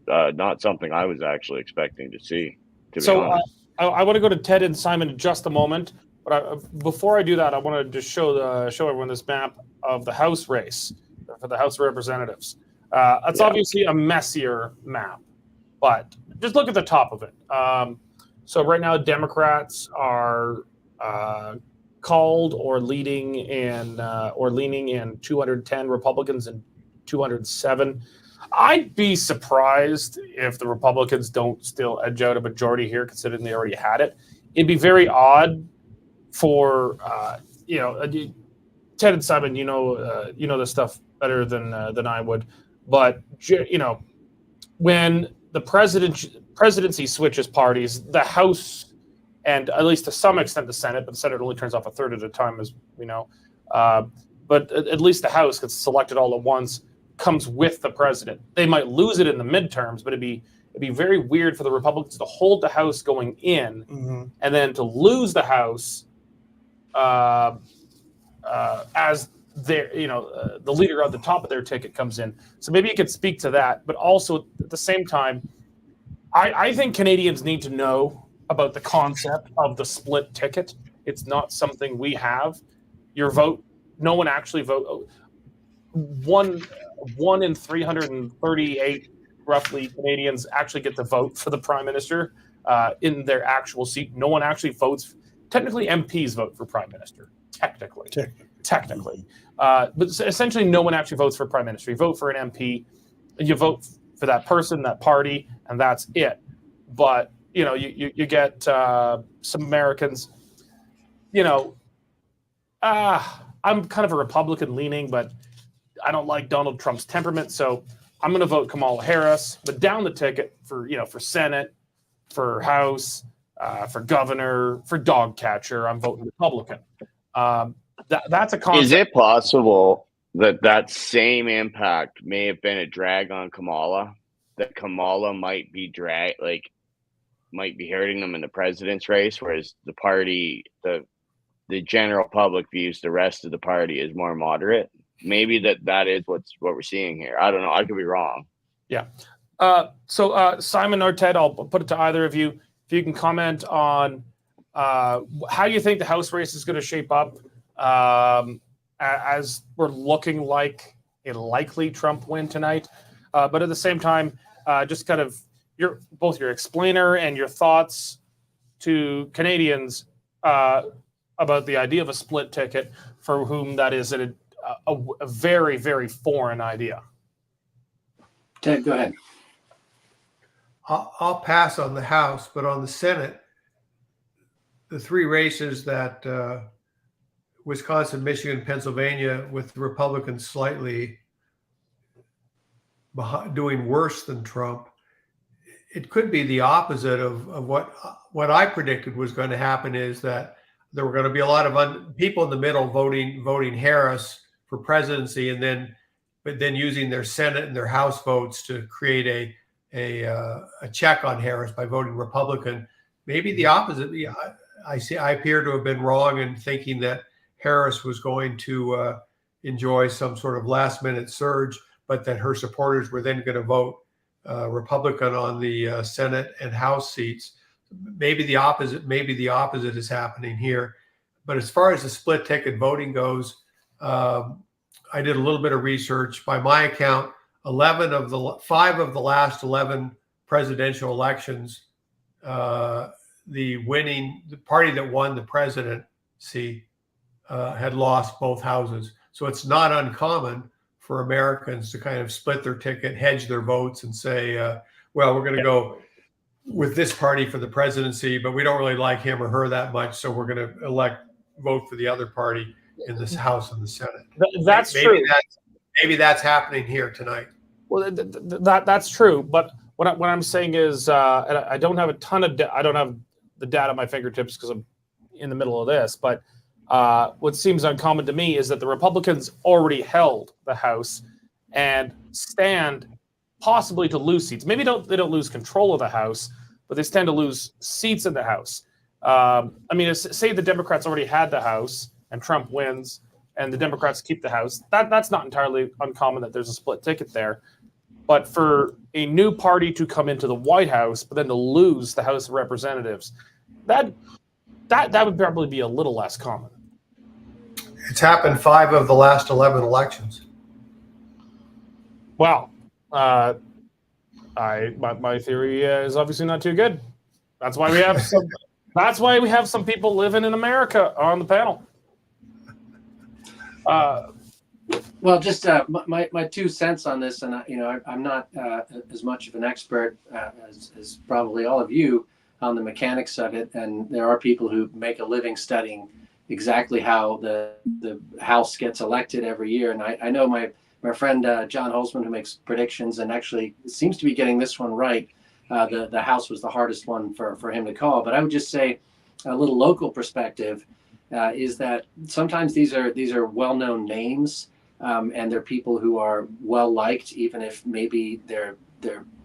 not something I was actually expecting to see, to be honest. I want to go to Ted and Simon in just a moment, but before I do that, I want to just show everyone this map of the House race for the House of Representatives. It's obviously a messier map, but just look at the top of it. So right now, Democrats are called or leading in or leaning in 210, Republicans in 207. I'd be surprised if the Republicans don't still edge out a majority here, considering they already had it. It'd be very odd for Ted and Simon. You know this stuff better than I would, but when the presidency switches parties, the House, and at least to some extent the Senate, but the Senate only turns off a third at a time, as we know. But at least the House gets selected all at once, comes with the president. They might lose it in the midterms, but it'd be very weird for the Republicans to hold the House going in, and then to lose the House as their, the leader at the top of their ticket comes in. So maybe you could speak to that, but also at the same time, I think Canadians need to know about the concept of the split ticket. It's not something we have. Your vote, no one actually vote. One in 338 roughly Canadians actually get to vote for the prime minister in their actual seat. No one actually votes. Technically, MPs vote for prime minister. Technically. But essentially, no one actually votes for prime minister. You vote for an MP, and you vote for that person, that party, and that's it. But you get some Americans. I'm kind of a Republican leaning, but I don't like Donald Trump's temperament, so I'm going to vote Kamala Harris. But down the ticket for Senate, for House, for governor, for dog catcher, I'm voting Republican. That's a concept. Is it possible that same impact may have been a drag on Kamala? That Kamala might be might be hurting them in the president's race, whereas the party, the general public views the rest of the party as more moderate. Maybe that is what we're seeing here. I don't know. I could be wrong. Yeah. So Simon or Ted, I'll put it to either of you. If you can comment on how you think the House race is going to shape up as we're looking like a likely Trump win tonight. But at the same time, just kind of both your explainer and your thoughts to Canadians about the idea of a split ticket, for whom that is a very, very foreign idea. Ted, go ahead. I'll pass on the House, but on the Senate, the three races that Wisconsin, Michigan, Pennsylvania, with the Republicans slightly doing worse than Trump, it could be the opposite of what I predicted was going to happen, is that there were going to be a lot of people in the middle voting Harris for presidency, and then but then using their Senate and their House votes to create a check on Harris by voting Republican. Maybe the opposite. I appear to have been wrong in thinking that Harris was going to enjoy some sort of last-minute surge, but that her supporters were then going to vote Republican on the Senate and House seats. Maybe the opposite is happening here. But as far as the split ticket voting goes, I did a little bit of research. By my account, 5 of the last 11 presidential elections, the party that won the presidency had lost both houses. So it's not uncommon for Americans to kind of split their ticket, hedge their votes, and say, well, we're going to go with this party for the presidency, but we don't really like him or her that much, so we're going to vote for the other party in this House and the Senate. That's true. Maybe that's happening here tonight. Well, that's true. But what I'm saying is, and I don't have a ton of I don't have the data at my fingertips because I'm in the middle of this. But what seems uncommon to me is that the Republicans already held the House and stand possibly to lose seats. Maybe they don't lose control of the House, but they stand to lose seats in the House. I mean, say the Democrats already had the House and Trump wins and the Democrats keep the House. That's not entirely uncommon that there's a split ticket there. But for a new party to come into the White House, but then to lose the House of Representatives, that would probably be a little less common. It's happened 5 of the last 11 elections. Wow. My theory is obviously not too good. That's why we have some. That's why we have some people living in America on the panel. Well, just my 2 cents on this, and I'm not as much of an expert as probably all of you on the mechanics of it, and there are people who make a living studying exactly how the House gets elected every year, and I know my friend John Holzman, who makes predictions and actually seems to be getting this one right. The House was the hardest one for him to call, but I would just say a little local perspective is that sometimes these are well-known names, and they're people who are well-liked, even if maybe their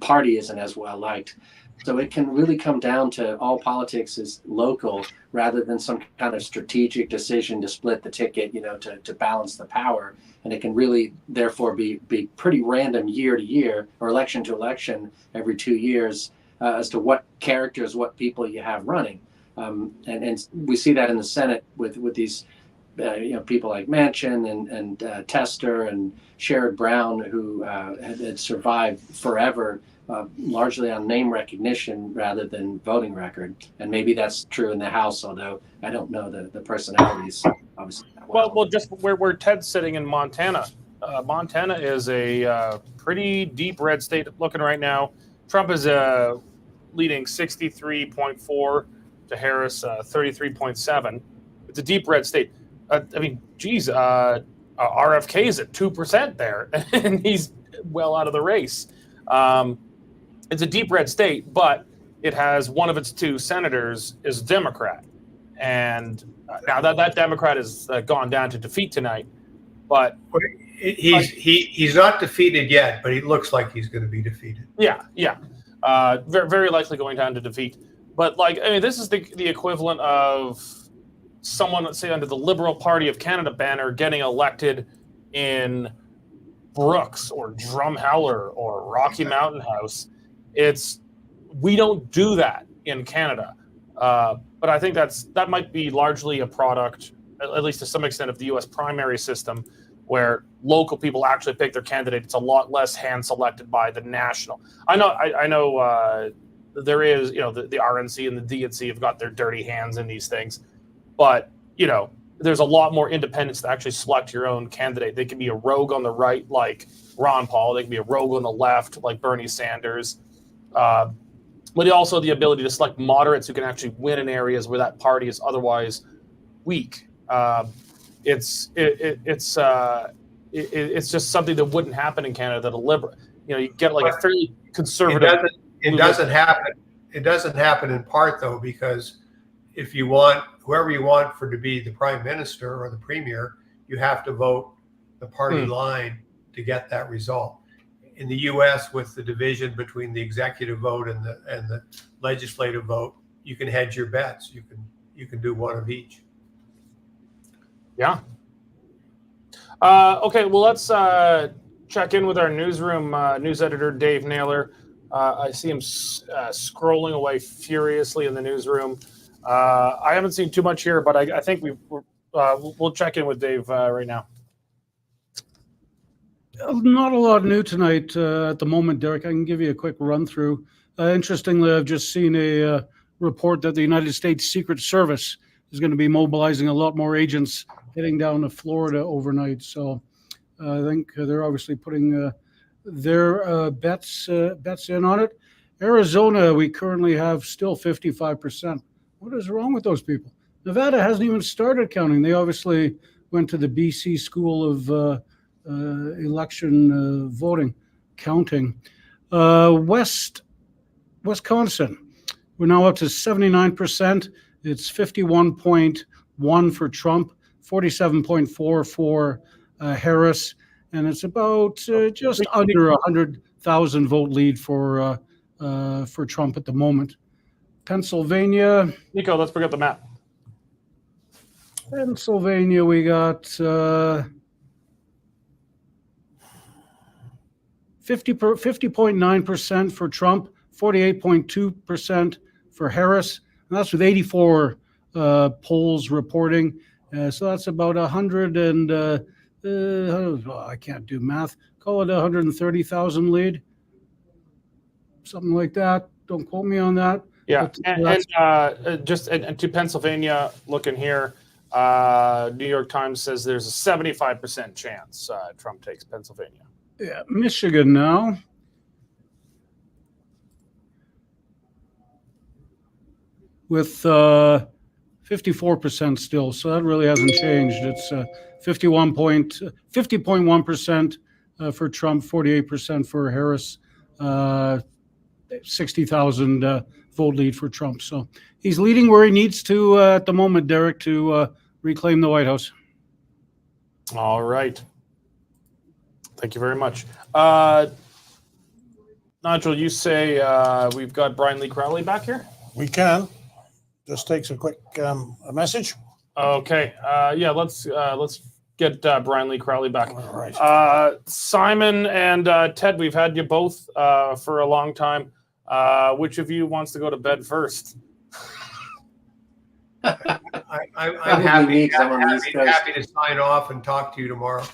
party isn't as well-liked. So it can really come down to all politics is local rather than some kind of strategic decision to split the ticket, to balance the power. And it can really, therefore, be pretty random year to year or election to election every 2 years as to what characters, what people you have running. And we see that in the Senate with these people like Manchin and Tester and Sherrod Brown, who had survived forever, largely on name recognition rather than voting record. And maybe that's true in the House, although I don't know the personalities, obviously. Well, just where Ted's sitting in Montana. Montana is a pretty deep red state looking right now. Trump is leading 63.4 to Harris 33.7. It's a deep red state. RFK is at 2% there, and he's well out of the race. It's a deep red state, but it has one of its 2 senators is Democrat. And now that Democrat has gone down to defeat tonight. But he's not defeated yet, but he looks like he's going to be defeated. Yeah. Very, very likely going down to defeat. But this is the equivalent of someone, let's say, under the Liberal Party of Canada banner getting elected in Brooks or Drumheller or Rocky Mountain House. We don't do that in Canada. But I think that might be largely a product, at least to some extent, of the U.S. primary system, where local people actually pick their candidate. It's a lot less hand-selected by the national. I know there is, the RNC and the DNC have got their dirty hands in these things. But, there's a lot more independence to actually select your own candidate. They can be a rogue on the right, like Ron Paul. They can be a rogue on the left, like Bernie Sanders. But also the ability to select moderates who can actually win in areas where that party is otherwise weak. It's just something that wouldn't happen in Canada. That a liberal, you get like a fairly conservative. It doesn't happen. It doesn't happen in part though, because if you want whoever you want to be the prime minister or the premier, you have to vote the party line to get that result. In the U.S., with the division between the executive vote and the legislative vote, you can hedge your bets. You can do one of each. Yeah. Okay, well, let's check in with our newsroom news editor, Dave Naylor. I see him scrolling away furiously in the newsroom. I haven't seen too much here, but I think we'll check in with Dave right now. Not a lot new tonight at the moment, Derek. I can give you a quick run through. Interestingly, I've just seen a report that the United States Secret Service is going to be mobilizing a lot more agents heading down to Florida overnight. So I think they're obviously putting their bets in on it. Arizona, we currently have still 55%. What is wrong with those people? Nevada hasn't even started counting. They obviously went to the BC School of election voting, counting. Wisconsin, we're now up to 79%. It's 51.1 for Trump, 47.4 for Harris, and it's about just under 100,000 vote lead for Trump at the moment. Pennsylvania. Nico, let's bring up the map. Pennsylvania, we got 50.9% for Trump, 48.2% for Harris, and that's with 84 polls reporting. So that's about 100 and I can't do math. Call it 130,000 lead, something like that. Don't quote me on that. Yeah, and to Pennsylvania, looking here, New York Times says there's a 75% chance Trump takes Pennsylvania. Yeah, Michigan now. With 54% still, so that really hasn't changed. It's 50.1% for Trump, 48% for Harris, 60,000 vote lead for Trump. So he's leading where he needs to at the moment, Derek, to reclaim the White House. All right. Thank you very much. Nigel, you say we've got Brian Lee Crowley back here? We can. Just takes a quick a message. Okay. Yeah, let's get Brian Lee Crowley back. All right. Simon and Ted, we've had you both for a long time. Which of you wants to go to bed first? I'm happy to sign off and talk to you tomorrow.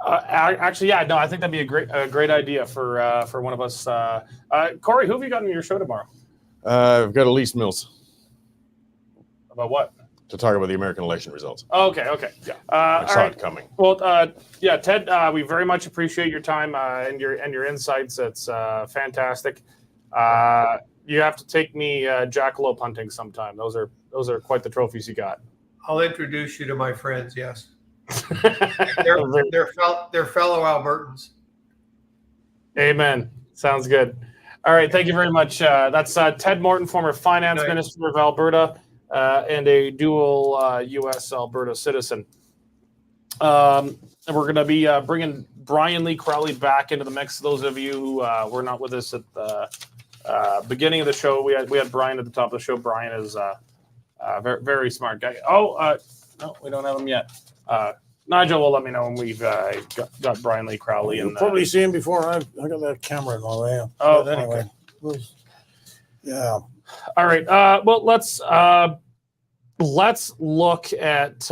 Actually, yeah, no, I think that'd be a great idea for one of us. Cory, who have you got on your show tomorrow? I've got Elise Mills About what? to talk about the American election results. Okay, yeah. I saw it coming. Well, yeah, Ted, we very much appreciate your time and your insights. It's fantastic. You have to take me jackalope hunting sometime. Those are quite the trophies you got. I'll introduce you to my friends. Yes, they're fellow Albertans. Amen. Sounds good. All right, thank you very much. That's Ted Morton, former finance minister of Alberta and a dual U.S. Alberta citizen. And we're going to be bringing Brian Lee Crowley back into the mix. Those of you who were not with us at the beginning of the show, we had Brian at the top of the show. Brian is a very, very smart guy. No, we don't have him yet. Nigel will let me know when we've got Brian Lee Crowley. You'll probably see him before I got that camera in my way. Oh, but anyway. okay. Yeah. All right. Well, let's look at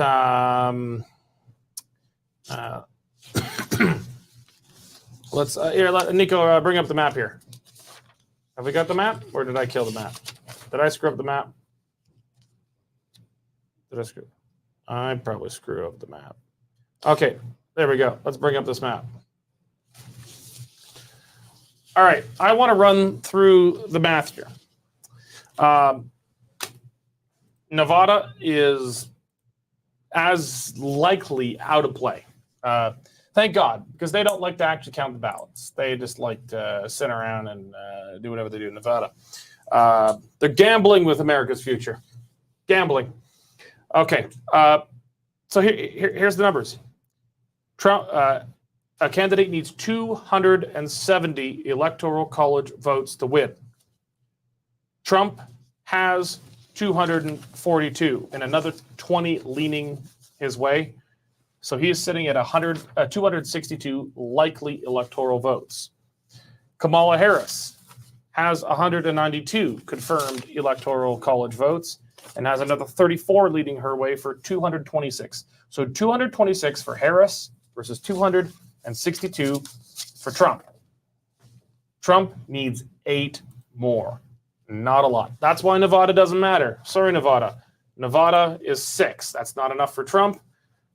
let's here. Nico, bring up the map here. Have we got the map, or did I kill the map? Did I screw up the map? I probably screw up the map. Okay, there we go. Let's bring up this map. All right, I want to run through the math here. Nevada is as likely out of play. Thank God, because they don't like to actually count the ballots. They just like to sit around and do whatever they do in Nevada. They're gambling with America's future. Gambling. Okay, so here's the numbers. Trump, a candidate needs 270 electoral college votes to win. Trump has 242 and another 20 leaning his way. So he is sitting at 262 likely electoral votes. Kamala Harris has 192 confirmed electoral college votes and has another 34 leading her way for 226. So 226 for Harris versus 262 for Trump. Trump needs 8 more. Not a lot. That's why Nevada doesn't matter. Sorry, Nevada. Nevada is 6. That's not enough for Trump.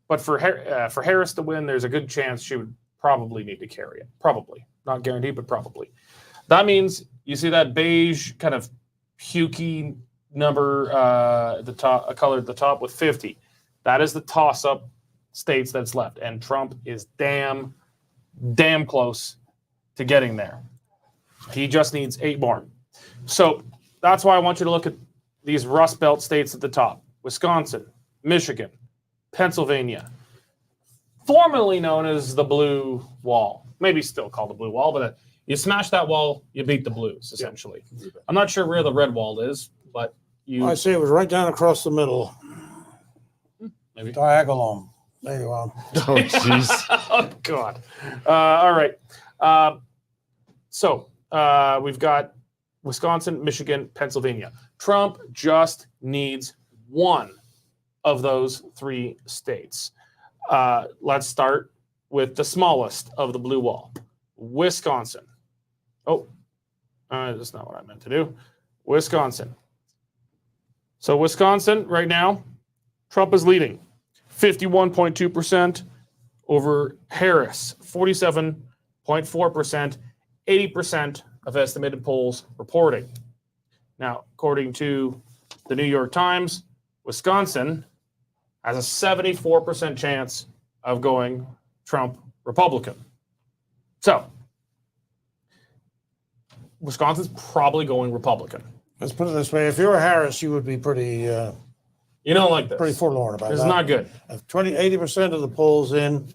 But for Harris to win, there's a good chance she would probably need to carry it. Probably. Not guaranteed, but probably. That means you see that beige kind of pukey number, the top, a color at the top with 50. That is the toss-up states that's left. And Trump is damn close to getting there. He just needs 8 more. So that's why I want you to look at these Rust Belt states at the top. Wisconsin, Michigan, Pennsylvania, formerly known as the Blue Wall. Maybe still called the Blue Wall, but you smash that wall, you beat the Blues, essentially. Yeah. I'm not sure where the Red Wall is, but I say it was right down across the middle. Maybe. Diagonal. There you are. Oh, jeez. Oh, God. All right. So we've got Wisconsin, Michigan, Pennsylvania. Trump just needs 1 of those 3 states. Let's start with the smallest of the Blue Wall, Wisconsin. Oh, that's not what I meant to do. Wisconsin. So Wisconsin right now, Trump is leading 51.2% over Harris, 47.4%, 80% of estimated polls reporting. Now, according to the New York Times, Wisconsin has a 74% chance of going Trump Republican. So, Wisconsin's probably going Republican. Let's put it this way: if you were Harris, you would be pretty. You don't like this. Pretty forlorn about this that. It's not good. 80% of the polls in,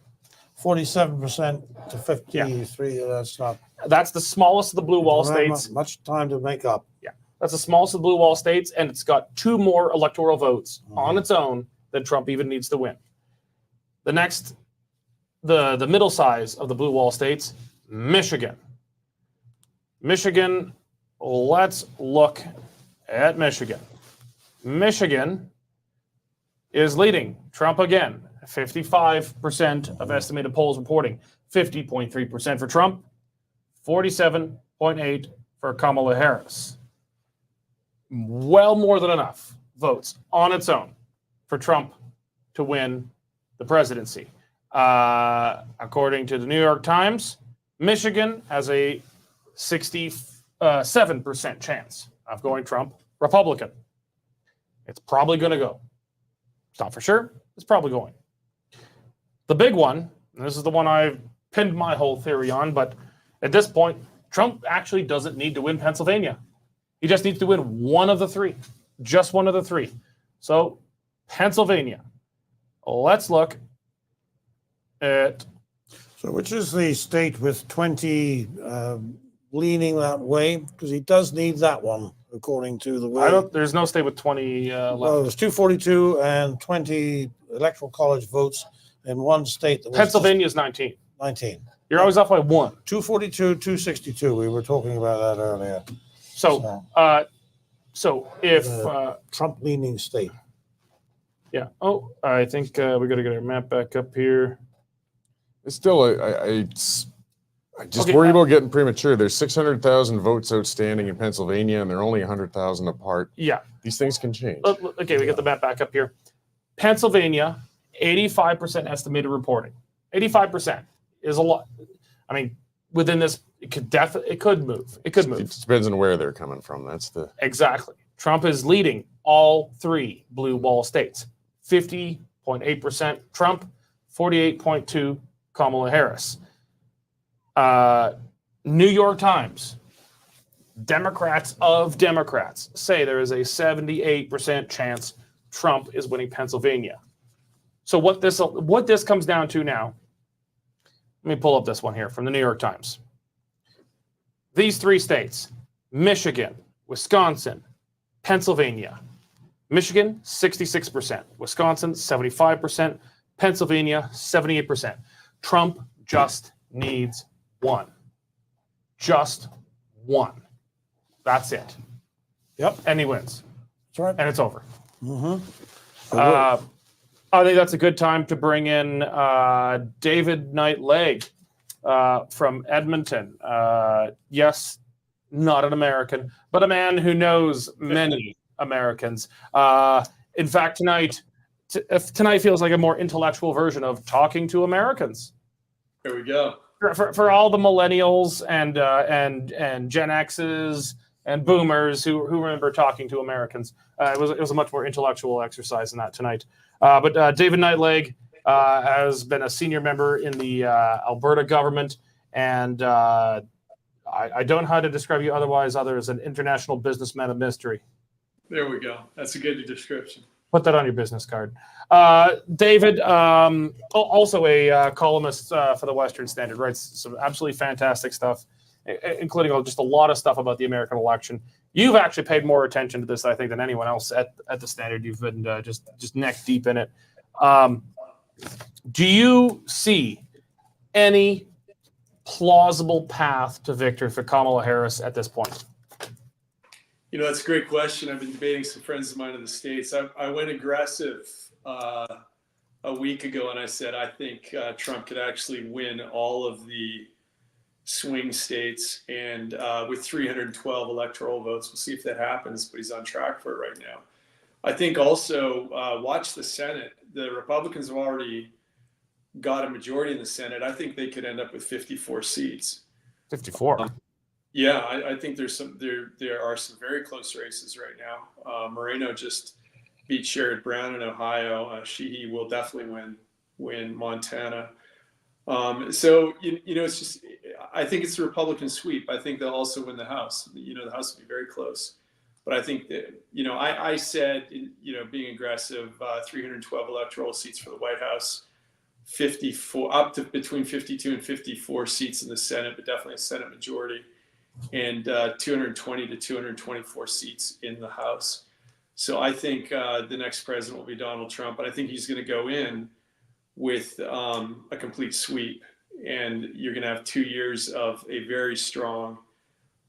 47% to 53. Yeah. That's not. That's the smallest of the Blue Wall states. Much time to make up. Yeah, that's the smallest of the Blue Wall states, and it's got 2 more electoral votes on its own than Trump even needs to win. The next, the middle size of the Blue Wall states, Michigan. Michigan. Let's look at Michigan. Michigan is leading Trump again. 55% of estimated polls reporting. 50.3% for Trump. 47.8% for Kamala Harris. Well more than enough votes on its own for Trump to win the presidency. According to the New York Times, Michigan has a 67% chance of going Trump Republican. It's probably going to go. It's not for sure. It's probably going. The big one, and this is the one I've pinned my whole theory on, but at this point, Trump actually doesn't need to win Pennsylvania. He just needs to win 1 of the 3. Just 1 of the 3. So, Pennsylvania. Let's look at... So, which is the state with 20 leaning that way? Because he does need that one, according to the way. There's no state with 20 left. Well, there's 242 and 20 electoral college votes in one state. That Pennsylvania is 19. 19. You're always off by 1. 242, 262. We were talking about that earlier. So if Trump-leaning state. Yeah. Oh, I think we got to get our map back up here. It's still, I just worry about getting premature. There's 600,000 votes outstanding in Pennsylvania, and they're only 100,000 apart. Yeah. These things can change. Okay, we got the map back up here. Pennsylvania, 85% estimated reporting. 85% is a lot. I mean, within this, it could move. It could move. It depends on where they're coming from. That's the exactly. Trump is leading all 3 Blue Wall states. 50.8% Trump, 48.2% Kamala Harris. New York Times, Democrats of Democrats say there is a 78% chance Trump is winning Pennsylvania. So what this comes down to now, Let me pull up this one here from the New York Times. These 3 states, Michigan, Wisconsin, Pennsylvania. Michigan, 66%. Wisconsin, 75%. Pennsylvania, 78%. Trump just needs 1. Just 1. That's it. Yep. And he wins. That's right. And it's over. Mm-hmm. I think that's a good time to bring in David Naylor from Edmonton. Yes, not an American, but a man who knows many Americans. In fact, tonight feels like a more intellectual version of talking to Americans. Here we go. For all the millennials and Gen X's and boomers who remember talking to Americans, it was a much more intellectual exercise than that tonight. But David Naylor has been a senior member in the Alberta government, and I don't know how to describe you otherwise other as an international businessman of mystery. There we go. That's a good description. Put that on your business card. David, also a columnist for the Western Standard, writes some absolutely fantastic stuff, including just a lot of stuff about the American election. You've actually paid more attention to this, I think, than anyone else at the Standard. You've been just neck deep in it. Do you see any plausible path to victory for Kamala Harris at this point? You know, that's a great question. I've been debating some friends of mine in the States. I went aggressive a week ago, and I said I think Trump could actually win all of the swing states, and with 312 electoral votes. We'll see if that happens, but he's on track for it right now. I think also watch the Senate. The Republicans have already got a majority in the Senate. I think they could end up with 54 seats. 54. Yeah, I think there are some very close races right now. Moreno just beat Sherrod Brown in Ohio. Sheehy will definitely win Montana. So you know, it's just, I think it's a Republican sweep. I think they'll also win the House. You know, the House will be very close. But I think that, you know, I said, you know, being aggressive, 312 electoral seats for the White House, 54 up to between 52 and 54 seats in the Senate, but definitely a Senate majority, and 220 to 224 seats in the House. So I think the next president will be Donald Trump, and I think he's going to go in with a complete sweep, and you're going to have 2 years of a very strong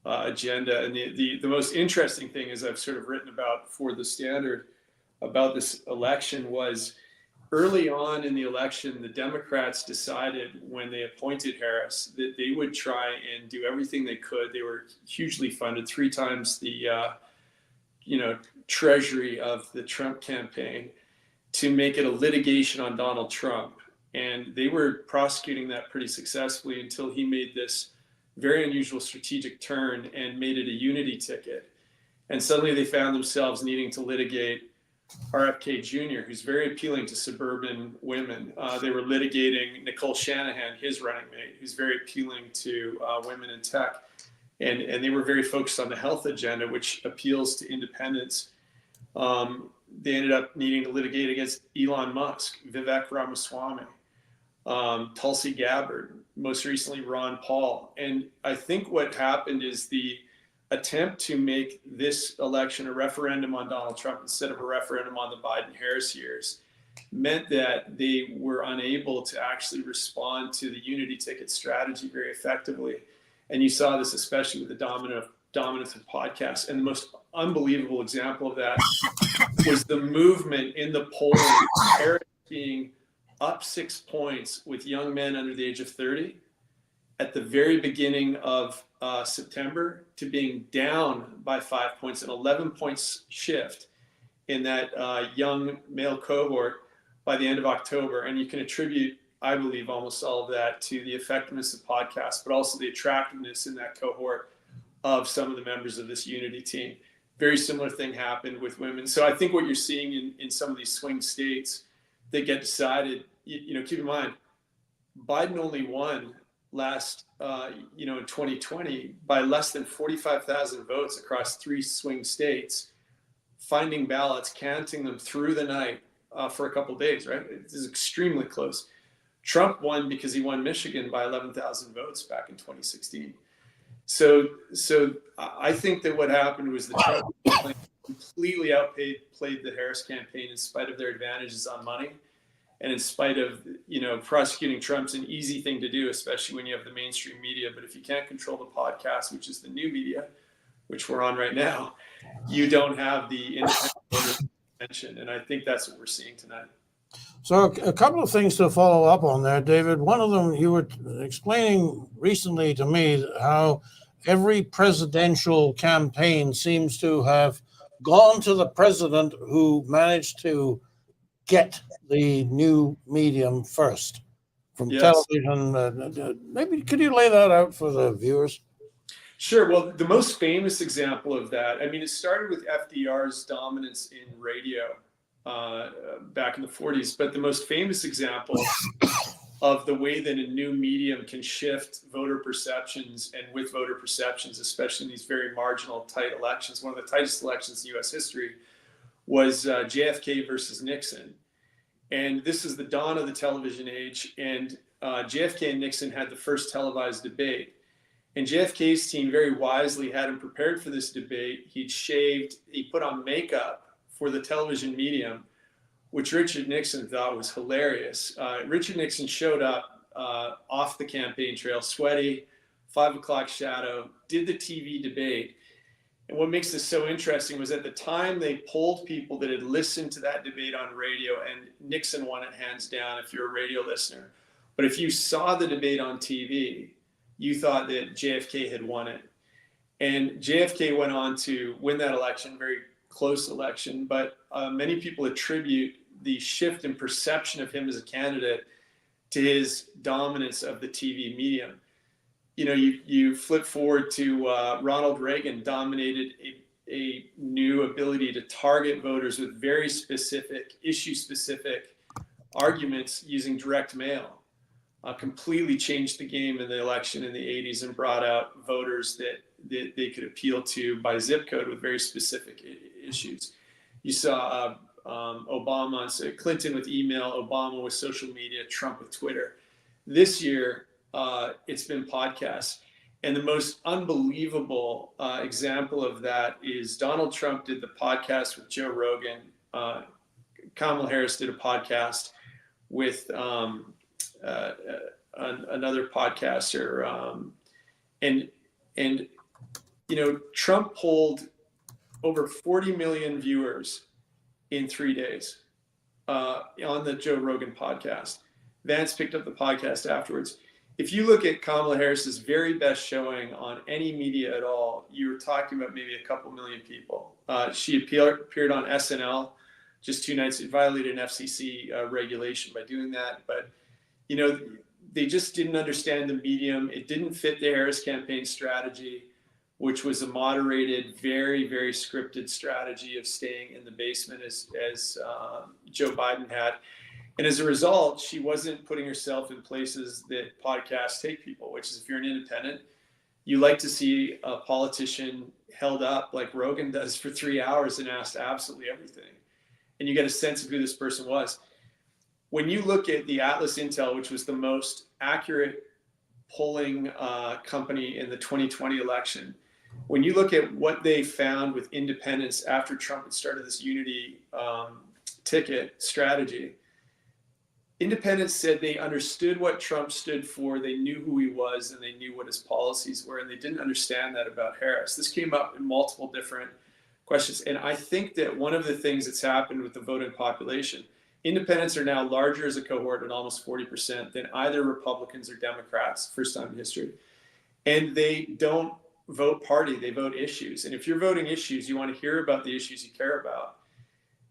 agenda. And the most interesting thing is I've sort of written about for the Standard about this election was early on in the election, the Democrats decided when they appointed Harris that they would try and do everything they could. They were hugely funded, 3 times the treasury of the Trump campaign, to make it a litigation on Donald Trump. And they were prosecuting that pretty successfully until he made this very unusual strategic turn and made it a unity ticket. And suddenly they found themselves needing to litigate RFK Jr., who's very appealing to suburban women. They were litigating Nicole Shanahan, his running mate, who's very appealing to women in tech. And they were very focused on the health agenda, which appeals to independents. They ended up needing to litigate against Elon Musk, Vivek Ramaswamy, Tulsi Gabbard, most recently Ron Paul. And I think what happened is the attempt to make this election a referendum on Donald Trump instead of a referendum on the Biden-Harris years meant that they were unable to actually respond to the unity ticket strategy very effectively. And you saw this especially with the dominance of podcasts. And the most unbelievable example of that was the movement in the polling, Harris being up 6 points with young men under the age of 30 at the very beginning of September to being down by 5 points, an 11 points shift in that young male cohort by the end of October. And you can attribute, I believe, almost all of that to the effectiveness of podcasts, but also the attractiveness in that cohort of some of the members of this unity team. Very similar thing happened with women. So I think what you're seeing in some of these swing states that get decided, you know, keep in mind, Biden only won last, in 2020 by less than 45,000 votes across 3 swing states, finding ballots, counting them through the night for a couple of days, right? This is extremely close. Trump won because he won Michigan by 11,000 votes back in 2016. So I think that what happened was the Trump campaign completely outplayed the Harris campaign in spite of their advantages on money, and in spite of, prosecuting Trump's an easy thing to do, especially when you have the mainstream media. But if you can't control the podcast, which is the new media, which we're on right now, you don't have the independent attention. And I think that's what we're seeing tonight. So a couple of things to follow up on there, David. One of them, you were explaining recently to me how every presidential campaign seems to have gone to the president who managed to get the new medium first from television. Maybe could you lay that out for the viewers? Sure. Well, the most famous example of that, it started with FDR's dominance in radio back in the 40s, but the most famous example of the way that a new medium can shift voter perceptions, and with voter perceptions, especially in these very marginal, tight elections, one of the tightest elections in U.S. history, was JFK versus Nixon. And this is the dawn of the television age, and JFK and Nixon had the first televised debate. And JFK's team very wisely had him prepared for this debate. He'd shaved, he put on makeup for the television medium, which Richard Nixon thought was hilarious. Richard Nixon showed up off the campaign trail, sweaty, 5 o'clock shadow, did the TV debate. And what makes this so interesting was at the time they polled people that had listened to that debate on radio, and Nixon won it hands down if you're a radio listener. But if you saw the debate on TV, you thought that JFK had won it. And JFK went on to win that election, very close election, but many people attribute the shift in perception of him as a candidate to his dominance of the TV medium. You flip forward to Ronald Reagan dominated a new ability to target voters with very specific, issue-specific arguments using direct mail. Completely changed the game in the election in the 80s and brought out voters that they could appeal to by zip code with very specific issues. You saw Obama, Clinton with email, Obama with social media, Trump with Twitter. This year, it's been podcasts. And the most unbelievable example of that is Donald Trump did the podcast with Joe Rogan. Kamala Harris did a podcast with another podcaster. And Trump polled over 40 million viewers in 3 days on the Joe Rogan podcast. Vance picked up the podcast afterwards. If you look at Kamala Harris's very best showing on any media at all, you were talking about maybe a couple million people. She appeared on SNL just 2 nights. It violated an FCC regulation by doing that. But, they just didn't understand the medium. It didn't fit the Harris campaign strategy, which was a moderated, very, very scripted strategy of staying in the basement as Joe Biden had. And as a result, she wasn't putting herself in places that podcasts take people, which is if you're an independent, you like to see a politician held up like Rogan does for 3 hours and asked absolutely everything. And you get a sense of who this person was. When you look at the Atlas Intel, which was the most accurate polling company in the 2020 election, when you look at what they found with independents after Trump had started this unity ticket strategy, independents said they understood what Trump stood for, they knew who he was, and they knew what his policies were, and they didn't understand that about Harris. This came up in multiple different questions, and I think that one of the things that's happened with the voting population, independents are now larger as a cohort at almost 40% than either Republicans or Democrats, first time in history. And they don't vote party, they vote issues. And if you're voting issues, you want to hear about the issues you care about.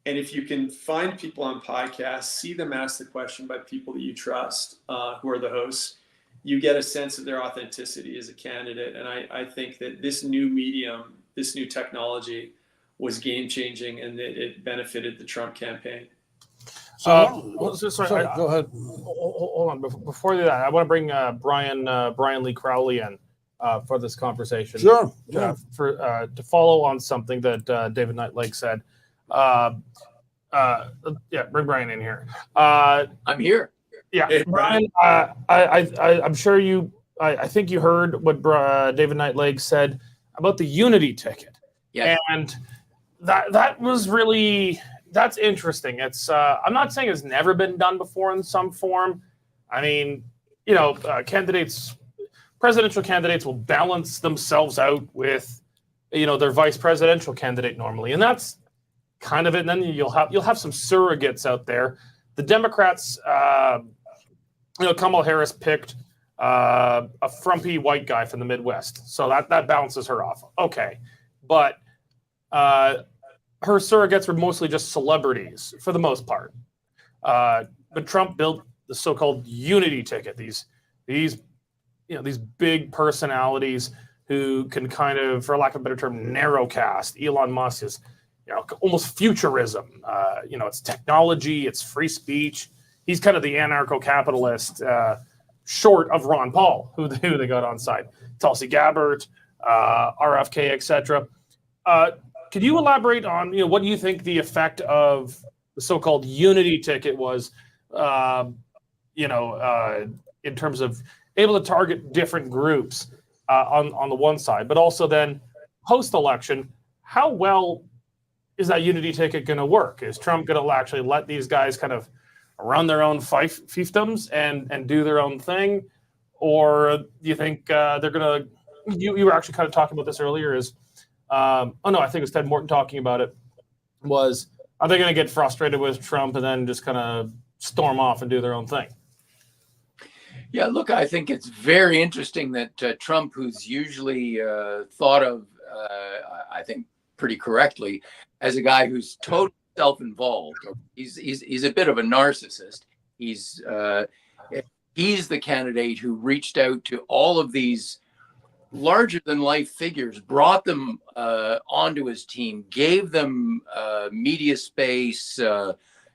And if you can find people on podcasts, see them ask the question by people that you trust, who are the hosts, you get a sense of their authenticity as a candidate. And I think that this new medium, this new technology was game changing, and that it benefited the Trump campaign. Sorry, go ahead. Hold on. Before that, I want to bring Brian Lee Crowley in for this conversation. Sure. To follow on something that David Knightlake said. Bring Brian in here. I'm here. Yeah, Hey, Brian, I'm sure I think you heard what David Knight said about the unity ticket. Yes. And that was really, that's interesting. It's I'm not saying it's never been done before in some form. I mean, presidential candidates will balance themselves out with, their vice presidential candidate normally, and that's kind of it. And then you'll have some surrogates out there. The Democrats, Kamala Harris picked a frumpy white guy from the Midwest, so that balances her off. Okay, but her surrogates were mostly just celebrities for the most part. But Trump built the so-called unity ticket. These big personalities who can kind of, for lack of a better term, narrowcast. Elon Musk is, almost futurism. It's technology, it's free speech. He's kind of the anarcho-capitalist, short of Ron Paul, who they got on side. Tulsi Gabbard, RFK, etc. Could you elaborate on, what do you think the effect of the so-called unity ticket was, in terms of able to target different groups on the one side, but also then post-election, how well is that unity ticket going to work? Is Trump going to actually let these guys kind of run their own fiefdoms and do their own thing? Or do you think they're going to, you were actually kind of talking about this earlier, I think it was Ted Morton talking about it, are they going to get frustrated with Trump and then just kind of storm off and do their own thing? Yeah, look, I think it's very interesting that Trump, who's usually thought of, I think pretty correctly, as a guy who's totally self-involved. He's a bit of a narcissist. He's the candidate who reached out to all of these larger-than-life figures, brought them onto his team, gave them media space,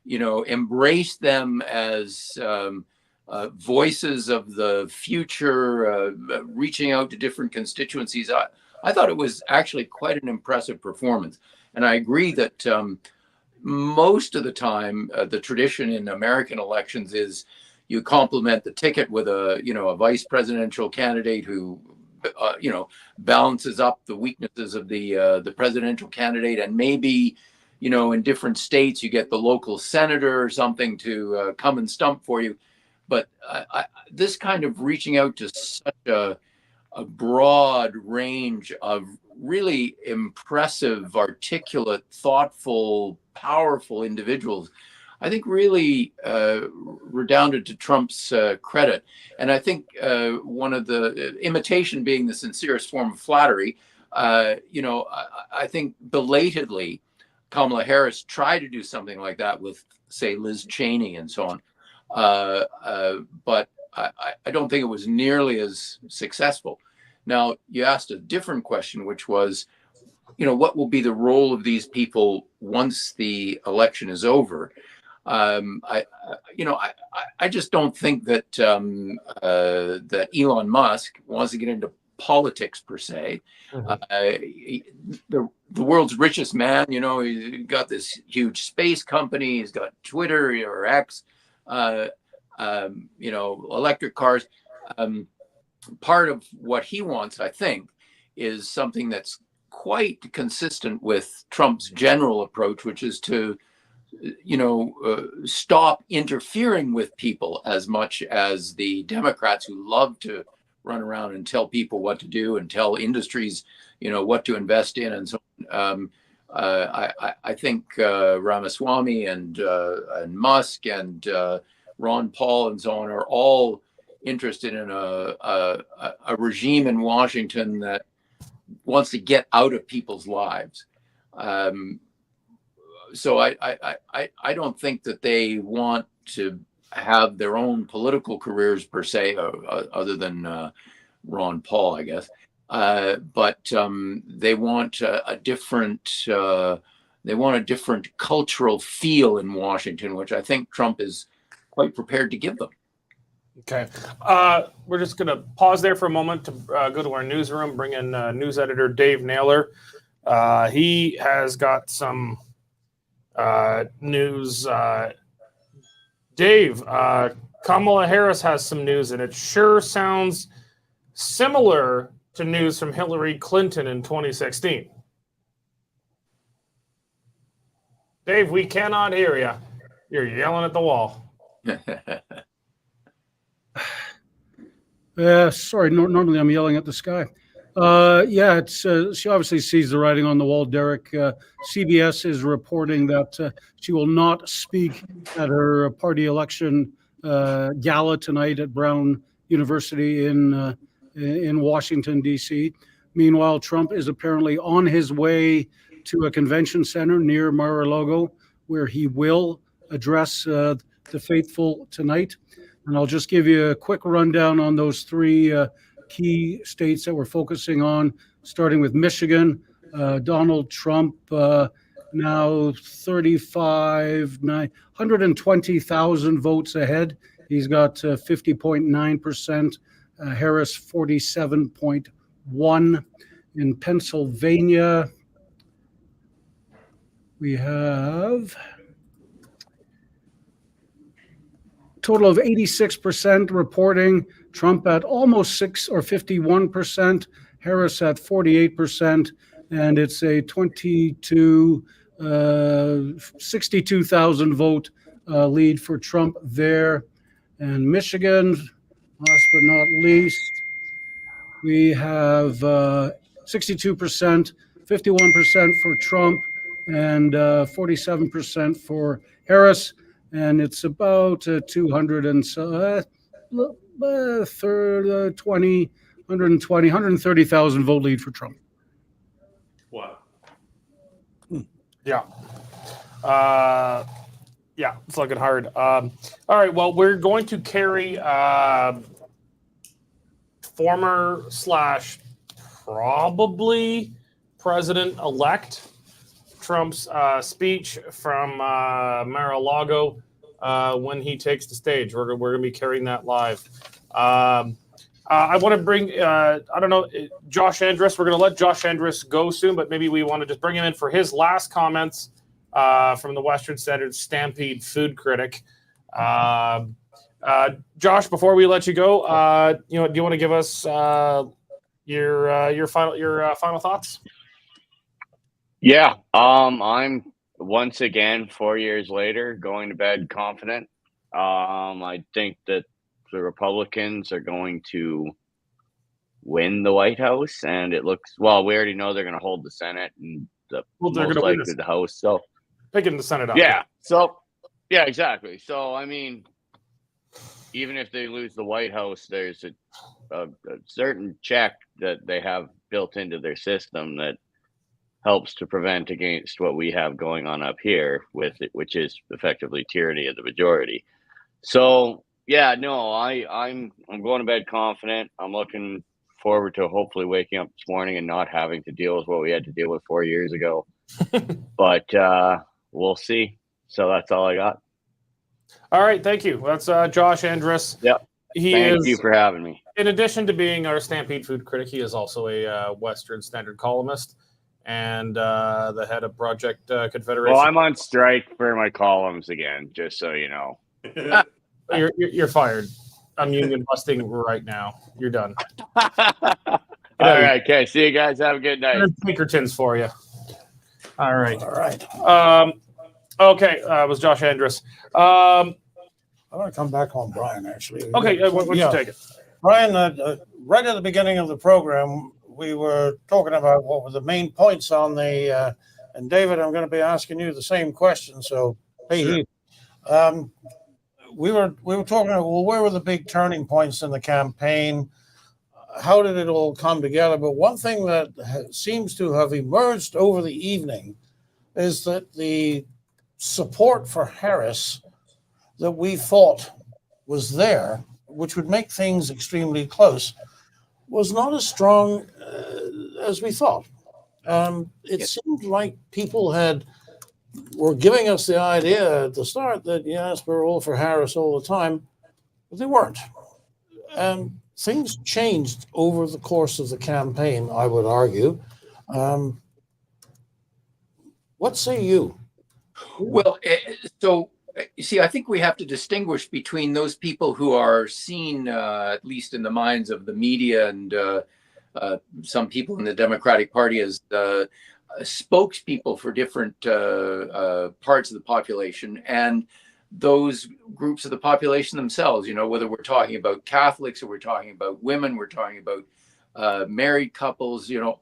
embraced them as voices of the future, reaching out to different constituencies. I thought it was actually quite an impressive performance. And I agree that most of the time, the tradition in American elections is you complement the ticket with a vice presidential candidate who, balances up the weaknesses of the presidential candidate. And maybe, in different states, you get the local senator or something to come and stump for you. But this kind of reaching out to such a broad range of really impressive, articulate, thoughtful, powerful individuals, I think really redounded to Trump's credit. And I think one of the imitation being the sincerest form of flattery, I think belatedly Kamala Harris tried to do something like that with, say, Liz Cheney and so on. But I don't think it was nearly as successful. Now, you asked a different question, which was, what will be the role of these people once the election is over? I just don't think that that Elon Musk wants to get into politics per se. The world's richest man, he's got this huge space company. He's got Twitter or X. Electric cars. Part of what he wants, I think, is something that's quite consistent with Trump's general approach, which is to, stop interfering with people as much as the Democrats who love to run around and tell people what to do and tell industries, what to invest in and so on. I think Ramaswamy and Musk and Ron Paul and so on are all interested in a regime in Washington that wants to get out of people's lives. So I don't think that they want to have their own political careers per se, other than Ron Paul, I guess. But they want a different cultural feel in Washington, which I think Trump is quite prepared to give them. Okay. We're just going to pause there for a moment to go to our newsroom, bring in news editor Dave Naylor. He has got some news. Dave, Kamala Harris has some news, and it sure sounds similar to news from Hillary Clinton in 2016. Dave, we cannot hear you. You're yelling at the wall. Sorry, normally I'm yelling at the sky. Yeah, it's she obviously sees the writing on the wall, Derek. CBS is reporting that she will not speak at her party election gala tonight at Brown University in Washington, D.C. Meanwhile, Trump is apparently on his way to a convention center near Mar-a-Lago, where he will address the faithful tonight. And I'll just give you a quick rundown on those three key states that we're focusing on, starting with Michigan. Donald Trump now 120,000 votes ahead. He's got 50.9%. Harris 47.1%. In Pennsylvania, we have total of 86% reporting Trump at almost 51%, Harris at 48%, and it's a 62,000 vote lead for Trump there. And Michigan, last but not least, we have 62%, 51% for Trump, and 47% for Harris. And it's about 130,000 vote lead for Trump. Wow. Yeah. Yeah, it's looking hard. All right, well, we're going to carry former / probably president-elect Trump's speech from Mar-a-Lago when he takes the stage. We're going to be carrying that live. I want to bring, I don't know, Josh Andrus. We're going to let Josh Andrus go soon, but maybe we want to just bring him in for his last comments from the Western Standard Stampede food critic. Josh, before we let you go, do you want to give us your final thoughts? Yeah, I'm once again 4 years later going to bed confident. I think that the Republicans are going to win the White House, and it looks well. We already know they're going to hold the Senate and they're going to win the House. So picking the Senate up. Yeah. So yeah, exactly. So I mean, even if they lose the White House, there's a certain check that they have built into their system that helps to prevent against what we have going on up here with it, which is effectively tyranny of the majority. So yeah, no, I'm going to bed confident. I'm looking forward to hopefully waking up this morning and not having to deal with what we had to deal with 4 years ago. But we'll see. So that's all I got. All right, thank you. That's Josh Andrus. Yep. Thank you for having me. In addition to being our Stampede food critic, he is also a Western Standard columnist and the head of Project Confederation. Well, I'm on strike for my columns again, just so you know. You're fired. I'm union busting right now. You're done. All right. Okay. See you guys. Have a good night. Pinkertons for you. All right. All right. Okay. It was Josh Andrus. I want to come back on Brian, actually. Okay. Why don't you take it? Brian, right at the beginning of the program, we were talking about what were the main points on the, and David, I'm going to be asking you the same question. So, hey, Sure. we were talking about, well, where were the big turning points in the campaign? How did it all come together? But one thing that seems to have emerged over the evening is that the support for Harris that we thought was there, which would make things extremely close, was not as strong as we thought. It seemed like people were giving us the idea at the start that, yes, we're all for Harris all the time, but they weren't. And things changed over the course of the campaign, I would argue. What say you? Well, so you see, I think we have to distinguish between those people who are seen, at least in the minds of the media and some people in the Democratic Party, as spokespeople for different parts of the population, and those groups of the population themselves. You know, whether we're talking about Catholics or we're talking about women, we're talking about married couples. You know,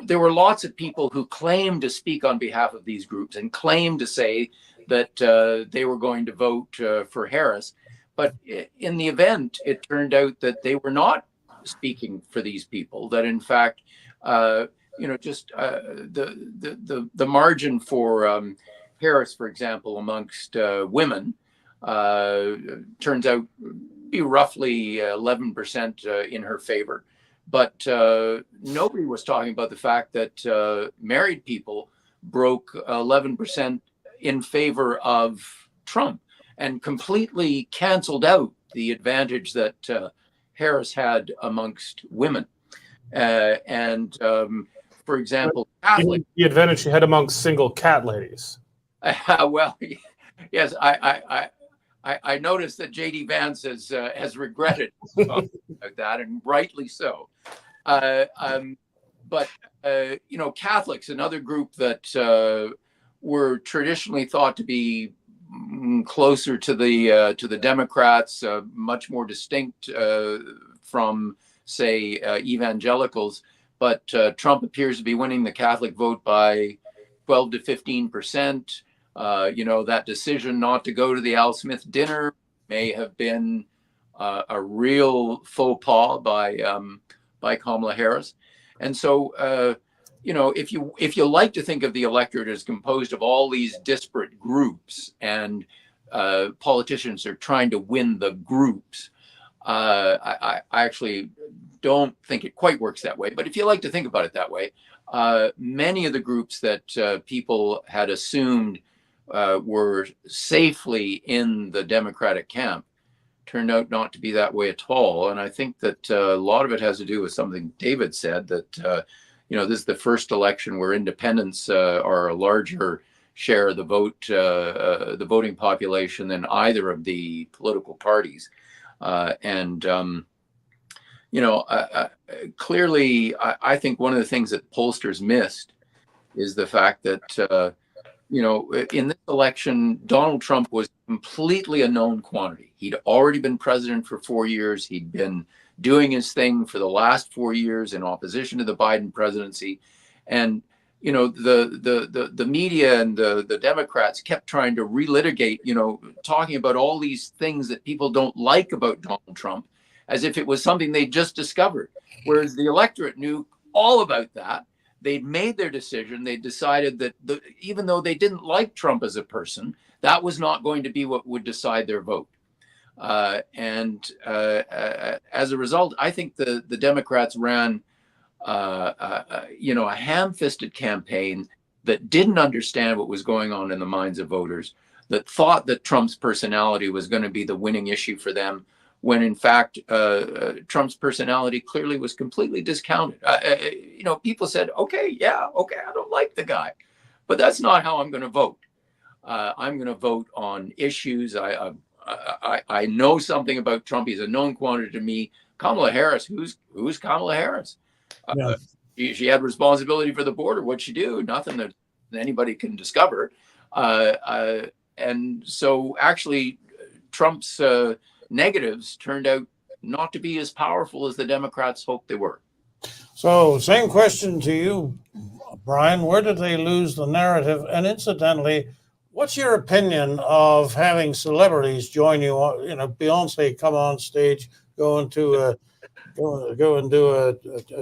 there were lots of people who claimed to speak on behalf of these groups and claimed to say that they were going to vote for Harris. But in the event, it turned out that they were not speaking for these people, that in fact, you know, just the margin for Harris, for example, amongst women turns out to be roughly 11% in her favor. But nobody was talking about the fact that married people broke 11% in favor of Trump and completely canceled out the advantage that Harris had amongst women. And for example, Catholic, the advantage she had amongst single cat ladies. Well, yes, I noticed that J.D. Vance has regretted about that, and rightly so. But you know, Catholics, another group that were traditionally thought to be closer to the Democrats, much more distinct from, say, evangelicals. But Trump appears to be winning the Catholic vote by 12 to 15%. You know, that decision not to go to the Al Smith dinner may have been a real faux pas by Kamala Harris. And so, you know, if you like to think of the electorate as composed of all these disparate groups, and politicians are trying to win the groups, I actually don't think it quite works that way. But if you like to think about it that way, many of the groups that people had assumed were safely in the Democratic camp turned out not to be that way at all. And I think that a lot of it has to do with something David said, that you know, this is the first election where independents are a larger share of the vote, the voting population, than either of the political parties. You know, clearly, I think one of the things that pollsters missed is the fact that, you know, in this election, Donald Trump was completely a known quantity. He'd already been president for 4 years. He'd been doing his thing for the last 4 years in opposition to the Biden presidency. And, you know, the media and the Democrats kept trying to relitigate, you know, talking about all these things that people don't like about Donald Trump, as if it was something they just discovered. Whereas the electorate knew all about that. They'd made their decision. They decided that even though they didn't like Trump as a person, that was not going to be what would decide their vote. As a result, I think the Democrats ran, you know, a ham-fisted campaign that didn't understand what was going on in the minds of voters, that thought that Trump's personality was going to be the winning issue for them, when in fact, Trump's personality clearly was completely discounted. You know, people said, okay, yeah, okay, I don't like the guy, but that's not how I'm going to vote. I'm going to vote on issues. I know something about Trump. He's a known quantity to me. Kamala Harris, who's Kamala Harris? Yeah. She had responsibility for the border. What'd she do? Nothing that anybody can discover. And so actually, Trump's negatives turned out not to be as powerful as the Democrats hoped they were. So, same question to you, Brian. Where did they lose the narrative? And incidentally, what's your opinion of having celebrities join you? You know, Beyonce come on stage, go and do a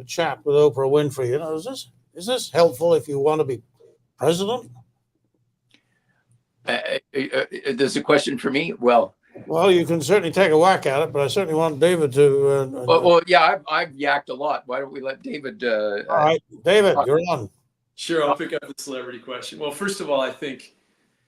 chat with Oprah Winfrey. You know, is this helpful if you want to be president? There's a question for me. Well, you can certainly take a whack at it, but I certainly want David to. Well, yeah, I've yacked a lot. Why don't we let David? All right, David, you're on. Sure, I'll pick up the celebrity question. Well, first of all, I think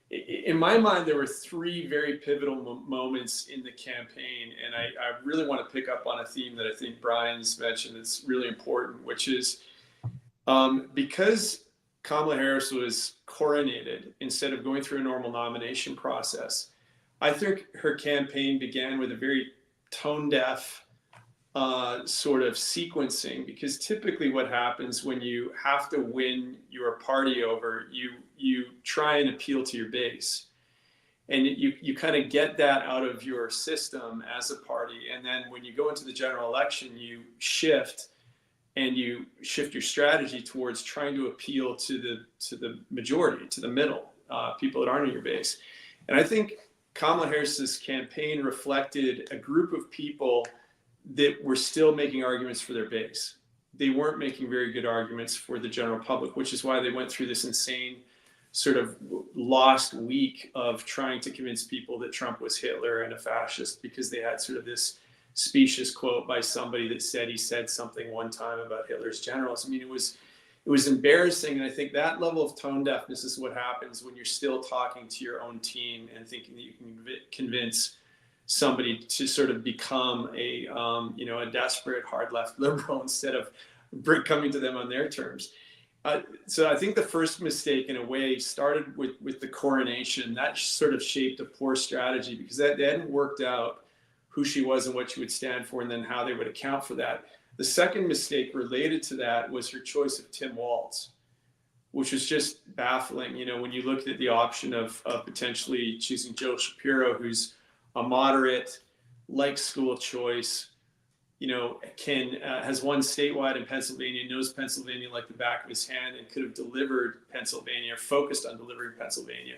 in my mind, there were three very pivotal moments in the campaign. And I really want to pick up on a theme that I think Brian's mentioned that's really important, which is because Kamala Harris was coronated instead of going through a normal nomination process, I think her campaign began with a very tone-deaf sort of sequencing, because typically what happens when you have to win your party over, you try and appeal to your base. And you kind of get that out of your system as a party. And then when you go into the general election, you shift your strategy towards trying to appeal to the majority, to the middle, people that aren't in your base. And I think Kamala Harris's campaign reflected a group of people that were still making arguments for their base. They weren't making very good arguments for the general public, which is why they went through this insane sort of lost week of trying to convince people that Trump was Hitler and a fascist, because they had sort of this specious quote by somebody that said he said something one time about Hitler's generals. I mean, it was embarrassing. And I think that level of tone deafness is what happens when you're still talking to your own team and thinking that you can convince somebody to sort of become a desperate hard left liberal instead of coming to them on their terms. So I think the first mistake, in a way, started with the coronation. That sort of shaped a poor strategy, because they hadn't worked out who she was and what she would stand for, and then how they would account for that. The second mistake related to that was her choice of Tim Walz, which was just baffling. You know, when you looked at the option of potentially choosing Joe Shapiro, who's a moderate, likes school choice, has won statewide in Pennsylvania, knows Pennsylvania like the back of his hand, and could have delivered Pennsylvania, focused on delivering Pennsylvania.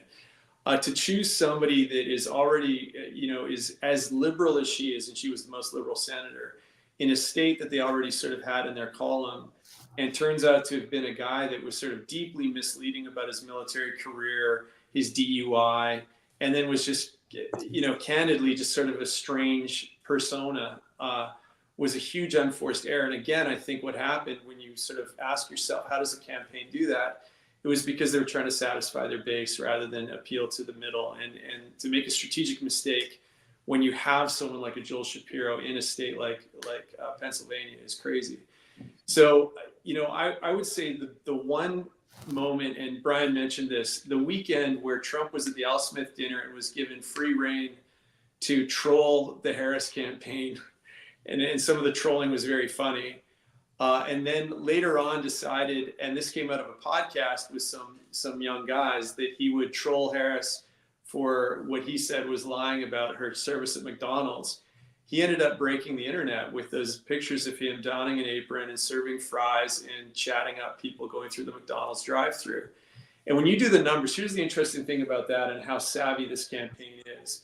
To choose somebody that is already, is as liberal as she is, and she was the most liberal senator, in a state that they already sort of had in their column, and turns out to have been a guy that was sort of deeply misleading about his military career, his DUI, and then was just, candidly, just sort of a strange persona, was a huge unforced error. And again, I think what happened when you sort of ask yourself, how does a campaign do that? It was because they were trying to satisfy their base rather than appeal to the middle. And to make a strategic mistake when you have someone like a Joel Shapiro in a state like Pennsylvania is crazy. So, I would say the one moment, and Brian mentioned this, the weekend where Trump was at the Al Smith dinner and was given free rein to troll the Harris campaign. And some of the trolling was very funny. And then later on decided, and this came out of a podcast with some young guys, that he would troll Harris for what he said was lying about her service at McDonald's. He ended up breaking the internet with those pictures of him donning an apron and serving fries and chatting up people going through the McDonald's drive-thru. And when you do the numbers, here's the interesting thing about that and how savvy this campaign is.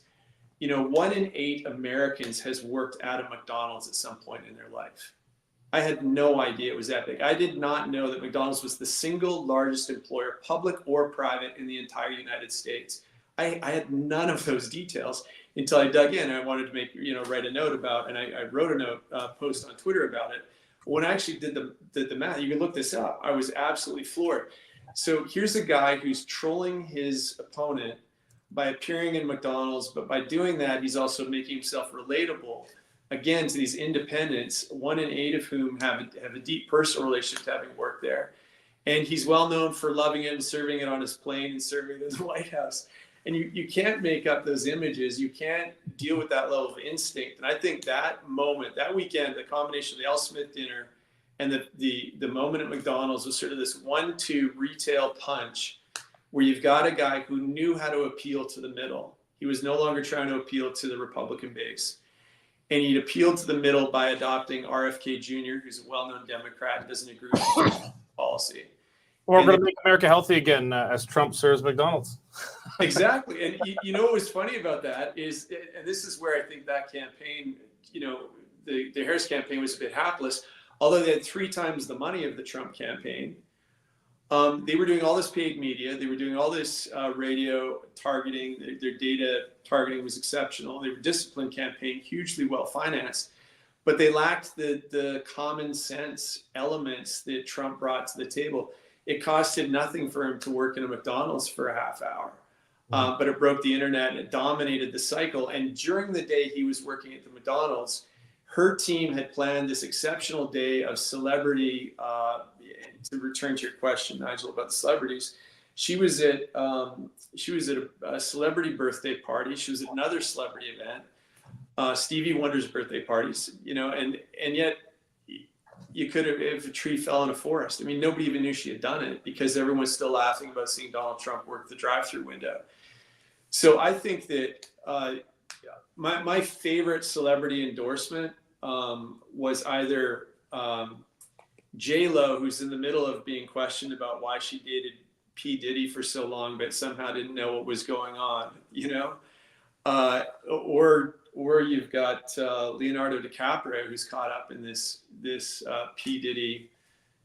1 in 8 Americans has worked at a McDonald's at some point in their life. I had no idea it was that big. I did not know that McDonald's was the single largest employer, public or private, in the entire United States. I had none of those details until I dug in. I wanted to write a note about, and I wrote a note post on Twitter about it. When I actually did the math, you can look this up. I was absolutely floored. So here's a guy who's trolling his opponent by appearing in McDonald's, but by doing that, he's also making himself relatable, again, to these independents, 1 in 8 of whom have a deep personal relationship to having worked there. And he's well known for loving it and serving it on his plane and serving it in the White House. And you can't make up those images. You can't deal with that level of instinct. And I think that moment, that weekend, the combination of the Al Smith dinner and the moment at McDonald's was sort of this 1-2 retail punch, where you've got a guy who knew how to appeal to the middle. He was no longer trying to appeal to the Republican base. And he'd appealed to the middle by adopting RFK Jr., who's a well-known Democrat and doesn't agree with policy. Or we're going to make America healthy again as Trump serves McDonald's. Exactly. And what was funny about that is, and this is where I think that campaign, the Harris campaign was a bit hapless, although they had 3 times the money of the Trump campaign. They were doing all this paid media. They were doing all this radio targeting. Their data targeting was exceptional. They were a disciplined campaign, hugely well financed, but they lacked the common sense elements that Trump brought to the table. It costed nothing for him to work in a McDonald's for a half hour, but it broke the internet and it dominated the cycle. And during the day he was working at the McDonald's, her team had planned this exceptional day of celebrity to return to your question, Nigel, about the celebrities, she was at a celebrity birthday party. She was at another celebrity event, Stevie Wonder's birthday parties, and yet you could have, if a tree fell in a forest. I mean, nobody even knew she had done it because everyone's still laughing about seeing Donald Trump work the drive-through window. So I think that my favorite celebrity endorsement was either J-Lo, who's in the middle of being questioned about why she dated P. Diddy for so long, but somehow didn't know what was going on, or you've got Leonardo DiCaprio, who's caught up in this P. Diddy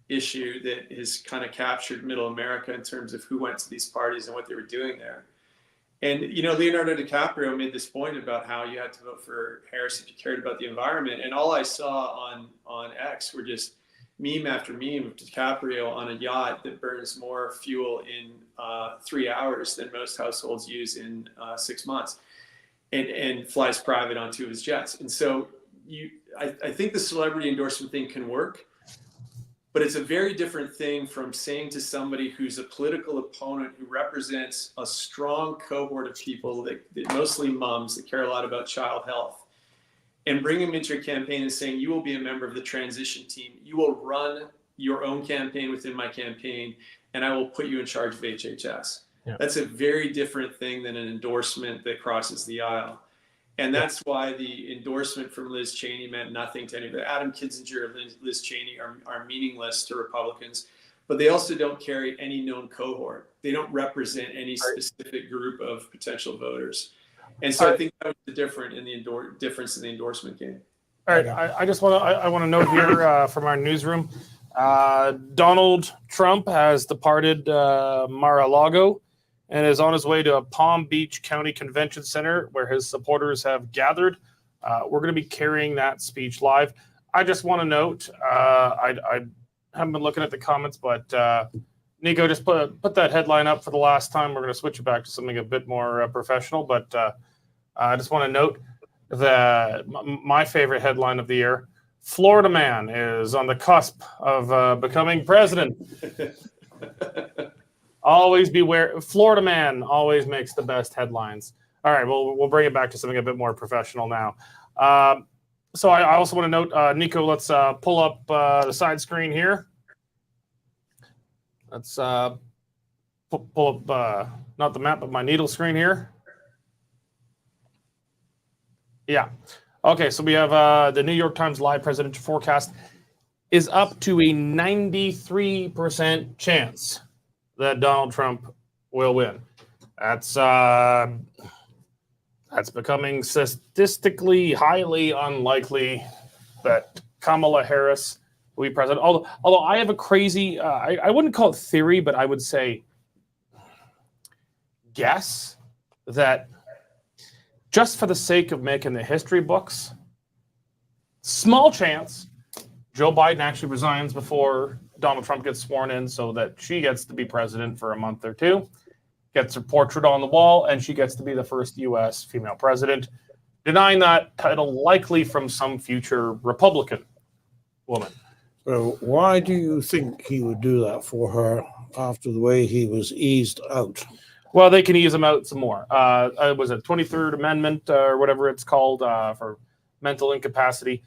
issue that has kind of captured middle America in terms of who went to these parties and what they were doing there. And, Leonardo DiCaprio made this point about how you had to vote for Harris if you cared about the environment. And all I saw on X were just meme after meme of DiCaprio on a yacht that burns more fuel in 3 hours than most households use in 6 months, and flies private on 2 of his jets. And so I think the celebrity endorsement thing can work, but it's a very different thing from saying to somebody who's a political opponent who represents a strong cohort of people that mostly moms that care a lot about child health, and bring them into your campaign and saying, you will be a member of the transition team. You will run your own campaign within my campaign, and I will put you in charge of HHS. Yeah. That's a very different thing than an endorsement that crosses the aisle. And that's why the endorsement from Liz Cheney meant nothing to anybody. Adam Kinzinger and Liz Cheney are meaningless to Republicans, but they also don't carry any known cohort. They don't represent any specific group of potential voters. And so I think that was the difference in the endorsement game. All right, I just want to note here from our newsroom, Donald Trump has departed Mar-a-Lago and is on his way to a Palm Beach County Convention Center where his supporters have gathered. We're going to be carrying that speech live. I just want to note, I haven't been looking at the comments, but Nico, just put that headline up for the last time. We're going to switch it back to something a bit more professional, but I just want to note that my favorite headline of the year, Florida man is on the cusp of becoming president. Always beware. Florida man always makes the best headlines. All right, we'll bring it back to something a bit more professional now. So I also want to note, Nico, let's pull up the side screen here. Let's pull up, not the map, but my needle screen here. Yeah. Okay, so we have the New York Times live presidential forecast is up to a 93% chance that Donald Trump will win. That's becoming statistically highly unlikely that Kamala Harris will be president. Although I have a crazy, I wouldn't call it theory, but I would say guess that just for the sake of making the history books, small chance Joe Biden actually resigns before Donald Trump gets sworn in so that she gets to be president for a month or two, gets her portrait on the wall, and she gets to be the first U.S. female president, denying that title likely from some future Republican woman. So why do you think he would do that for her after the way he was eased out? Well, they can ease him out some more. It was a 23rd Amendment or whatever it's called for mental incapacity.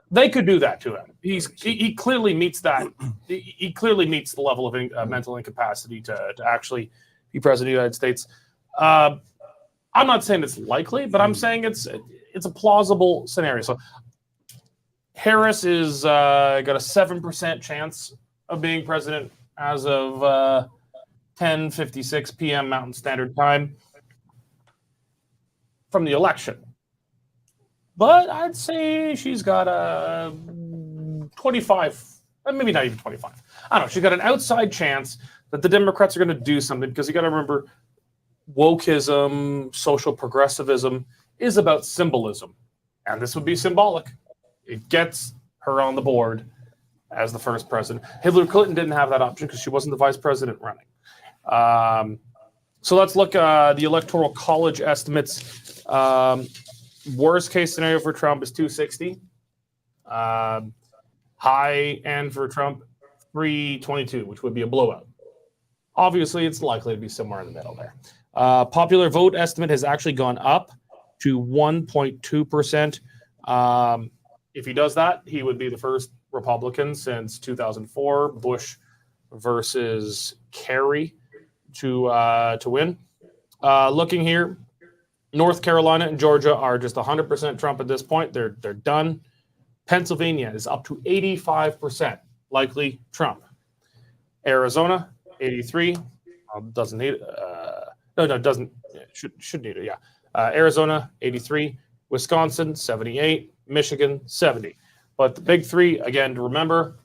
They could do that to him. He clearly meets that. He clearly meets the level of mental incapacity to actually be president of the United States. I'm not saying it's likely, but I'm saying it's a plausible scenario. So Harris is got a 7% chance of being president as of 10:56 p.m. Mountain Standard Time from the election. But I'd say she's got a 25, maybe not even 25. I don't know. She's got an outside chance that the Democrats are going to do something, because you got to remember, wokeism, social progressivism is about symbolism. And this would be symbolic. It gets her on the board as the first president. Hillary Clinton didn't have that option because she wasn't the vice president running. So let's look at the Electoral College estimates. Worst case scenario for Trump is 260. High end for Trump, 23-22, which would be a blowout. Obviously, it's likely to be somewhere in the middle there. Popular vote estimate has actually gone up to 1.2%. If he does that, he would be the first Republican since 2004, Bush versus Kerry, to win. Looking here, North Carolina and Georgia are just 100% Trump at this point. They're done. Pennsylvania is up to 85% likely Trump. Arizona, 83. Doesn't need it. No, doesn't. Should need it. Yeah. Arizona, 83. Wisconsin, 78. Michigan, 70. But the big three, again, to remember,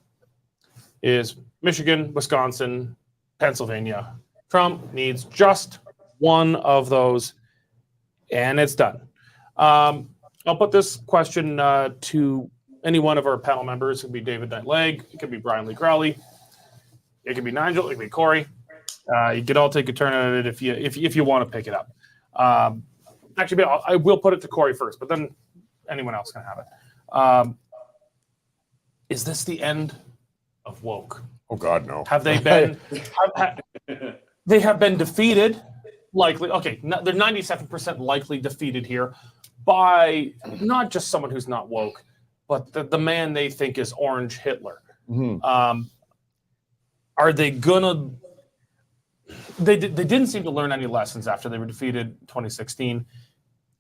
is Michigan, Wisconsin, Pennsylvania. Trump needs just one of those, and it's done. I'll put this question to any one of our panel members. It could be David Naylor, it could be Brian Lee Crowley, it could be Nigel, it could be Cory. You could all take a turn at it if you want to pick it up. Actually, I will put it to Cory first, but then anyone else can have it. Is this the end of woke? Oh God, no. Have they been? They have been defeated. Likely, okay. They're 97% likely defeated here by not just someone who's not woke, but the man they think is Orange Hitler. Mm-hmm. Are they gonna? They didn't seem to learn any lessons after they were defeated in 2016.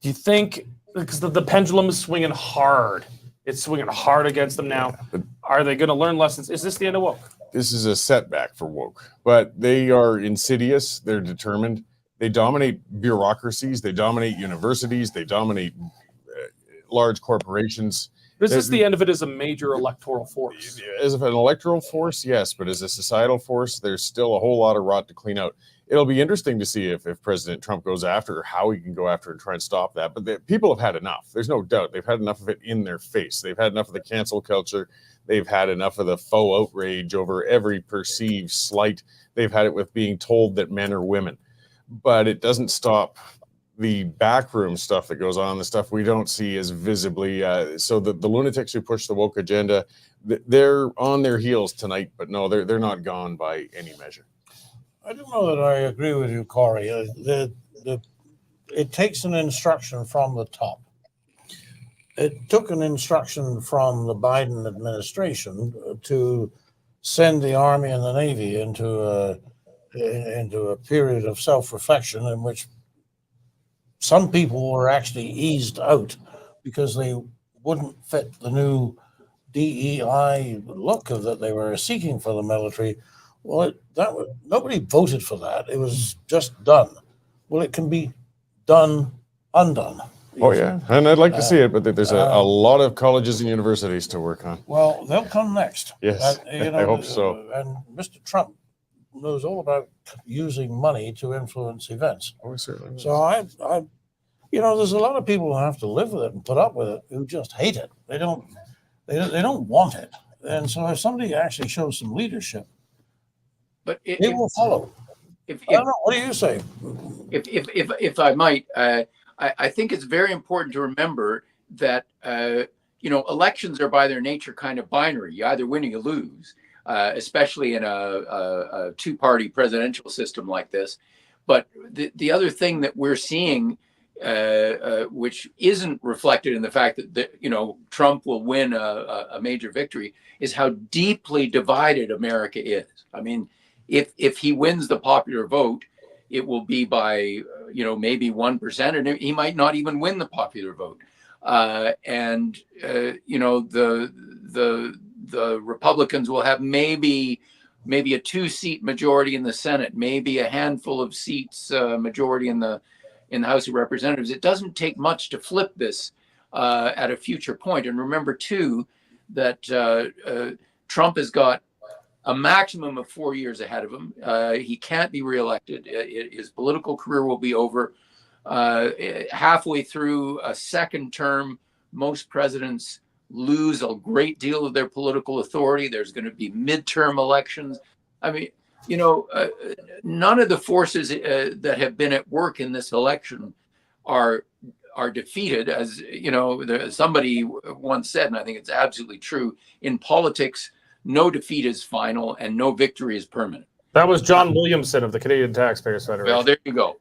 Do you think, because the pendulum is swinging hard, it's swinging hard against them now? Yeah, are they going to learn lessons? Is this the end of woke? This is a setback for woke, but they are insidious. They're determined. They dominate bureaucracies. They dominate universities. They dominate large corporations. Is this the end of it as a major electoral force? As an electoral force, yes, but as a societal force, there's still a whole lot of rot to clean out. It'll be interesting to see if President Trump goes after, or how he can go after and try and stop that. But people have had enough. There's no doubt. They've had enough of it in their face. They've had enough of the cancel culture. They've had enough of the faux outrage over every perceived slight. They've had it with being told that men are women. But it doesn't stop the backroom stuff that goes on, the stuff we don't see as visibly. So the lunatics who push the woke agenda, they're on their heels tonight, but no, they're not gone by any measure. I don't know that I agree with you, Cory. It takes an instruction from the top. It took an instruction from the Biden administration to send the Army and the Navy into a period of self-reflection in which some people were actually eased out because they wouldn't fit the new DEI look that they were seeking for the military. Well, nobody voted for that. It was just done. Well, it can be done undone. Oh, yeah. And I'd like to see it, but there's a lot of colleges and universities to work on. Well, they'll come next. Yes, I hope so. And Mr. Trump knows all about using money to influence events. Oh, certainly. So there's a lot of people who have to live with it and put up with it who just hate it. They don't want it. And so if somebody actually shows some leadership, but it will follow. I don't know. What do you say? If I might, I think it's very important to remember that elections are by their nature kind of binary. You either win or you lose, especially in a two-party presidential system like this. But the other thing that we're seeing, which isn't reflected in the fact that Trump will win a major victory, is how deeply divided America is. I mean, if he wins the popular vote, it will be by maybe 1%, and he might not even win the popular vote. The Republicans will have maybe a 2-seat majority in the Senate, maybe a handful of seats majority in the House of Representatives. It doesn't take much to flip this at a future point. And remember too that Trump has got a maximum of 4 years ahead of him. He can't be reelected. His political career will be over halfway through a second term. Most presidents lose a great deal of their political authority. There's going to be midterm elections. I mean, none of the forces that have been at work in this election are defeated. As somebody once said, and I think it's absolutely true, in politics, no defeat is final and no victory is permanent. That was John Williamson of the Canadian Taxpayers Federation. Well, there you go.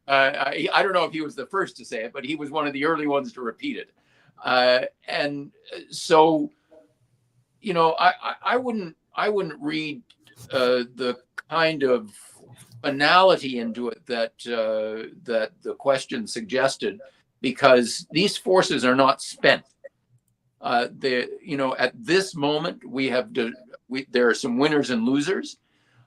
I don't know if he was the first to say it, but he was one of the early ones to repeat it. And so, you know, I wouldn't read the kind of finality into it that the question suggested, because these forces are not spent. You know, at this moment there are some winners and losers,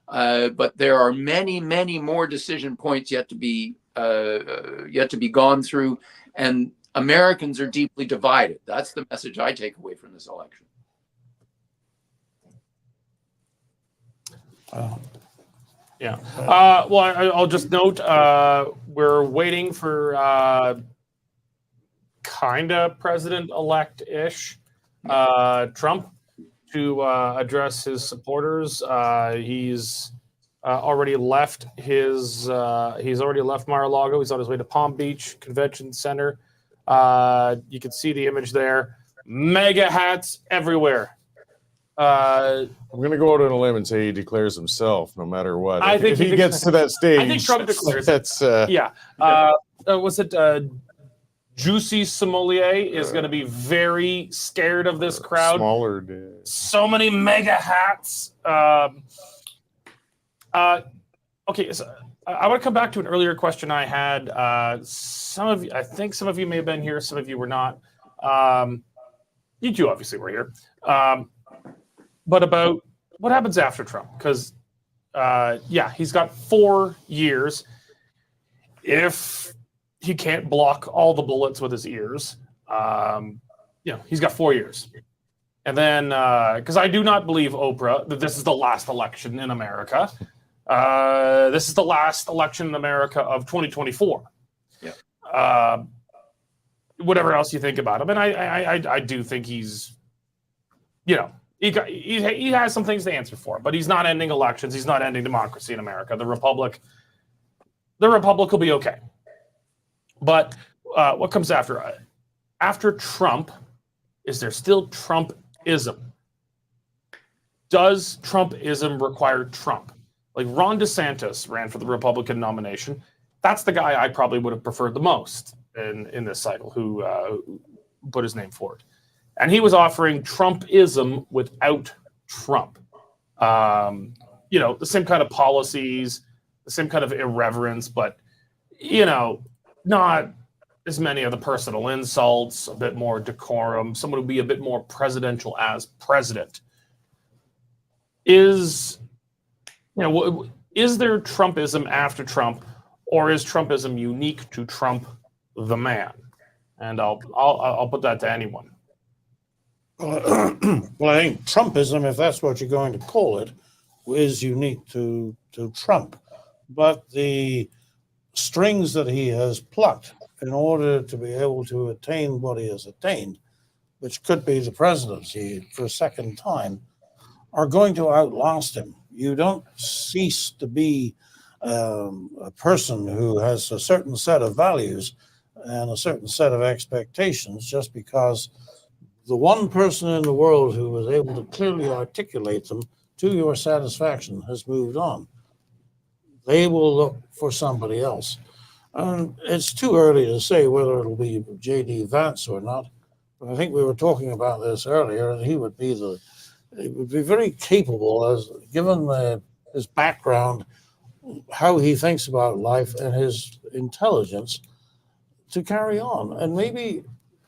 but there are many more decision points yet to be gone through, and Americans are deeply divided. That's the message I take away from this election. Yeah. Well, I'll just note we're waiting for kind of president-elect-ish Trump to address his supporters. He's already left Mar-a-Lago. He's on his way to Palm Beach Convention Center. You can see the image there. Mega hats everywhere. I'm going to go out on a limb and say he declares himself, no matter what. I think if he gets to that stage, I think Trump declares. That's yeah. Was it Juicy Sommelier is going to be very scared of this crowd. Smaller dude. So many mega hats. Okay, so I want to come back to an earlier question I had. I think some of you may have been here, some of you were not. You two obviously were here. But about what happens after Trump? Because, he's got 4 years. If he can't block all the bullets with his ears, he's got 4 years. And then, because I do not believe, Oprah, that this is the last election in America. This is the last election in America of 2024. Yeah. Whatever else you think about him, and I do think he's, he has some things to answer for, but he's not ending elections. He's not ending democracy in America. The Republic will be okay. But what comes after? After Trump, is there still Trumpism? Does Trumpism require Trump? Like Ron DeSantis ran for the Republican nomination. That's the guy I probably would have preferred the most in this cycle, who put his name forward. And he was offering Trumpism without Trump. The same kind of policies, the same kind of irreverence, but, not as many of the personal insults, a bit more decorum, someone would be a bit more presidential as president. Is there Trumpism after Trump, or is Trumpism unique to Trump, the man? And I'll put that to anyone. Well, I think Trumpism, if that's what you're going to call it, is unique to Trump. But the strings that he has plucked in order to be able to attain what he has attained, which could be the presidency for a second time, are going to outlast him. You don't cease to be a person who has a certain set of values and a certain set of expectations just because the one person in the world who was able to clearly articulate them to your satisfaction has moved on. They will look for somebody else. And it's too early to say whether it'll be J.D. Vance or not. But I think we were talking about this earlier, and he would be very capable, as given his background, how he thinks about life and his intelligence, to carry on. And maybe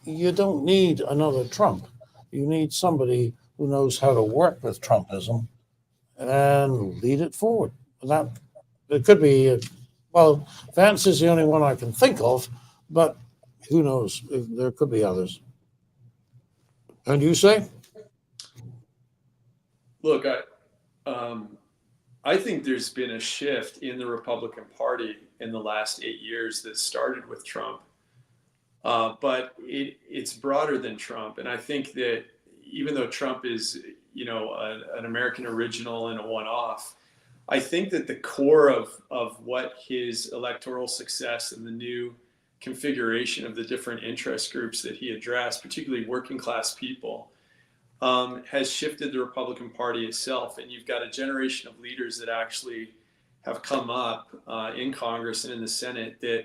you don't need another Trump. You need somebody who knows how to work with Trumpism and lead it forward. That it could be, Vance is the only one I can think of, but who knows? There could be others. And you say? Look, I think there's been a shift in the Republican Party in the last 8 years that started with Trump. But it's broader than Trump. And I think that even though Trump is, an American original and a one-off, I think that the core of what his electoral success and the new configuration of the different interest groups that he addressed, particularly working class people, has shifted the Republican Party itself. And you've got a generation of leaders that actually have come up in Congress and in the Senate that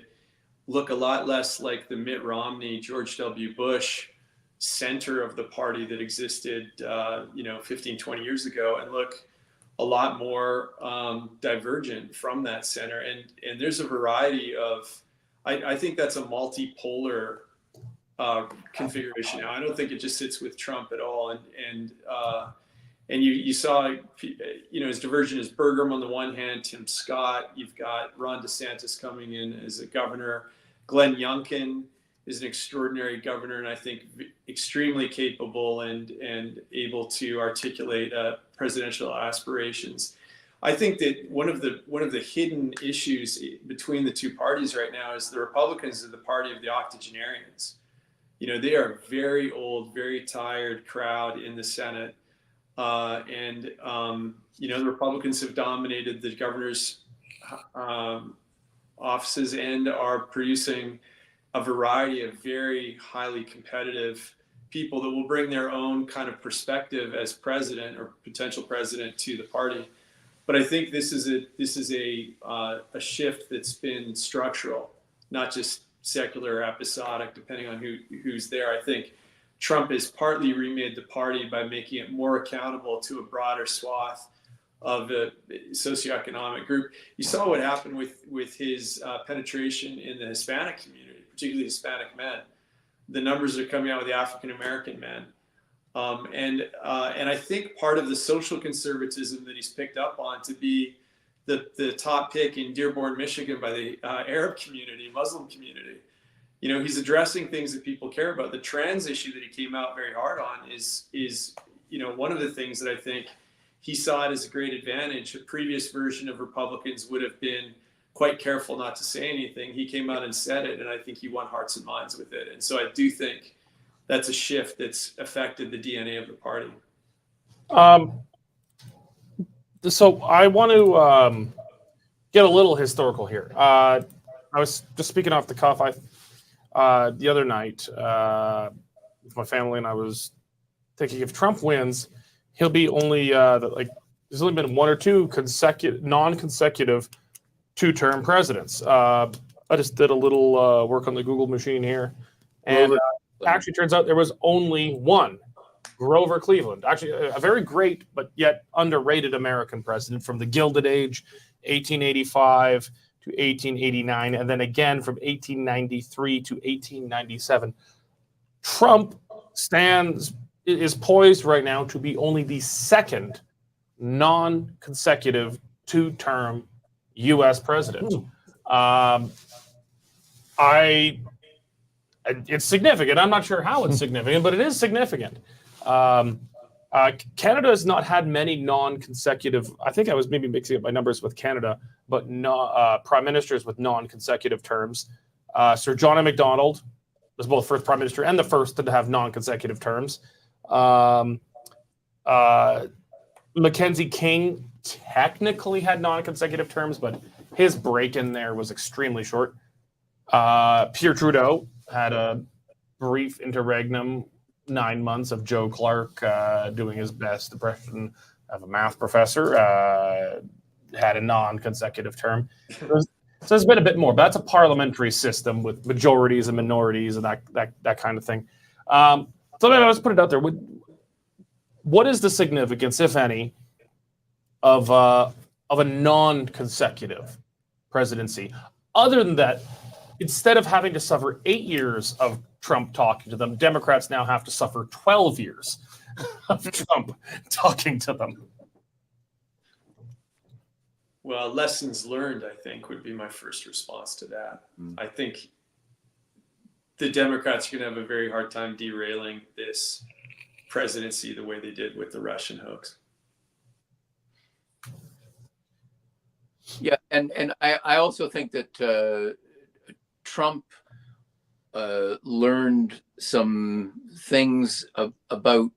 look a lot less like the Mitt Romney, George W. Bush center of the party that existed, 15, 20 years ago, and look a lot more divergent from that center. And there's a variety of, I think that's a multipolar configuration now. I don't think it just sits with Trump at all. And you saw, as divergent as Burgum on the one hand, Tim Scott, you've got Ron DeSantis coming in as a governor. Glenn Youngkin is an extraordinary governor, and I think extremely capable and able to articulate presidential aspirations. I think that one of the hidden issues between the two parties right now is the Republicans are the party of the octogenarians. They are a very old, very tired crowd in the Senate. The Republicans have dominated the governor's offices and are producing a variety of very highly competitive people that will bring their own kind of perspective as president or potential president to the party. But I think this is a shift that's been structural, not just secular or episodic, depending on who's there. I think Trump has partly remade the party by making it more accountable to a broader swath of the socioeconomic group. You saw what happened with his penetration in the Hispanic community, particularly Hispanic men. The numbers are coming out with the African-American men. And I think part of the social conservatism that he's picked up on to be the top pick in Dearborn, Michigan by the Arab community, Muslim community. He's addressing things that people care about. The trans issue that he came out very hard on is one of the things that I think he saw it as a great advantage. A previous version of Republicans would have been quite careful not to say anything. He came out and said it, and I think he won hearts and minds with it. And so I do think that's a shift that's affected the DNA of the party. So I want to get a little historical here. I was just speaking off the cuff. The other night with my family, and I was thinking if Trump wins, he'll be only there's only been one or two non-consecutive two-term presidents. I just did a little work on the Google machine here, and actually turns out there was only one, Grover Cleveland. Actually, a very great but yet underrated American president from the Gilded Age, 1885 to 1889, and then again from 1893 to 1897. Trump is poised right now to be only the second non-consecutive two-term U.S. president. It's significant. I'm not sure how it's significant, but it is significant. Canada has not had many non-consecutive. I think I was maybe mixing up my numbers with Canada, but prime ministers with non-consecutive terms. Sir John A. Macdonald was both first prime minister and the first to have non-consecutive terms. Mackenzie King technically had non-consecutive terms, but his break in there was extremely short. Pierre Trudeau had a brief interregnum, 9 months of Joe Clark doing his best impression of a math professor, had a non-consecutive term. So there's been a bit more, but that's a parliamentary system with majorities and minorities and that kind of thing. So let's put it out there. What is the significance, if any, of a non-consecutive presidency? Other than that, instead of having to suffer 8 years of Trump talking to them, Democrats now have to suffer 12 years of Trump talking to them. Well, lessons learned, I think, would be my first response to that. I think the Democrats are going to have a very hard time derailing this presidency the way they did with the Russian hoax. Yeah, and I also think that Trump learned some things about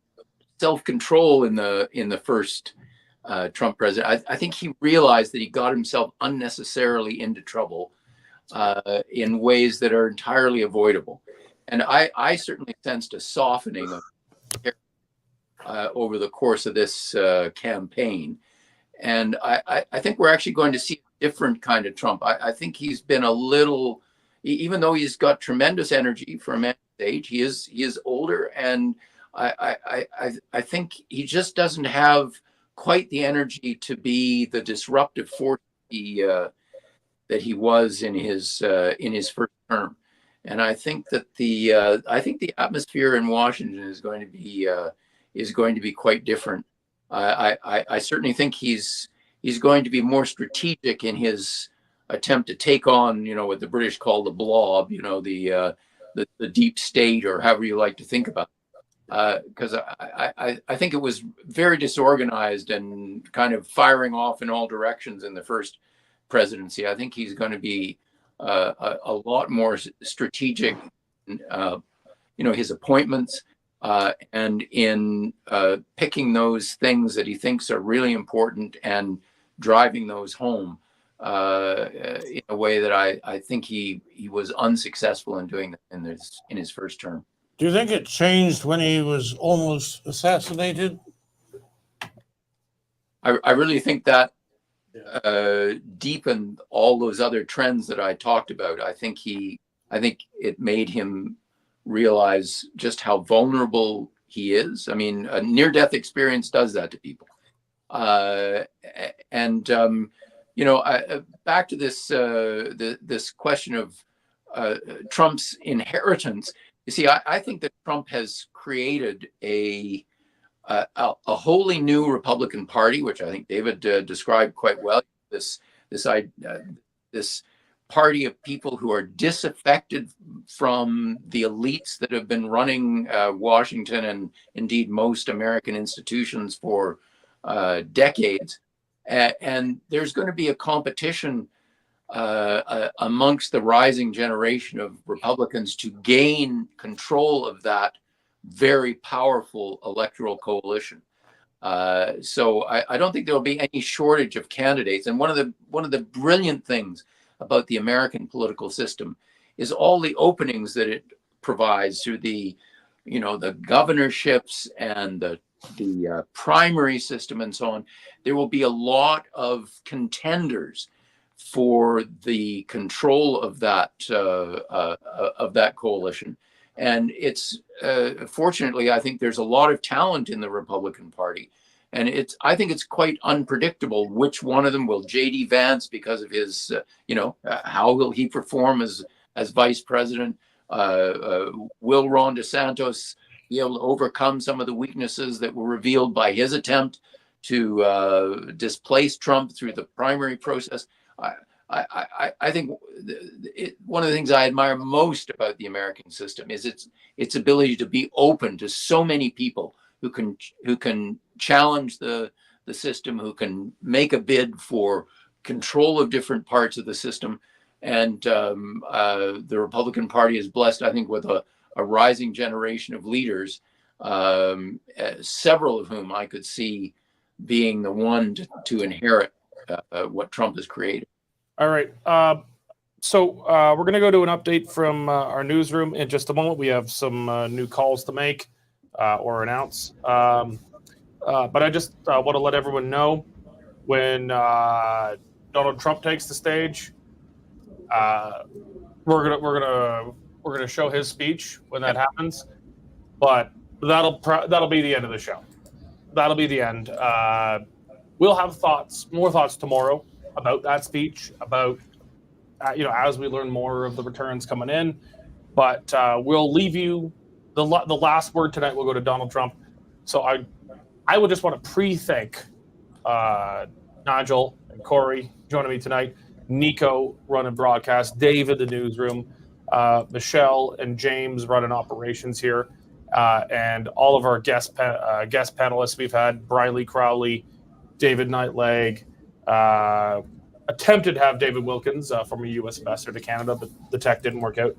self-control in the first Trump president. I think he realized that he got himself unnecessarily into trouble in ways that are entirely avoidable. And I certainly sensed a softening of over the course of this campaign. And I think we're actually going to see a different kind of Trump. I think he's been a little, even though he's got tremendous energy for a man his age, he is older, and I think he just doesn't have quite the energy to be the disruptive force that he was in his first term. And I think that the atmosphere in Washington is going to be quite different. I certainly think he's going to be more strategic in his attempt to take on, what the British call the blob, the deep state, or however you like to think about it. Because I think it was very disorganized and kind of firing off in all directions in the first presidency. I think he's going to be a lot more strategic, his appointments, and in picking those things that he thinks are really important and driving those home in a way that I think he was unsuccessful in doing that in his first term. Do you think it changed when he was almost assassinated? I really think that deepened all those other trends that I talked about. I think it made him realize just how vulnerable he is. I mean, a near-death experience does that to people. Back to this question of Trump's inheritance. You see, I think that Trump has created a wholly new Republican Party, which I think David described quite well. This party of people who are disaffected from the elites that have been running Washington and indeed most American institutions for decades. And there's going to be a competition amongst the rising generation of Republicans to gain control of that very powerful electoral coalition. So I don't think there will be any shortage of candidates. And one of the brilliant things about the American political system is all the openings that it provides through the governorships and the primary system and so on. There will be a lot of contenders for the control of that coalition. And it's fortunately, I think there's a lot of talent in the Republican Party, and I think it's quite unpredictable which one of them will. J.D. Vance, because of his, how will he perform as vice president? Will Ron DeSantis be able to overcome some of the weaknesses that were revealed by his attempt to displace Trump through the primary process? I think one of the things I admire most about the American system is its ability to be open to so many people who can challenge the system, who can make a bid for control of different parts of the system. And the Republican Party is blessed, I think, with a rising generation of leaders, several of whom I could see being the one to inherit what Trump has created. All right. So we're going to go to an update from our newsroom in just a moment. We have some new calls to make or announce. But I just want to let everyone know when Donald Trump takes the stage, we're gonna show his speech when that happens. But that'll be the end of the show. That'll be the end. We'll have more thoughts tomorrow about that speech, about as we learn more of the returns coming in. But we'll leave you the last word tonight will go to Donald Trump. So I would just want to pre-thank Nigel and Cory joining me tonight, Nico running broadcast, Dave in the newsroom, Michelle and James running operations here, and all of our guest panelists. We've had Brian Lee Crowley, David Knightleg, attempted to have David Wilkins from a U.S. ambassador to Canada, but the tech didn't work out.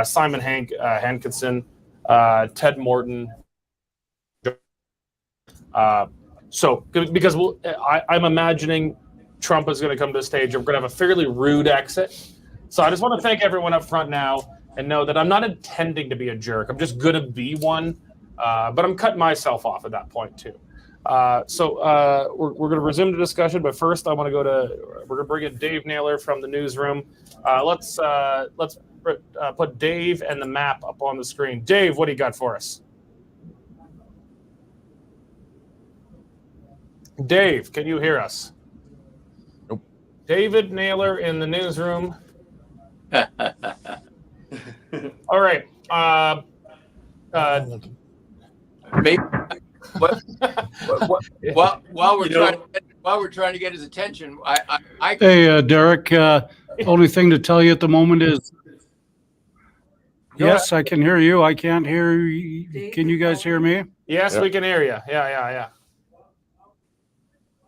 Simon Hankinson, Ted Morton. So because I'm imagining Trump is going to come to the stage, and we're going to have a fairly rude exit. So I just want to thank everyone up front now and know that I'm not intending to be a jerk. I'm just going to be one. But I'm cutting myself off at that point too. So we're going to resume the discussion, but first we're going to bring in Dave Naylor from the newsroom. Let's put Dave and the map up on the screen. Dave, what do you got for us? Dave, can you hear us? Nope. David Naylor in the newsroom. All right. Maybe, while we're trying to get his attention, Hey, Derek. Only thing to tell you at the moment is, yes, I can hear you. I can't hear you. Can you guys hear me? Yes, we can hear you. Yeah.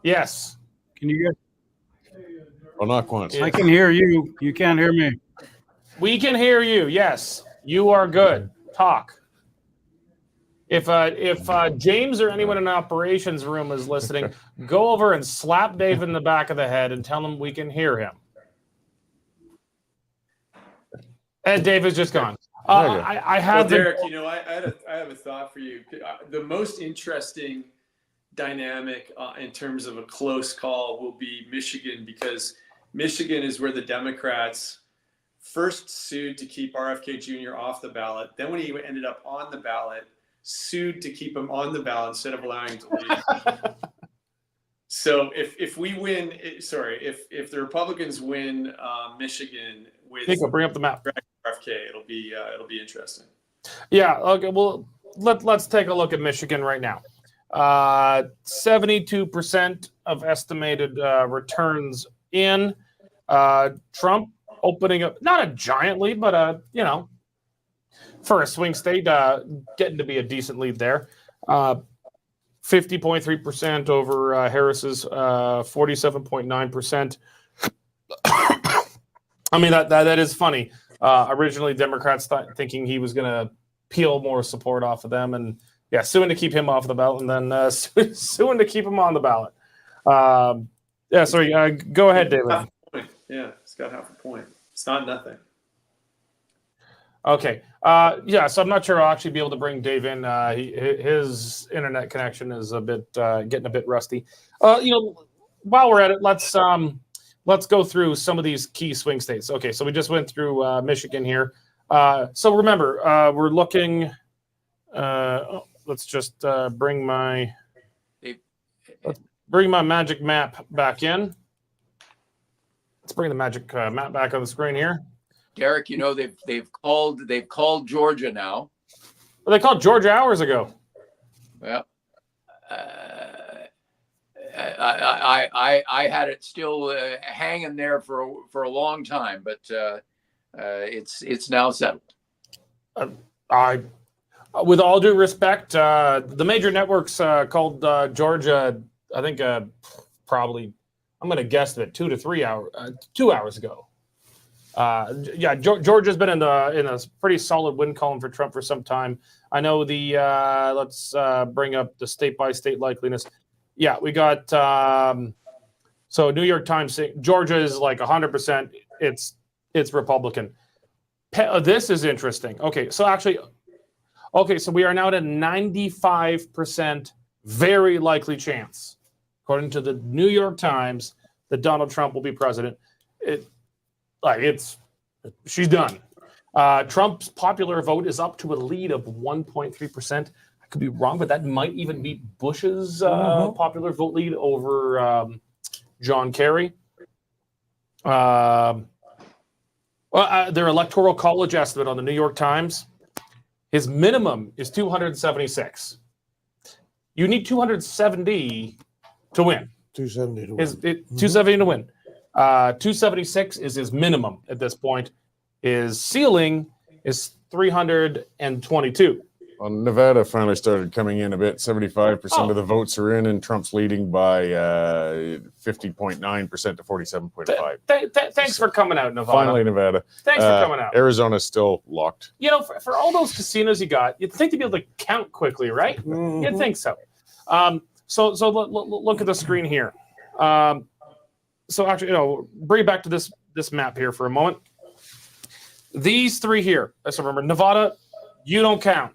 Yes. Can you guys? Well, not once. I can hear you. You can't hear me. We can hear you. Yes, you are good. Talk. If James or anyone in the operations room is listening, go over and slap Dave in the back of the head and tell him we can hear him. And Dave is just gone. I have Derek, I have a thought for you. The most interesting dynamic in terms of a close call will be Michigan, because Michigan is where the Democrats first sued to keep RFK Jr. off the ballot. Then when he ended up on the ballot, sued to keep him on the ballot instead of allowing him to leave. So if we win, if the Republicans win Michigan with bring up the map. RFK, it'll be interesting. Yeah. Okay. Well, let's take a look at Michigan right now. 72% of estimated returns in. Trump opening up, not a giant lead, but for a swing state, getting to be a decent lead there. 50.3% over Harris's 47.9%. I mean, that is funny. Originally, Democrats thinking he was going to peel more support off of them, and suing to keep him off the ballot, and then suing to keep him on the ballot. Go ahead, David. Yeah, it's got half a point. It's not nothing. Okay. So I'm not sure I'll actually be able to bring Dave in. His internet connection is a bit getting a bit rusty. While we're at it, let's go through some of these key swing states. Okay, so we just went through Michigan here. So remember, we're looking. Let's just bring my magic map back in. Let's bring the magic map back on the screen here. Derek, they've called Georgia now. Well, they called Georgia hours ago. Well, I had it still hanging there for a long time, but it's now settled. With all due respect, the major networks called Georgia, I think probably, I'm going to guess that 2 hours ago. Georgia's been in a pretty solid win column for Trump for some time. I know let's bring up the state by state likeliness. Yeah, we got so New York Times saying Georgia is like 100%. It's Republican. This is interesting. So we are now at a 95% very likely chance, according to the New York Times, that Donald Trump will be president. She's done. Trump's popular vote is up to a lead of 1.3%. I could be wrong, but that might even beat Bush's popular vote lead over John Kerry. Their electoral college estimate on the New York Times, his minimum is 276. You need 270 to win. 270 to win. 270 to win. 276 is his minimum at this point. His ceiling is 322. Well, Nevada finally started coming in a bit. 75% of the votes are in, and Trump's leading by 50.9% to 47.5%. Thanks for coming out, Nevada. Finally, Nevada. Thanks for coming out. Arizona's still locked. For all those casinos you got, you'd think to be able to count quickly, right? Mm-hmm. You'd think so. So look at the screen here. So actually, bring it back to this map here for a moment. These three here. Let's remember, Nevada, you don't count.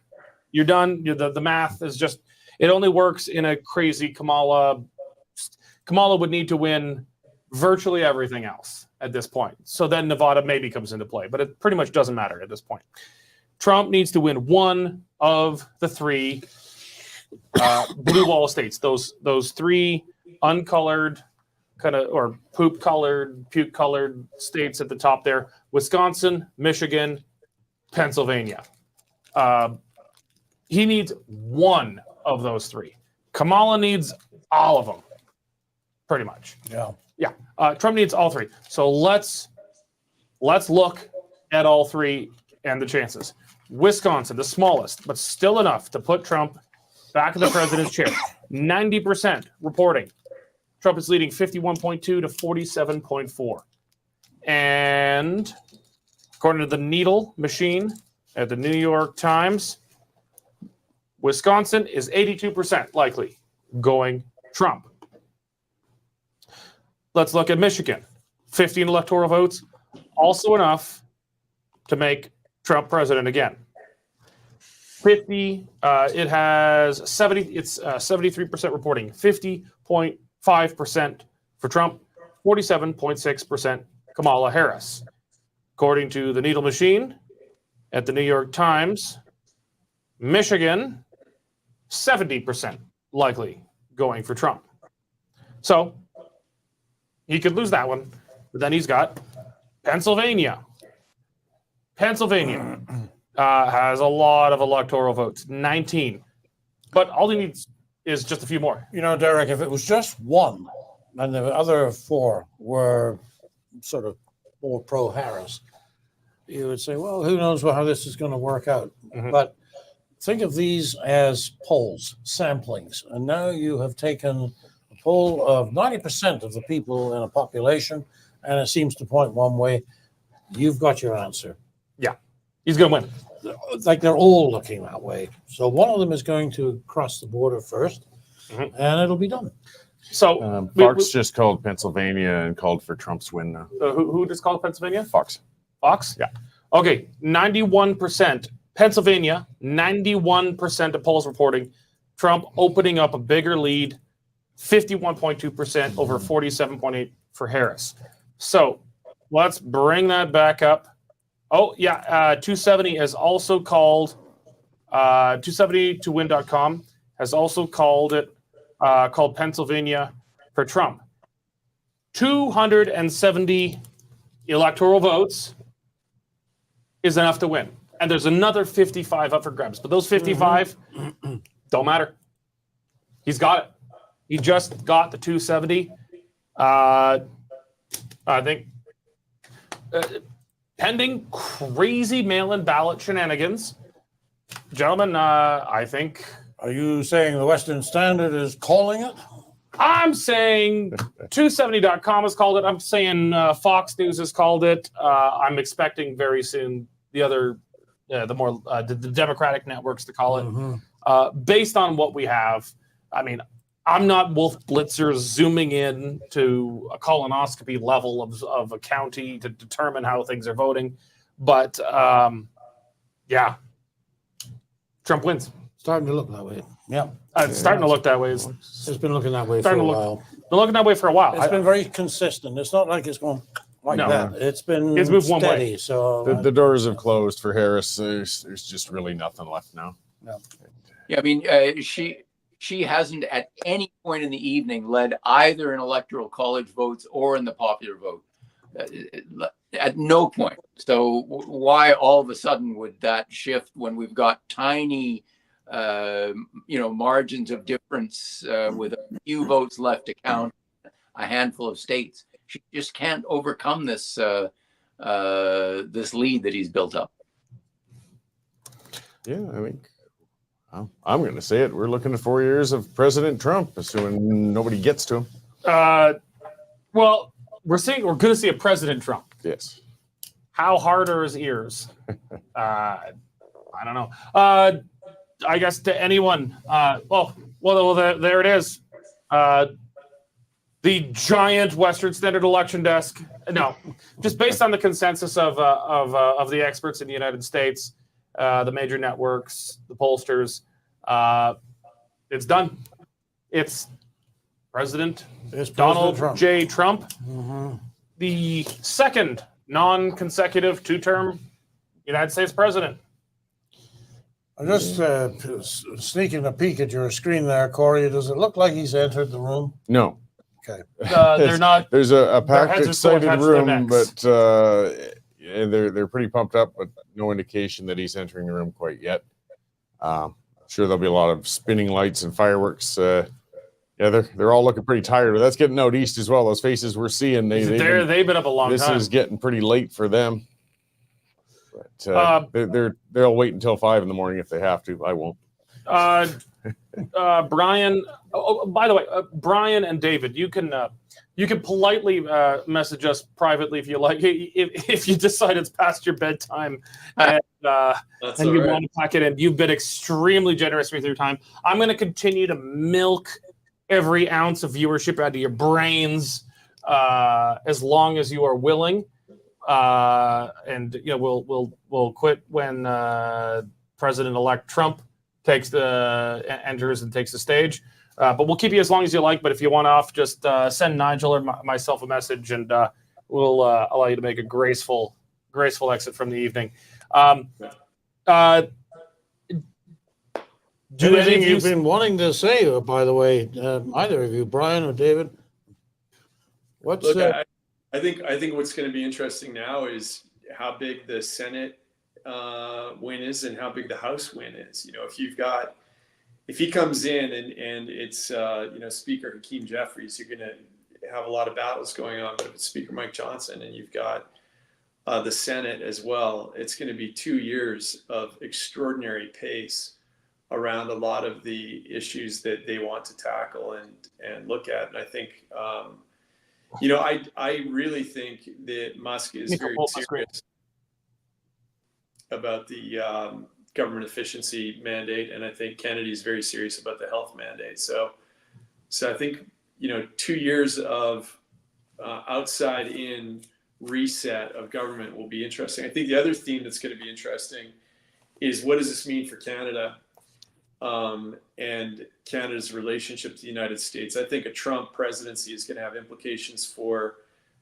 You're done. The math is just, it only works in a crazy Kamala. Kamala would need to win virtually everything else at this point. So then Nevada maybe comes into play, but it pretty much doesn't matter at this point. Trump needs to win one of the three blue wall states, those three uncolored kind of, or puke colored states at the top there: Wisconsin, Michigan, Pennsylvania. He needs one of those three. Kamala needs all of them, pretty much. Yeah. Trump needs all three. So let's look at all three and the chances. Wisconsin, the smallest, but still enough to put Trump back in the president's chair. 90% reporting. Trump is leading 51.2 to 47.4. And according to the needle machine at the New York Times, Wisconsin is 82% likely going Trump. Let's look at Michigan. 15 electoral votes, also enough to make Trump president again. 50, it has 70, it's 73% reporting, 50.5% for Trump, 47.6% Kamala Harris. According to the needle machine at the New York Times, Michigan, 70% likely going for Trump. So he could lose that one, but then he's got Pennsylvania. Pennsylvania has a lot of electoral votes, 19. But all he needs is just a few more. You know, Derek, if it was just one and the other four were sort of more pro-Harris, you would say, well, who knows how this is going to work out. Mhm. But think of these as polls, samplings. And now you have taken a poll of 90% of the people in a population, and it seems to point one way. You've got your answer. He's going to win. Like they're all looking that way. So one of them is going to cross the border first, and it'll be done. So Fox just called Pennsylvania and called for Trump's win now. who just called Pennsylvania? Fox. Fox? Yeah. Okay, 91%. Pennsylvania, 91% of polls reporting Trump opening up a bigger lead, 51.2% over 47.8% for Harris. So let's bring that back up. Oh, yeah, 270 has also called, 270towin.com has also called it, called Pennsylvania for Trump. 270 electoral votes is enough to win. And there's another 55 up for grabs. But those 55 don't matter. He's got it. He just got the 270. I think pending crazy mail-in ballot shenanigans. Gentlemen, I think... Are you saying the Western Standard is calling it? I'm saying 270.com has called it. I'm saying Fox News has called it. I'm expecting very soon the other, the Democratic networks to call it. Based on what we have, I mean, I'm not Wolf Blitzer zooming in to a colonoscopy level of a county to determine how things are voting. But, yeah, Trump wins. Starting to look that way. Yeah. It's starting to look that way. It's been looking that way for a while. Been looking that way for a while. It's been very consistent. It's not like it's going like that. It's moved one steady. way. So The doors have closed for Harris. There's just really nothing left now. Yeah, I mean, she hasn't at any point in the evening led either in electoral college votes or in the popular vote. At no point. So why all of a sudden would that shift when we've got tiny, margins of difference with a few votes left to count, a handful of states? She just can't overcome this this lead that he's built up. Yeah, I mean, I'm going to say it. We're looking at 4 years of President Trump, assuming nobody gets to him. Well, we're going to see a President Trump. Yes. How hard are his ears? I don't know. I guess to anyone. Well, there it is. The giant Western Standard election desk. No, just based on the consensus of the experts in the United States, the major networks, the pollsters. It's done. It's President Donald J. Trump, the second non-consecutive two-term United States president. I'm just sneaking a peek at your screen there, Cory. Does it look like he's entered the room? No. Okay. They're not. There's a packed, heads are still excited attached to their room, necks. but yeah, they're pretty pumped up, but no indication that he's entering the room quite yet. Sure, there'll be a lot of spinning lights and fireworks. Yeah, they're all looking pretty tired. But that's getting out east as well. Those faces we're seeing, they've been up a long time. This is getting pretty late for them. But they'll wait until 5 in the morning if they have to. I won't. Brian. By the way, Brian and David, you can politely message us privately if you like. If you decide it's past your bedtime and you want to pack it in, you've been extremely generous with your time. I'm going to continue to milk every ounce of viewership out of your brains as long as you are willing. And we'll quit when President-elect Trump enters and takes the stage. But we'll keep you as long as you like. But if you want off, just send Nigel or myself a message, and we'll allow you to make a graceful exit from the evening. Do anything you've been wanting to say, by the way, either of you, Brian or David? I think what's going to be interesting now is how big the Senate win is and how big the House win is. If he comes in and it's Speaker Hakeem Jeffries, you're going to have a lot of battles going on. But if it's Speaker Mike Johnson and you've got the Senate as well, it's going to be 2 years of extraordinary pace around a lot of the issues that they want to tackle and look at. And I think, I really think that Musk is very serious about the government efficiency mandate, and I think Kennedy is very serious about the health mandate. So I think 2 years of outside in reset of government will be interesting. I think the other theme that's going to be interesting is what does this mean for Canada and Canada's relationship to the United States. I think a Trump presidency is going to have implications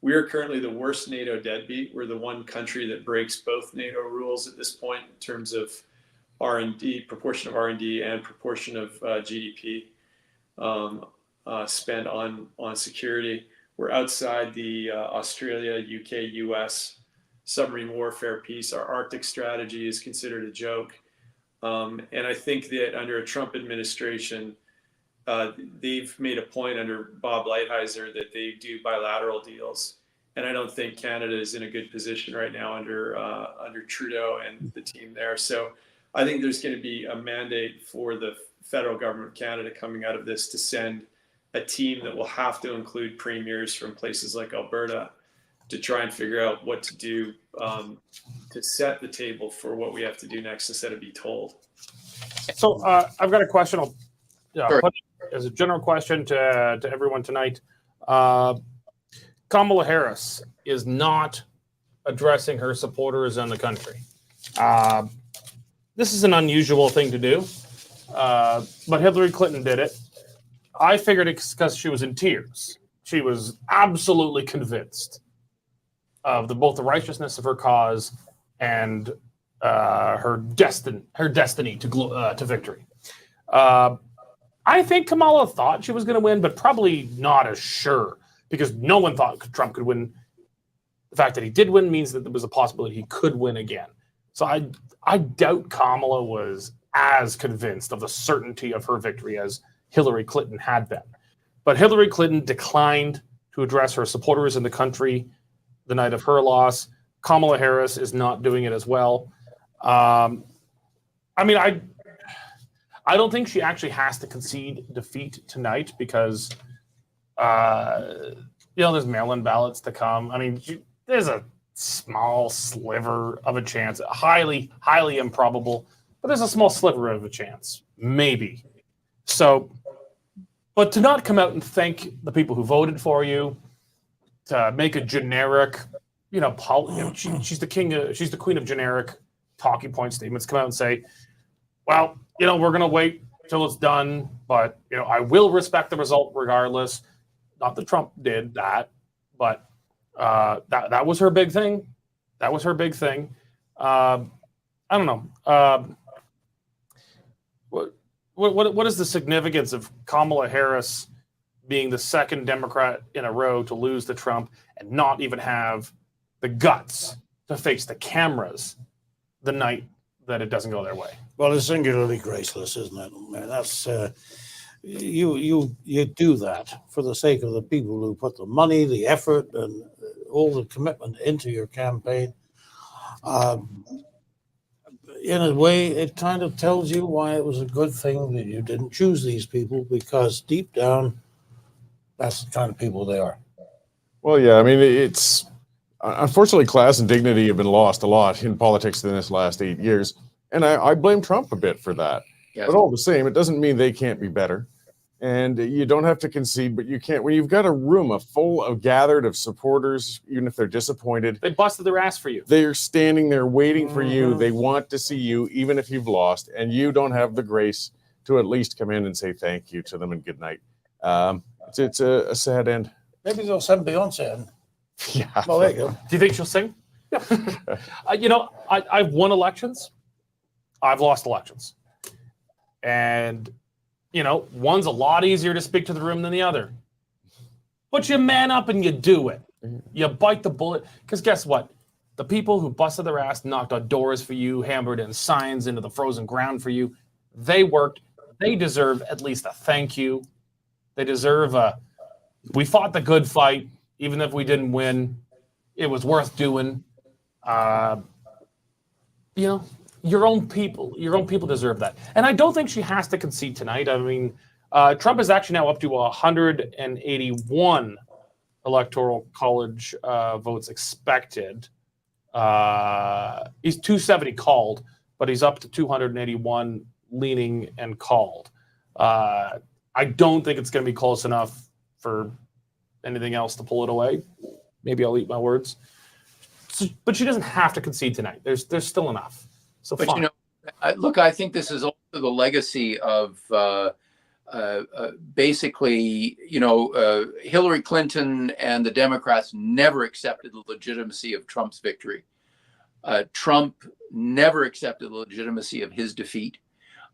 we are currently the worst NATO deadbeat. We're the one country that breaks both NATO rules at this point in terms of R&D, proportion of R&D and proportion of GDP spent on security. We're outside the Australia, UK, US submarine warfare piece. Our Arctic strategy is considered a joke. And I think that under a Trump administration, they've made a point under Bob Lighthizer that they do bilateral deals. And I don't think Canada is in a good position right now under Trudeau and the team there. So I think there's going to be a mandate for the federal government of Canada coming out of this to send a team that will have to include premiers from places like Alberta to try and figure out what to do to set the table for what we have to do next instead of be told. So I've got a question. I'll put it as a general question to everyone tonight. Kamala Harris is not addressing her supporters in the country. This is an unusual thing to do, but Hillary Clinton did it. I figured it's because she was in tears. She was absolutely convinced of both the righteousness of her cause and her destiny to victory. I think Kamala thought she was going to win, but probably not as sure because no one thought Trump could win. The fact that he did win means that there was a possibility he could win again. So I doubt Kamala was as convinced of the certainty of her victory as Hillary Clinton had been. But Hillary Clinton declined to address her supporters in the country the night of her loss. Kamala Harris is not doing it as well. I don't think she actually has to concede defeat tonight because, there's mail-in ballots to come. I mean, there's a small sliver of a chance, highly, highly improbable, but there's a small sliver of a chance, maybe. So, but to not come out and thank the people who voted for you, to make a generic, she's the queen of generic talking point statements come out and say, well, we're going to wait till it's done, but, I will respect the result regardless. Not that Trump did that, but that was her big thing. That was her big thing. I don't know. What is the significance of Kamala Harris being the second Democrat in a row to lose to Trump and not even have the guts to face the cameras the night that it doesn't go their way? Well, it's singularly graceless, isn't it? And that's you do that for the sake of the people who put the money, the effort, and all the commitment into your campaign. In a way, it kind of tells you why it was a good thing that you didn't choose these people, because deep down, that's the kind of people they are. Well, yeah, I mean, it's unfortunately class and dignity have been lost a lot in politics in this last 8 years. And I blame Trump a bit for that. Yes. But all the same, it doesn't mean they can't be better. And you don't have to concede, but you can't. When you've got a room full of gathered of supporters, even if they're disappointed. They busted their ass for you. They're standing there waiting for you. They want to see you, even if you've lost. And you don't have the grace to at least come in and say thank you to them and good night. It's a sad end. Maybe they'll send Beyonce in. Yeah. Well, there you go. Do you think she'll sing? I've won elections. I've lost elections. And, one's a lot easier to speak to the room than the other. But you man up and you do it. You bite the bullet. Because guess what? The people who busted their ass, knocked on doors for you, hammered in signs into the frozen ground for you, they worked. They deserve at least a thank you. They deserve we fought the good fight, even if we didn't win. It was worth doing. Your own people deserve that. And I don't think she has to concede tonight. I mean, Trump is actually now up to 181 electoral college votes expected. He's 270 called, but he's up to 281 leaning and called. I don't think it's going to be close enough for anything else to pull it away. Maybe I'll eat my words. But she doesn't have to concede tonight. There's still enough. So, but I think this is also the legacy of basically, Hillary Clinton and the Democrats never accepted the legitimacy of Trump's victory. Trump never accepted the legitimacy of his defeat.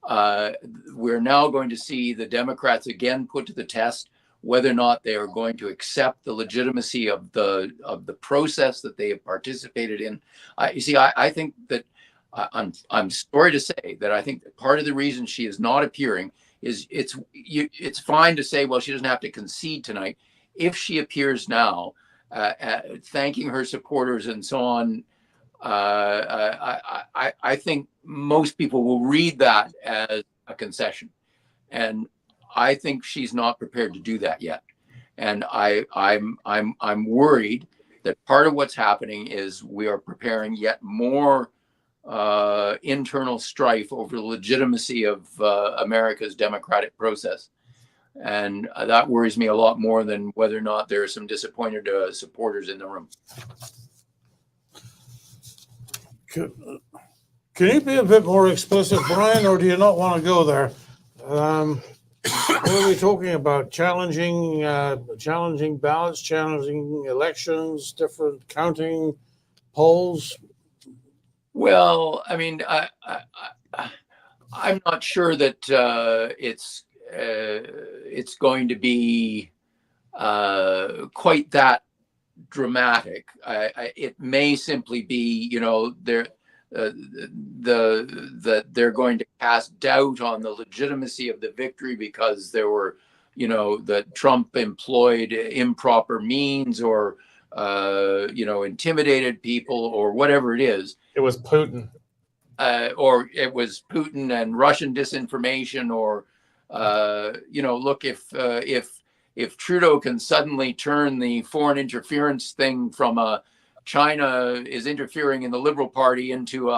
We're now going to see the Democrats again put to the test whether or not they are going to accept the legitimacy of the process that they have participated in. I think that I'm sorry to say that I think that part of the reason she is not appearing is it's fine to say, well, she doesn't have to concede tonight. If she appears now, thanking her supporters and so on, I think most people will read that as a concession, and I think she's not prepared to do that yet. And I'm worried that part of what's happening is we are preparing yet more internal strife over the legitimacy of America's democratic process. And that worries me a lot more than whether or not there are some disappointed supporters in the room. Can you be a bit more explicit, Brian, or do you not want to go there? What are we talking about? Challenging ballots, challenging elections, different counting polls? Well, I mean, I'm not sure that it's going to be quite that dramatic. It may simply be, they're going to cast doubt on the legitimacy of the victory because there were, that Trump employed improper means or intimidated people or whatever it is. It was Putin. Or it was Putin and Russian disinformation, or look, if Trudeau can suddenly turn the foreign interference thing from China is interfering in the Liberal Party into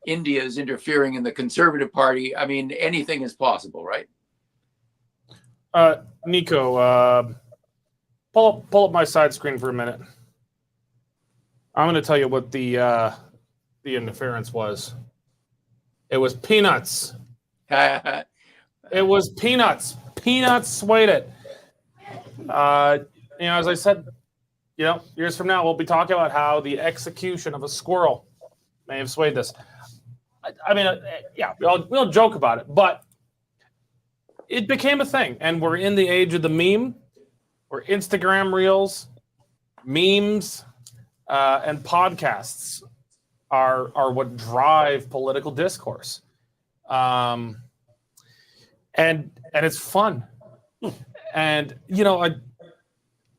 India is interfering in the Conservative Party, I mean, anything is possible, right? Nico, pull up my side screen for a minute. I'm going to tell you what the the interference was. It was peanuts. It was peanuts. Peanuts swayed it. As I said, years from now, we'll be talking about how the execution of a squirrel may have swayed this. We'll joke about it, but it became a thing, and we're in the age of the meme, where Instagram reels, memes, and podcasts are what drive political discourse, and it's fun, and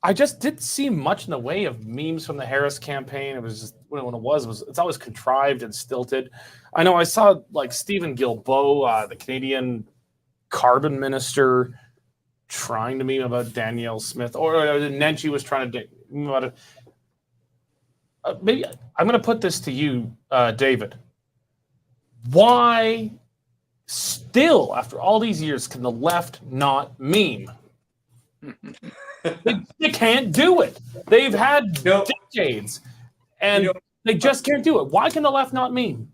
I just didn't see much in the way of memes from the Harris campaign. It was just it's always contrived and stilted. I know I saw like Stephen Guilbeault, the Canadian carbon minister, trying to meme about Danielle Smith, or Nenshi was trying to meme about it. Maybe I'm going to put this to you, David. Why still, after all these years, can the left not meme? They can't do it. They've had decades, and they just can't do it. Why can the left not meme?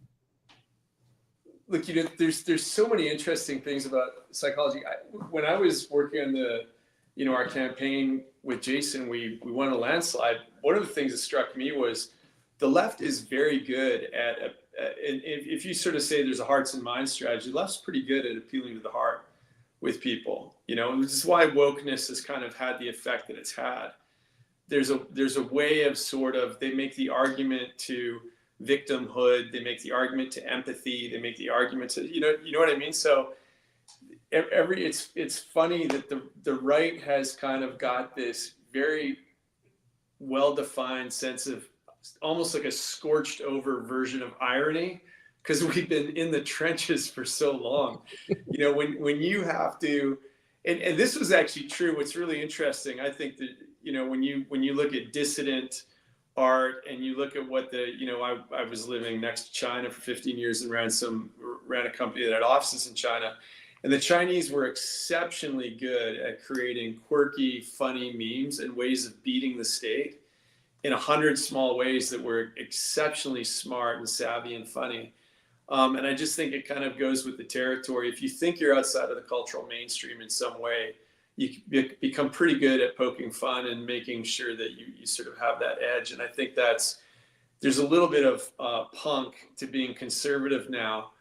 Look, there's so many interesting things about psychology. When I was working on our campaign with Jason, we won a landslide. One of the things that struck me was the left is very good at, and if you sort of say there's a hearts and minds strategy, the left's pretty good at appealing to the heart with people. And this is why wokeness has kind of had the effect that it's had. There's a way of they make the argument to victimhood, they make the argument to empathy, they make the argument to you know what I mean. So it's funny that the right has kind of got this very well-defined sense of almost like a scorched over version of irony, because we've been in the trenches for so long. When you have to, and this was actually true. What's really interesting, I think that when you look at dissident art and you look at what I was living next to China for 15 years and ran a company that had offices in China, and the Chinese were exceptionally good at creating quirky, funny memes and ways of beating the state in 100 small ways that were exceptionally smart and savvy and funny. And I just think it kind of goes with the territory. If you think you're outside of the cultural mainstream in some way, you become pretty good at poking fun and making sure that you sort of have that edge. And I think there's a little bit of punk to being conservative now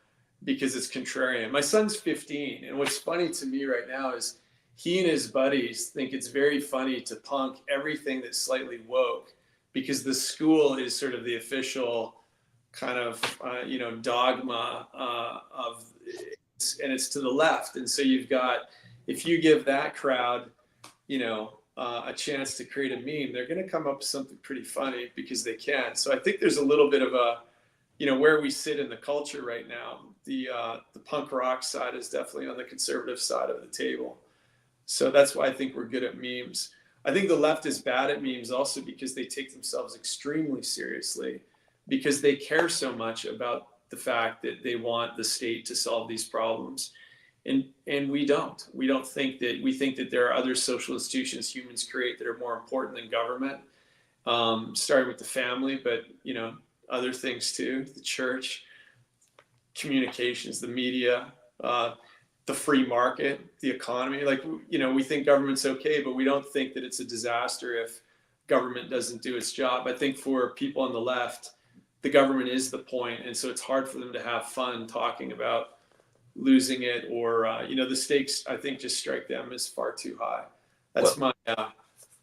because it's contrarian. My son's 15, and what's funny to me right now is he and his buddies think it's very funny to punk everything that's slightly woke, because the school is sort of the official kind of dogma and it's to the left. And so you've got, if you give that crowd a chance to create a meme, they're going to come up with something pretty funny because they can. So I think there's a little bit of a where we sit in the culture right now. The punk rock side is definitely on the conservative side of the table. So that's why I think we're good at memes. I think the left is bad at memes also because they take themselves extremely seriously, because they care so much about the fact that they want the state to solve these problems. And we don't. We think that there are other social institutions humans create that are more important than government, starting with the family, but other things too, the church, communications, the media, the free market, the economy. We think government's okay, but we don't think that it's a disaster if government doesn't do its job. I think for people on the left, the government is the point, and so it's hard for them to have fun talking about losing it, or the stakes, I think, just strike them as far too high. That's my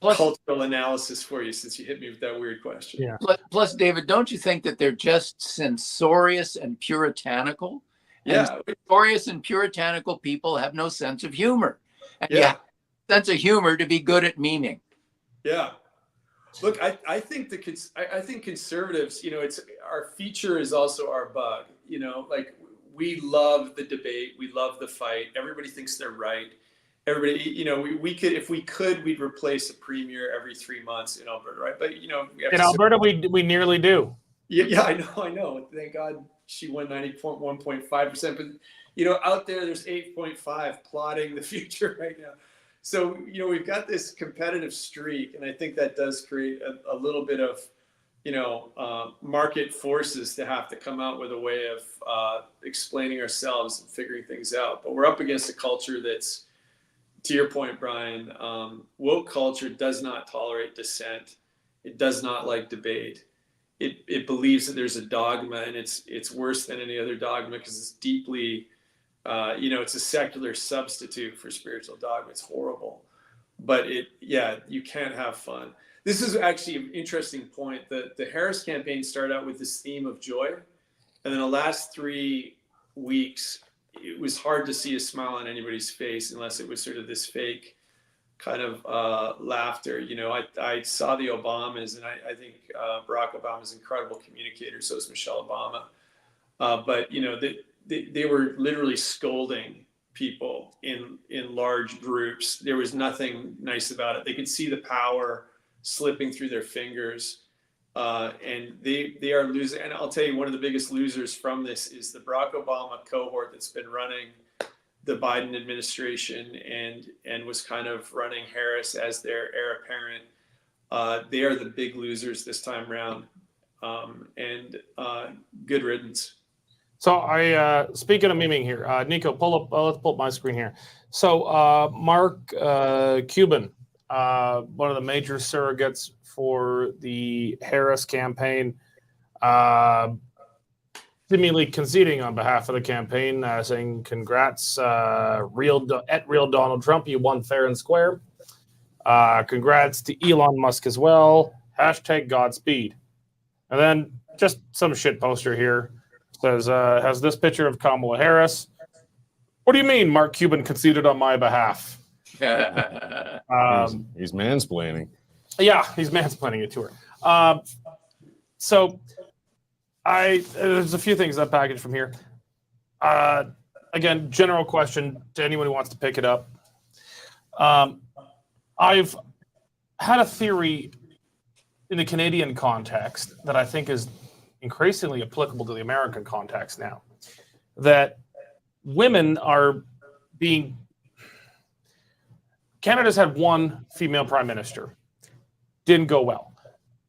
cultural analysis for you, since you hit me with that weird question. Yeah. Plus, David, don't you think that they're just censorious and puritanical? Yeah. And censorious and puritanical people have no sense of humor. And Yeah. you have a sense of humor to be good at memeing. Yeah. Look, I think I think conservatives, it's our feature is also our bug. We love the debate, we love the fight. Everybody thinks they're right. Everybody, we could, if we could, we'd replace a premier every 3 months in Alberta, right? But we have in Alberta, we nearly do. Yeah, I know. Thank God she won 91.5%. But out there's 8.5 plotting the future right now. So we've got this competitive streak, and I think that does create a little bit of market forces to have to come out with a way of explaining ourselves and figuring things out. But we're up against a culture that's, to your point, Brian, woke culture does not tolerate dissent. It does not like debate. It believes that there's a dogma, and it's worse than any other dogma because it's deeply, it's a secular substitute for spiritual dogma. It's horrible. But you can't have fun. This is actually an interesting point. The Harris campaign started out with this theme of joy. And then the last 3 weeks, it was hard to see a smile on anybody's face unless it was sort of this fake kind of laughter. I saw the Obamas, and I think Barack Obama is an incredible communicator. So is Michelle Obama. But, they were literally scolding people in large groups. There was nothing nice about it. They could see the power slipping through their fingers, and they are losing. And I'll tell you, one of the biggest losers from this is the Barack Obama cohort that's been running the Biden administration and was kind of running Harris as their heir apparent. They are the big losers this time around, and good riddance. So speaking of memeing here, Nico, let's pull up my screen here. So Mark Cuban, one of the major surrogates for the Harris campaign, seemingly conceding on behalf of the campaign, saying congrats, real Donald Trump, you won fair and square. Congrats to Elon Musk as well. Hashtag Godspeed. And then just some shit poster here. Says, has this picture of Kamala Harris. What do you mean Mark Cuban conceded on my behalf? He's mansplaining. Yeah, he's mansplaining it to her. So there's a few things that package from here. Again, general question to anyone who wants to pick it up. I've had a theory in the Canadian context that I think is increasingly applicable to the American context now, that women are being... Canada's had one female prime minister. Didn't go well.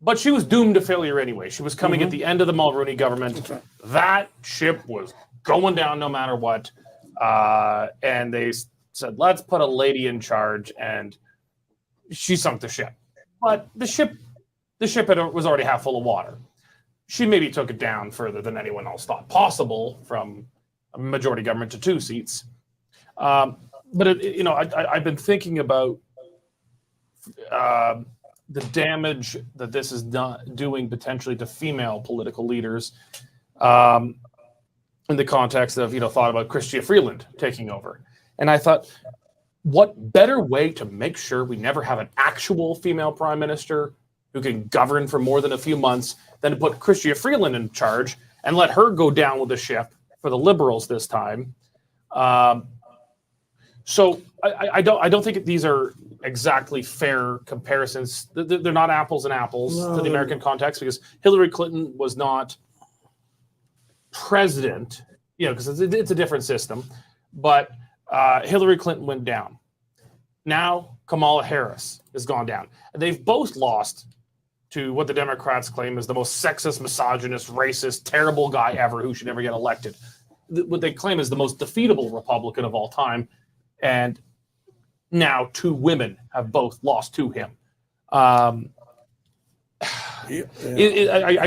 But she was doomed to failure anyway. She was coming at the end of the Mulroney government. That ship was going down no matter what. And they said, let's put a lady in charge, and she sunk the ship. But the ship was already half full of water. She maybe took it down further than anyone else thought possible, from a majority government to 2 seats. But I've been thinking about the damage that this is doing potentially to female political leaders, in the context of thought about Chrystia Freeland taking over, and I thought, what better way to make sure we never have an actual female prime minister who can govern for more than a few months than to put Chrystia Freeland in charge and let her go down with the ship for the Liberals this time. So I don't think these are exactly fair comparisons. They're not apples and apples to the American context, because Hillary Clinton was not president, because it's a different system. But Hillary Clinton went down. Now Kamala Harris has gone down. And they've both lost to what the Democrats claim is the most sexist, misogynist, racist, terrible guy ever who should never get elected. What they claim is the most defeatable Republican of all time. And now 2 women have both lost to him. I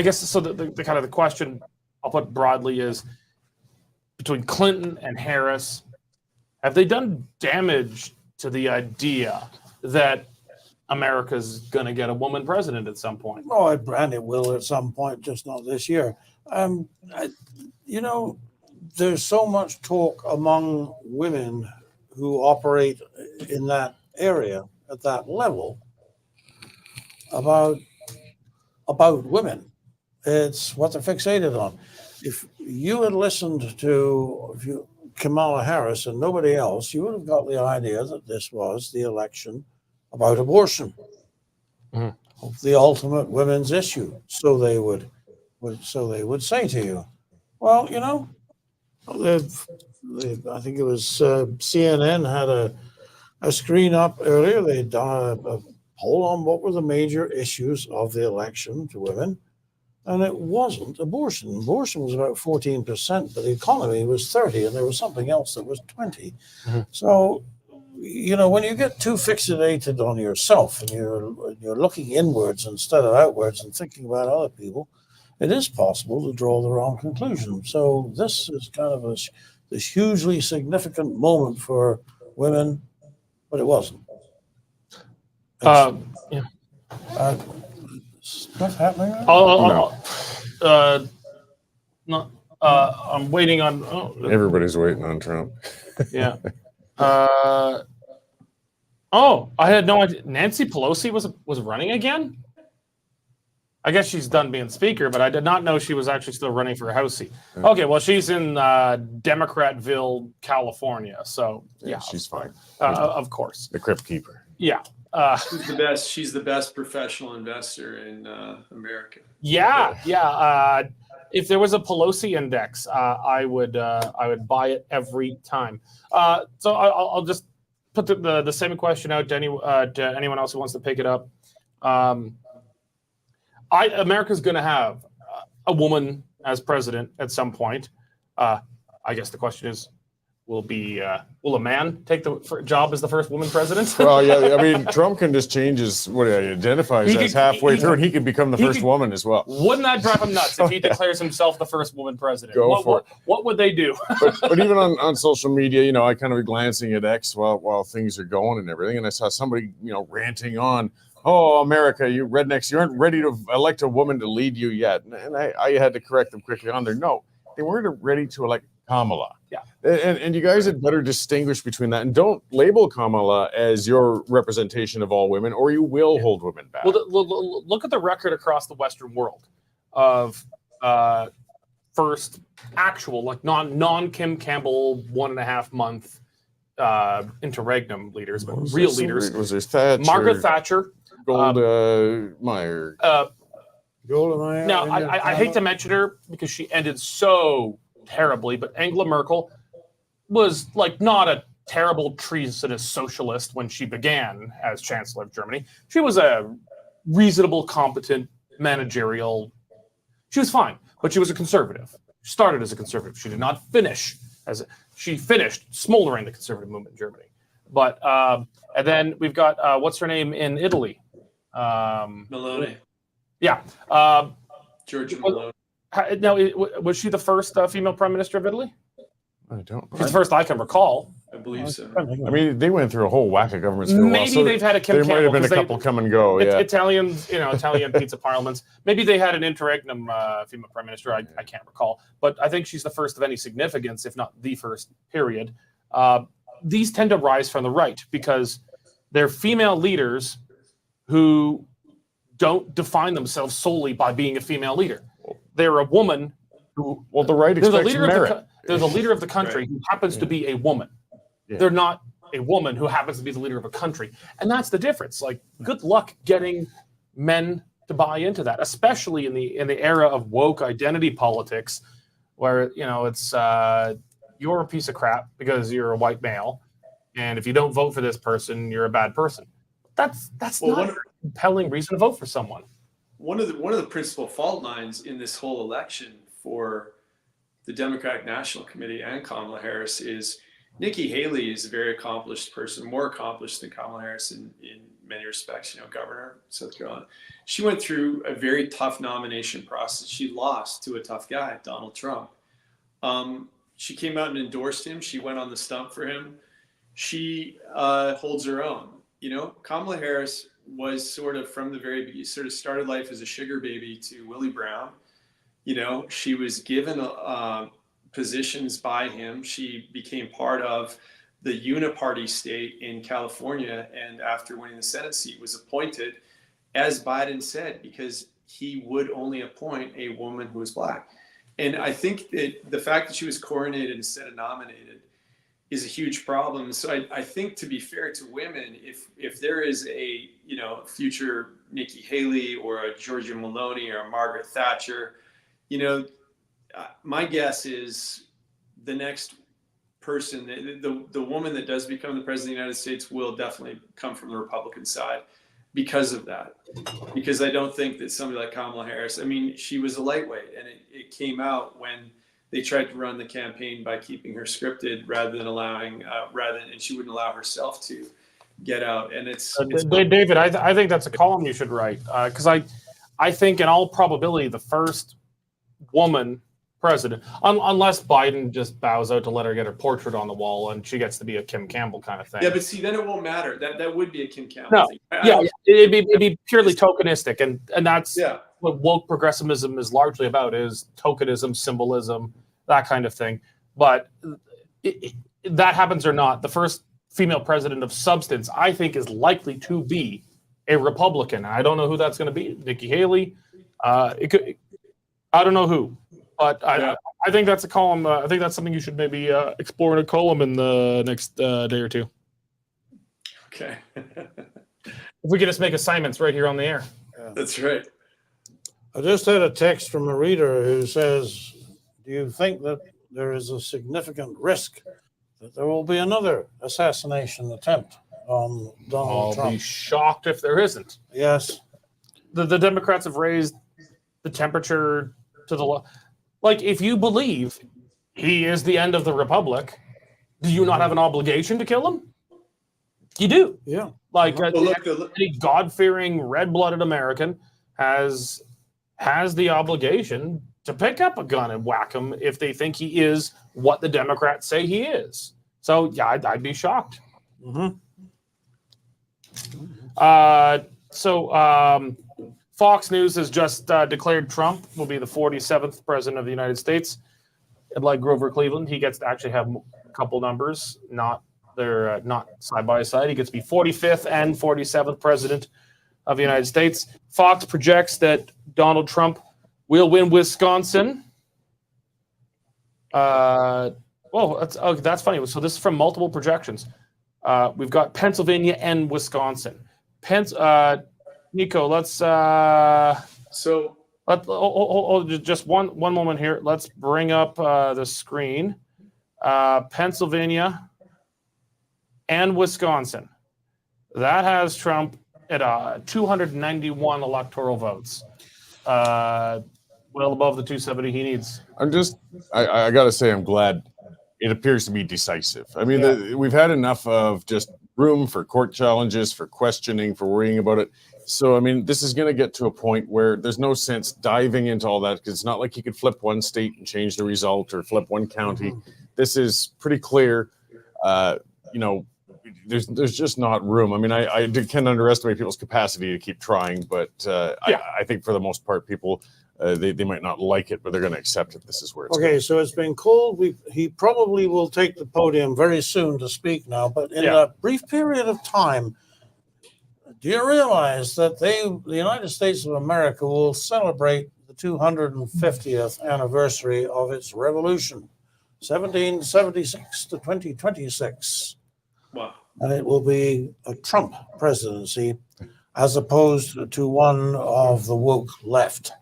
guess so. The kind of the question I'll put broadly is, between Clinton and Harris, have they done damage to the idea that America's going to get a woman president at some point? Oh, and it will at some point, just not this year. There's so much talk among women who operate in that area at that level about women. It's what they're fixated on. If you had listened to Kamala Harris and nobody else, you would have got the idea that this was the election about abortion, the ultimate women's issue. So they would say to you, well, I think it was CNN had a screen up earlier. They'd done a poll on what were the major issues of the election to women. And it wasn't abortion. Abortion was about 14%, but the economy was 30%, and there was something else that was 20%. Mm-hmm. So, you know, when you get too fixated on yourself and you're looking inwards instead of outwards and thinking about other people, it is possible to draw the wrong conclusion. So this is kind of this hugely significant moment for women, but it wasn't. Yeah. Stuff happening there? I'm waiting on. Everybody's waiting on Trump. Yeah. I had no idea. Nancy Pelosi was running again. I guess she's done being speaker, but I did not know she was actually still running for a House seat. Okay, well, she's in Democratville, California, so yeah, she's fine. Of course, The Crypt Keeper. Yeah. She's the best. She's the best professional investor in America. Yeah. If there was a Pelosi index, I would buy it every time. So I'll just put the same question out to anyone else who wants to pick it up. America's going to have a woman as president at some point. I guess the question is, will a man take the job as the first woman president? Well, yeah, I mean, Trump can just change what he identifies as halfway through, and he could become the first woman as well. Wouldn't that drive him nuts if he declares himself the first woman president? What would they do? but even on social media, you know, I kind of be glancing at X while things are going and everything, and I saw somebody, you know, ranting on, "Oh, America, you rednecks, you aren't ready to elect a woman to lead you yet." And I had to correct them quickly on there. No, they weren't ready to elect Kamala. Yeah. And you guys had better distinguish between that, and don't label Kamala as your representation of all women, or you will hold women back. Well, look at the record across the Western world of first actual, like non Kim Campbell 1.5 month interregnum leaders, but real leaders. Was there Thatcher? Margaret Thatcher. Golda Meir. Golda Meir. Now, I hate to mention her because she ended so terribly, but Angela Merkel was like not a terrible treasonous socialist when she began as Chancellor of Germany. She was a reasonable, competent managerial. She was fine, but she was a conservative. She started as a conservative. She did not finish she finished smoldering the conservative movement in Germany. But and then we've got what's her name in Italy? Meloni. Yeah. Giorgia Meloni. Now, was she the first female prime minister of Italy? I don't. She's the first I can recall. I believe so. I mean, they went through a whole whack of governments. Maybe they've had a Kim There Campbell. might have been a couple come and go. Yeah. Italian pizza parliaments. Maybe they had an interregnum female prime minister. I can't recall. But I think she's the first of any significance, if not the first, period. These tend to rise from the right because they're female leaders who don't define themselves solely by being a female leader. They're a woman who. Well, the right expects merit. They're the leader of the country who happens to be a woman. Yeah. They're not a woman who happens to be the leader of a country. And that's the difference. Like, good luck getting men to buy into that, especially in the era of woke identity politics, where, you know, it's you're a piece of crap because you're a white male. And if you don't vote for this person, you're a bad person. That's not a compelling reason to vote for someone. One of the principal fault lines in this whole election for the Democratic National Committee and Kamala Harris is Nikki Haley is a very accomplished person, more accomplished than Kamala Harris in many respects, you know, governor of South Carolina. She went through a very tough nomination process. She lost to a tough guy, Donald Trump. She came out and endorsed him. She went on the stump for him. She holds her own. You know, Kamala Harris was sort of from the very beginning, sort of started life as a sugar baby to Willie Brown. You know, she was given positions by him. She became part of the uniparty state in California, and after winning the Senate seat was appointed, as Biden said, because he would only appoint a woman who was Black. And I think that the fact that she was coronated instead of nominated is a huge problem. So I think, to be fair to women, if there is a, you know, future Nikki Haley or a Giorgia Meloni or a Margaret Thatcher, you know, my guess is the next person, the woman that does become the president of the United States will definitely come from the Republican side. because of that. Because I don't think that somebody like Kamala Harris, I mean, she was a lightweight, and it came out when they tried to run the campaign by keeping her scripted rather than allowing, and she wouldn't allow herself to get out. And it's David, I think that's a column you should write, because I think in all probability the first woman president, unless Biden just bows out to let her get her portrait on the wall and she gets to be a Kim Campbell kind of thing. Yeah, but see, then it won't matter. That would be a Kim Campbell No, thing. yeah, it'd be purely tokenistic, and that's Yeah. what woke progressivism is largely about, is tokenism, symbolism, that kind of thing. But that happens or not, the first female president of substance, I think, is likely to be a Republican. I don't know who that's going to be. Nikki Haley. It could. I don't know who, but I think that's a column. I think that's something you should maybe explore in a column in the next day or two. Okay. If we could just make assignments right here on the air. That's right. I just had a text from a reader who says, do you think that there is a significant risk that there will be another assassination attempt on Donald Trump? I'll be shocked if there isn't. Yes. The Democrats have raised the temperature to the like, if you believe he is the end of the republic, do you not have an obligation to kill him? You do. Yeah. Like Well, any God-fearing, red-blooded American has the obligation to pick up a gun and whack him if they think he is what the Democrats say he is. So yeah, I'd be shocked. Mm-hmm. Fox News has just declared Trump will be the 47th president of the United States. And like Grover Cleveland, he gets to actually have a couple numbers, not side by side. He gets to be 45th and 47th president of the United States. Fox projects that Donald Trump will win Wisconsin. That's funny. So this is from multiple projections. We've got Pennsylvania and Wisconsin. Nico, let's just one moment here. Let's bring up the screen. Pennsylvania and Wisconsin. That has Trump at 291 electoral votes. Well above the 270 he needs. I got to say, I'm glad it appears to be decisive. I mean, we've had enough of just room for court challenges, for questioning, for worrying about it. So, I mean, this is going to get to a point where there's no sense diving into all that, because it's not like you could flip one state and change the result or flip one county. This is pretty clear. There's just not room. I mean, I can't underestimate people's capacity to keep trying, but I think for the most part, people, they might not like it, but they're going to accept it. This is where it's okay. So it's been called. He probably will take the podium very soon to speak now, but in a brief period of time, do you realize that the United States of America will celebrate the 250th anniversary of its revolution, 1776 to 2026? Wow. And it will be a Trump presidency as opposed to one of the woke left.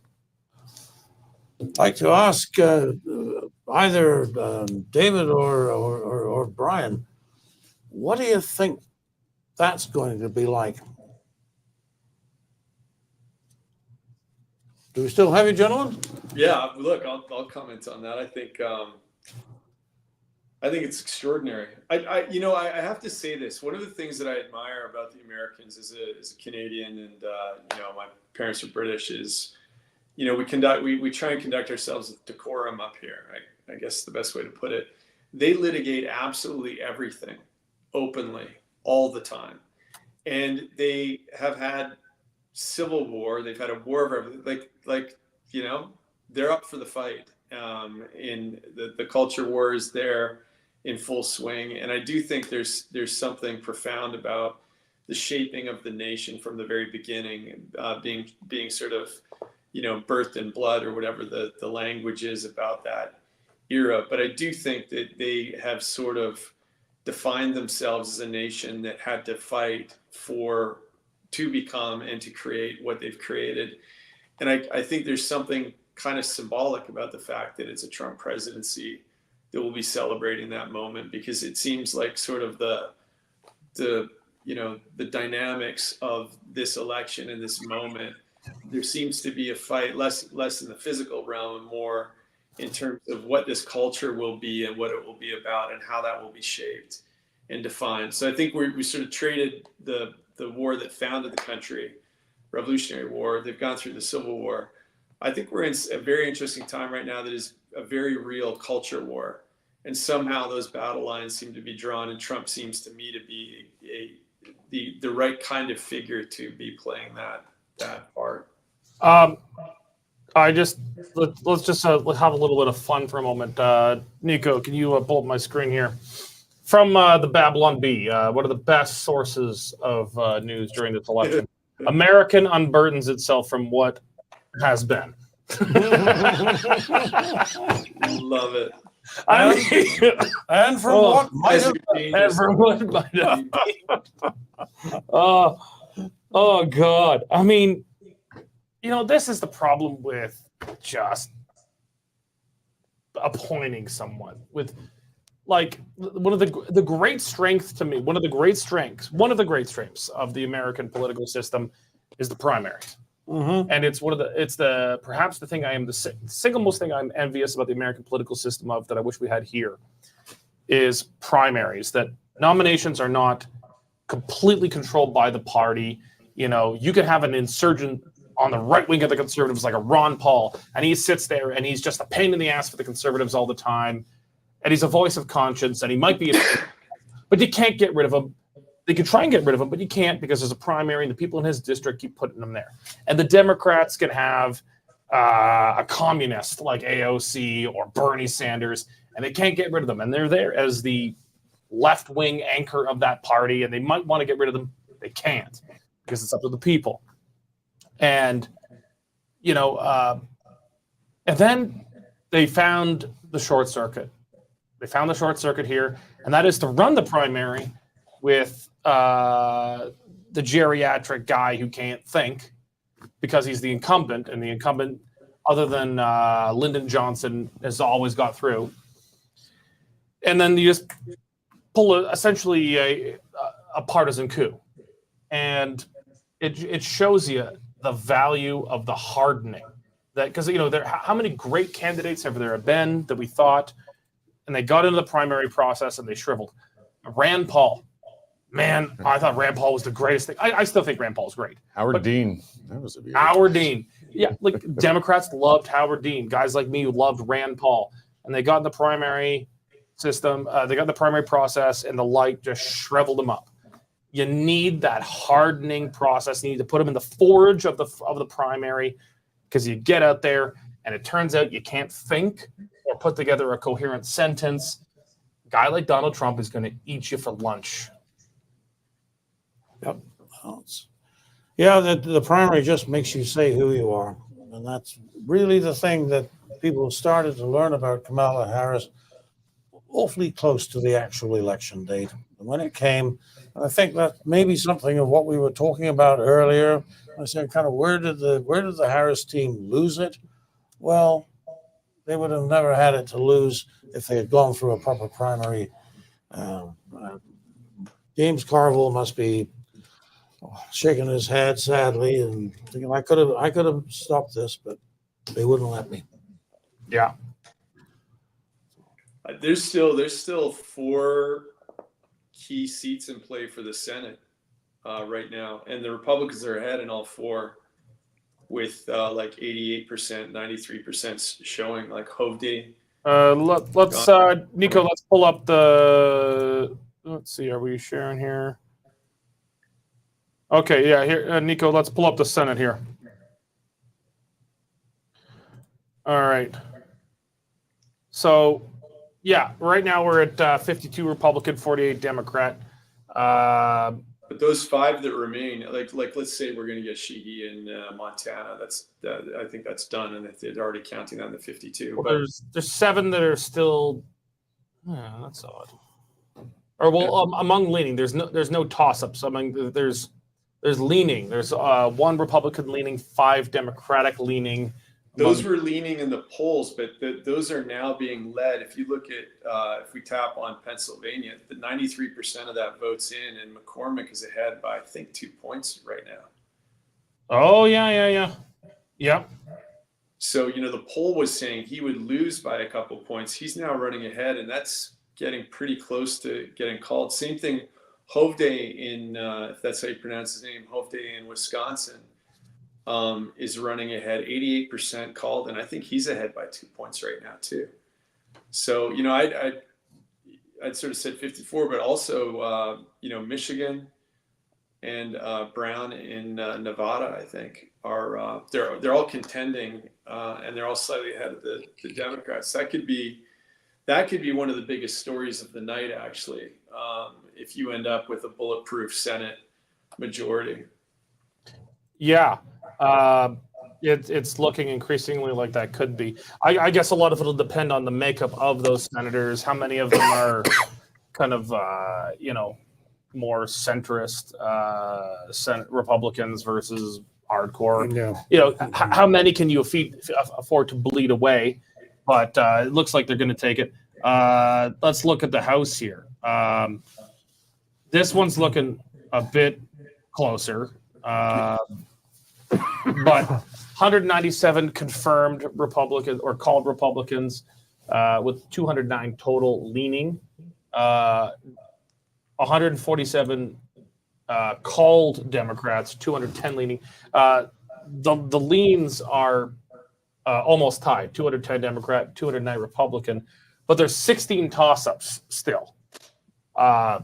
I'd like to ask either David or Brian, what do you think that's going to be like? Do we still have you, gentlemen? Yeah, look, I'll comment on that. I think it's extraordinary. I have to say this. One of the things that I admire about the Americans as a Canadian, and my parents are British, is we try and conduct ourselves with decorum up here. I guess the best way to put it. They litigate absolutely everything openly all the time, and they have had civil war. They've had a war of everything. They're up for the fight. In the culture war is there in full swing, and I do think there's something profound about the shaping of the nation from the very beginning, being sort of birthed in blood, or whatever the language is about that era. But I do think that they have sort of defined themselves as a nation that had to fight to become and to create what they've created. And I think there's something kind of symbolic about the fact that it's a Trump presidency that will be celebrating that moment, because it seems like sort of the the dynamics of this election and this moment, there seems to be a fight less in the physical realm and more in terms of what this culture will be and what it will be about and how that will be shaped and defined. So I think we sort of traded the war that founded the country, Revolutionary War. They've gone through the Civil War. I think we're in a very interesting time right now that is a very real culture war. And somehow those battle lines seem to be drawn, and Trump seems to me to be the right kind of figure to be playing that part. Let's just have a little bit of fun for a moment. Nico, can you pull up my screen here? From the Babylon Bee, what are the best sources of news during this election? American unburdens itself from what has been. Love it. And from what might have been. And from what might have been. Oh, God. I mean, this is the problem with just appointing someone with, like, one of the great strengths to me, one of the great strengths of the American political system is the primaries. Mm-hmm. And it's perhaps the thing the single most thing I'm envious about the American political system of that I wish we had here is primaries, that nominations are not completely controlled by the party. You could have an insurgent on the right wing of the Conservatives, like a Ron Paul, and he sits there and he's just a pain in the ass for the Conservatives all the time. And he's a voice of conscience, and he might be, but you can't get rid of him. They can try and get rid of him, but you can't because there's a primary, and the people in his district keep putting him there. And the Democrats can have a communist like AOC or Bernie Sanders, and they can't get rid of them. And they're there as the left-wing anchor of that party, and they might want to get rid of them. They can't because it's up to the people. And, and then they found the short circuit. They found the short circuit here, and that is to run the primary with the geriatric guy who can't think because he's the incumbent, and the incumbent, other than Lyndon Johnson, has always got through. And then you just pull essentially a partisan coup. And it shows you the value of the hardening. That because how many great candidates have there been that we thought, and they got into the primary process and they shriveled. Rand Paul, man, I thought Rand Paul was the greatest thing. I still think Rand Paul's great. Howard Dean, that was a beautiful. Howard Dean, yeah, like Democrats loved Howard Dean. Guys like me who loved Rand Paul, and they got in the primary system. They got in the primary process, and the light just shriveled them up. You need that hardening process. You need to put them in the forge of the primary, because you get out there and it turns out you can't think or put together a coherent sentence. A guy like Donald Trump is going to eat you for lunch. Yep. Yeah, the primary just makes you say who you are. And that's really the thing that people started to learn about Kamala Harris awfully close to the actual election date. And when it came, I think that maybe something of what we were talking about earlier. I said, kind of, where did the Harris team lose it? Well, they would have never had it to lose if they had gone through a proper primary. James Carville must be shaking his head sadly and thinking, I could have stopped this, but they wouldn't let me. Yeah. There's still 4 key seats in play for the Senate right now, and the Republicans are ahead in all 4 with like 88%, 93% showing, like Hovde. Let's Nico, let's pull up let's see, are we sharing here? Okay, yeah, here, Nico, let's pull up the Senate here. All right. So, yeah, right now we're at 52 Republican, 48 Democrat. But those 5 that remain, like let's say we're going to get Sheehy in Montana. I think that's done, and they're already counting that in the 52. Well, there's 7 that are still. That's odd. Or among leaning, there's no toss-ups. There's leaning. There's 1 Republican leaning, 5 Democratic leaning. those were leaning in the polls, but those are now being led. If you look at, if we tap on Pennsylvania, the 93% of that votes in, and McCormick is ahead by, I think, 2 points right now. Oh, yeah. So, the poll was saying he would lose by a couple points. He's now running ahead, and that's getting pretty close to getting called. Same thing, Hovde in, if that's how you pronounce his name, Hovde in Wisconsin, is running ahead, 88% called, and I think he's ahead by 2 points right now too. So, I'd sort of said 54, but also, Michigan and Brown in Nevada, I think, are they're all contending, and they're all slightly ahead of the Democrats. That could be one of the biggest stories of the night, actually, if you end up with a bulletproof Senate majority. Yeah, it's looking increasingly like that could be. I guess a lot of it will depend on the makeup of those senators. How many of them are kind of, more centrist Senate Republicans versus hardcore. Yeah. How many can you afford to bleed away? But it looks like they're going to take it. Let's look at the House here. This one's looking a bit closer. But 197 confirmed Republicans or called Republicans, with 209 total leaning. 147 called Democrats, 210 leaning. The leans are almost tied, 210 Democrat, 209 Republican, but there's 16 toss-ups still. I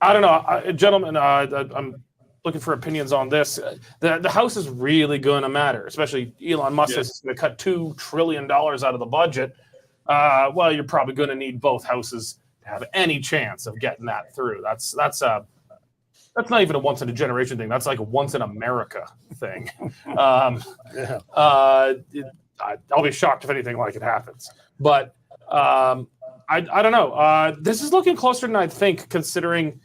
don't know, gentlemen, I'm looking for opinions on this. The House is really going to matter, especially Elon Musk is going to cut $2 trillion out of the budget. Well, you're probably going to need both houses to have any chance of getting that through. That's not even a once in a generation thing. That's like a once in America thing. I'll be shocked if anything like it happens. But I don't know. This is looking closer than I think, considering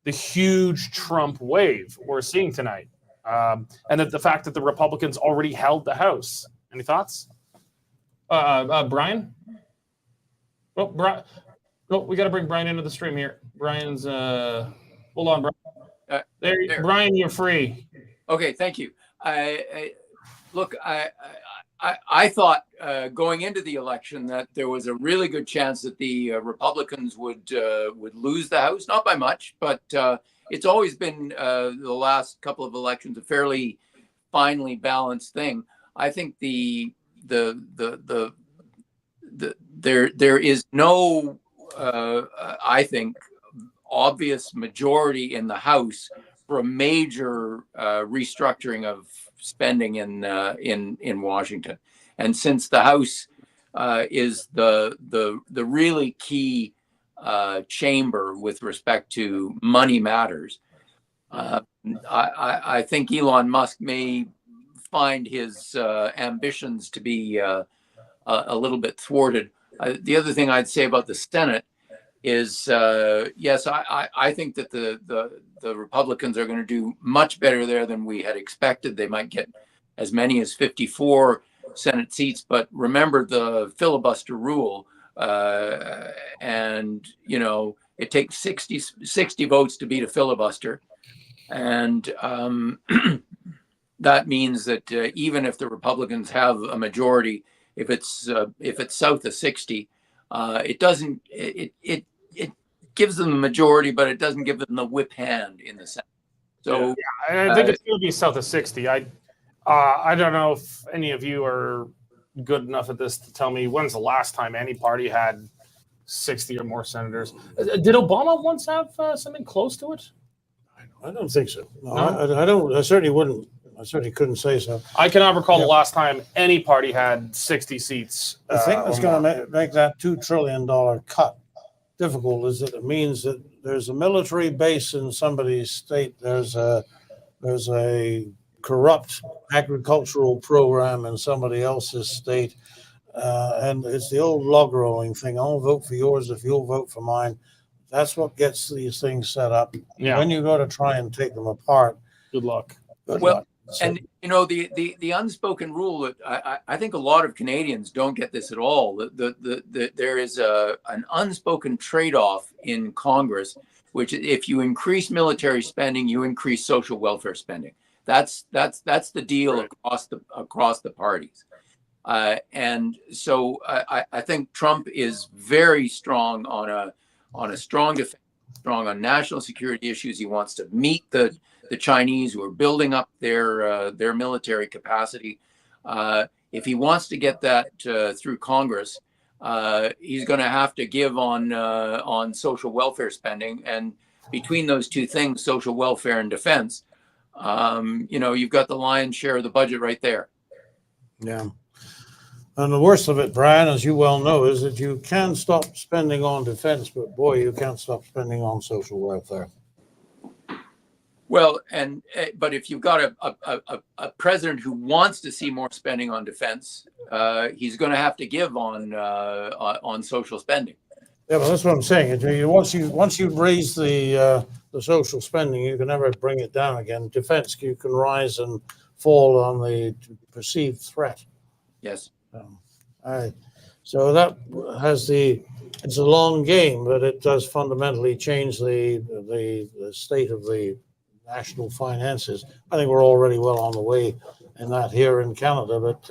the huge Trump wave we're seeing tonight, and that the fact that the Republicans already held the House. Any thoughts? Brian? Oh, Brian. Oh, we got to bring Brian into the stream here. Brian's. Hold on, Brian. There, Brian, you're free. Okay, thank you. Look, I thought going into the election that there was a really good chance that the Republicans would lose the House, not by much, but it's always been the last couple of elections a fairly finely balanced thing. I think there is no I think obvious majority in the House for a major restructuring of spending in Washington. And since the House is the really key chamber with respect to money matters, I think Elon Musk may find his ambitions to be a little bit thwarted. The other thing I'd say about the Senate is, yes, I think that the Republicans are going to do much better there than we had expected. They might get as many as 54 Senate seats, but remember the filibuster rule, and it takes 60 votes to beat a filibuster, and that means that even if the Republicans have a majority, if it's south of 60, it doesn't. It gives them the majority, but it doesn't give them the whip hand in the Senate. So I think it's going to be south of 60. I don't know if any of you are good enough at this to tell me when's the last time any party had 60 or more senators. Did Obama once have something close to it? I don't think so. No, No? I don't. I certainly wouldn't. I certainly couldn't say so. I cannot recall the last time any party had 60 seats. The thing that's going to make that $2 trillion cut difficult is that it means that there's a military base in somebody's state. There's a corrupt agricultural program in somebody else's state, and it's the old log rolling thing. I'll vote for yours if you'll vote for mine. That's what gets these things set up. Yeah. When you go to try and take them apart, Good luck. good Well, luck. And you know, the unspoken rule that I think a lot of Canadians don't get this at all. There is an unspoken trade-off in Congress, which if you increase military spending, you increase social welfare spending. That's the deal across the parties. And so I think Trump is very strong on a strong defense, strong on national security issues. He wants to meet the Chinese who are building up their military capacity. If he wants to get that through Congress, he's going to have to give on social welfare spending. And between those two things, social welfare and defense, you know, you've got the lion's share of the budget right there. Yeah. And the worst of it, Brian, as you well know, is that you can stop spending on defense, but boy, you can't stop spending on social welfare. Well, but if you've got a president who wants to see more spending on defense, he's going to have to give on social spending. Yeah, but that's what I'm saying. Once you raise the social spending, you can never bring it down again. Defense, you can rise and fall on the perceived threat. Yes. So that has it's a long game, but it does fundamentally change the state of the national finances. I think we're already well on the way in that here in Canada, but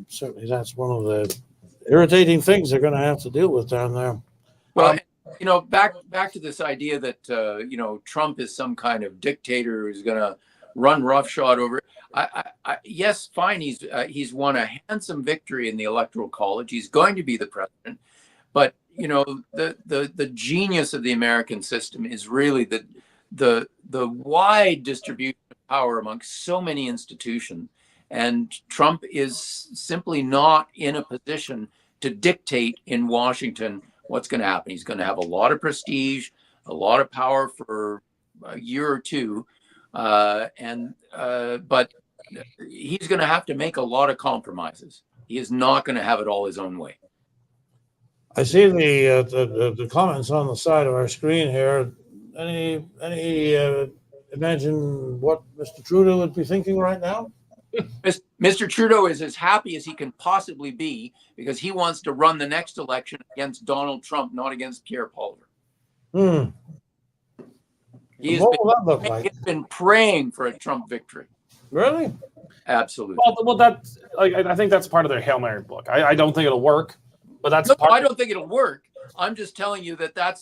certainly that's one of the irritating things they're going to have to deal with down there. Well, you know, back to this idea that you know, Trump is some kind of dictator who's going to run roughshod over. Yes, fine. He's won a handsome victory in the Electoral College. He's going to be the president, but you know, the genius of the American system is really the wide distribution of power amongst so many institutions, and Trump is simply not in a position to dictate in Washington what's going to happen. He's going to have a lot of prestige, a lot of power for a year or two, but he's going to have to make a lot of compromises. He is not going to have it all his own way. I see the comments on the side of our screen here. Any imagine what Mr. Trudeau would be thinking right now? Mr. Trudeau is as happy as he can possibly be because he wants to run the next election against Donald Trump, not against Pierre Poilievre. He's been praying for a Trump victory. Really? Absolutely. Well, that's I think that's part of their Hail Mary book. I don't think it'll work, but that's no, I don't think it'll work. I'm just telling you that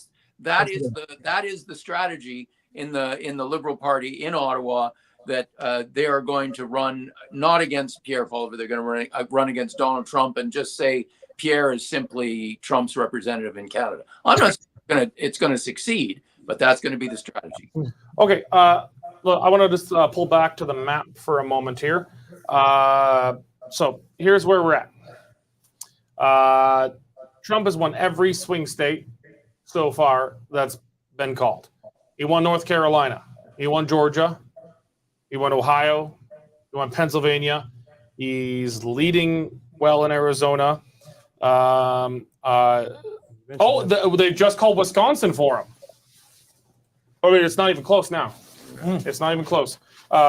is the strategy in the Liberal Party in Ottawa, that they are going to run not against Pierre Poilievre. They're going to run against Donald Trump and just say Pierre is simply Trump's representative in Canada. I'm not saying it's going to succeed, but that's going to be the strategy. Okay. Look, I want to just pull back to the map for a moment here. So here's where we're at. Trump has won every swing state so far that's been called. He won North Carolina. He won Georgia. He won Ohio. He won Pennsylvania. He's leading well in Arizona. They just called Wisconsin for him. I mean, it's not even close now. It's not even close.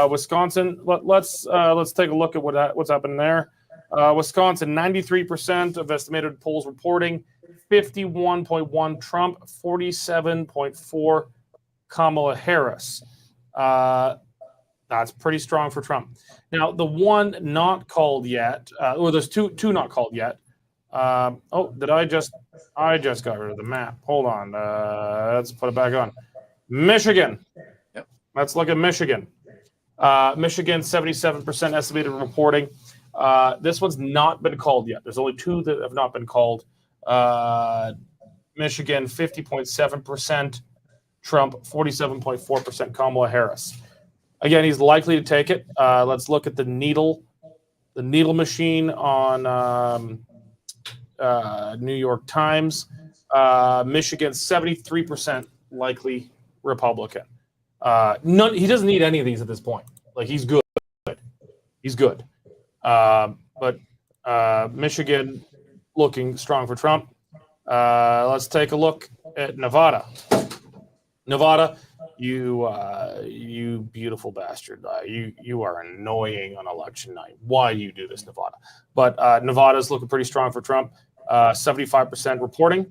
Wisconsin. Let's take a look at what's happening there. Wisconsin, 93% of estimated polls reporting, 51.1 Trump, 47.4 Kamala Harris. That's pretty strong for Trump. Now, the one not called yet, or there's two not called yet. I just got rid of the map. Hold on. Let's put it back on. Michigan. Yep. Let's look at Michigan. Michigan, 77% estimated reporting. This one's not been called yet. There's only two that have not been called. Michigan, 50.7%. Trump, 47.4%. Kamala Harris. Again, he's likely to take it. Let's look at the needle machine on New York Times. Michigan, 73% likely Republican. He doesn't need any of these at this point. Like, he's good. He's good. But Michigan looking strong for Trump. Let's take a look at Nevada. Nevada, you beautiful bastard. You are annoying on election night. Why do you do this, Nevada? But Nevada's looking pretty strong for Trump. 75% reporting,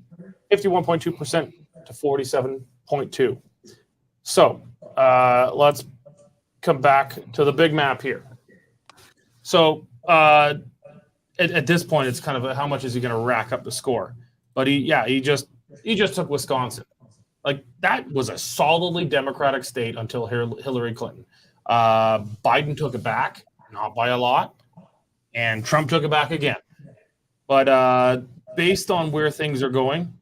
51.2% to 47.2%. So let's come back to the big map here. So at this point, it's kind of how much is he going to rack up the score? But he just took Wisconsin. Like, that was a solidly Democratic state until Hillary Clinton. Biden took it back, not by a lot, and Trump took it back again. But based on where things are going,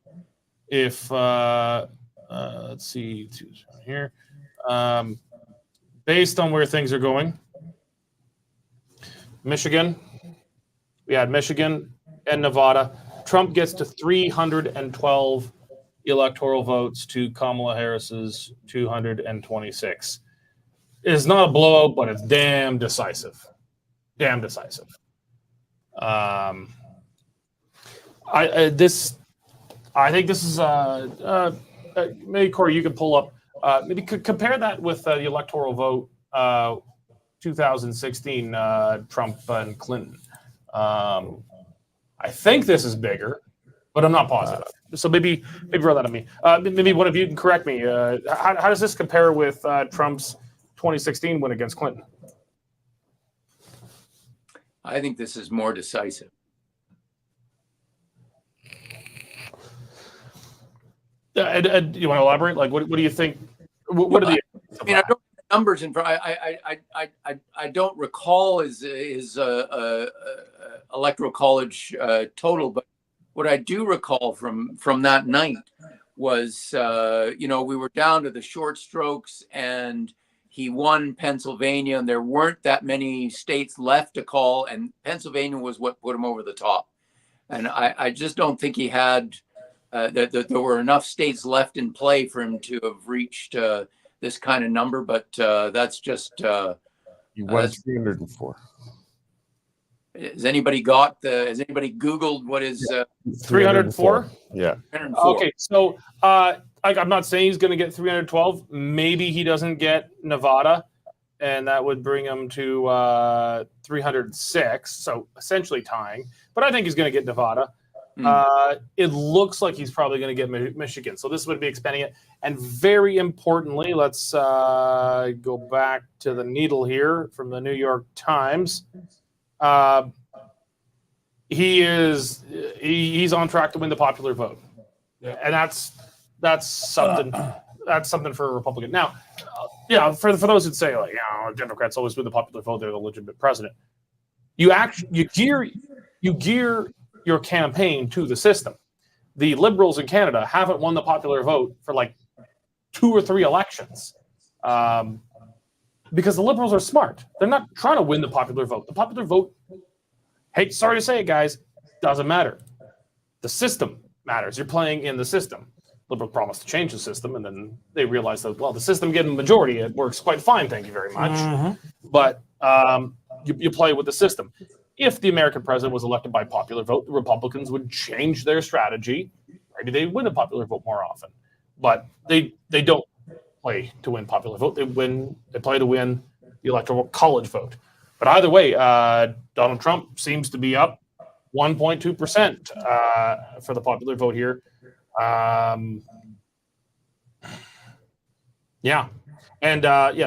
if let's see here, based on where things are going, Michigan, we had Michigan and Nevada. Trump gets to 312 electoral votes to Kamala Harris's 226. It's not a blowout, but it's damn decisive. Damn decisive. I think this is maybe Cory, you could pull up maybe compare that with the electoral vote 2016 Trump and Clinton. I think this is bigger, but I'm not positive. So maybe throw that at me. Maybe one of you can correct me. How does this compare with Trump's 2016 win against Clinton? I think this is more decisive. You want to elaborate? Like, what do you think? What are the? I mean, I don't have the numbers in front. I don't recall his electoral college total, but what I do recall from that night was, we were down to the short strokes, and he won Pennsylvania, and there weren't that many states left to call, and Pennsylvania was what put him over the top. And I just don't think he had that there were enough states left in play for him to have reached this kind of number. But that's just he won 304. Has anybody Googled what is 304? Yeah. 304. Okay, so I'm not saying he's going to get 312. Maybe he doesn't get Nevada, and that would bring him to 306. So essentially tying. But I think he's going to get Nevada. It looks like he's probably going to get Michigan. So this would be expanding it. And very importantly, let's go back to the needle here from the New York Times. He's on track to win the popular vote, and that's something for a Republican. Now, for those that say like, Democrats always win the popular vote, they're the legitimate president. You gear your campaign to the system. The Liberals in Canada haven't won the popular vote for like 2 or 3 elections. Because the Liberals are smart. They're not trying to win the popular vote. The popular vote, sorry to say it, guys, doesn't matter. The system matters. You're playing in the system. Liberals promised to change the system, and then they realized that, the system getting a majority, it works quite fine, thank you very much. Mm-hmm. But you play with the system. If the American president was elected by popular vote, the Republicans would change their strategy. Maybe they win a popular vote more often. But they don't play to win popular vote. They play to win the electoral college vote. But either way, Donald Trump seems to be up 1.2% for the popular vote here.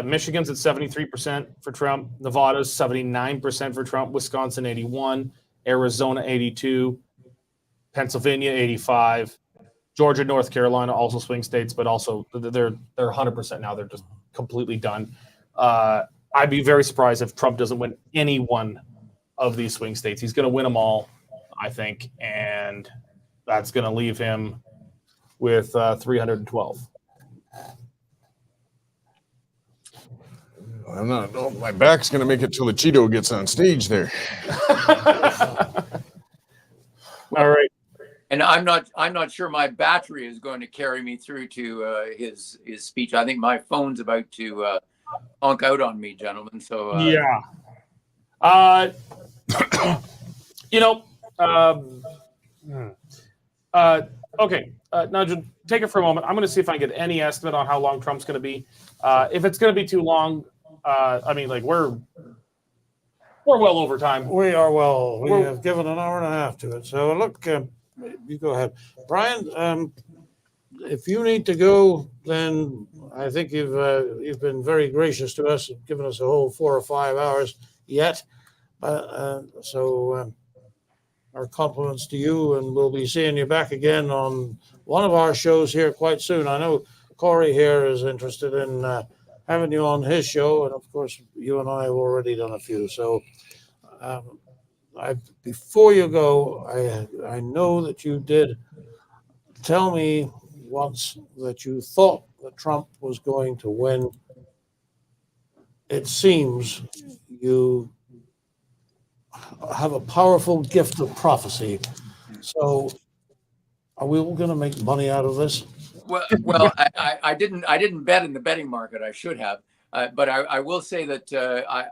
Michigan's at 73% for Trump. Nevada's 79% for Trump. Wisconsin 81%. Arizona 82%. Pennsylvania 85%. Georgia, North Carolina, also swing states, but also they're 100% now. They're just completely done. I'd be very surprised if Trump doesn't win any one of these swing states. He's going to win them all, I think, and that's going to leave him with 312. I'm not. Oh, my back's going to make it till the Cheeto gets on stage there. All right. And I'm not sure my battery is going to carry me through to his speech. I think my phone's about to honk out on me, gentlemen. So Okay, Nigel, take it for a moment. I'm going to see if I can get any estimate on how long Trump's going to be. If it's going to be too long, I mean, like we're well over time. We are well. We have given an hour and a half to it. So look, you go ahead, Brian. If you need to go, then I think you've been very gracious to us, given us a whole 4 or 5 hours yet. So our compliments to you, and we'll be seeing you back again on one of our shows here quite soon. I know Cory here is interested in having you on his show, and of course you and I have already done a few. So before you go, I know that you did tell me once that you thought that Trump was going to win. It seems you have a powerful gift of prophecy. So are we all going to make money out of this? Well, I didn't bet in the betting market. I should have, but I will say that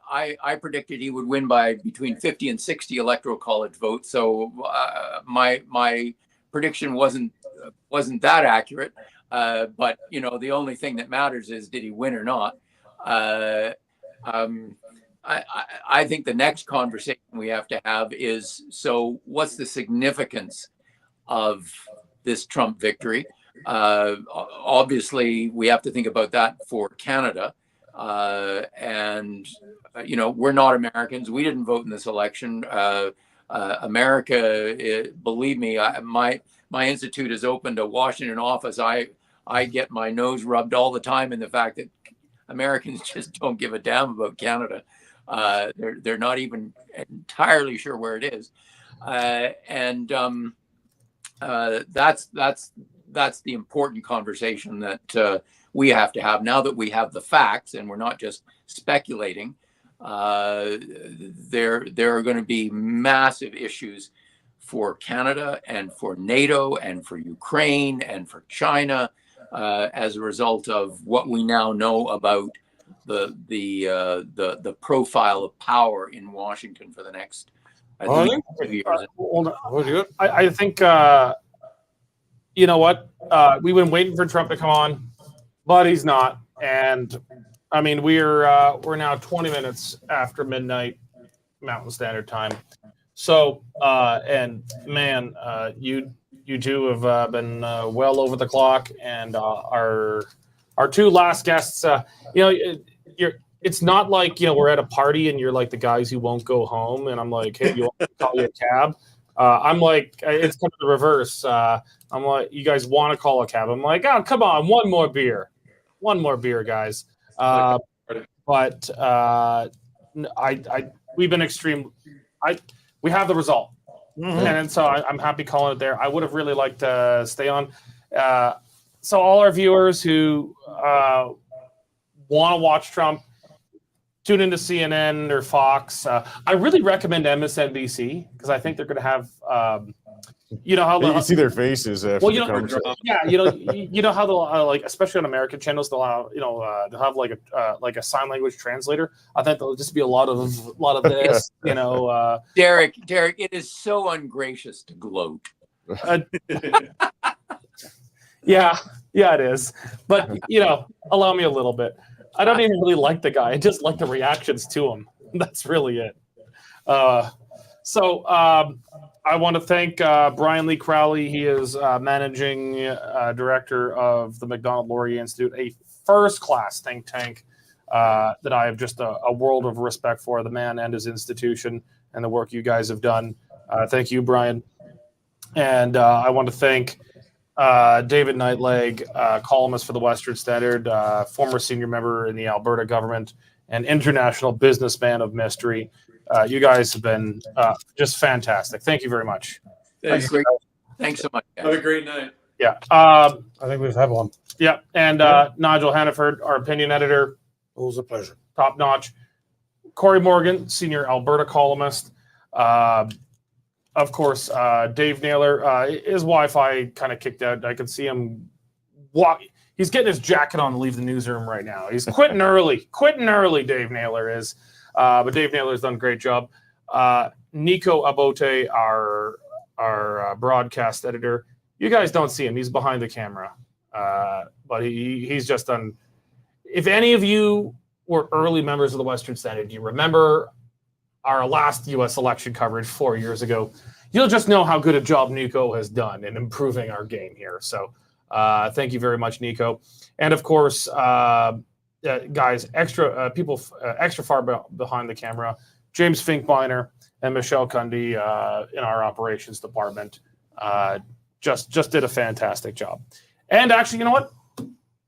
I predicted he would win by between 50 and 60 electoral college votes. So my prediction wasn't that accurate. But you know, the only thing that matters is did he win or not. I think the next conversation we have to have is, so what's the significance of this Trump victory? Obviously, we have to think about that for Canada. And, you know, we're not Americans. We didn't vote in this election. America, believe me, my institute has opened a Washington office. I get my nose rubbed all the time in the fact that Americans just don't give a damn about Canada. They're not even entirely sure where it is, and that's the important conversation that we have to have now that we have the facts and we're not just speculating. There are going to be massive issues for Canada and for NATO and for Ukraine and for China as a result of what we now know about the profile of power in Washington for the next 2 years. I think you know what, we've been waiting for Trump to come on, but he's not. And I mean, we're now 20 minutes after midnight Mountain Standard Time. So and man, you two have been well over the clock, and our two last guests, you know, it's not like, you know, we're at a party and you're like the guys who won't go home, and I'm like, hey, you want me to call you a cab? I'm like, it's kind of the reverse. I'm like, you guys want to call a cab? I'm like, oh, come on, one more beer, guys. But we've been extreme. We have the result, and so I'm happy calling it there. I would have really liked to stay on. So all our viewers who want to watch Trump, tune into CNN or Fox. I really recommend MSNBC because I think they're going to have, you know how you can see their faces. After well, you know, you know how they'll like, especially on American channels, they'll have, you know, they'll have like a sign language translator. I think there'll just be a lot of this, you know. Derek, it is so ungracious to gloat. Yeah, it is. But, you know, allow me a little bit. I don't even really like the guy. I just like the reactions to him. That's really it. So I want to thank Brian Lee Crowley. He is managing director of the Macdonald-Laurier Institute, a first-class think tank that I have just a world of respect for, the man and his institution and the work you guys have done. Thank you, Brian. And I want to thank David Nightleg, columnist for the Western Standard, former senior member in the Alberta government, and international businessman of mystery. You guys have been just fantastic. Thank you very much. Thanks. Thanks so much, guys. Have a great night. Yeah. I think we've had one. Yeah. And Nigel Hannaford, our opinion editor. It was a pleasure. Top notch. Cory Morgan, senior Alberta columnist. Of course, Dave Naylor, his Wi-Fi kind of kicked out. I can see him walk. He's getting his jacket on to leave the newsroom right now. He's quitting early. Dave Naylor is. But Dave Naylor's done a great job. Nico Abote, our broadcast editor. You guys don't see him. He's behind the camera. But he's just done. If any of you were early members of the Western Standard, you remember our last U.S. election coverage 4 years ago, you'll just know how good a job Nico has done in improving our game here. So thank you very much, Nico. And of course, guys, extra far behind the camera, James Finkbeiner and Michelle Cundy in our operations department just did a fantastic job. And actually, you know what?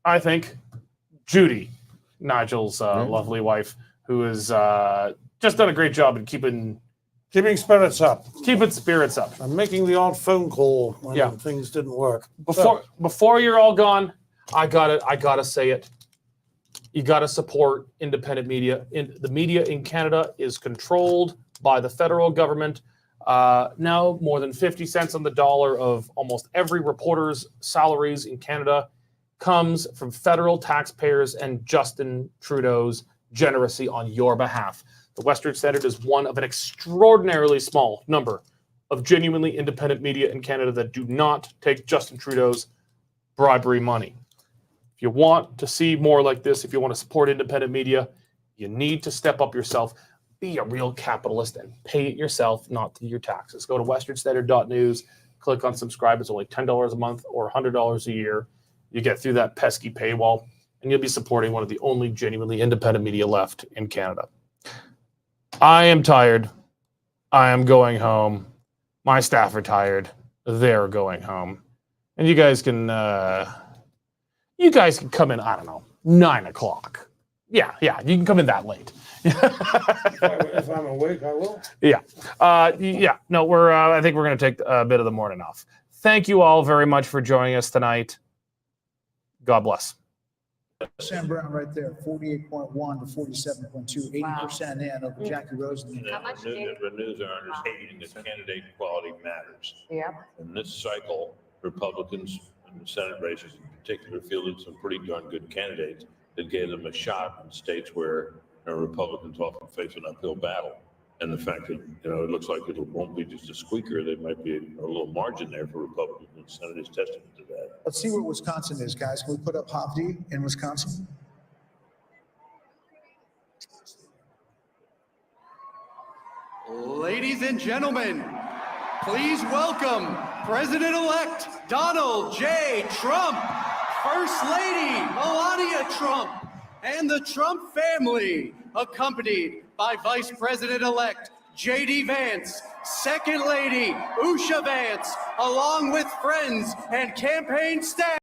I think Judy, Nigel's lovely wife, who has just done a great job in keeping spirits up. Keeping spirits up. I'm making the odd phone call when things didn't work. Before you're all gone, I gotta say it. You gotta support independent media. The media in Canada is controlled by the federal government. Now more than 50 cents on the dollar of almost every reporter's salaries in Canada comes from federal taxpayers and Justin Trudeau's generosity on your behalf. The Western Standard is one of an extraordinarily small number of genuinely independent media in Canada that do not take Justin Trudeau's bribery money. If you want to see more like this, if you want to support independent media, you need to step up yourself. Be a real capitalist and pay it yourself, not through your taxes. Go to westernstandard.news, click on subscribe. It's only $10 a month or $100 a year. You get through that pesky paywall, and you'll be supporting one of the only genuinely independent media left in Canada. I am tired. I am going home. My staff are tired. They're going home. And you guys can come in, I don't know, 9 o'clock. Yeah, you can come in that late. If I'm awake, I will. No, I think we're going to take a bit of the morning off. Thank you all very much for joining us tonight. God bless. Sam Brown right there, 48.1 to 47.2, 80% in over Jackie Rosen. How much the Renews are understating that candidate quality matters. Yeah. In this cycle, Republicans in the Senate races in particular fielded some pretty darn good candidates that gave them a shot in states where Republicans often face an uphill battle. And the fact that, it looks like it won't be just a squeaker, there might be a little margin there for Republicans, and the Senate is testament to that. Let's see what Wisconsin is, guys. Can we put up Hovde in Wisconsin? Ladies and gentlemen, please welcome President-elect Donald J. Trump, First Lady Melania Trump, and the Trump family, accompanied by Vice President-elect J.D. Vance, Second Lady Usha Vance, along with friends and campaign staff.